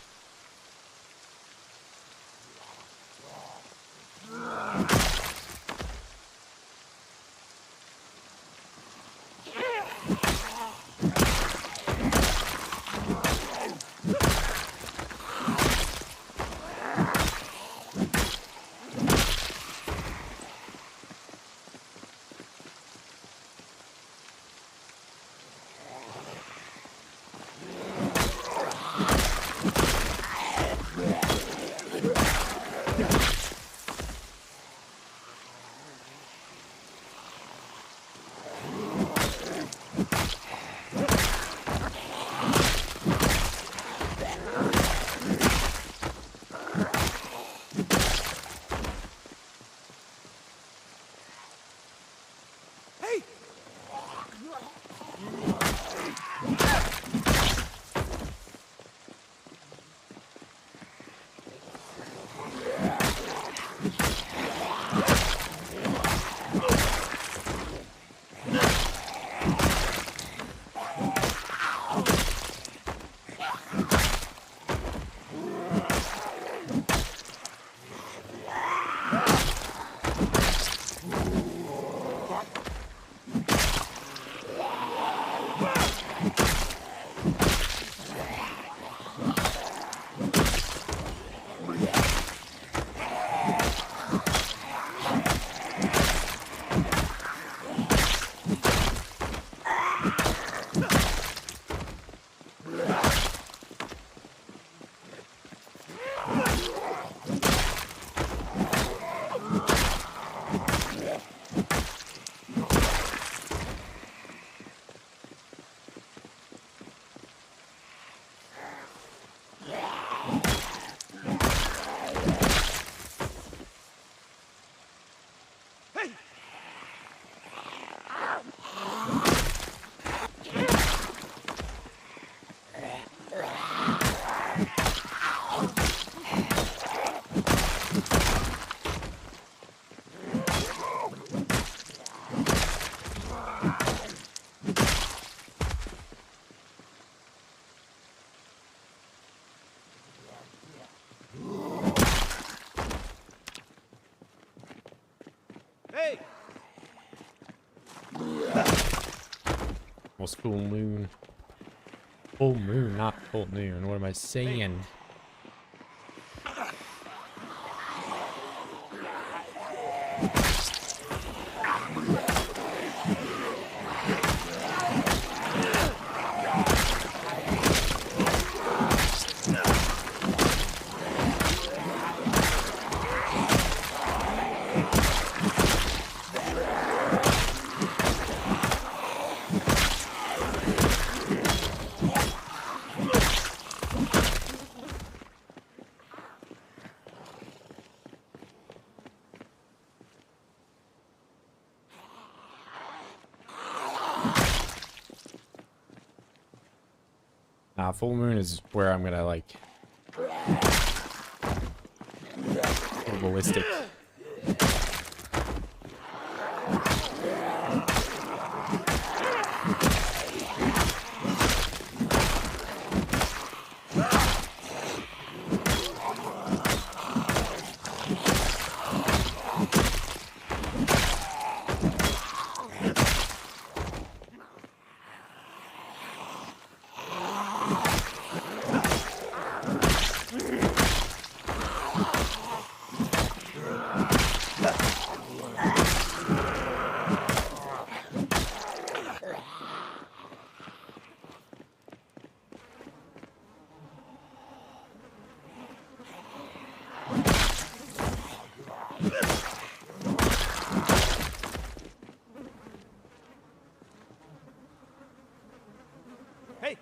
Hey! Almost full moon. Full moon, not full noon. What am I saying? Full moon is where I'm gonna like go ballistic. Hey!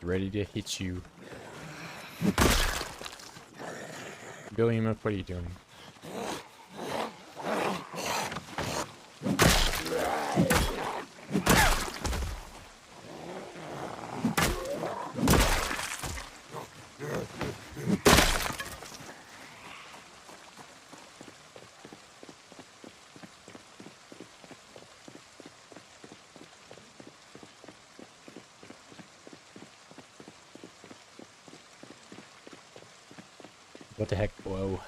Ready to hit you. Billy, what are you doing? What the heck? Whoa.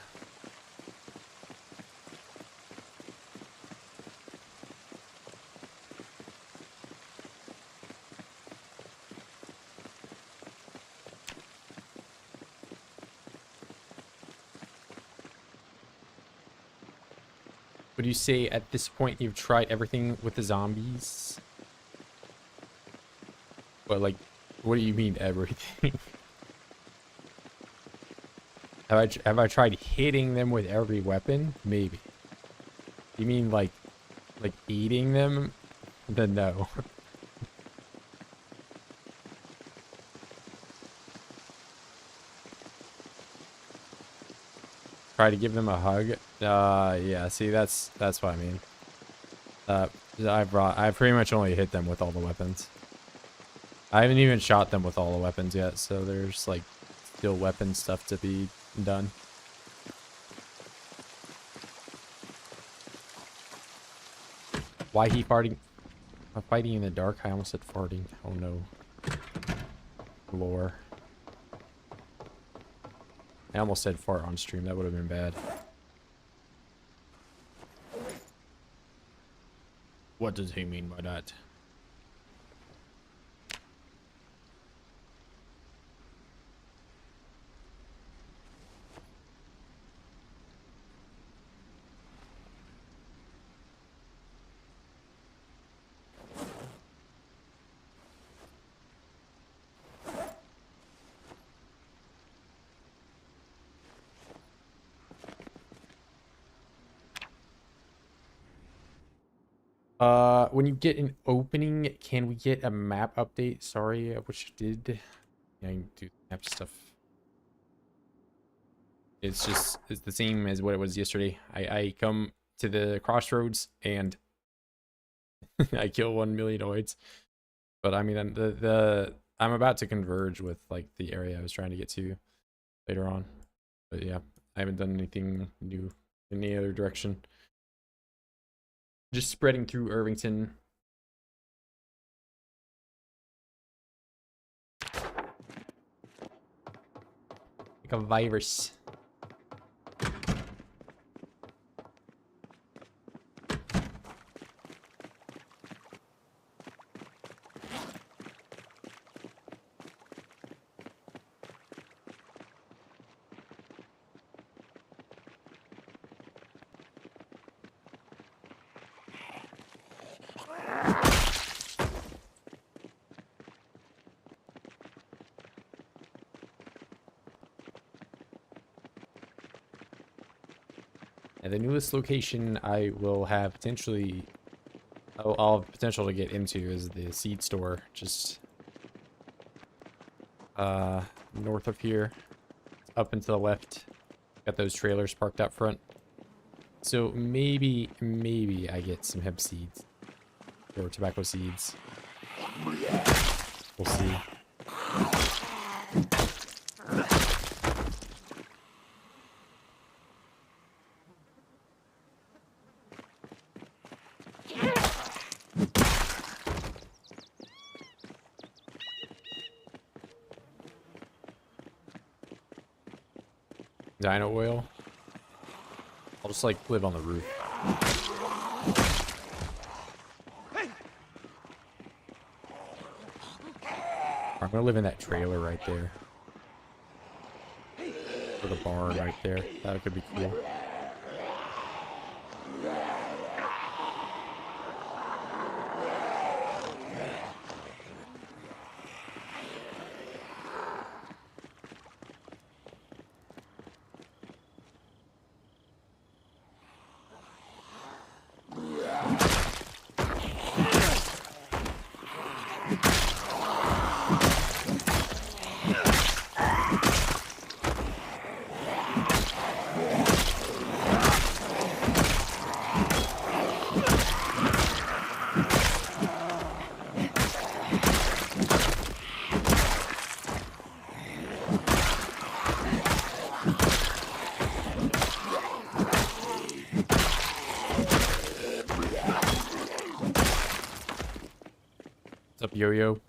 Would you say at this point you've tried everything with the zombies? But like, what do you mean everything? Have I tried hitting them with every weapon? Maybe. You mean like eating them? Then no. Try to give them a hug. Yeah. See, that's what I mean. I pretty much only hit them with all the weapons. I haven't even shot them with all the weapons yet, so there's like still weapon stuff to be done. Why he farting? I'm fighting in the dark. I almost said farting. Oh no. Lore. I almost said fart on stream. That would have been bad. What does he mean by that? When you get an opening, can we get a map update? Sorry, I wish I did. Yeah, I can do map stuff. It's the same as what it was yesterday. I come to the crossroads and I kill 1 million OIDS. But I mean, I'm about to converge with like the area I was trying to get to later on. But yeah, I haven't done anything new in any other direction. Just spreading through Irvington. Like a virus. And the newest location I will have potentially, I'll have potential to get into is the seed store, just north of here, up and to the left. Got those trailers parked out front. So maybe I get some hemp seeds or tobacco seeds. We'll see. Dino oil. I'll just like live on the roof. I'm gonna live in that trailer right there. Or the barn right there. That could be cool. What's up, Yo-Yo?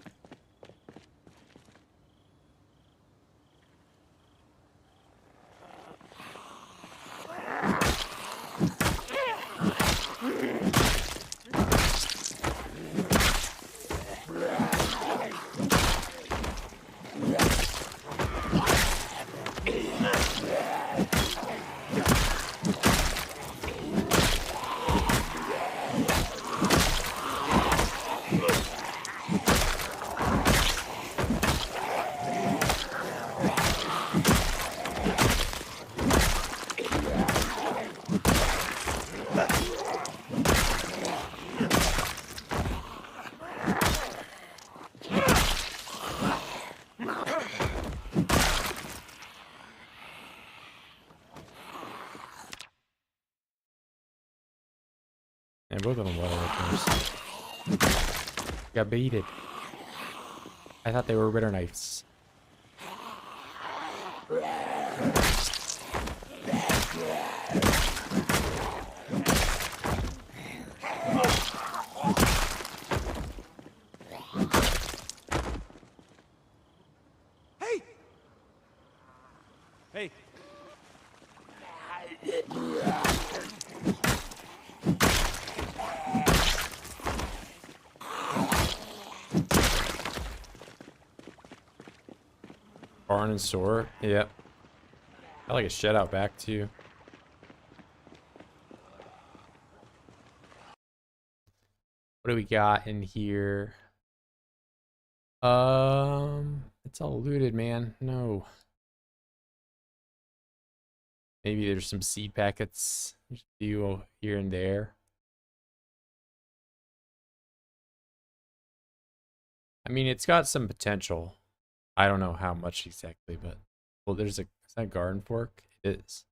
And both of them water openers. Got baited. I thought they were bitter knives. Hey! Hey! Barn and store. Yep. I like a shed out back too. What do we got in here? It's all looted, man. No. Maybe there's some seed packets. There's a few here and there. I mean, it's got some potential. I don't know how much exactly, but well, there's a, is that a garden fork? It is.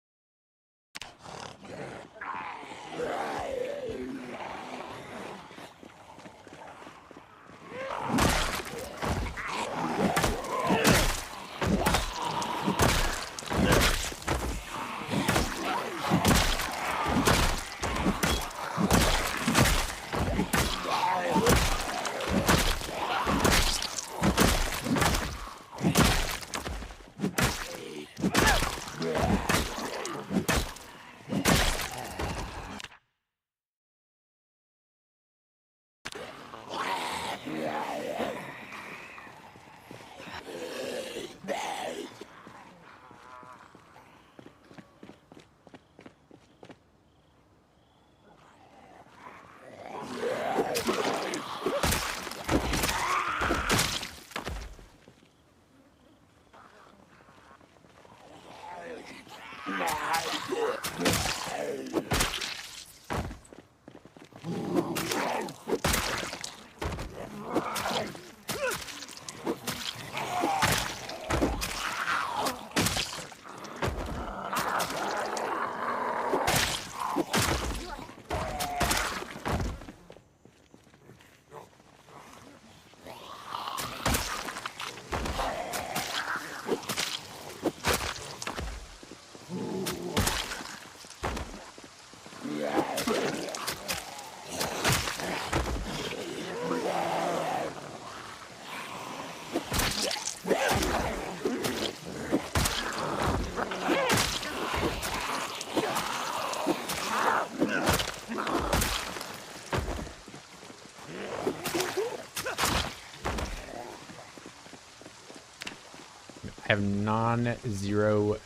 I have non-zero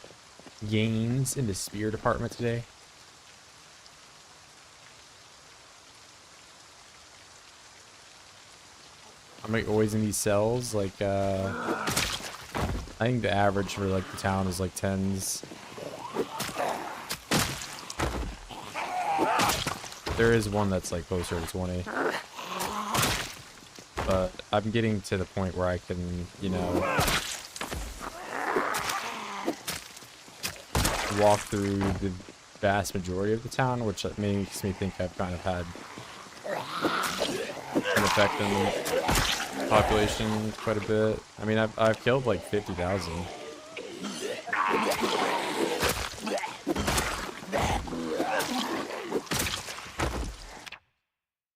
gains in the spear department today. I'm like always in these cells, like I think the average for like the town is like 10s. There is one that's like closer to 20. But I'm getting to the point where I can, you know, walk through the vast majority of the town, which makes me think I've kind of had an effect on the population quite a bit. I mean, I've killed like 50,000.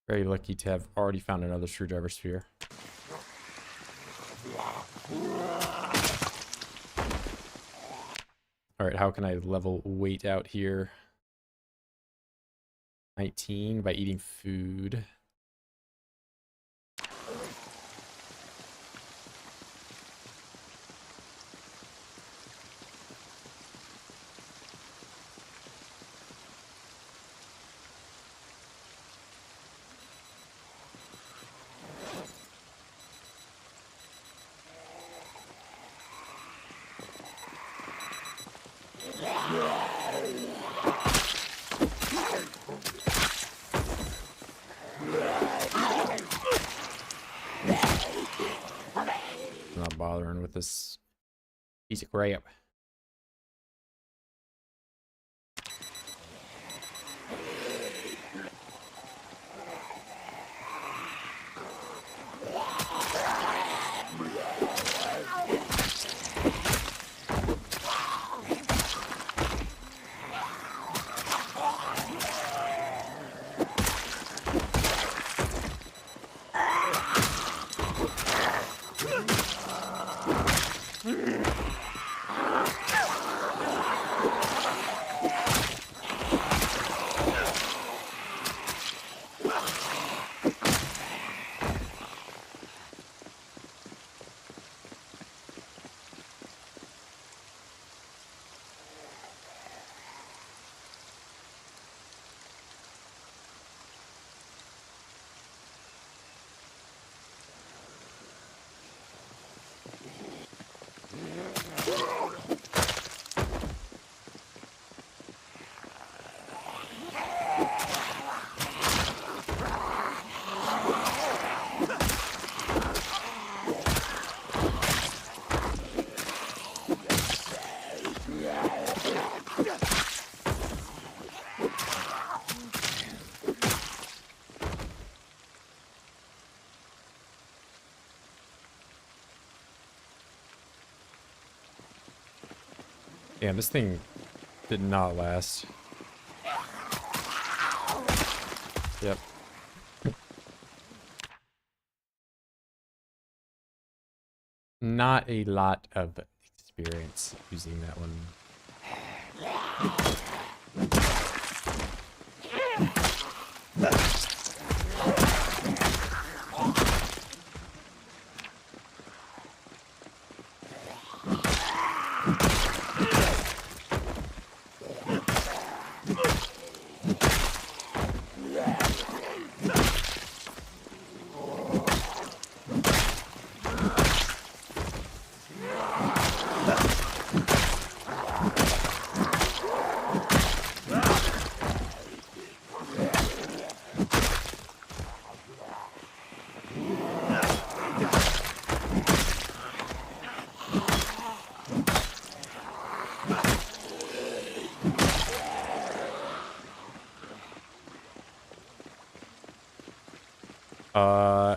Very lucky to have already found another screwdriver sphere. All right, how can I level weight out here? 19 by eating food. I'm not bothering with this piece of crap. Damn, this thing did not last. Yep. Not a lot of experience using that one.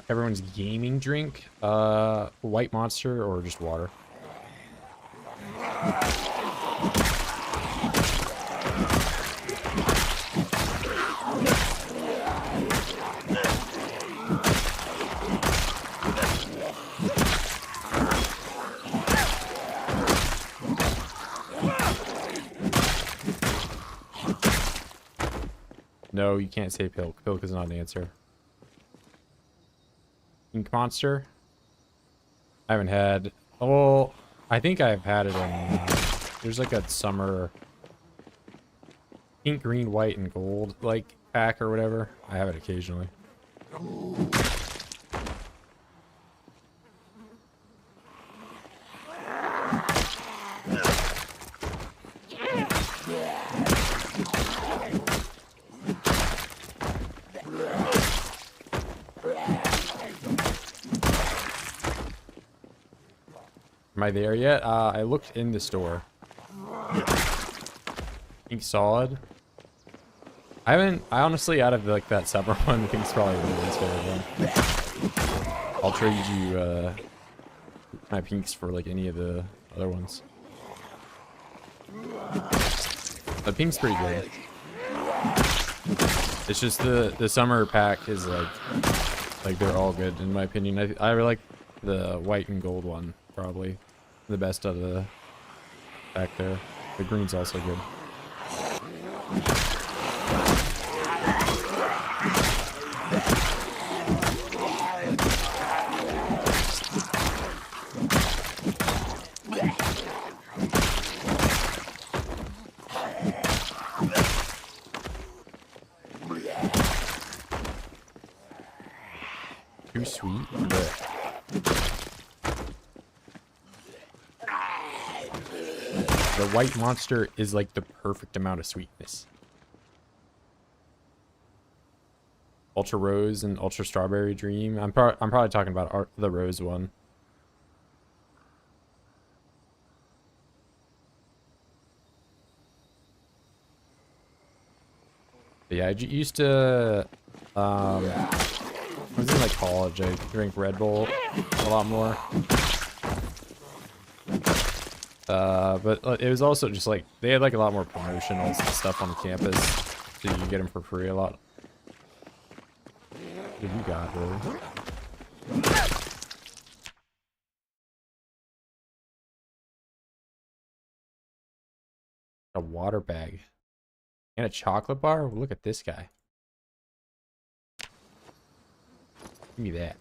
Everyone's gaming drink, White Monster or just water. No, you can't say Pilk. Pilk is not an answer. Ink Monster? I haven't had... Oh, I think I've had it in... there's like a summer... pink, green, white, and gold, like, pack or whatever. I have it occasionally. Am I there yet? I looked in the store. Pink Solid. I honestly, out of like that summer one, Pink's probably the least favorite one. I'll trade you my Pinks for like any of the other ones. But Pink's pretty good. It's just the summer pack is like they're all good in my opinion. I really like the white and gold one, probably the best of the back there. The green's also good. Too sweet, but the White Monster is like the perfect amount of sweetness. Ultra Rose and Ultra Strawberry Dream. I'm probably talking about the Rose one. But yeah, I used to I was in like college. I drank Red Bull a lot more. But it was also just like they had like a lot more promotional stuff on campus, so you could get them for free a lot. What you got, really? A water bag and a chocolate bar. Look at this guy. Give me that.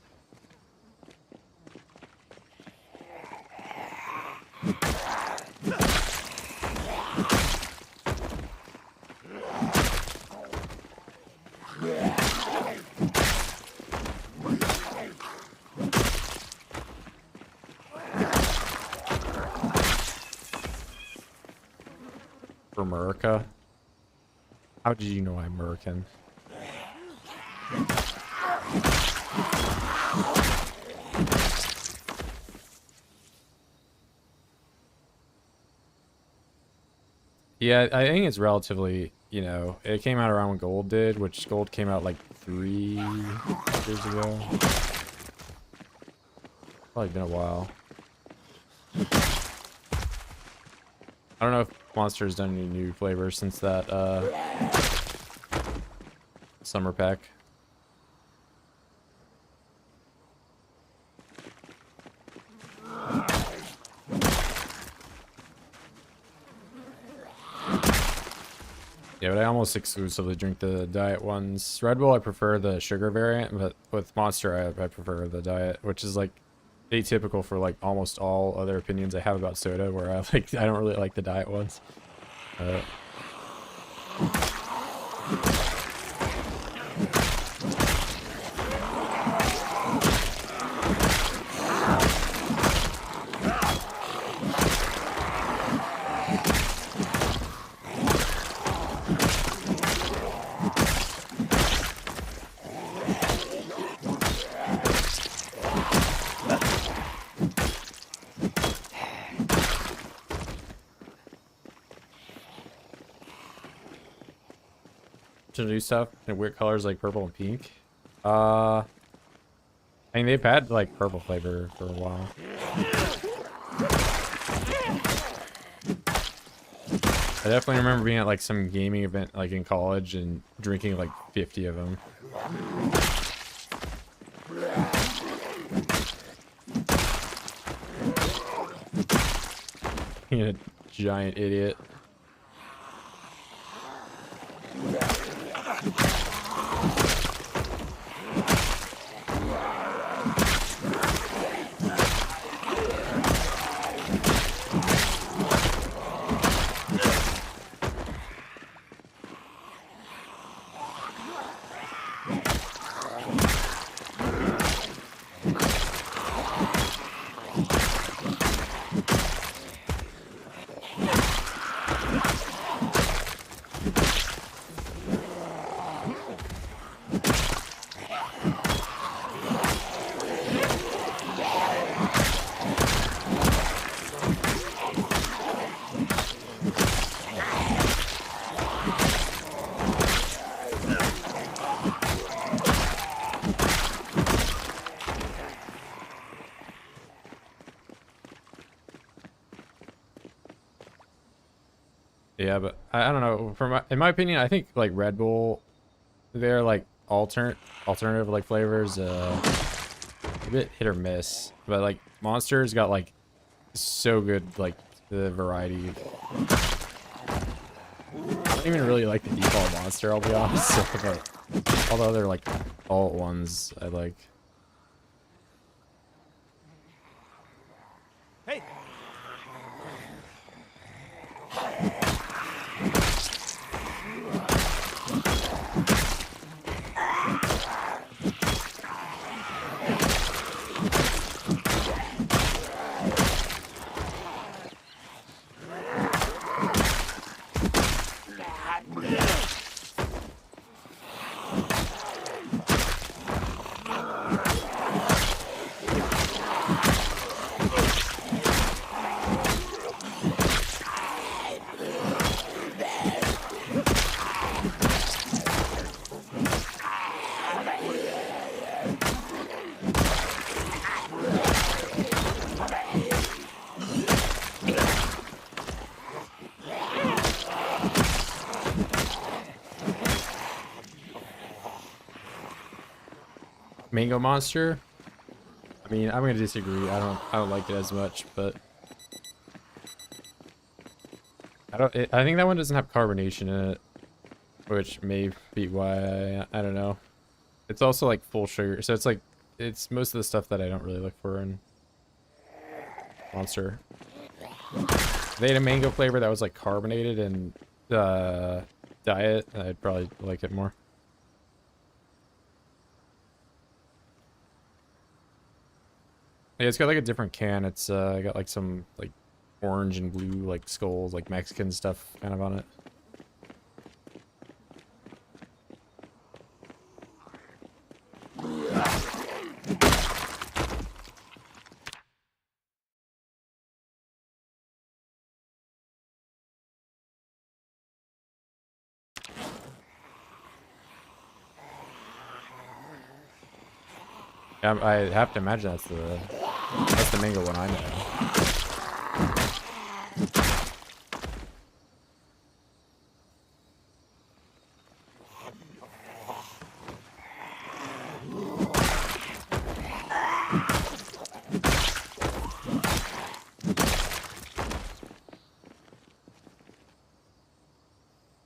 For America? How did you know I'm American? Yeah, I think it's relatively you know, it came out around when Gold did, which Gold came out like 3 years ago. Probably been a while. I don't know if Monster's done any new flavors since that summer pack. Yeah, but I almost exclusively drink the diet ones. Red Bull, I prefer the sugar variant, but with Monster, I prefer the diet, which is like atypical for like almost all other opinions I have about soda, where I don't really like the diet ones. To new stuff in weird colors like purple and pink. I mean, they've had like purple flavor for a while. I definitely remember being at like some gaming event like in college and drinking like 50 of them. Being a giant idiot. Yeah, but I don't know. In my opinion, I think like Red Bull, they're like alternative like flavors, a bit hit or miss. But like Monster's got like so good like the variety. I don't even really like the default Monster, I'll be honest. But all the other like alt ones I like. Hey! Mango Monster. I mean, I'm gonna disagree. I don't like it as much, but I think that one doesn't have carbonation in it, which may be why I don't know. It's also like full sugar, so it's most of the stuff that I don't really look for in Monster. If they had a mango flavor that was like carbonated and diet, I'd probably like it more. Yeah, it's got like a different can. It's got like some like orange and blue like skulls, like Mexican stuff kind of on it. I have to imagine that's the mango one I know.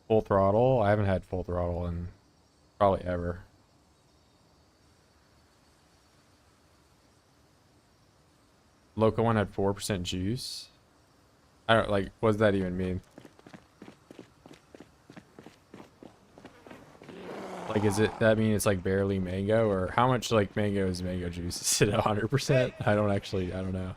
Full throttle? I haven't had full throttle in probably ever. Local one had 4% juice. I don't like, what does that even mean? Like, is it, that mean it's like barely mango, or how much like mango is mango juice? Is it 100%? I don't know.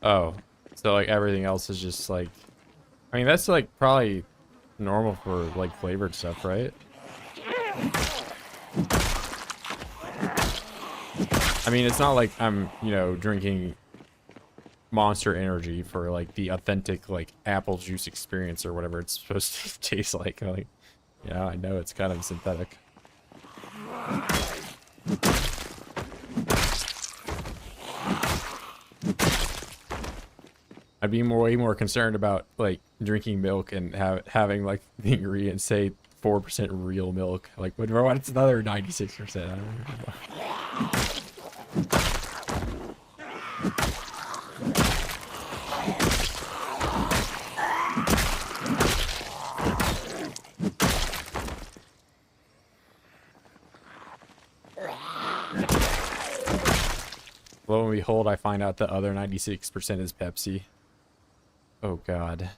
Oh, so like everything else is just like, I mean, that's like probably normal for like flavored stuff, right? I mean, it's not like I'm, you know, drinking Monster Energy for like the authentic like apple juice experience or whatever it's supposed to taste like. Like, yeah, I know it's kind of synthetic. I'd be way more concerned about like drinking milk and having like the ingredients say 4% real milk. Like, what's another 96%? I don't know. Lo and behold, I find out the other 96% is Pepsi. Oh God.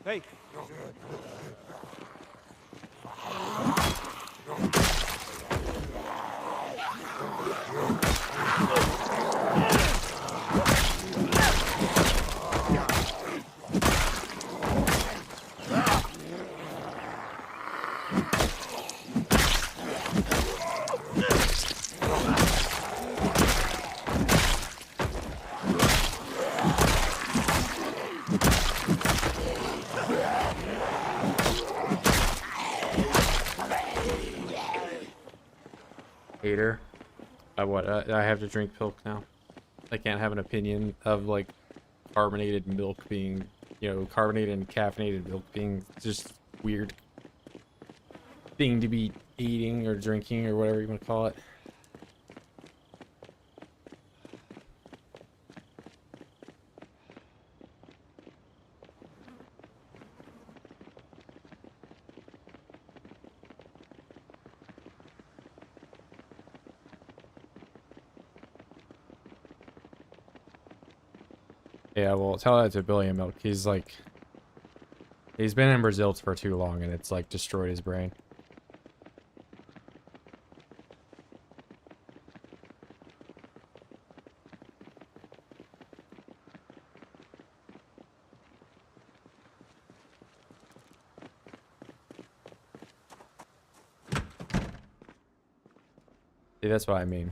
Hey. Hater. I have to drink milk now. I can't have an opinion of like carbonated milk being, you know, carbonated and caffeinated milk being just weird thing to be eating or drinking or whatever you want to call it. Yeah, well, tell that to Billy Milk. He's like, he's been in Brazil for too long and it's like destroyed his brain. See, that's what I mean.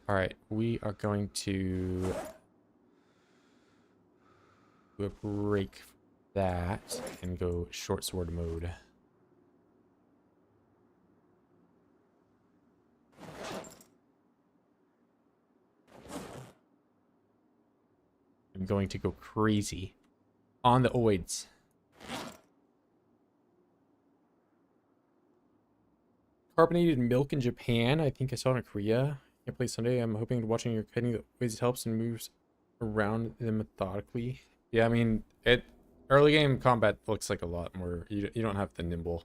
All right, we are going to do a break that and go short sword mode. I'm going to go crazy on the OIDS. Carbonated milk in Japan. I think I saw it in Korea. Can't play Sunday. I'm hoping watching your cutting the OIDS helps and moves around them methodically. Yeah, I mean, early game combat looks like a lot more. You don't have the nimble,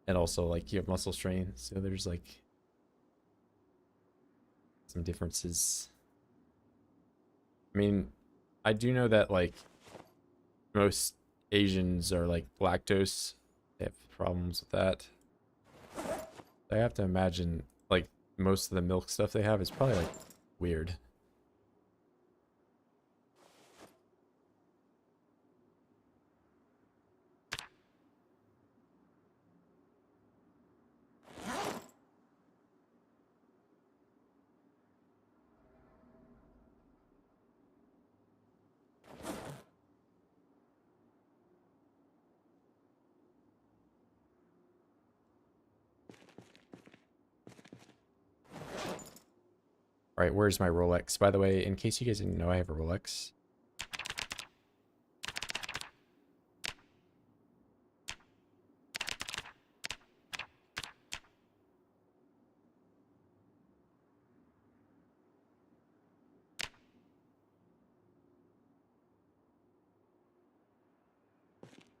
and also like you have muscle strain, so there's like some differences. I mean, I do know that like most Asians are like lactose. They have problems with that. I have to imagine like most of the milk stuff they have is probably like weird. All right, where's my Rolex? By the way, in case you guys didn't know, I have a Rolex.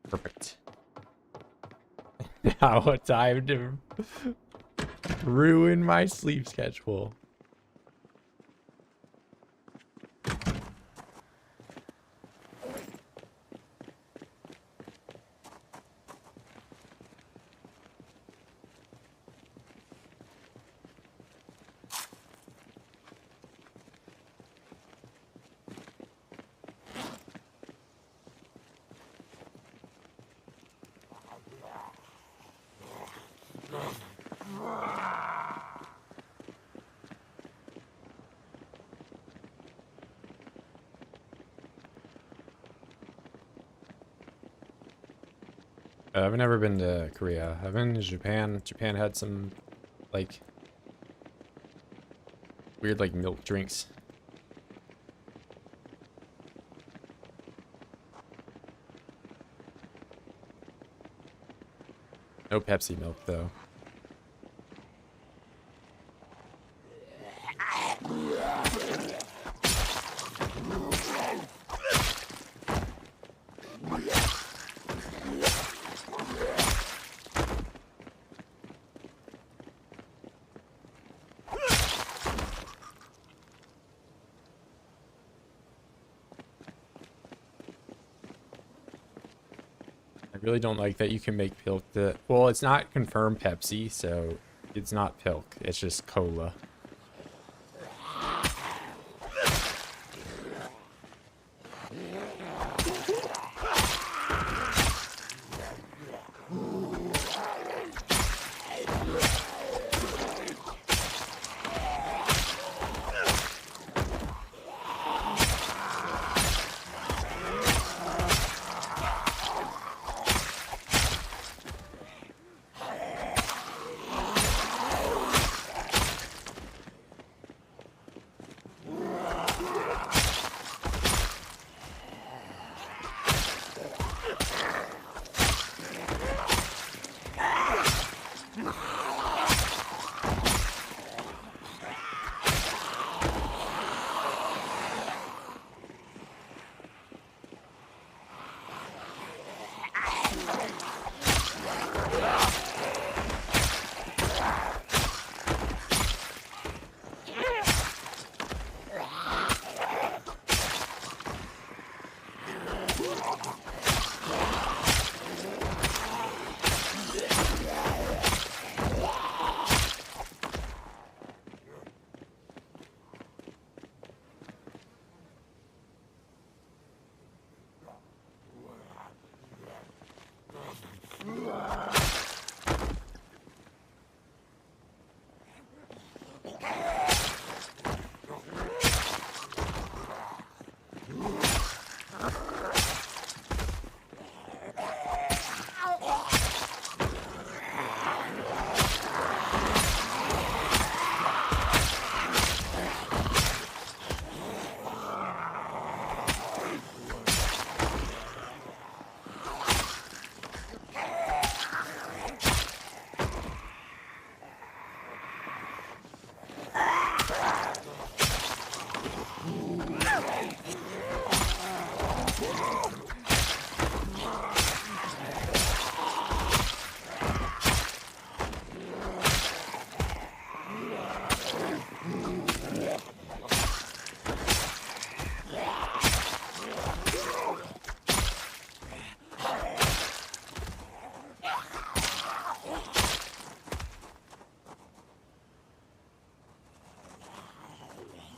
Perfect. Now a time to ruin my sleep schedule. I've never been to Korea. I've been to Japan. Japan had some, like, weird, like, milk drinks. No Pepsi milk, though. I really don't like that you can make Pilk the... Well, it's not confirmed Pepsi, so it's not Pilk. It's just cola.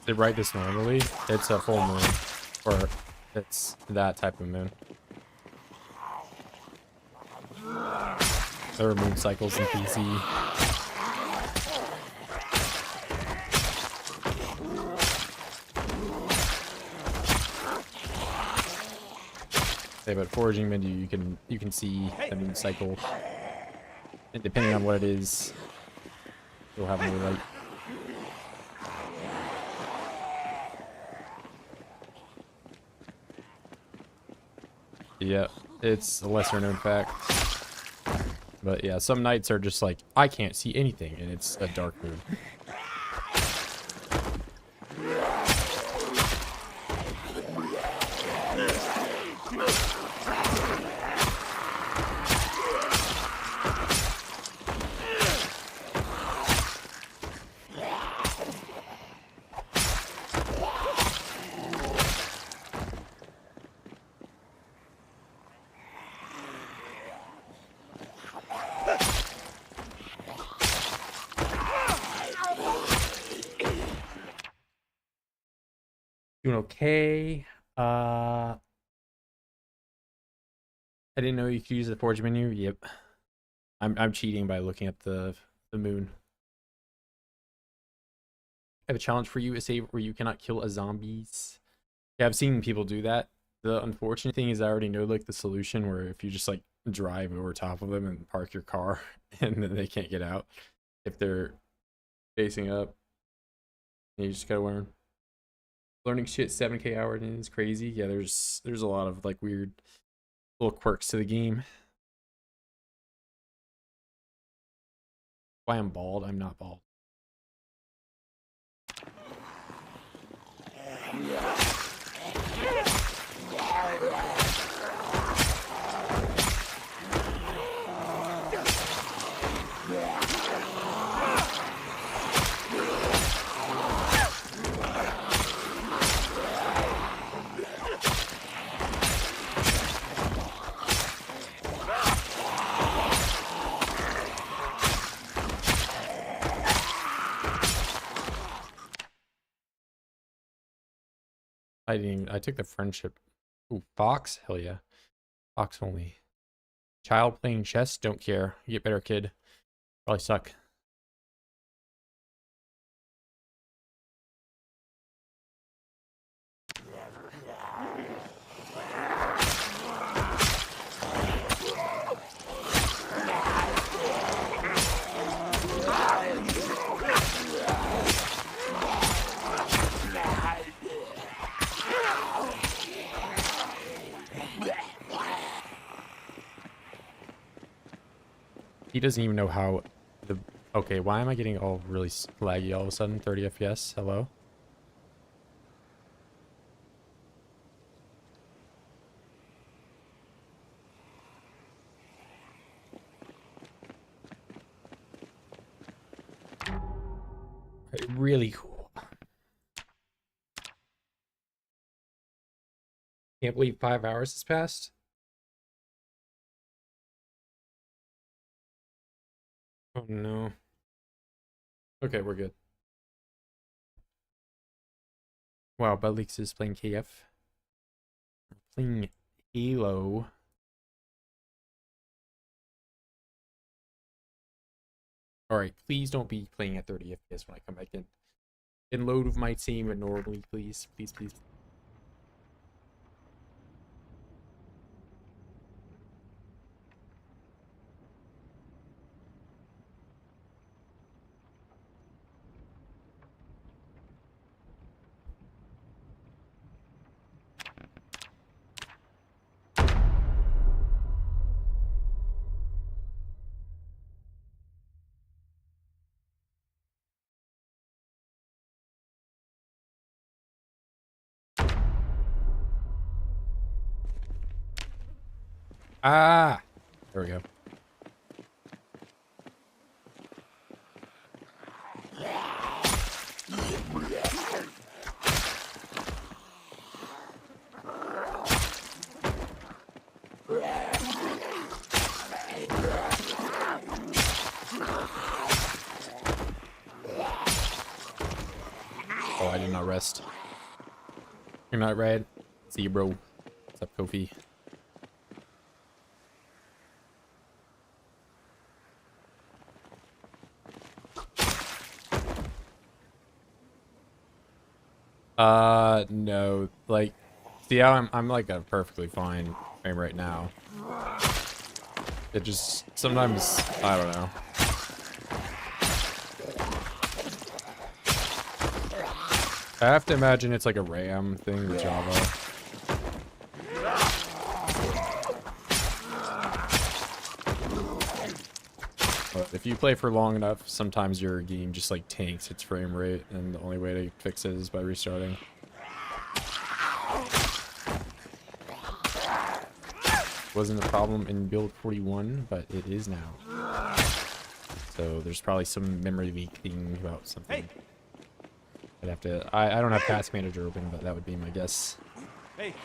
They write this normally. It's a full moon, or it's that type of moon. There are moon cycles in PC. Okay, but foraging menu, you can see the moon cycle, and depending on what it is, you'll have more light. Yeah, it's a lesser known fact. But yeah, some nights are just like, I can't see anything, and it's a dark moon. Doing okay. I didn't know you could use the forge menu. Yep. I'm cheating by looking at the moon. I have a challenge for you, a save where you cannot kill a zombies. Yeah, I've seen people do that. The unfortunate thing is I already know like the solution where if you just like drive over top of them and park your car and then they can't get out if they're facing up. And you just gotta learning shit 7K hour in is crazy. Yeah, there's a lot of like weird little quirks to the game. Why I'm bald? I'm not bald. I took the friendship. Ooh, Fox? Hell yeah. Fox only. Child playing chess? Don't care. You get better, kid. Probably suck. He doesn't even know how the... Okay, why am I getting all really laggy all of a sudden? 30 FPS? Hello? Okay, really cool. Can't believe 5 hours has passed. Oh no. Okay, we're good. Wow, Budleaks is playing KF. Playing Halo. Alright, please don't be playing at 30 FPS when I come back in. In load of my team normally, please. Please, please. Ah! There we go. Oh, I did not rest. You're not red. See you, bro. What's up, Kofi? No. Like, see how I'm like a perfectly fine frame right now. It just sometimes, I don't know. I have to imagine it's like a RAM thing with Java. But if you play for long enough, sometimes your game just like tanks its frame rate, and the only way to fix it is by restarting. Wasn't a problem in build 41, but it is now. So there's probably some memory leak thing about something. Hey. I'd have to. I don't have Task Manager open, but that would be my guess. Hey.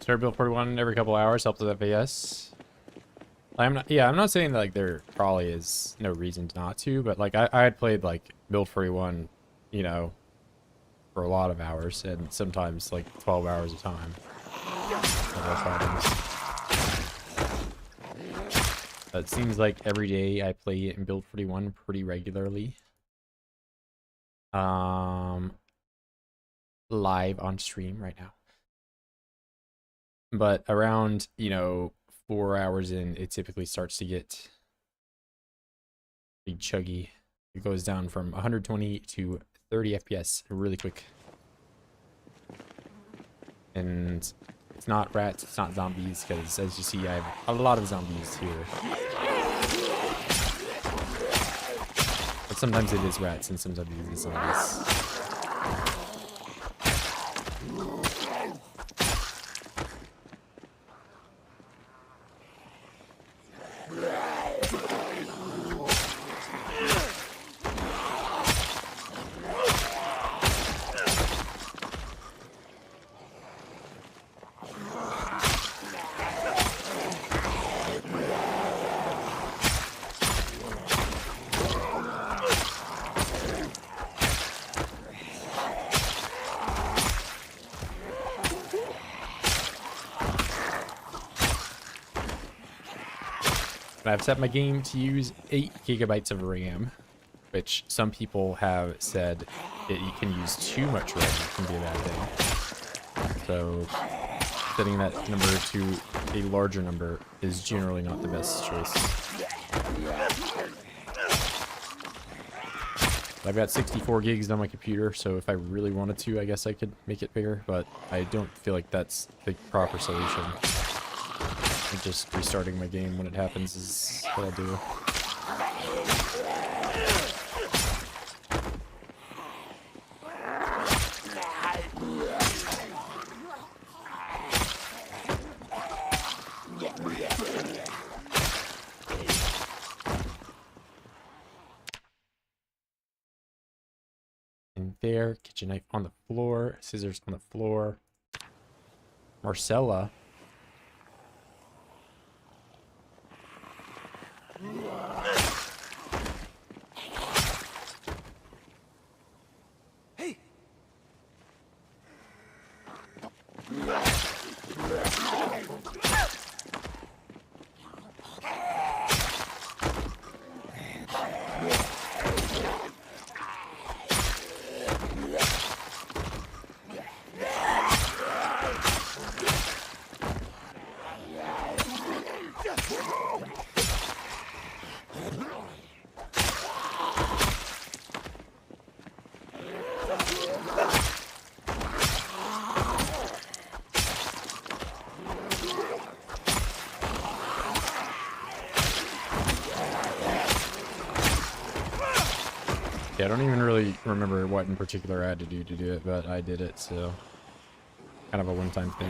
Start build 41 every couple hours helps with FPS. I'm not saying that like there probably is no reason not to, but like I had played like build 41, you know, for a lot of hours, and sometimes like 12 hours a time. It seems like every day I play in build 41 pretty regularly. Live on stream right now. But around, you know, 4 hours in, it typically starts to get pretty chuggy. It goes down from 120 to 30 FPS really quick. And it's not rats, it's not zombies, because as you see, I have a lot of zombies here. But sometimes it is rats, and sometimes it is zombies. I've set my game to use 8 gigabytes of RAM, which some people have said that you can use too much RAM can be a bad thing. So setting that number to a larger number is generally not the best choice. I've got 64 gigs on my computer, so if I really wanted to, I guess I could make it bigger, but I don't feel like that's the proper solution. Just restarting my game when it happens is what I'll do. And there, kitchen knife on the floor, scissors on the floor. Marcella. Hey. Yeah, I don't even really remember what in particular I had to do it, but I did it, so kind of a one-time thing.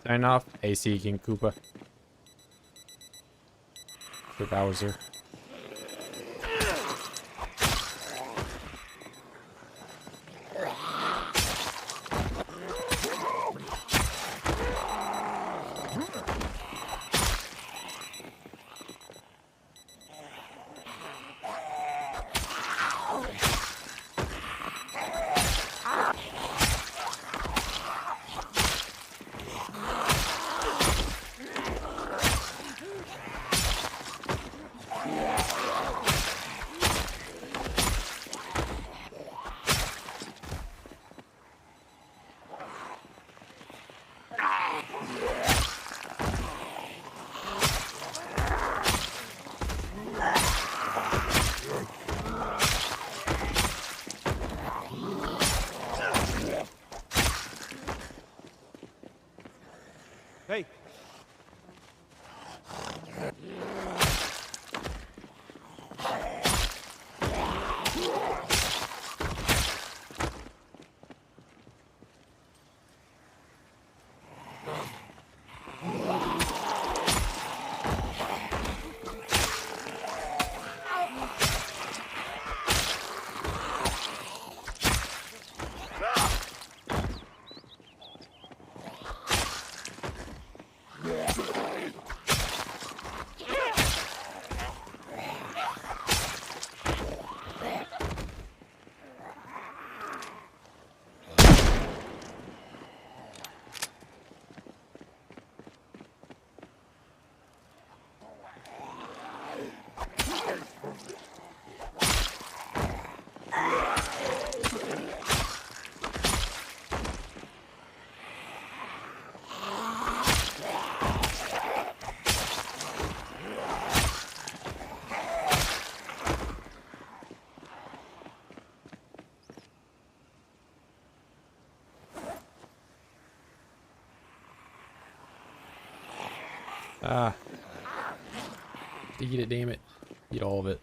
Sign off, AC King Koopa. For Bowser. Hey. Ah. Eat it, damn it. Eat all of it.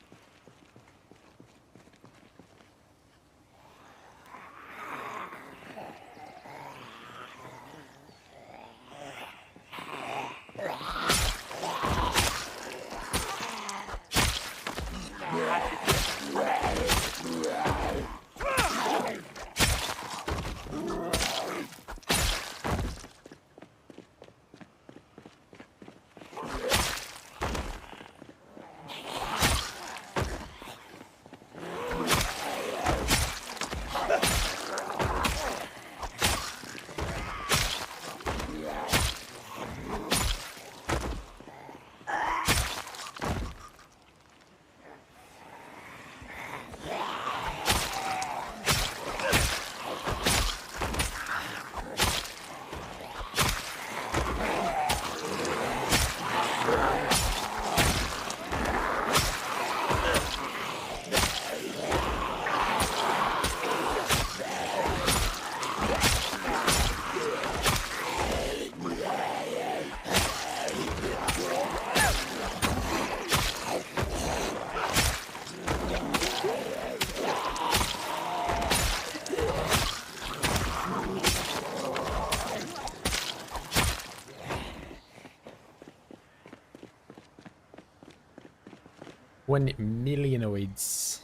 One million OIDS.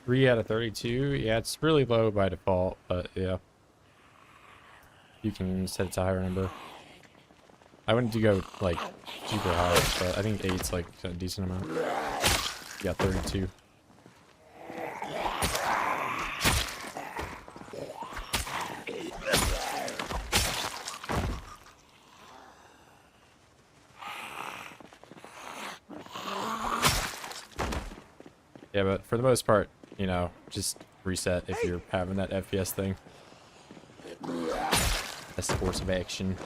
3 out of 32. Yeah, it's really low by default, but yeah. You can set it to a higher number. I wouldn't do go like super high, but I think 8's like a decent amount. You got 32. Yeah, but for the most part, you know, just reset if you're having that FPS thing. That's the course of action.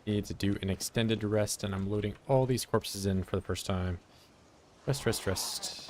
Need to do an extended rest, and I'm loading all these corpses in for the first time. Rest, rest, rest.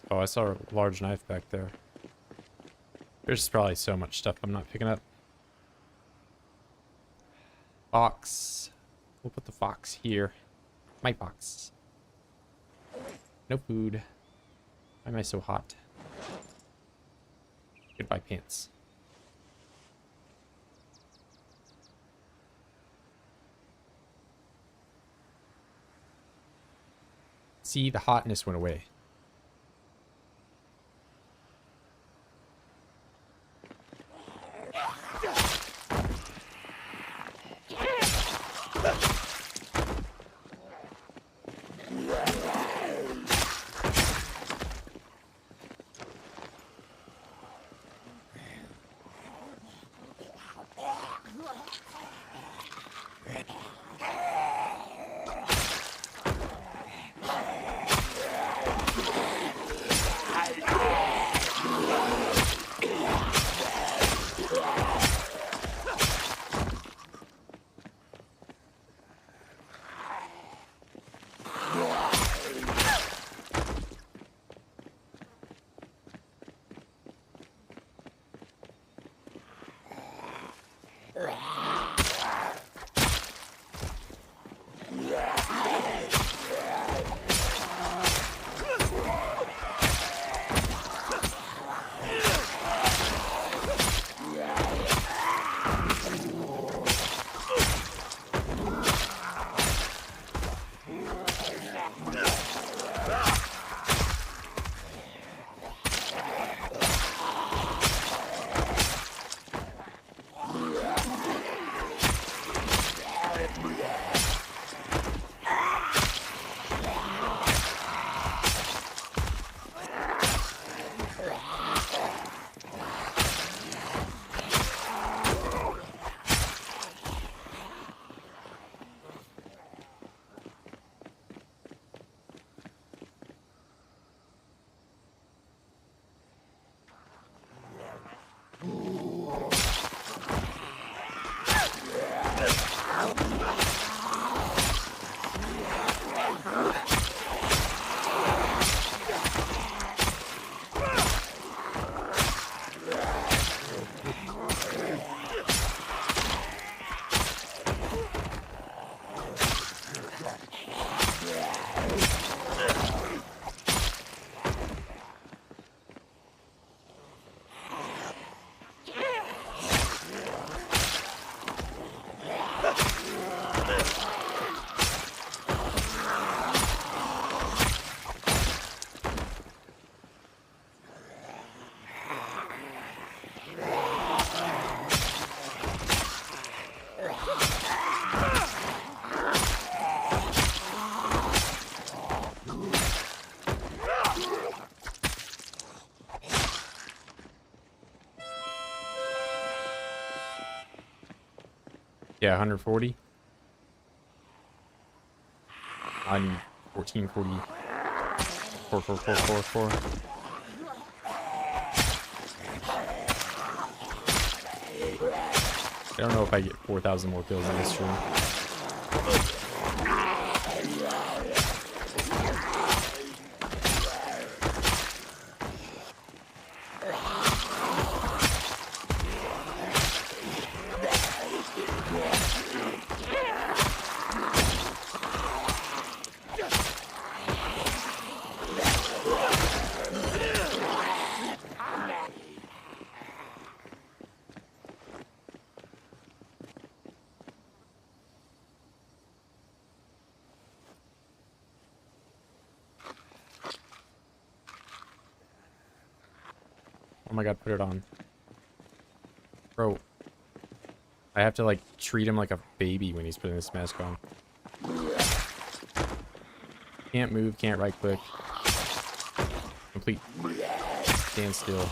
Oh, I saw a large knife back there. There's probably so much stuff I'm not picking up. Fox. We'll put the fox here. My fox. No food. Why am I so hot? Goodbye, pants. See, the hotness went away. Yeah, 140. On 1440. 44444. I don't know if I get 4,000 more kills in this stream. Oh my god, put it on. Bro. I have to, like, treat him like a baby when he's putting this mask on. Can't move, can't right click. Complete stand still.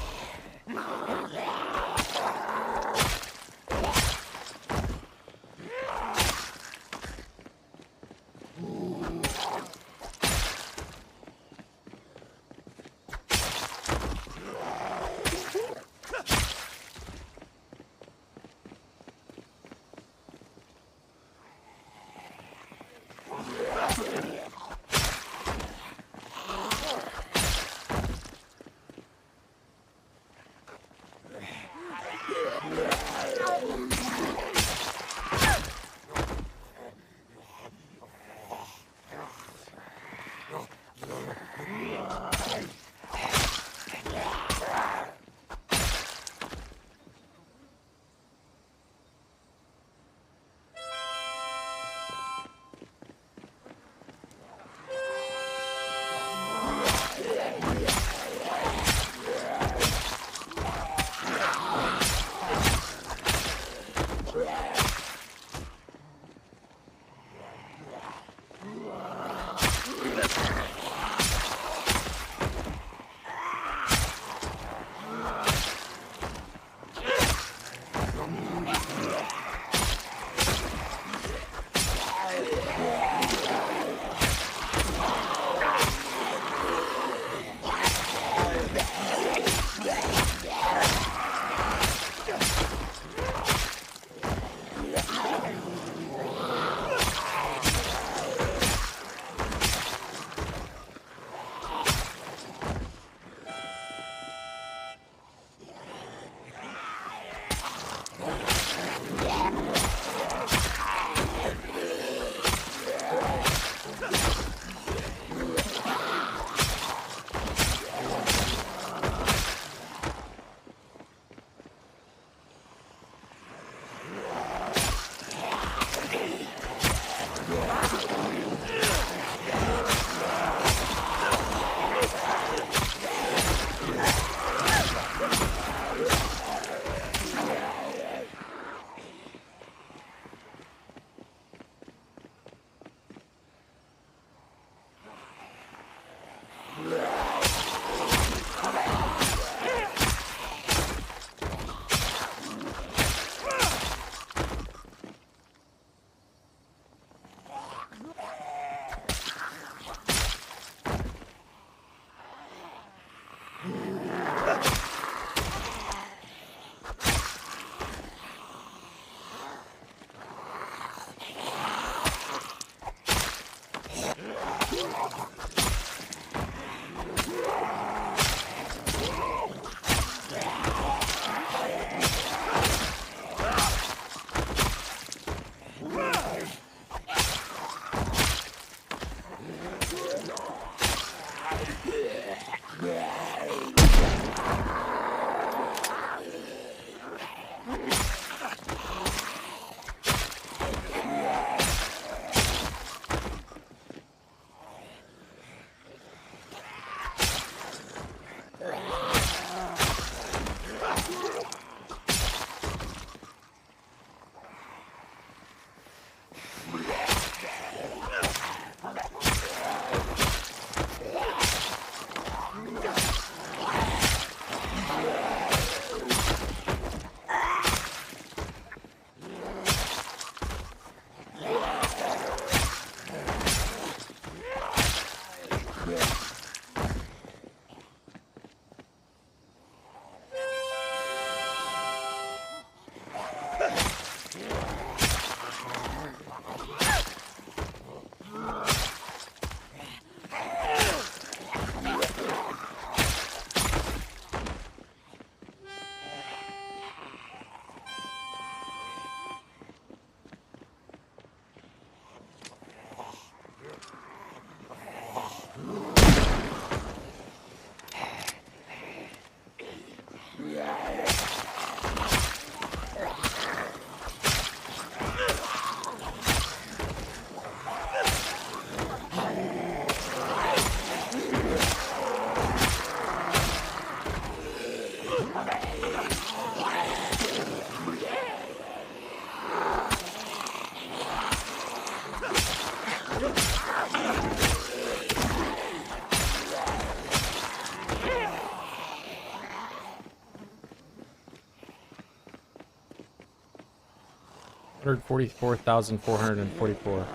144,444.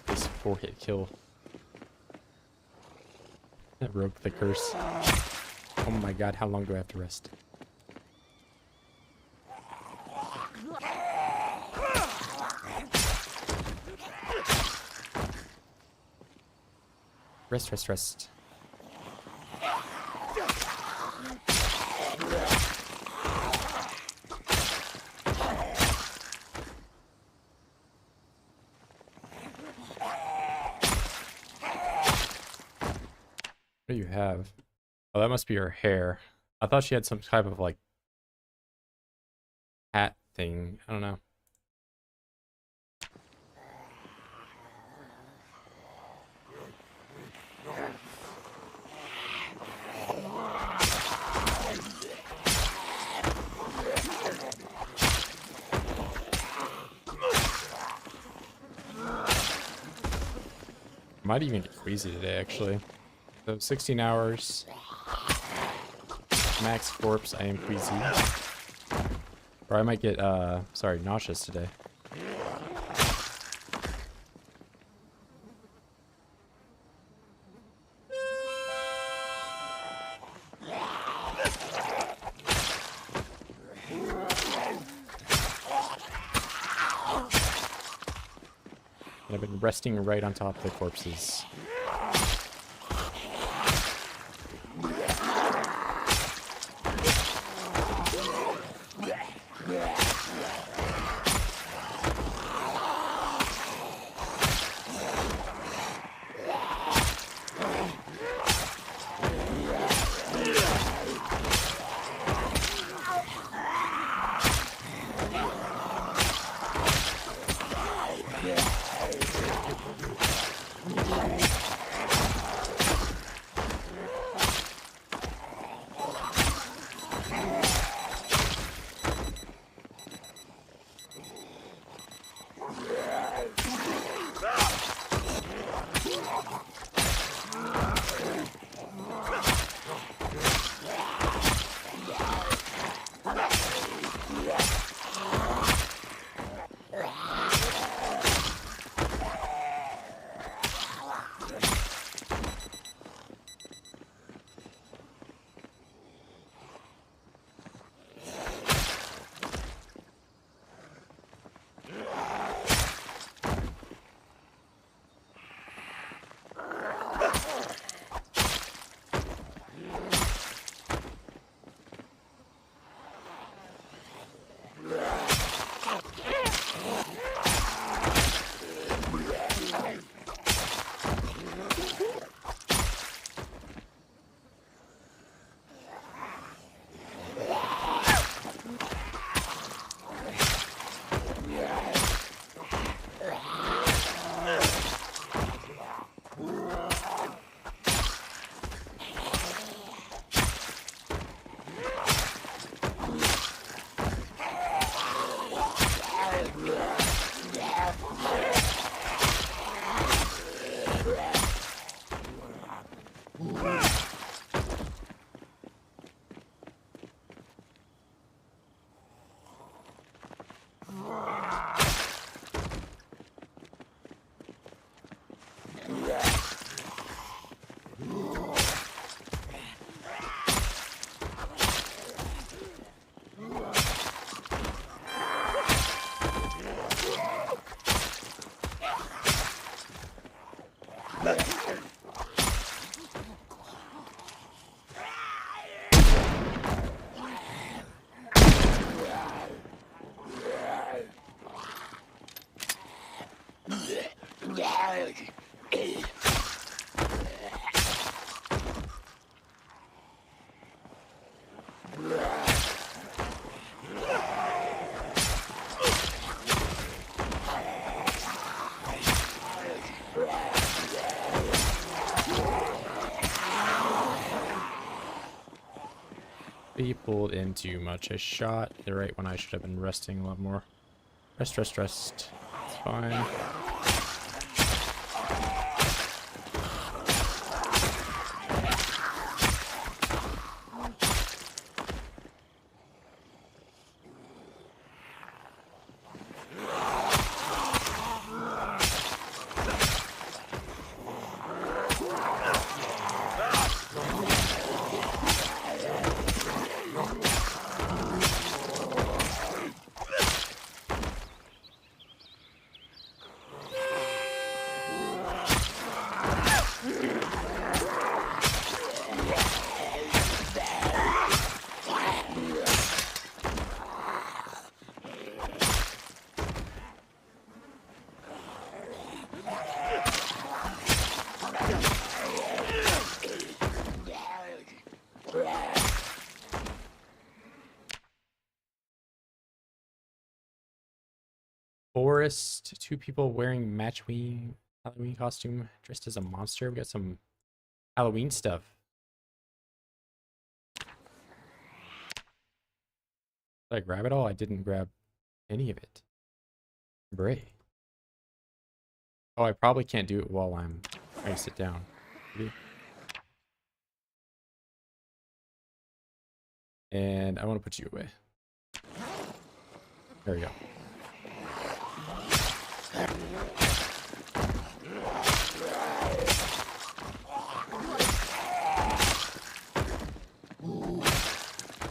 This 4-hit kill. That broke the curse. Oh my god, how long do I have to rest? Rest, rest, rest. What do you have? Oh, that must be her hair. I thought she had some type of like hat thing. I don't know. Might even get queasy today, actually. So 16 hours. Max corpse, I am queasy. Or I might get, sorry, nauseous today. And I've been resting right on top of the corpses. He pulled in too much. I shot the right when I should have been resting a lot more. Rest, rest, rest. It's fine. Forest, two people wearing matching Halloween costume dressed as a monster. We got some Halloween stuff. Did I grab it all? I didn't grab any of it. Bray. Oh, I probably can't do it while I'm trying to sit down. Maybe. And I want to put you away. There we go.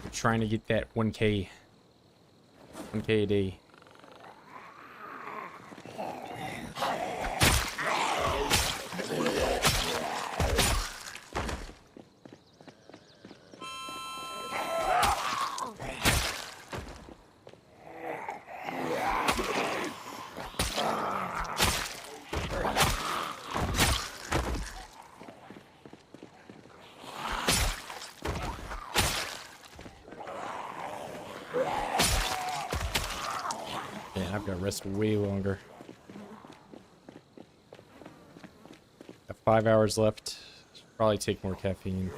I'm trying to get that 1K a day. Man, I've got to rest way longer. Got 5 hours left. Should probably take more caffeine.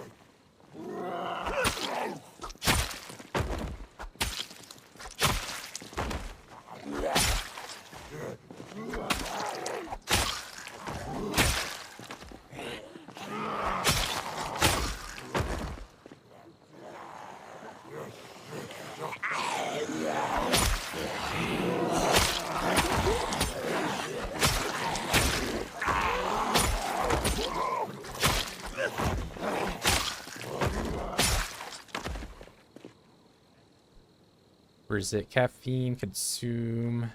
Where is it? Caffeine consume.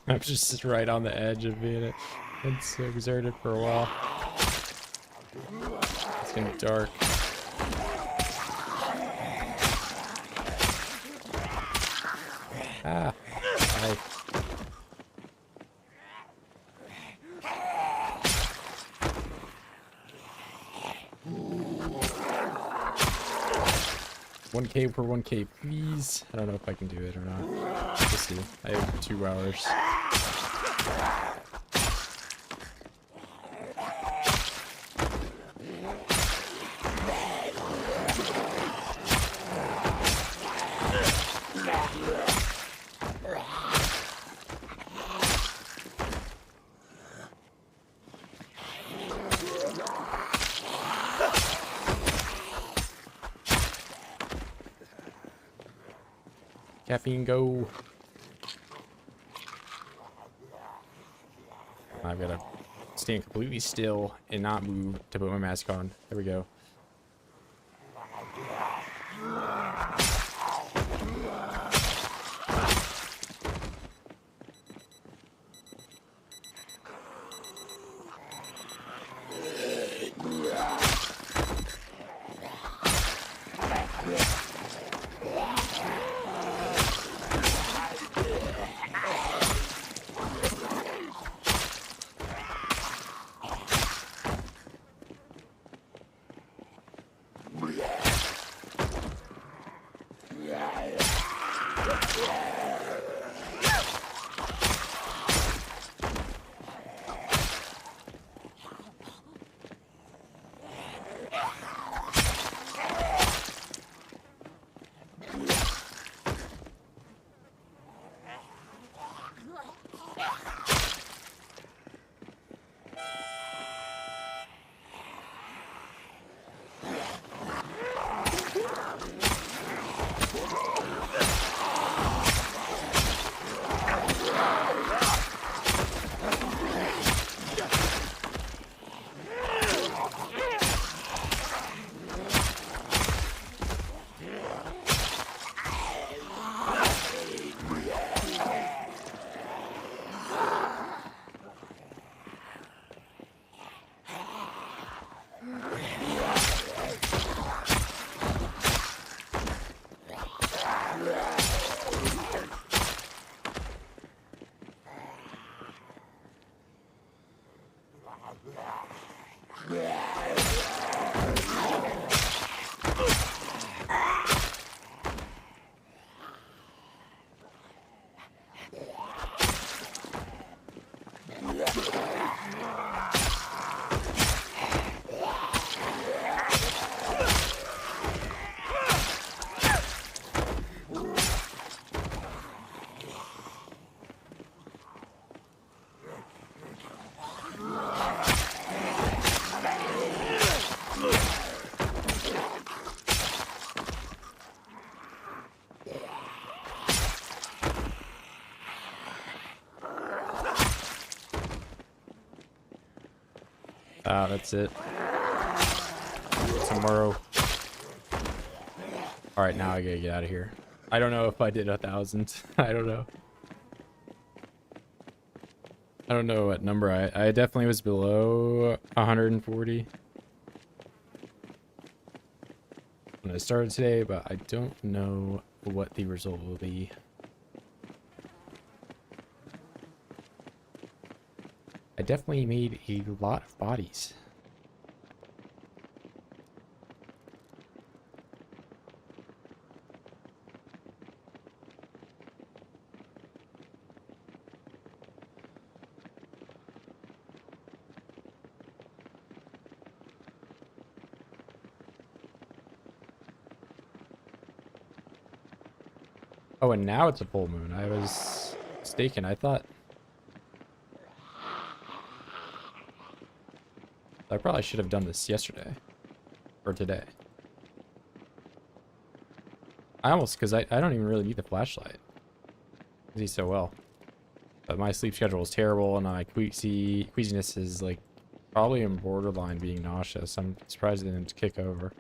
I'm just right on the edge of being it's exerted for a while. It's getting dark. Ah, hi. $1K per 1K, please. I don't know if I can do it or not. We'll see. I have 2 hours. Caffeine, go. I've got to stand completely still and not move to put my mask on. There we go. Ah, that's it. Tomorrow. Alright, now I gotta get out of here. I don't know if I did 1,000. I don't know. I don't know what number I definitely was below 140 when I started today, but I don't know what the result will be. I definitely made a lot of bodies. Oh, and now it's a full moon. I was mistaken. I thought I probably should have done this yesterday or today. I almost, because I don't even really need the flashlight. I see so well. But my sleep schedule is terrible, and my queasiness is like probably in borderline being nauseous. I'm surprised it didn't kick over.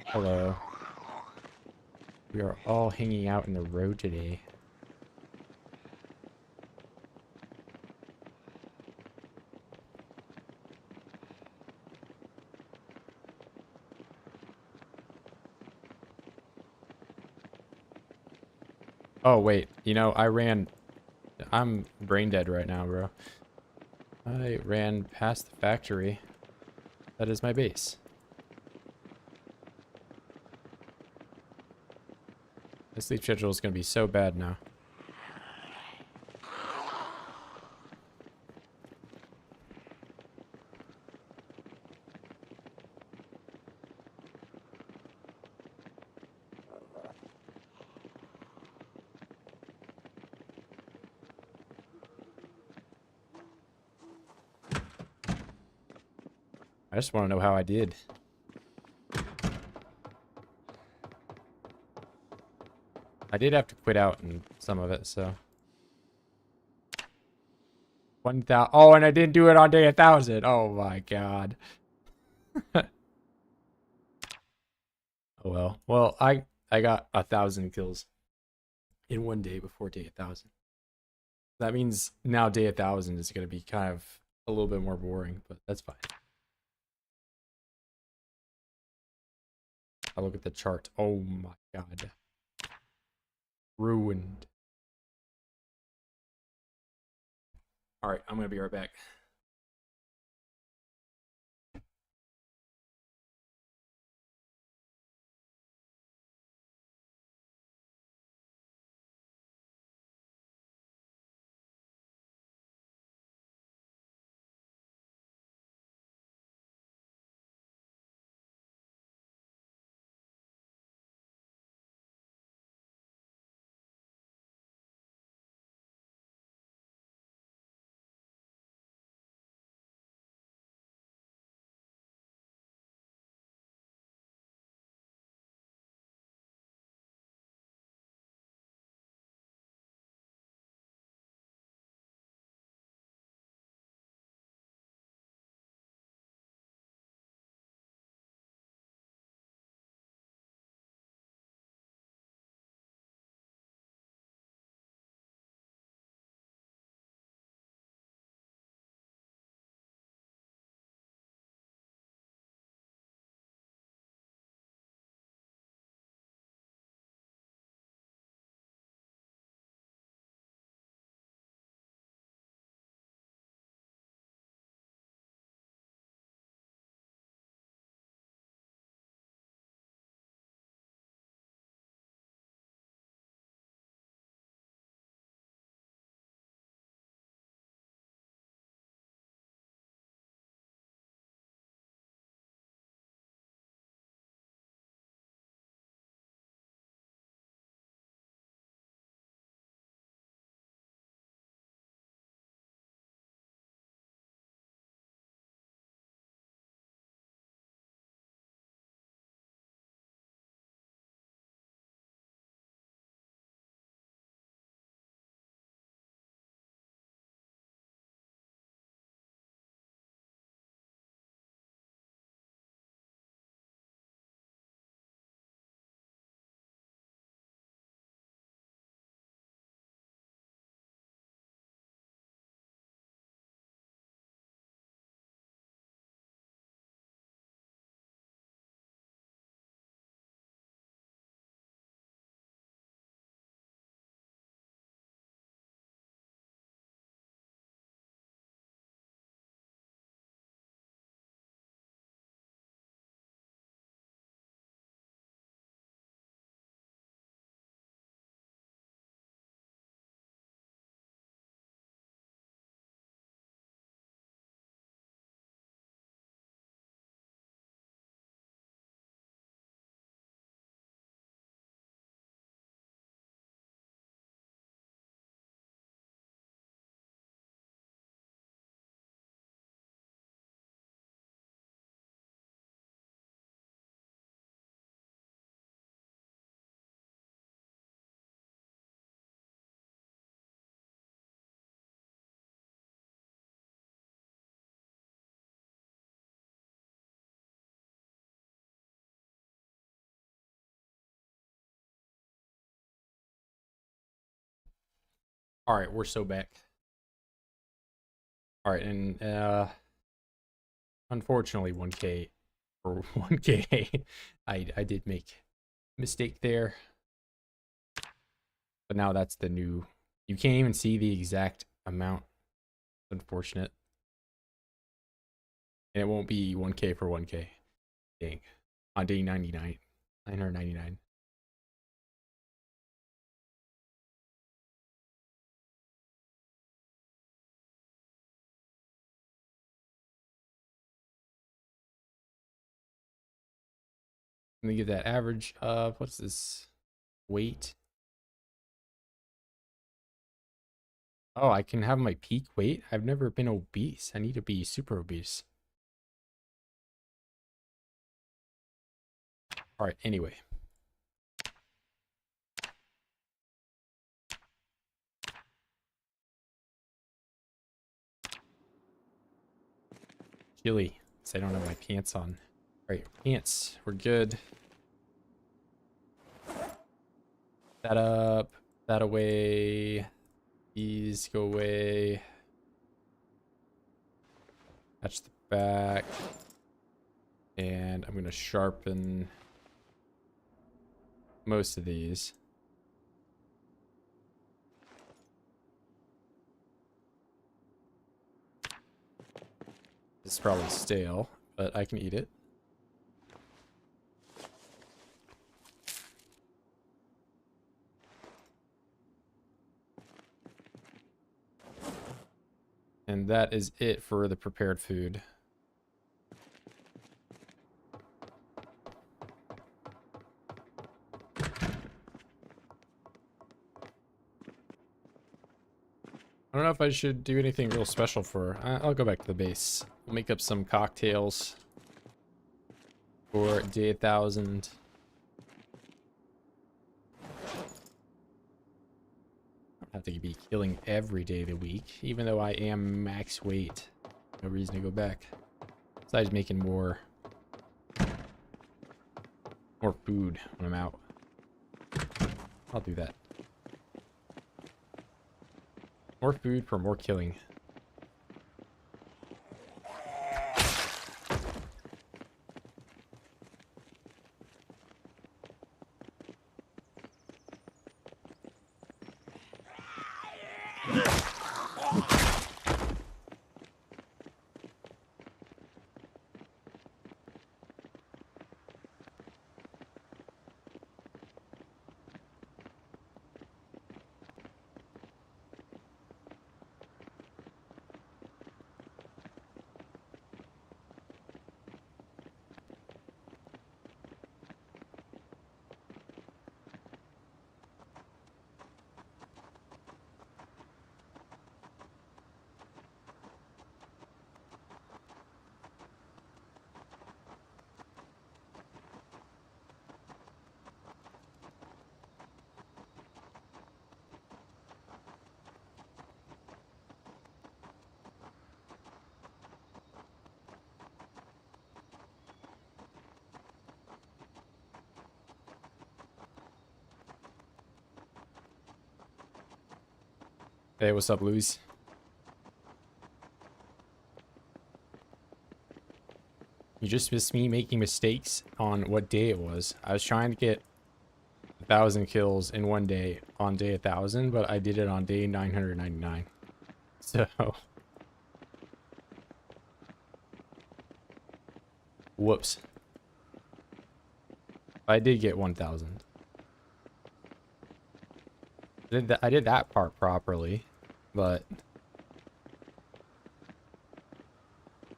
Hello. We are all hanging out in the road today. Oh, wait. You know, I'm brain dead right now, bro. I ran past the factory. That is my base. My sleep schedule is going to be so bad now. I just want to know how I did. I did have to quit out in some of it, so. 1,000. Oh, and I didn't do it on day 1,000. Oh my god. Oh well. Well, I got 1,000 kills in one day before day 1,000. That means now day 1,000 is going to be kind of a little bit more boring, but that's fine. I look at the chart. Oh my god. Ruined. All right, I'm going to be right back. All right, we're so back. All right, and unfortunately 1K or 1K. I did make a mistake there. But now that's the new, you can't even see the exact amount. Unfortunate. And it won't be 1K for 1K. Dang. On day 99. 999. Let me get that average of, what's this? Weight. Oh, I can have my peak weight? I've never been obese. I need to be super obese. All right, anyway. Chilly, because I don't have my pants on. All right, pants, we're good. That up, that away. These go away. That's the back. And I'm going to sharpen most of these. This is probably stale, but I can eat it. And that is it for the prepared food. I don't know if I should do anything real special for... I'll go back to the base. We'll make up some cocktails for day 1000. I have to be killing every day of the week, even though I am max weight. No reason to go back. Besides making more food when I'm out. I'll do that. More food for more killing. Hey, what's up, Luis? You just missed me making mistakes on what day it was. I was trying to get 1,000 kills in one day on day 1000, but I did it on day 999. So, whoops. I did get 1,000. I did that part properly, but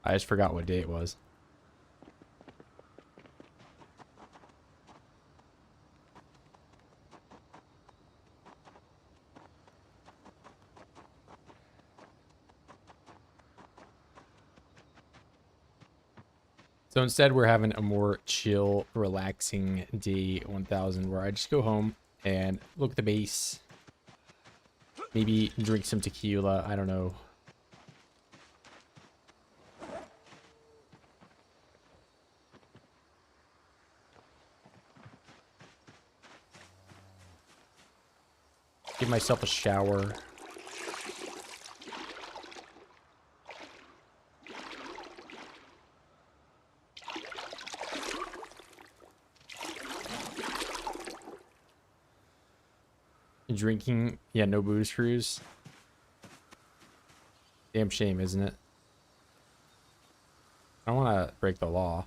I just forgot what day it was. So instead, we're having a more chill, relaxing day 1000 where I just go home and look at the base. Maybe drink some tequila. I don't know. Give myself a shower. drinking. Yeah, no booze cruise. Damn shame, isn't it? I don't want to break the law.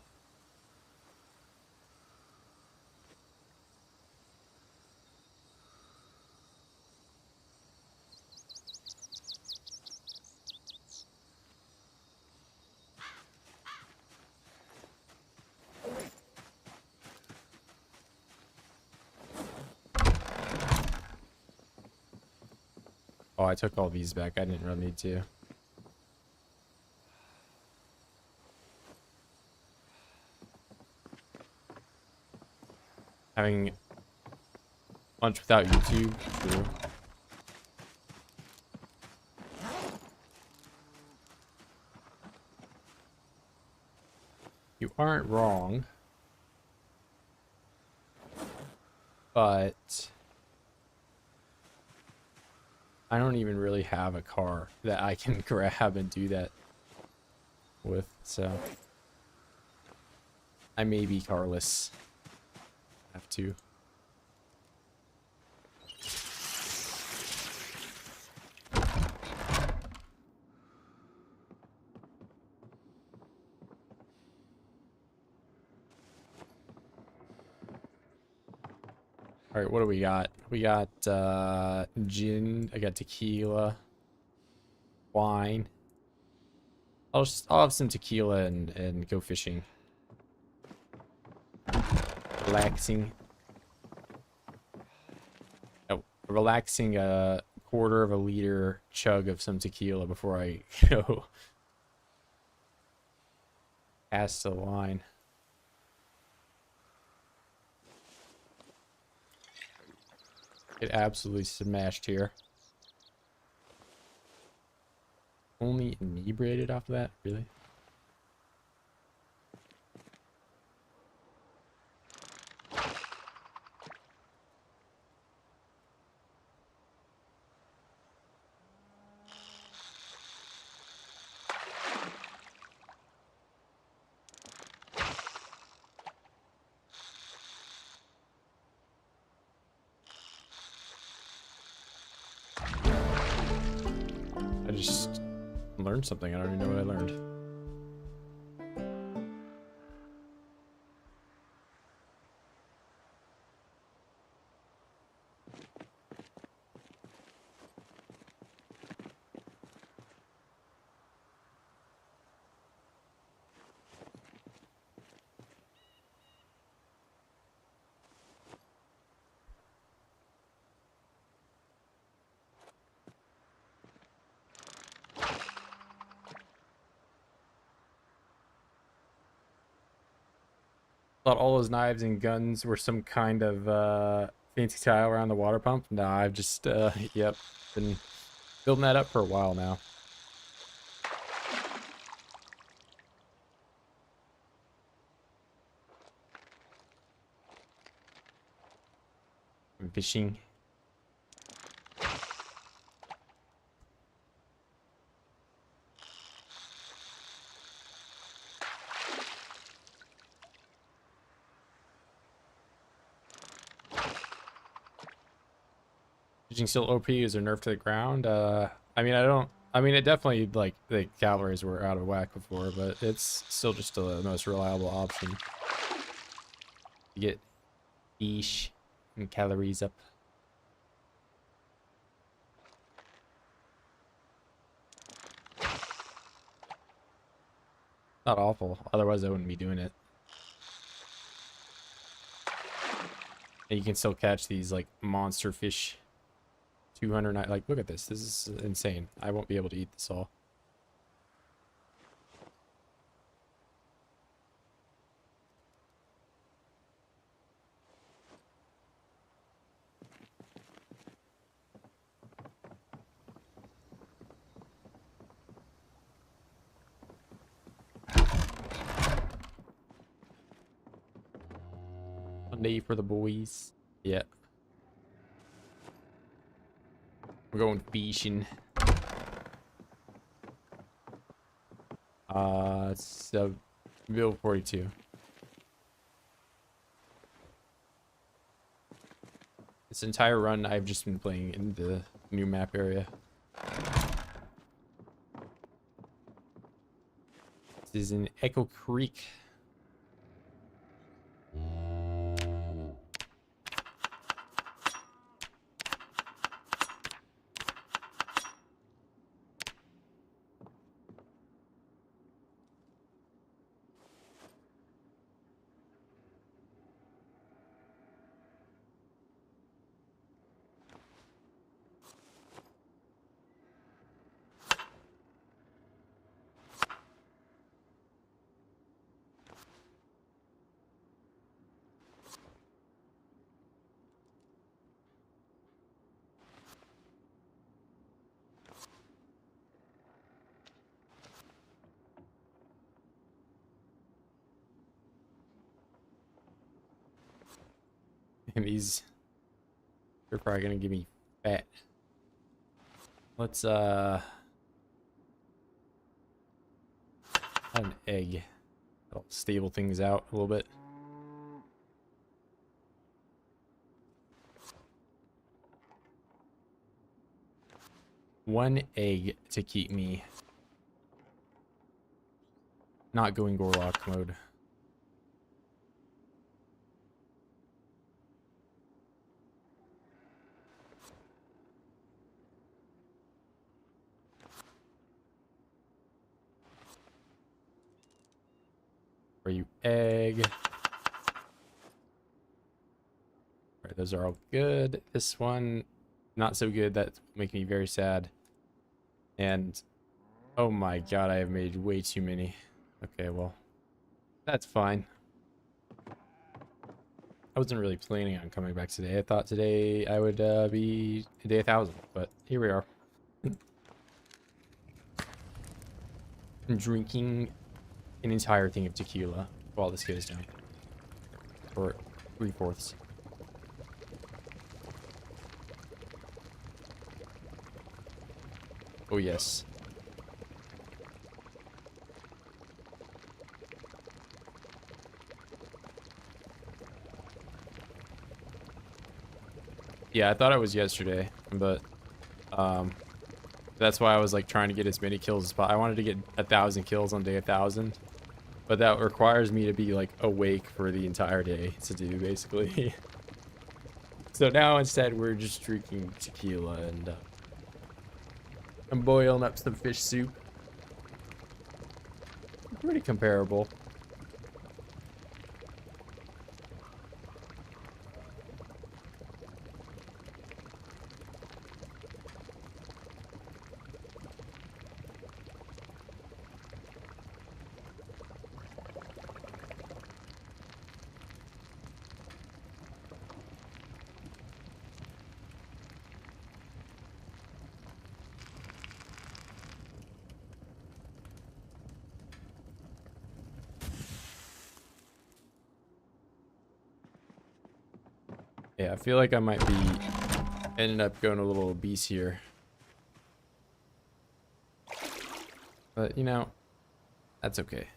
Oh, I took all these back. I didn't really need to. Having lunch without YouTube. True. You aren't wrong. But I don't even really have a car that I can grab and do that with, so I may be carless. Have to. All right, what do we got? We got gin. I got tequila, wine. I'll have some tequila and go fishing. Relaxing. Oh, relaxing a quarter of a liter chug of some tequila before I go cast the line. Get absolutely smashed here. Only inebriated off of that? Really? I just learned something. I don't even know what I learned. Thought all those knives and guns were some kind of fancy tile around the water pump. Nah, I've just yep, been building that up for a while now. I'm fishing. Fishing still OP? Is there nerf to the ground? I mean, I mean, it definitely, like, the calories were out of whack before, but it's still just the most reliable option. You get fish and calories up. Not awful. Otherwise, I wouldn't be doing it. And you can still catch these, like, monster fish. 200, like, look at this. This is insane. I won't be able to eat this all. Monday for the boys. Yeah. We're going fishing. It's Bill 42. This entire run, I've just been playing in the new map area. This is in Echo Creek. And these are probably gonna give me fat. Let's add an egg. That'll stable things out a little bit. One egg to keep me not going Gorlock mode. For you, egg. Alright, those are all good. This one, not so good. That make me very sad. And oh my god, I have made way too many. Okay, well, that's fine. I wasn't really planning on coming back today. I thought today I would be day 1,000, but here we are. I'm drinking an entire thing of tequila while this goes down. Or 3/4. Oh yes. Yeah, I thought it was yesterday, but that's why I was like trying to get as many kills as possible. I wanted to get 1,000 kills on day 1,000, but that requires me to be like awake for the entire day to do basically. So now instead we're just drinking tequila and I'm boiling up some fish soup. Pretty comparable. Yeah, I feel like I might be ending up going a little obese here. But, you know, that's okay.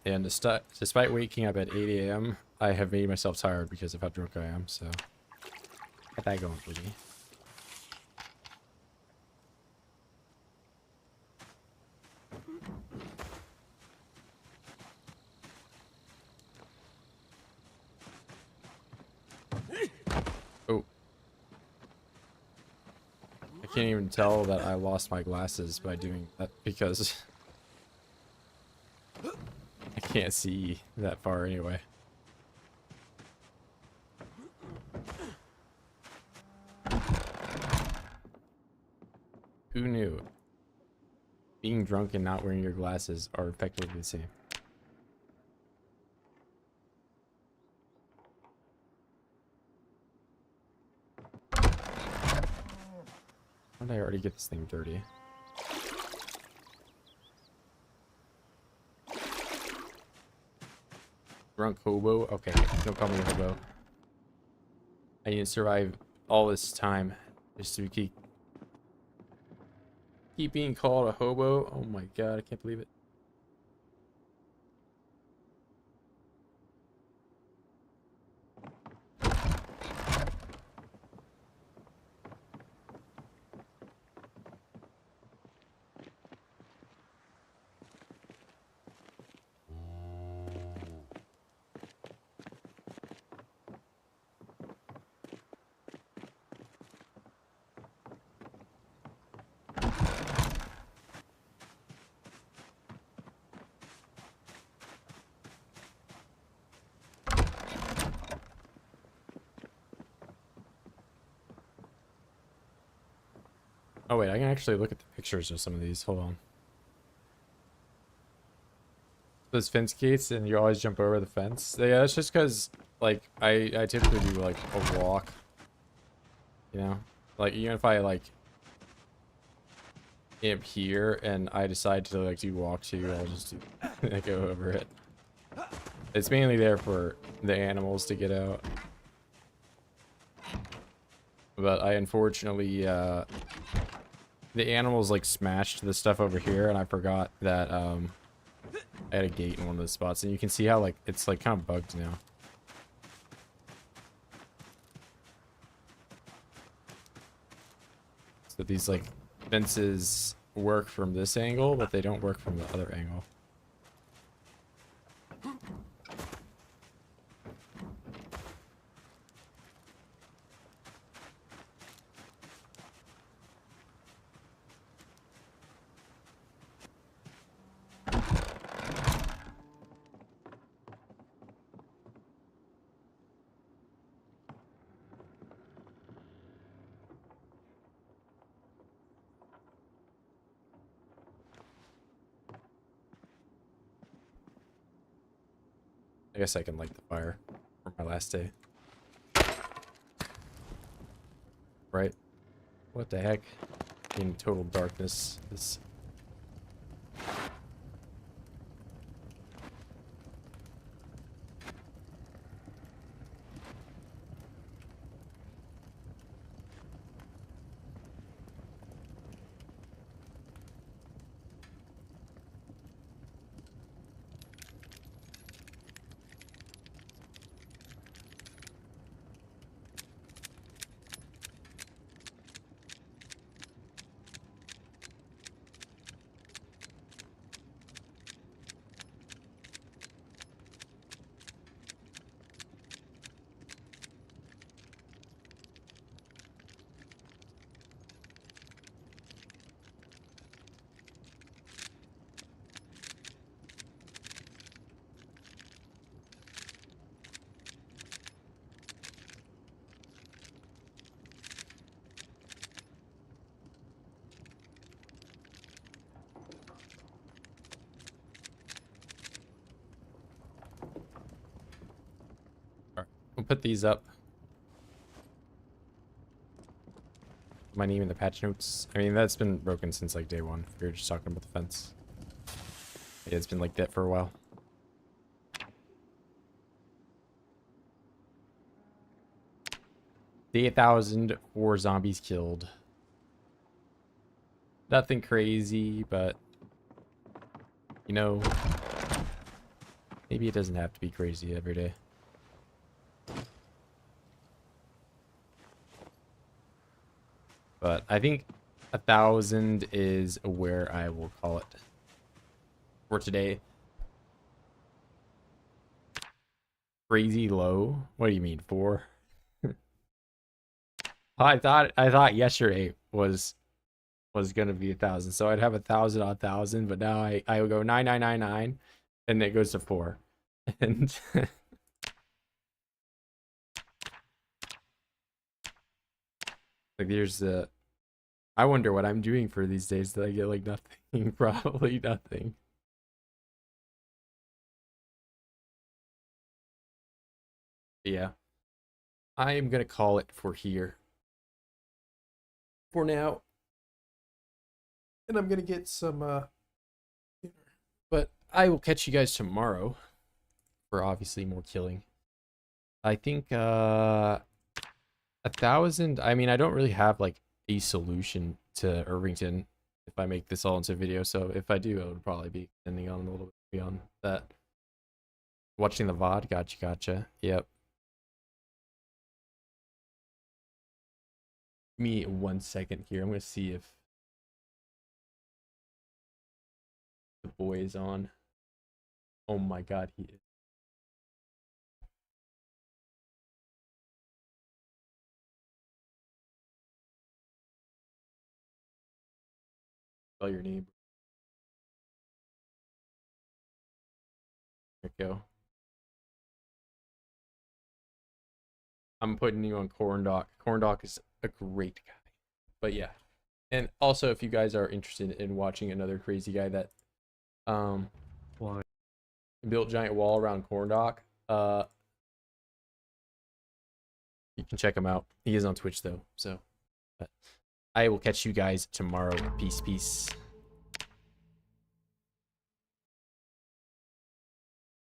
And despite waking up at 8 a.m., I have made myself tired because of how drunk I am, so get that going for me. Oh. I can't even tell that I lost my glasses by doing that because I can't see that far anyway. Who knew? Being drunk and not wearing your glasses are effectively the same. How did I already get this thing dirty? Drunk hobo? Okay, don't call me a hobo. I need to survive all this time just to keep being called a hobo. Oh my god, I can't believe it. Oh wait, I can actually look at the pictures of some of these. Hold on. Those fence gates, and you always jump over the fence. Yeah, that's just because, like, I typically do like a walk. You know, like even if I like am here and I decide to like do walk too, I'll just do, go over it. It's mainly there for the animals to get out. But I unfortunately the animals like smashed the stuff over here, and I forgot that I had a gate in one of the spots, and you can see how like it's like kind of bugged now. So these like fences work from this angle, but they don't work from the other angle. I guess I can light the fire for my last day. Right? What the heck? In total darkness. This. We'll put these up. My name in the patch notes. I mean, that's been broken since like day one. We were just talking about the fence. Yeah, it's been like that for a while. The 8,004 zombies killed. Nothing crazy, but you know, maybe it doesn't have to be crazy every day. But I think 1,000 is where I will call it for today. Crazy low? What do you mean, 4? I thought yesterday was gonna be 1,000, so I'd have 1,000 on 1,000, but now I would go 9999, and it goes to 4, and like there's the. I wonder what I'm doing for these days that I get like nothing. Probably nothing. But yeah, I am gonna call it for here for now. And I'm gonna get some dinner. But I will catch you guys tomorrow for obviously more killing. I think 1,000. I mean, I don't really have like a solution to Irvington if I make this all into a video. So if I do, it would probably be ending on a little bit beyond that. Watching the VOD, gotcha. Yep. Give me 1 second here. I'm gonna see if the boy is on. Oh my god, he is. Spell your name. There we go. I'm putting you on Corndock. Corndock is a great guy. But yeah. And also if you guys are interested in watching another crazy guy that built giant wall around Corndock, you can check him out. He is on Twitch though. So but I will catch you guys tomorrow. Peace.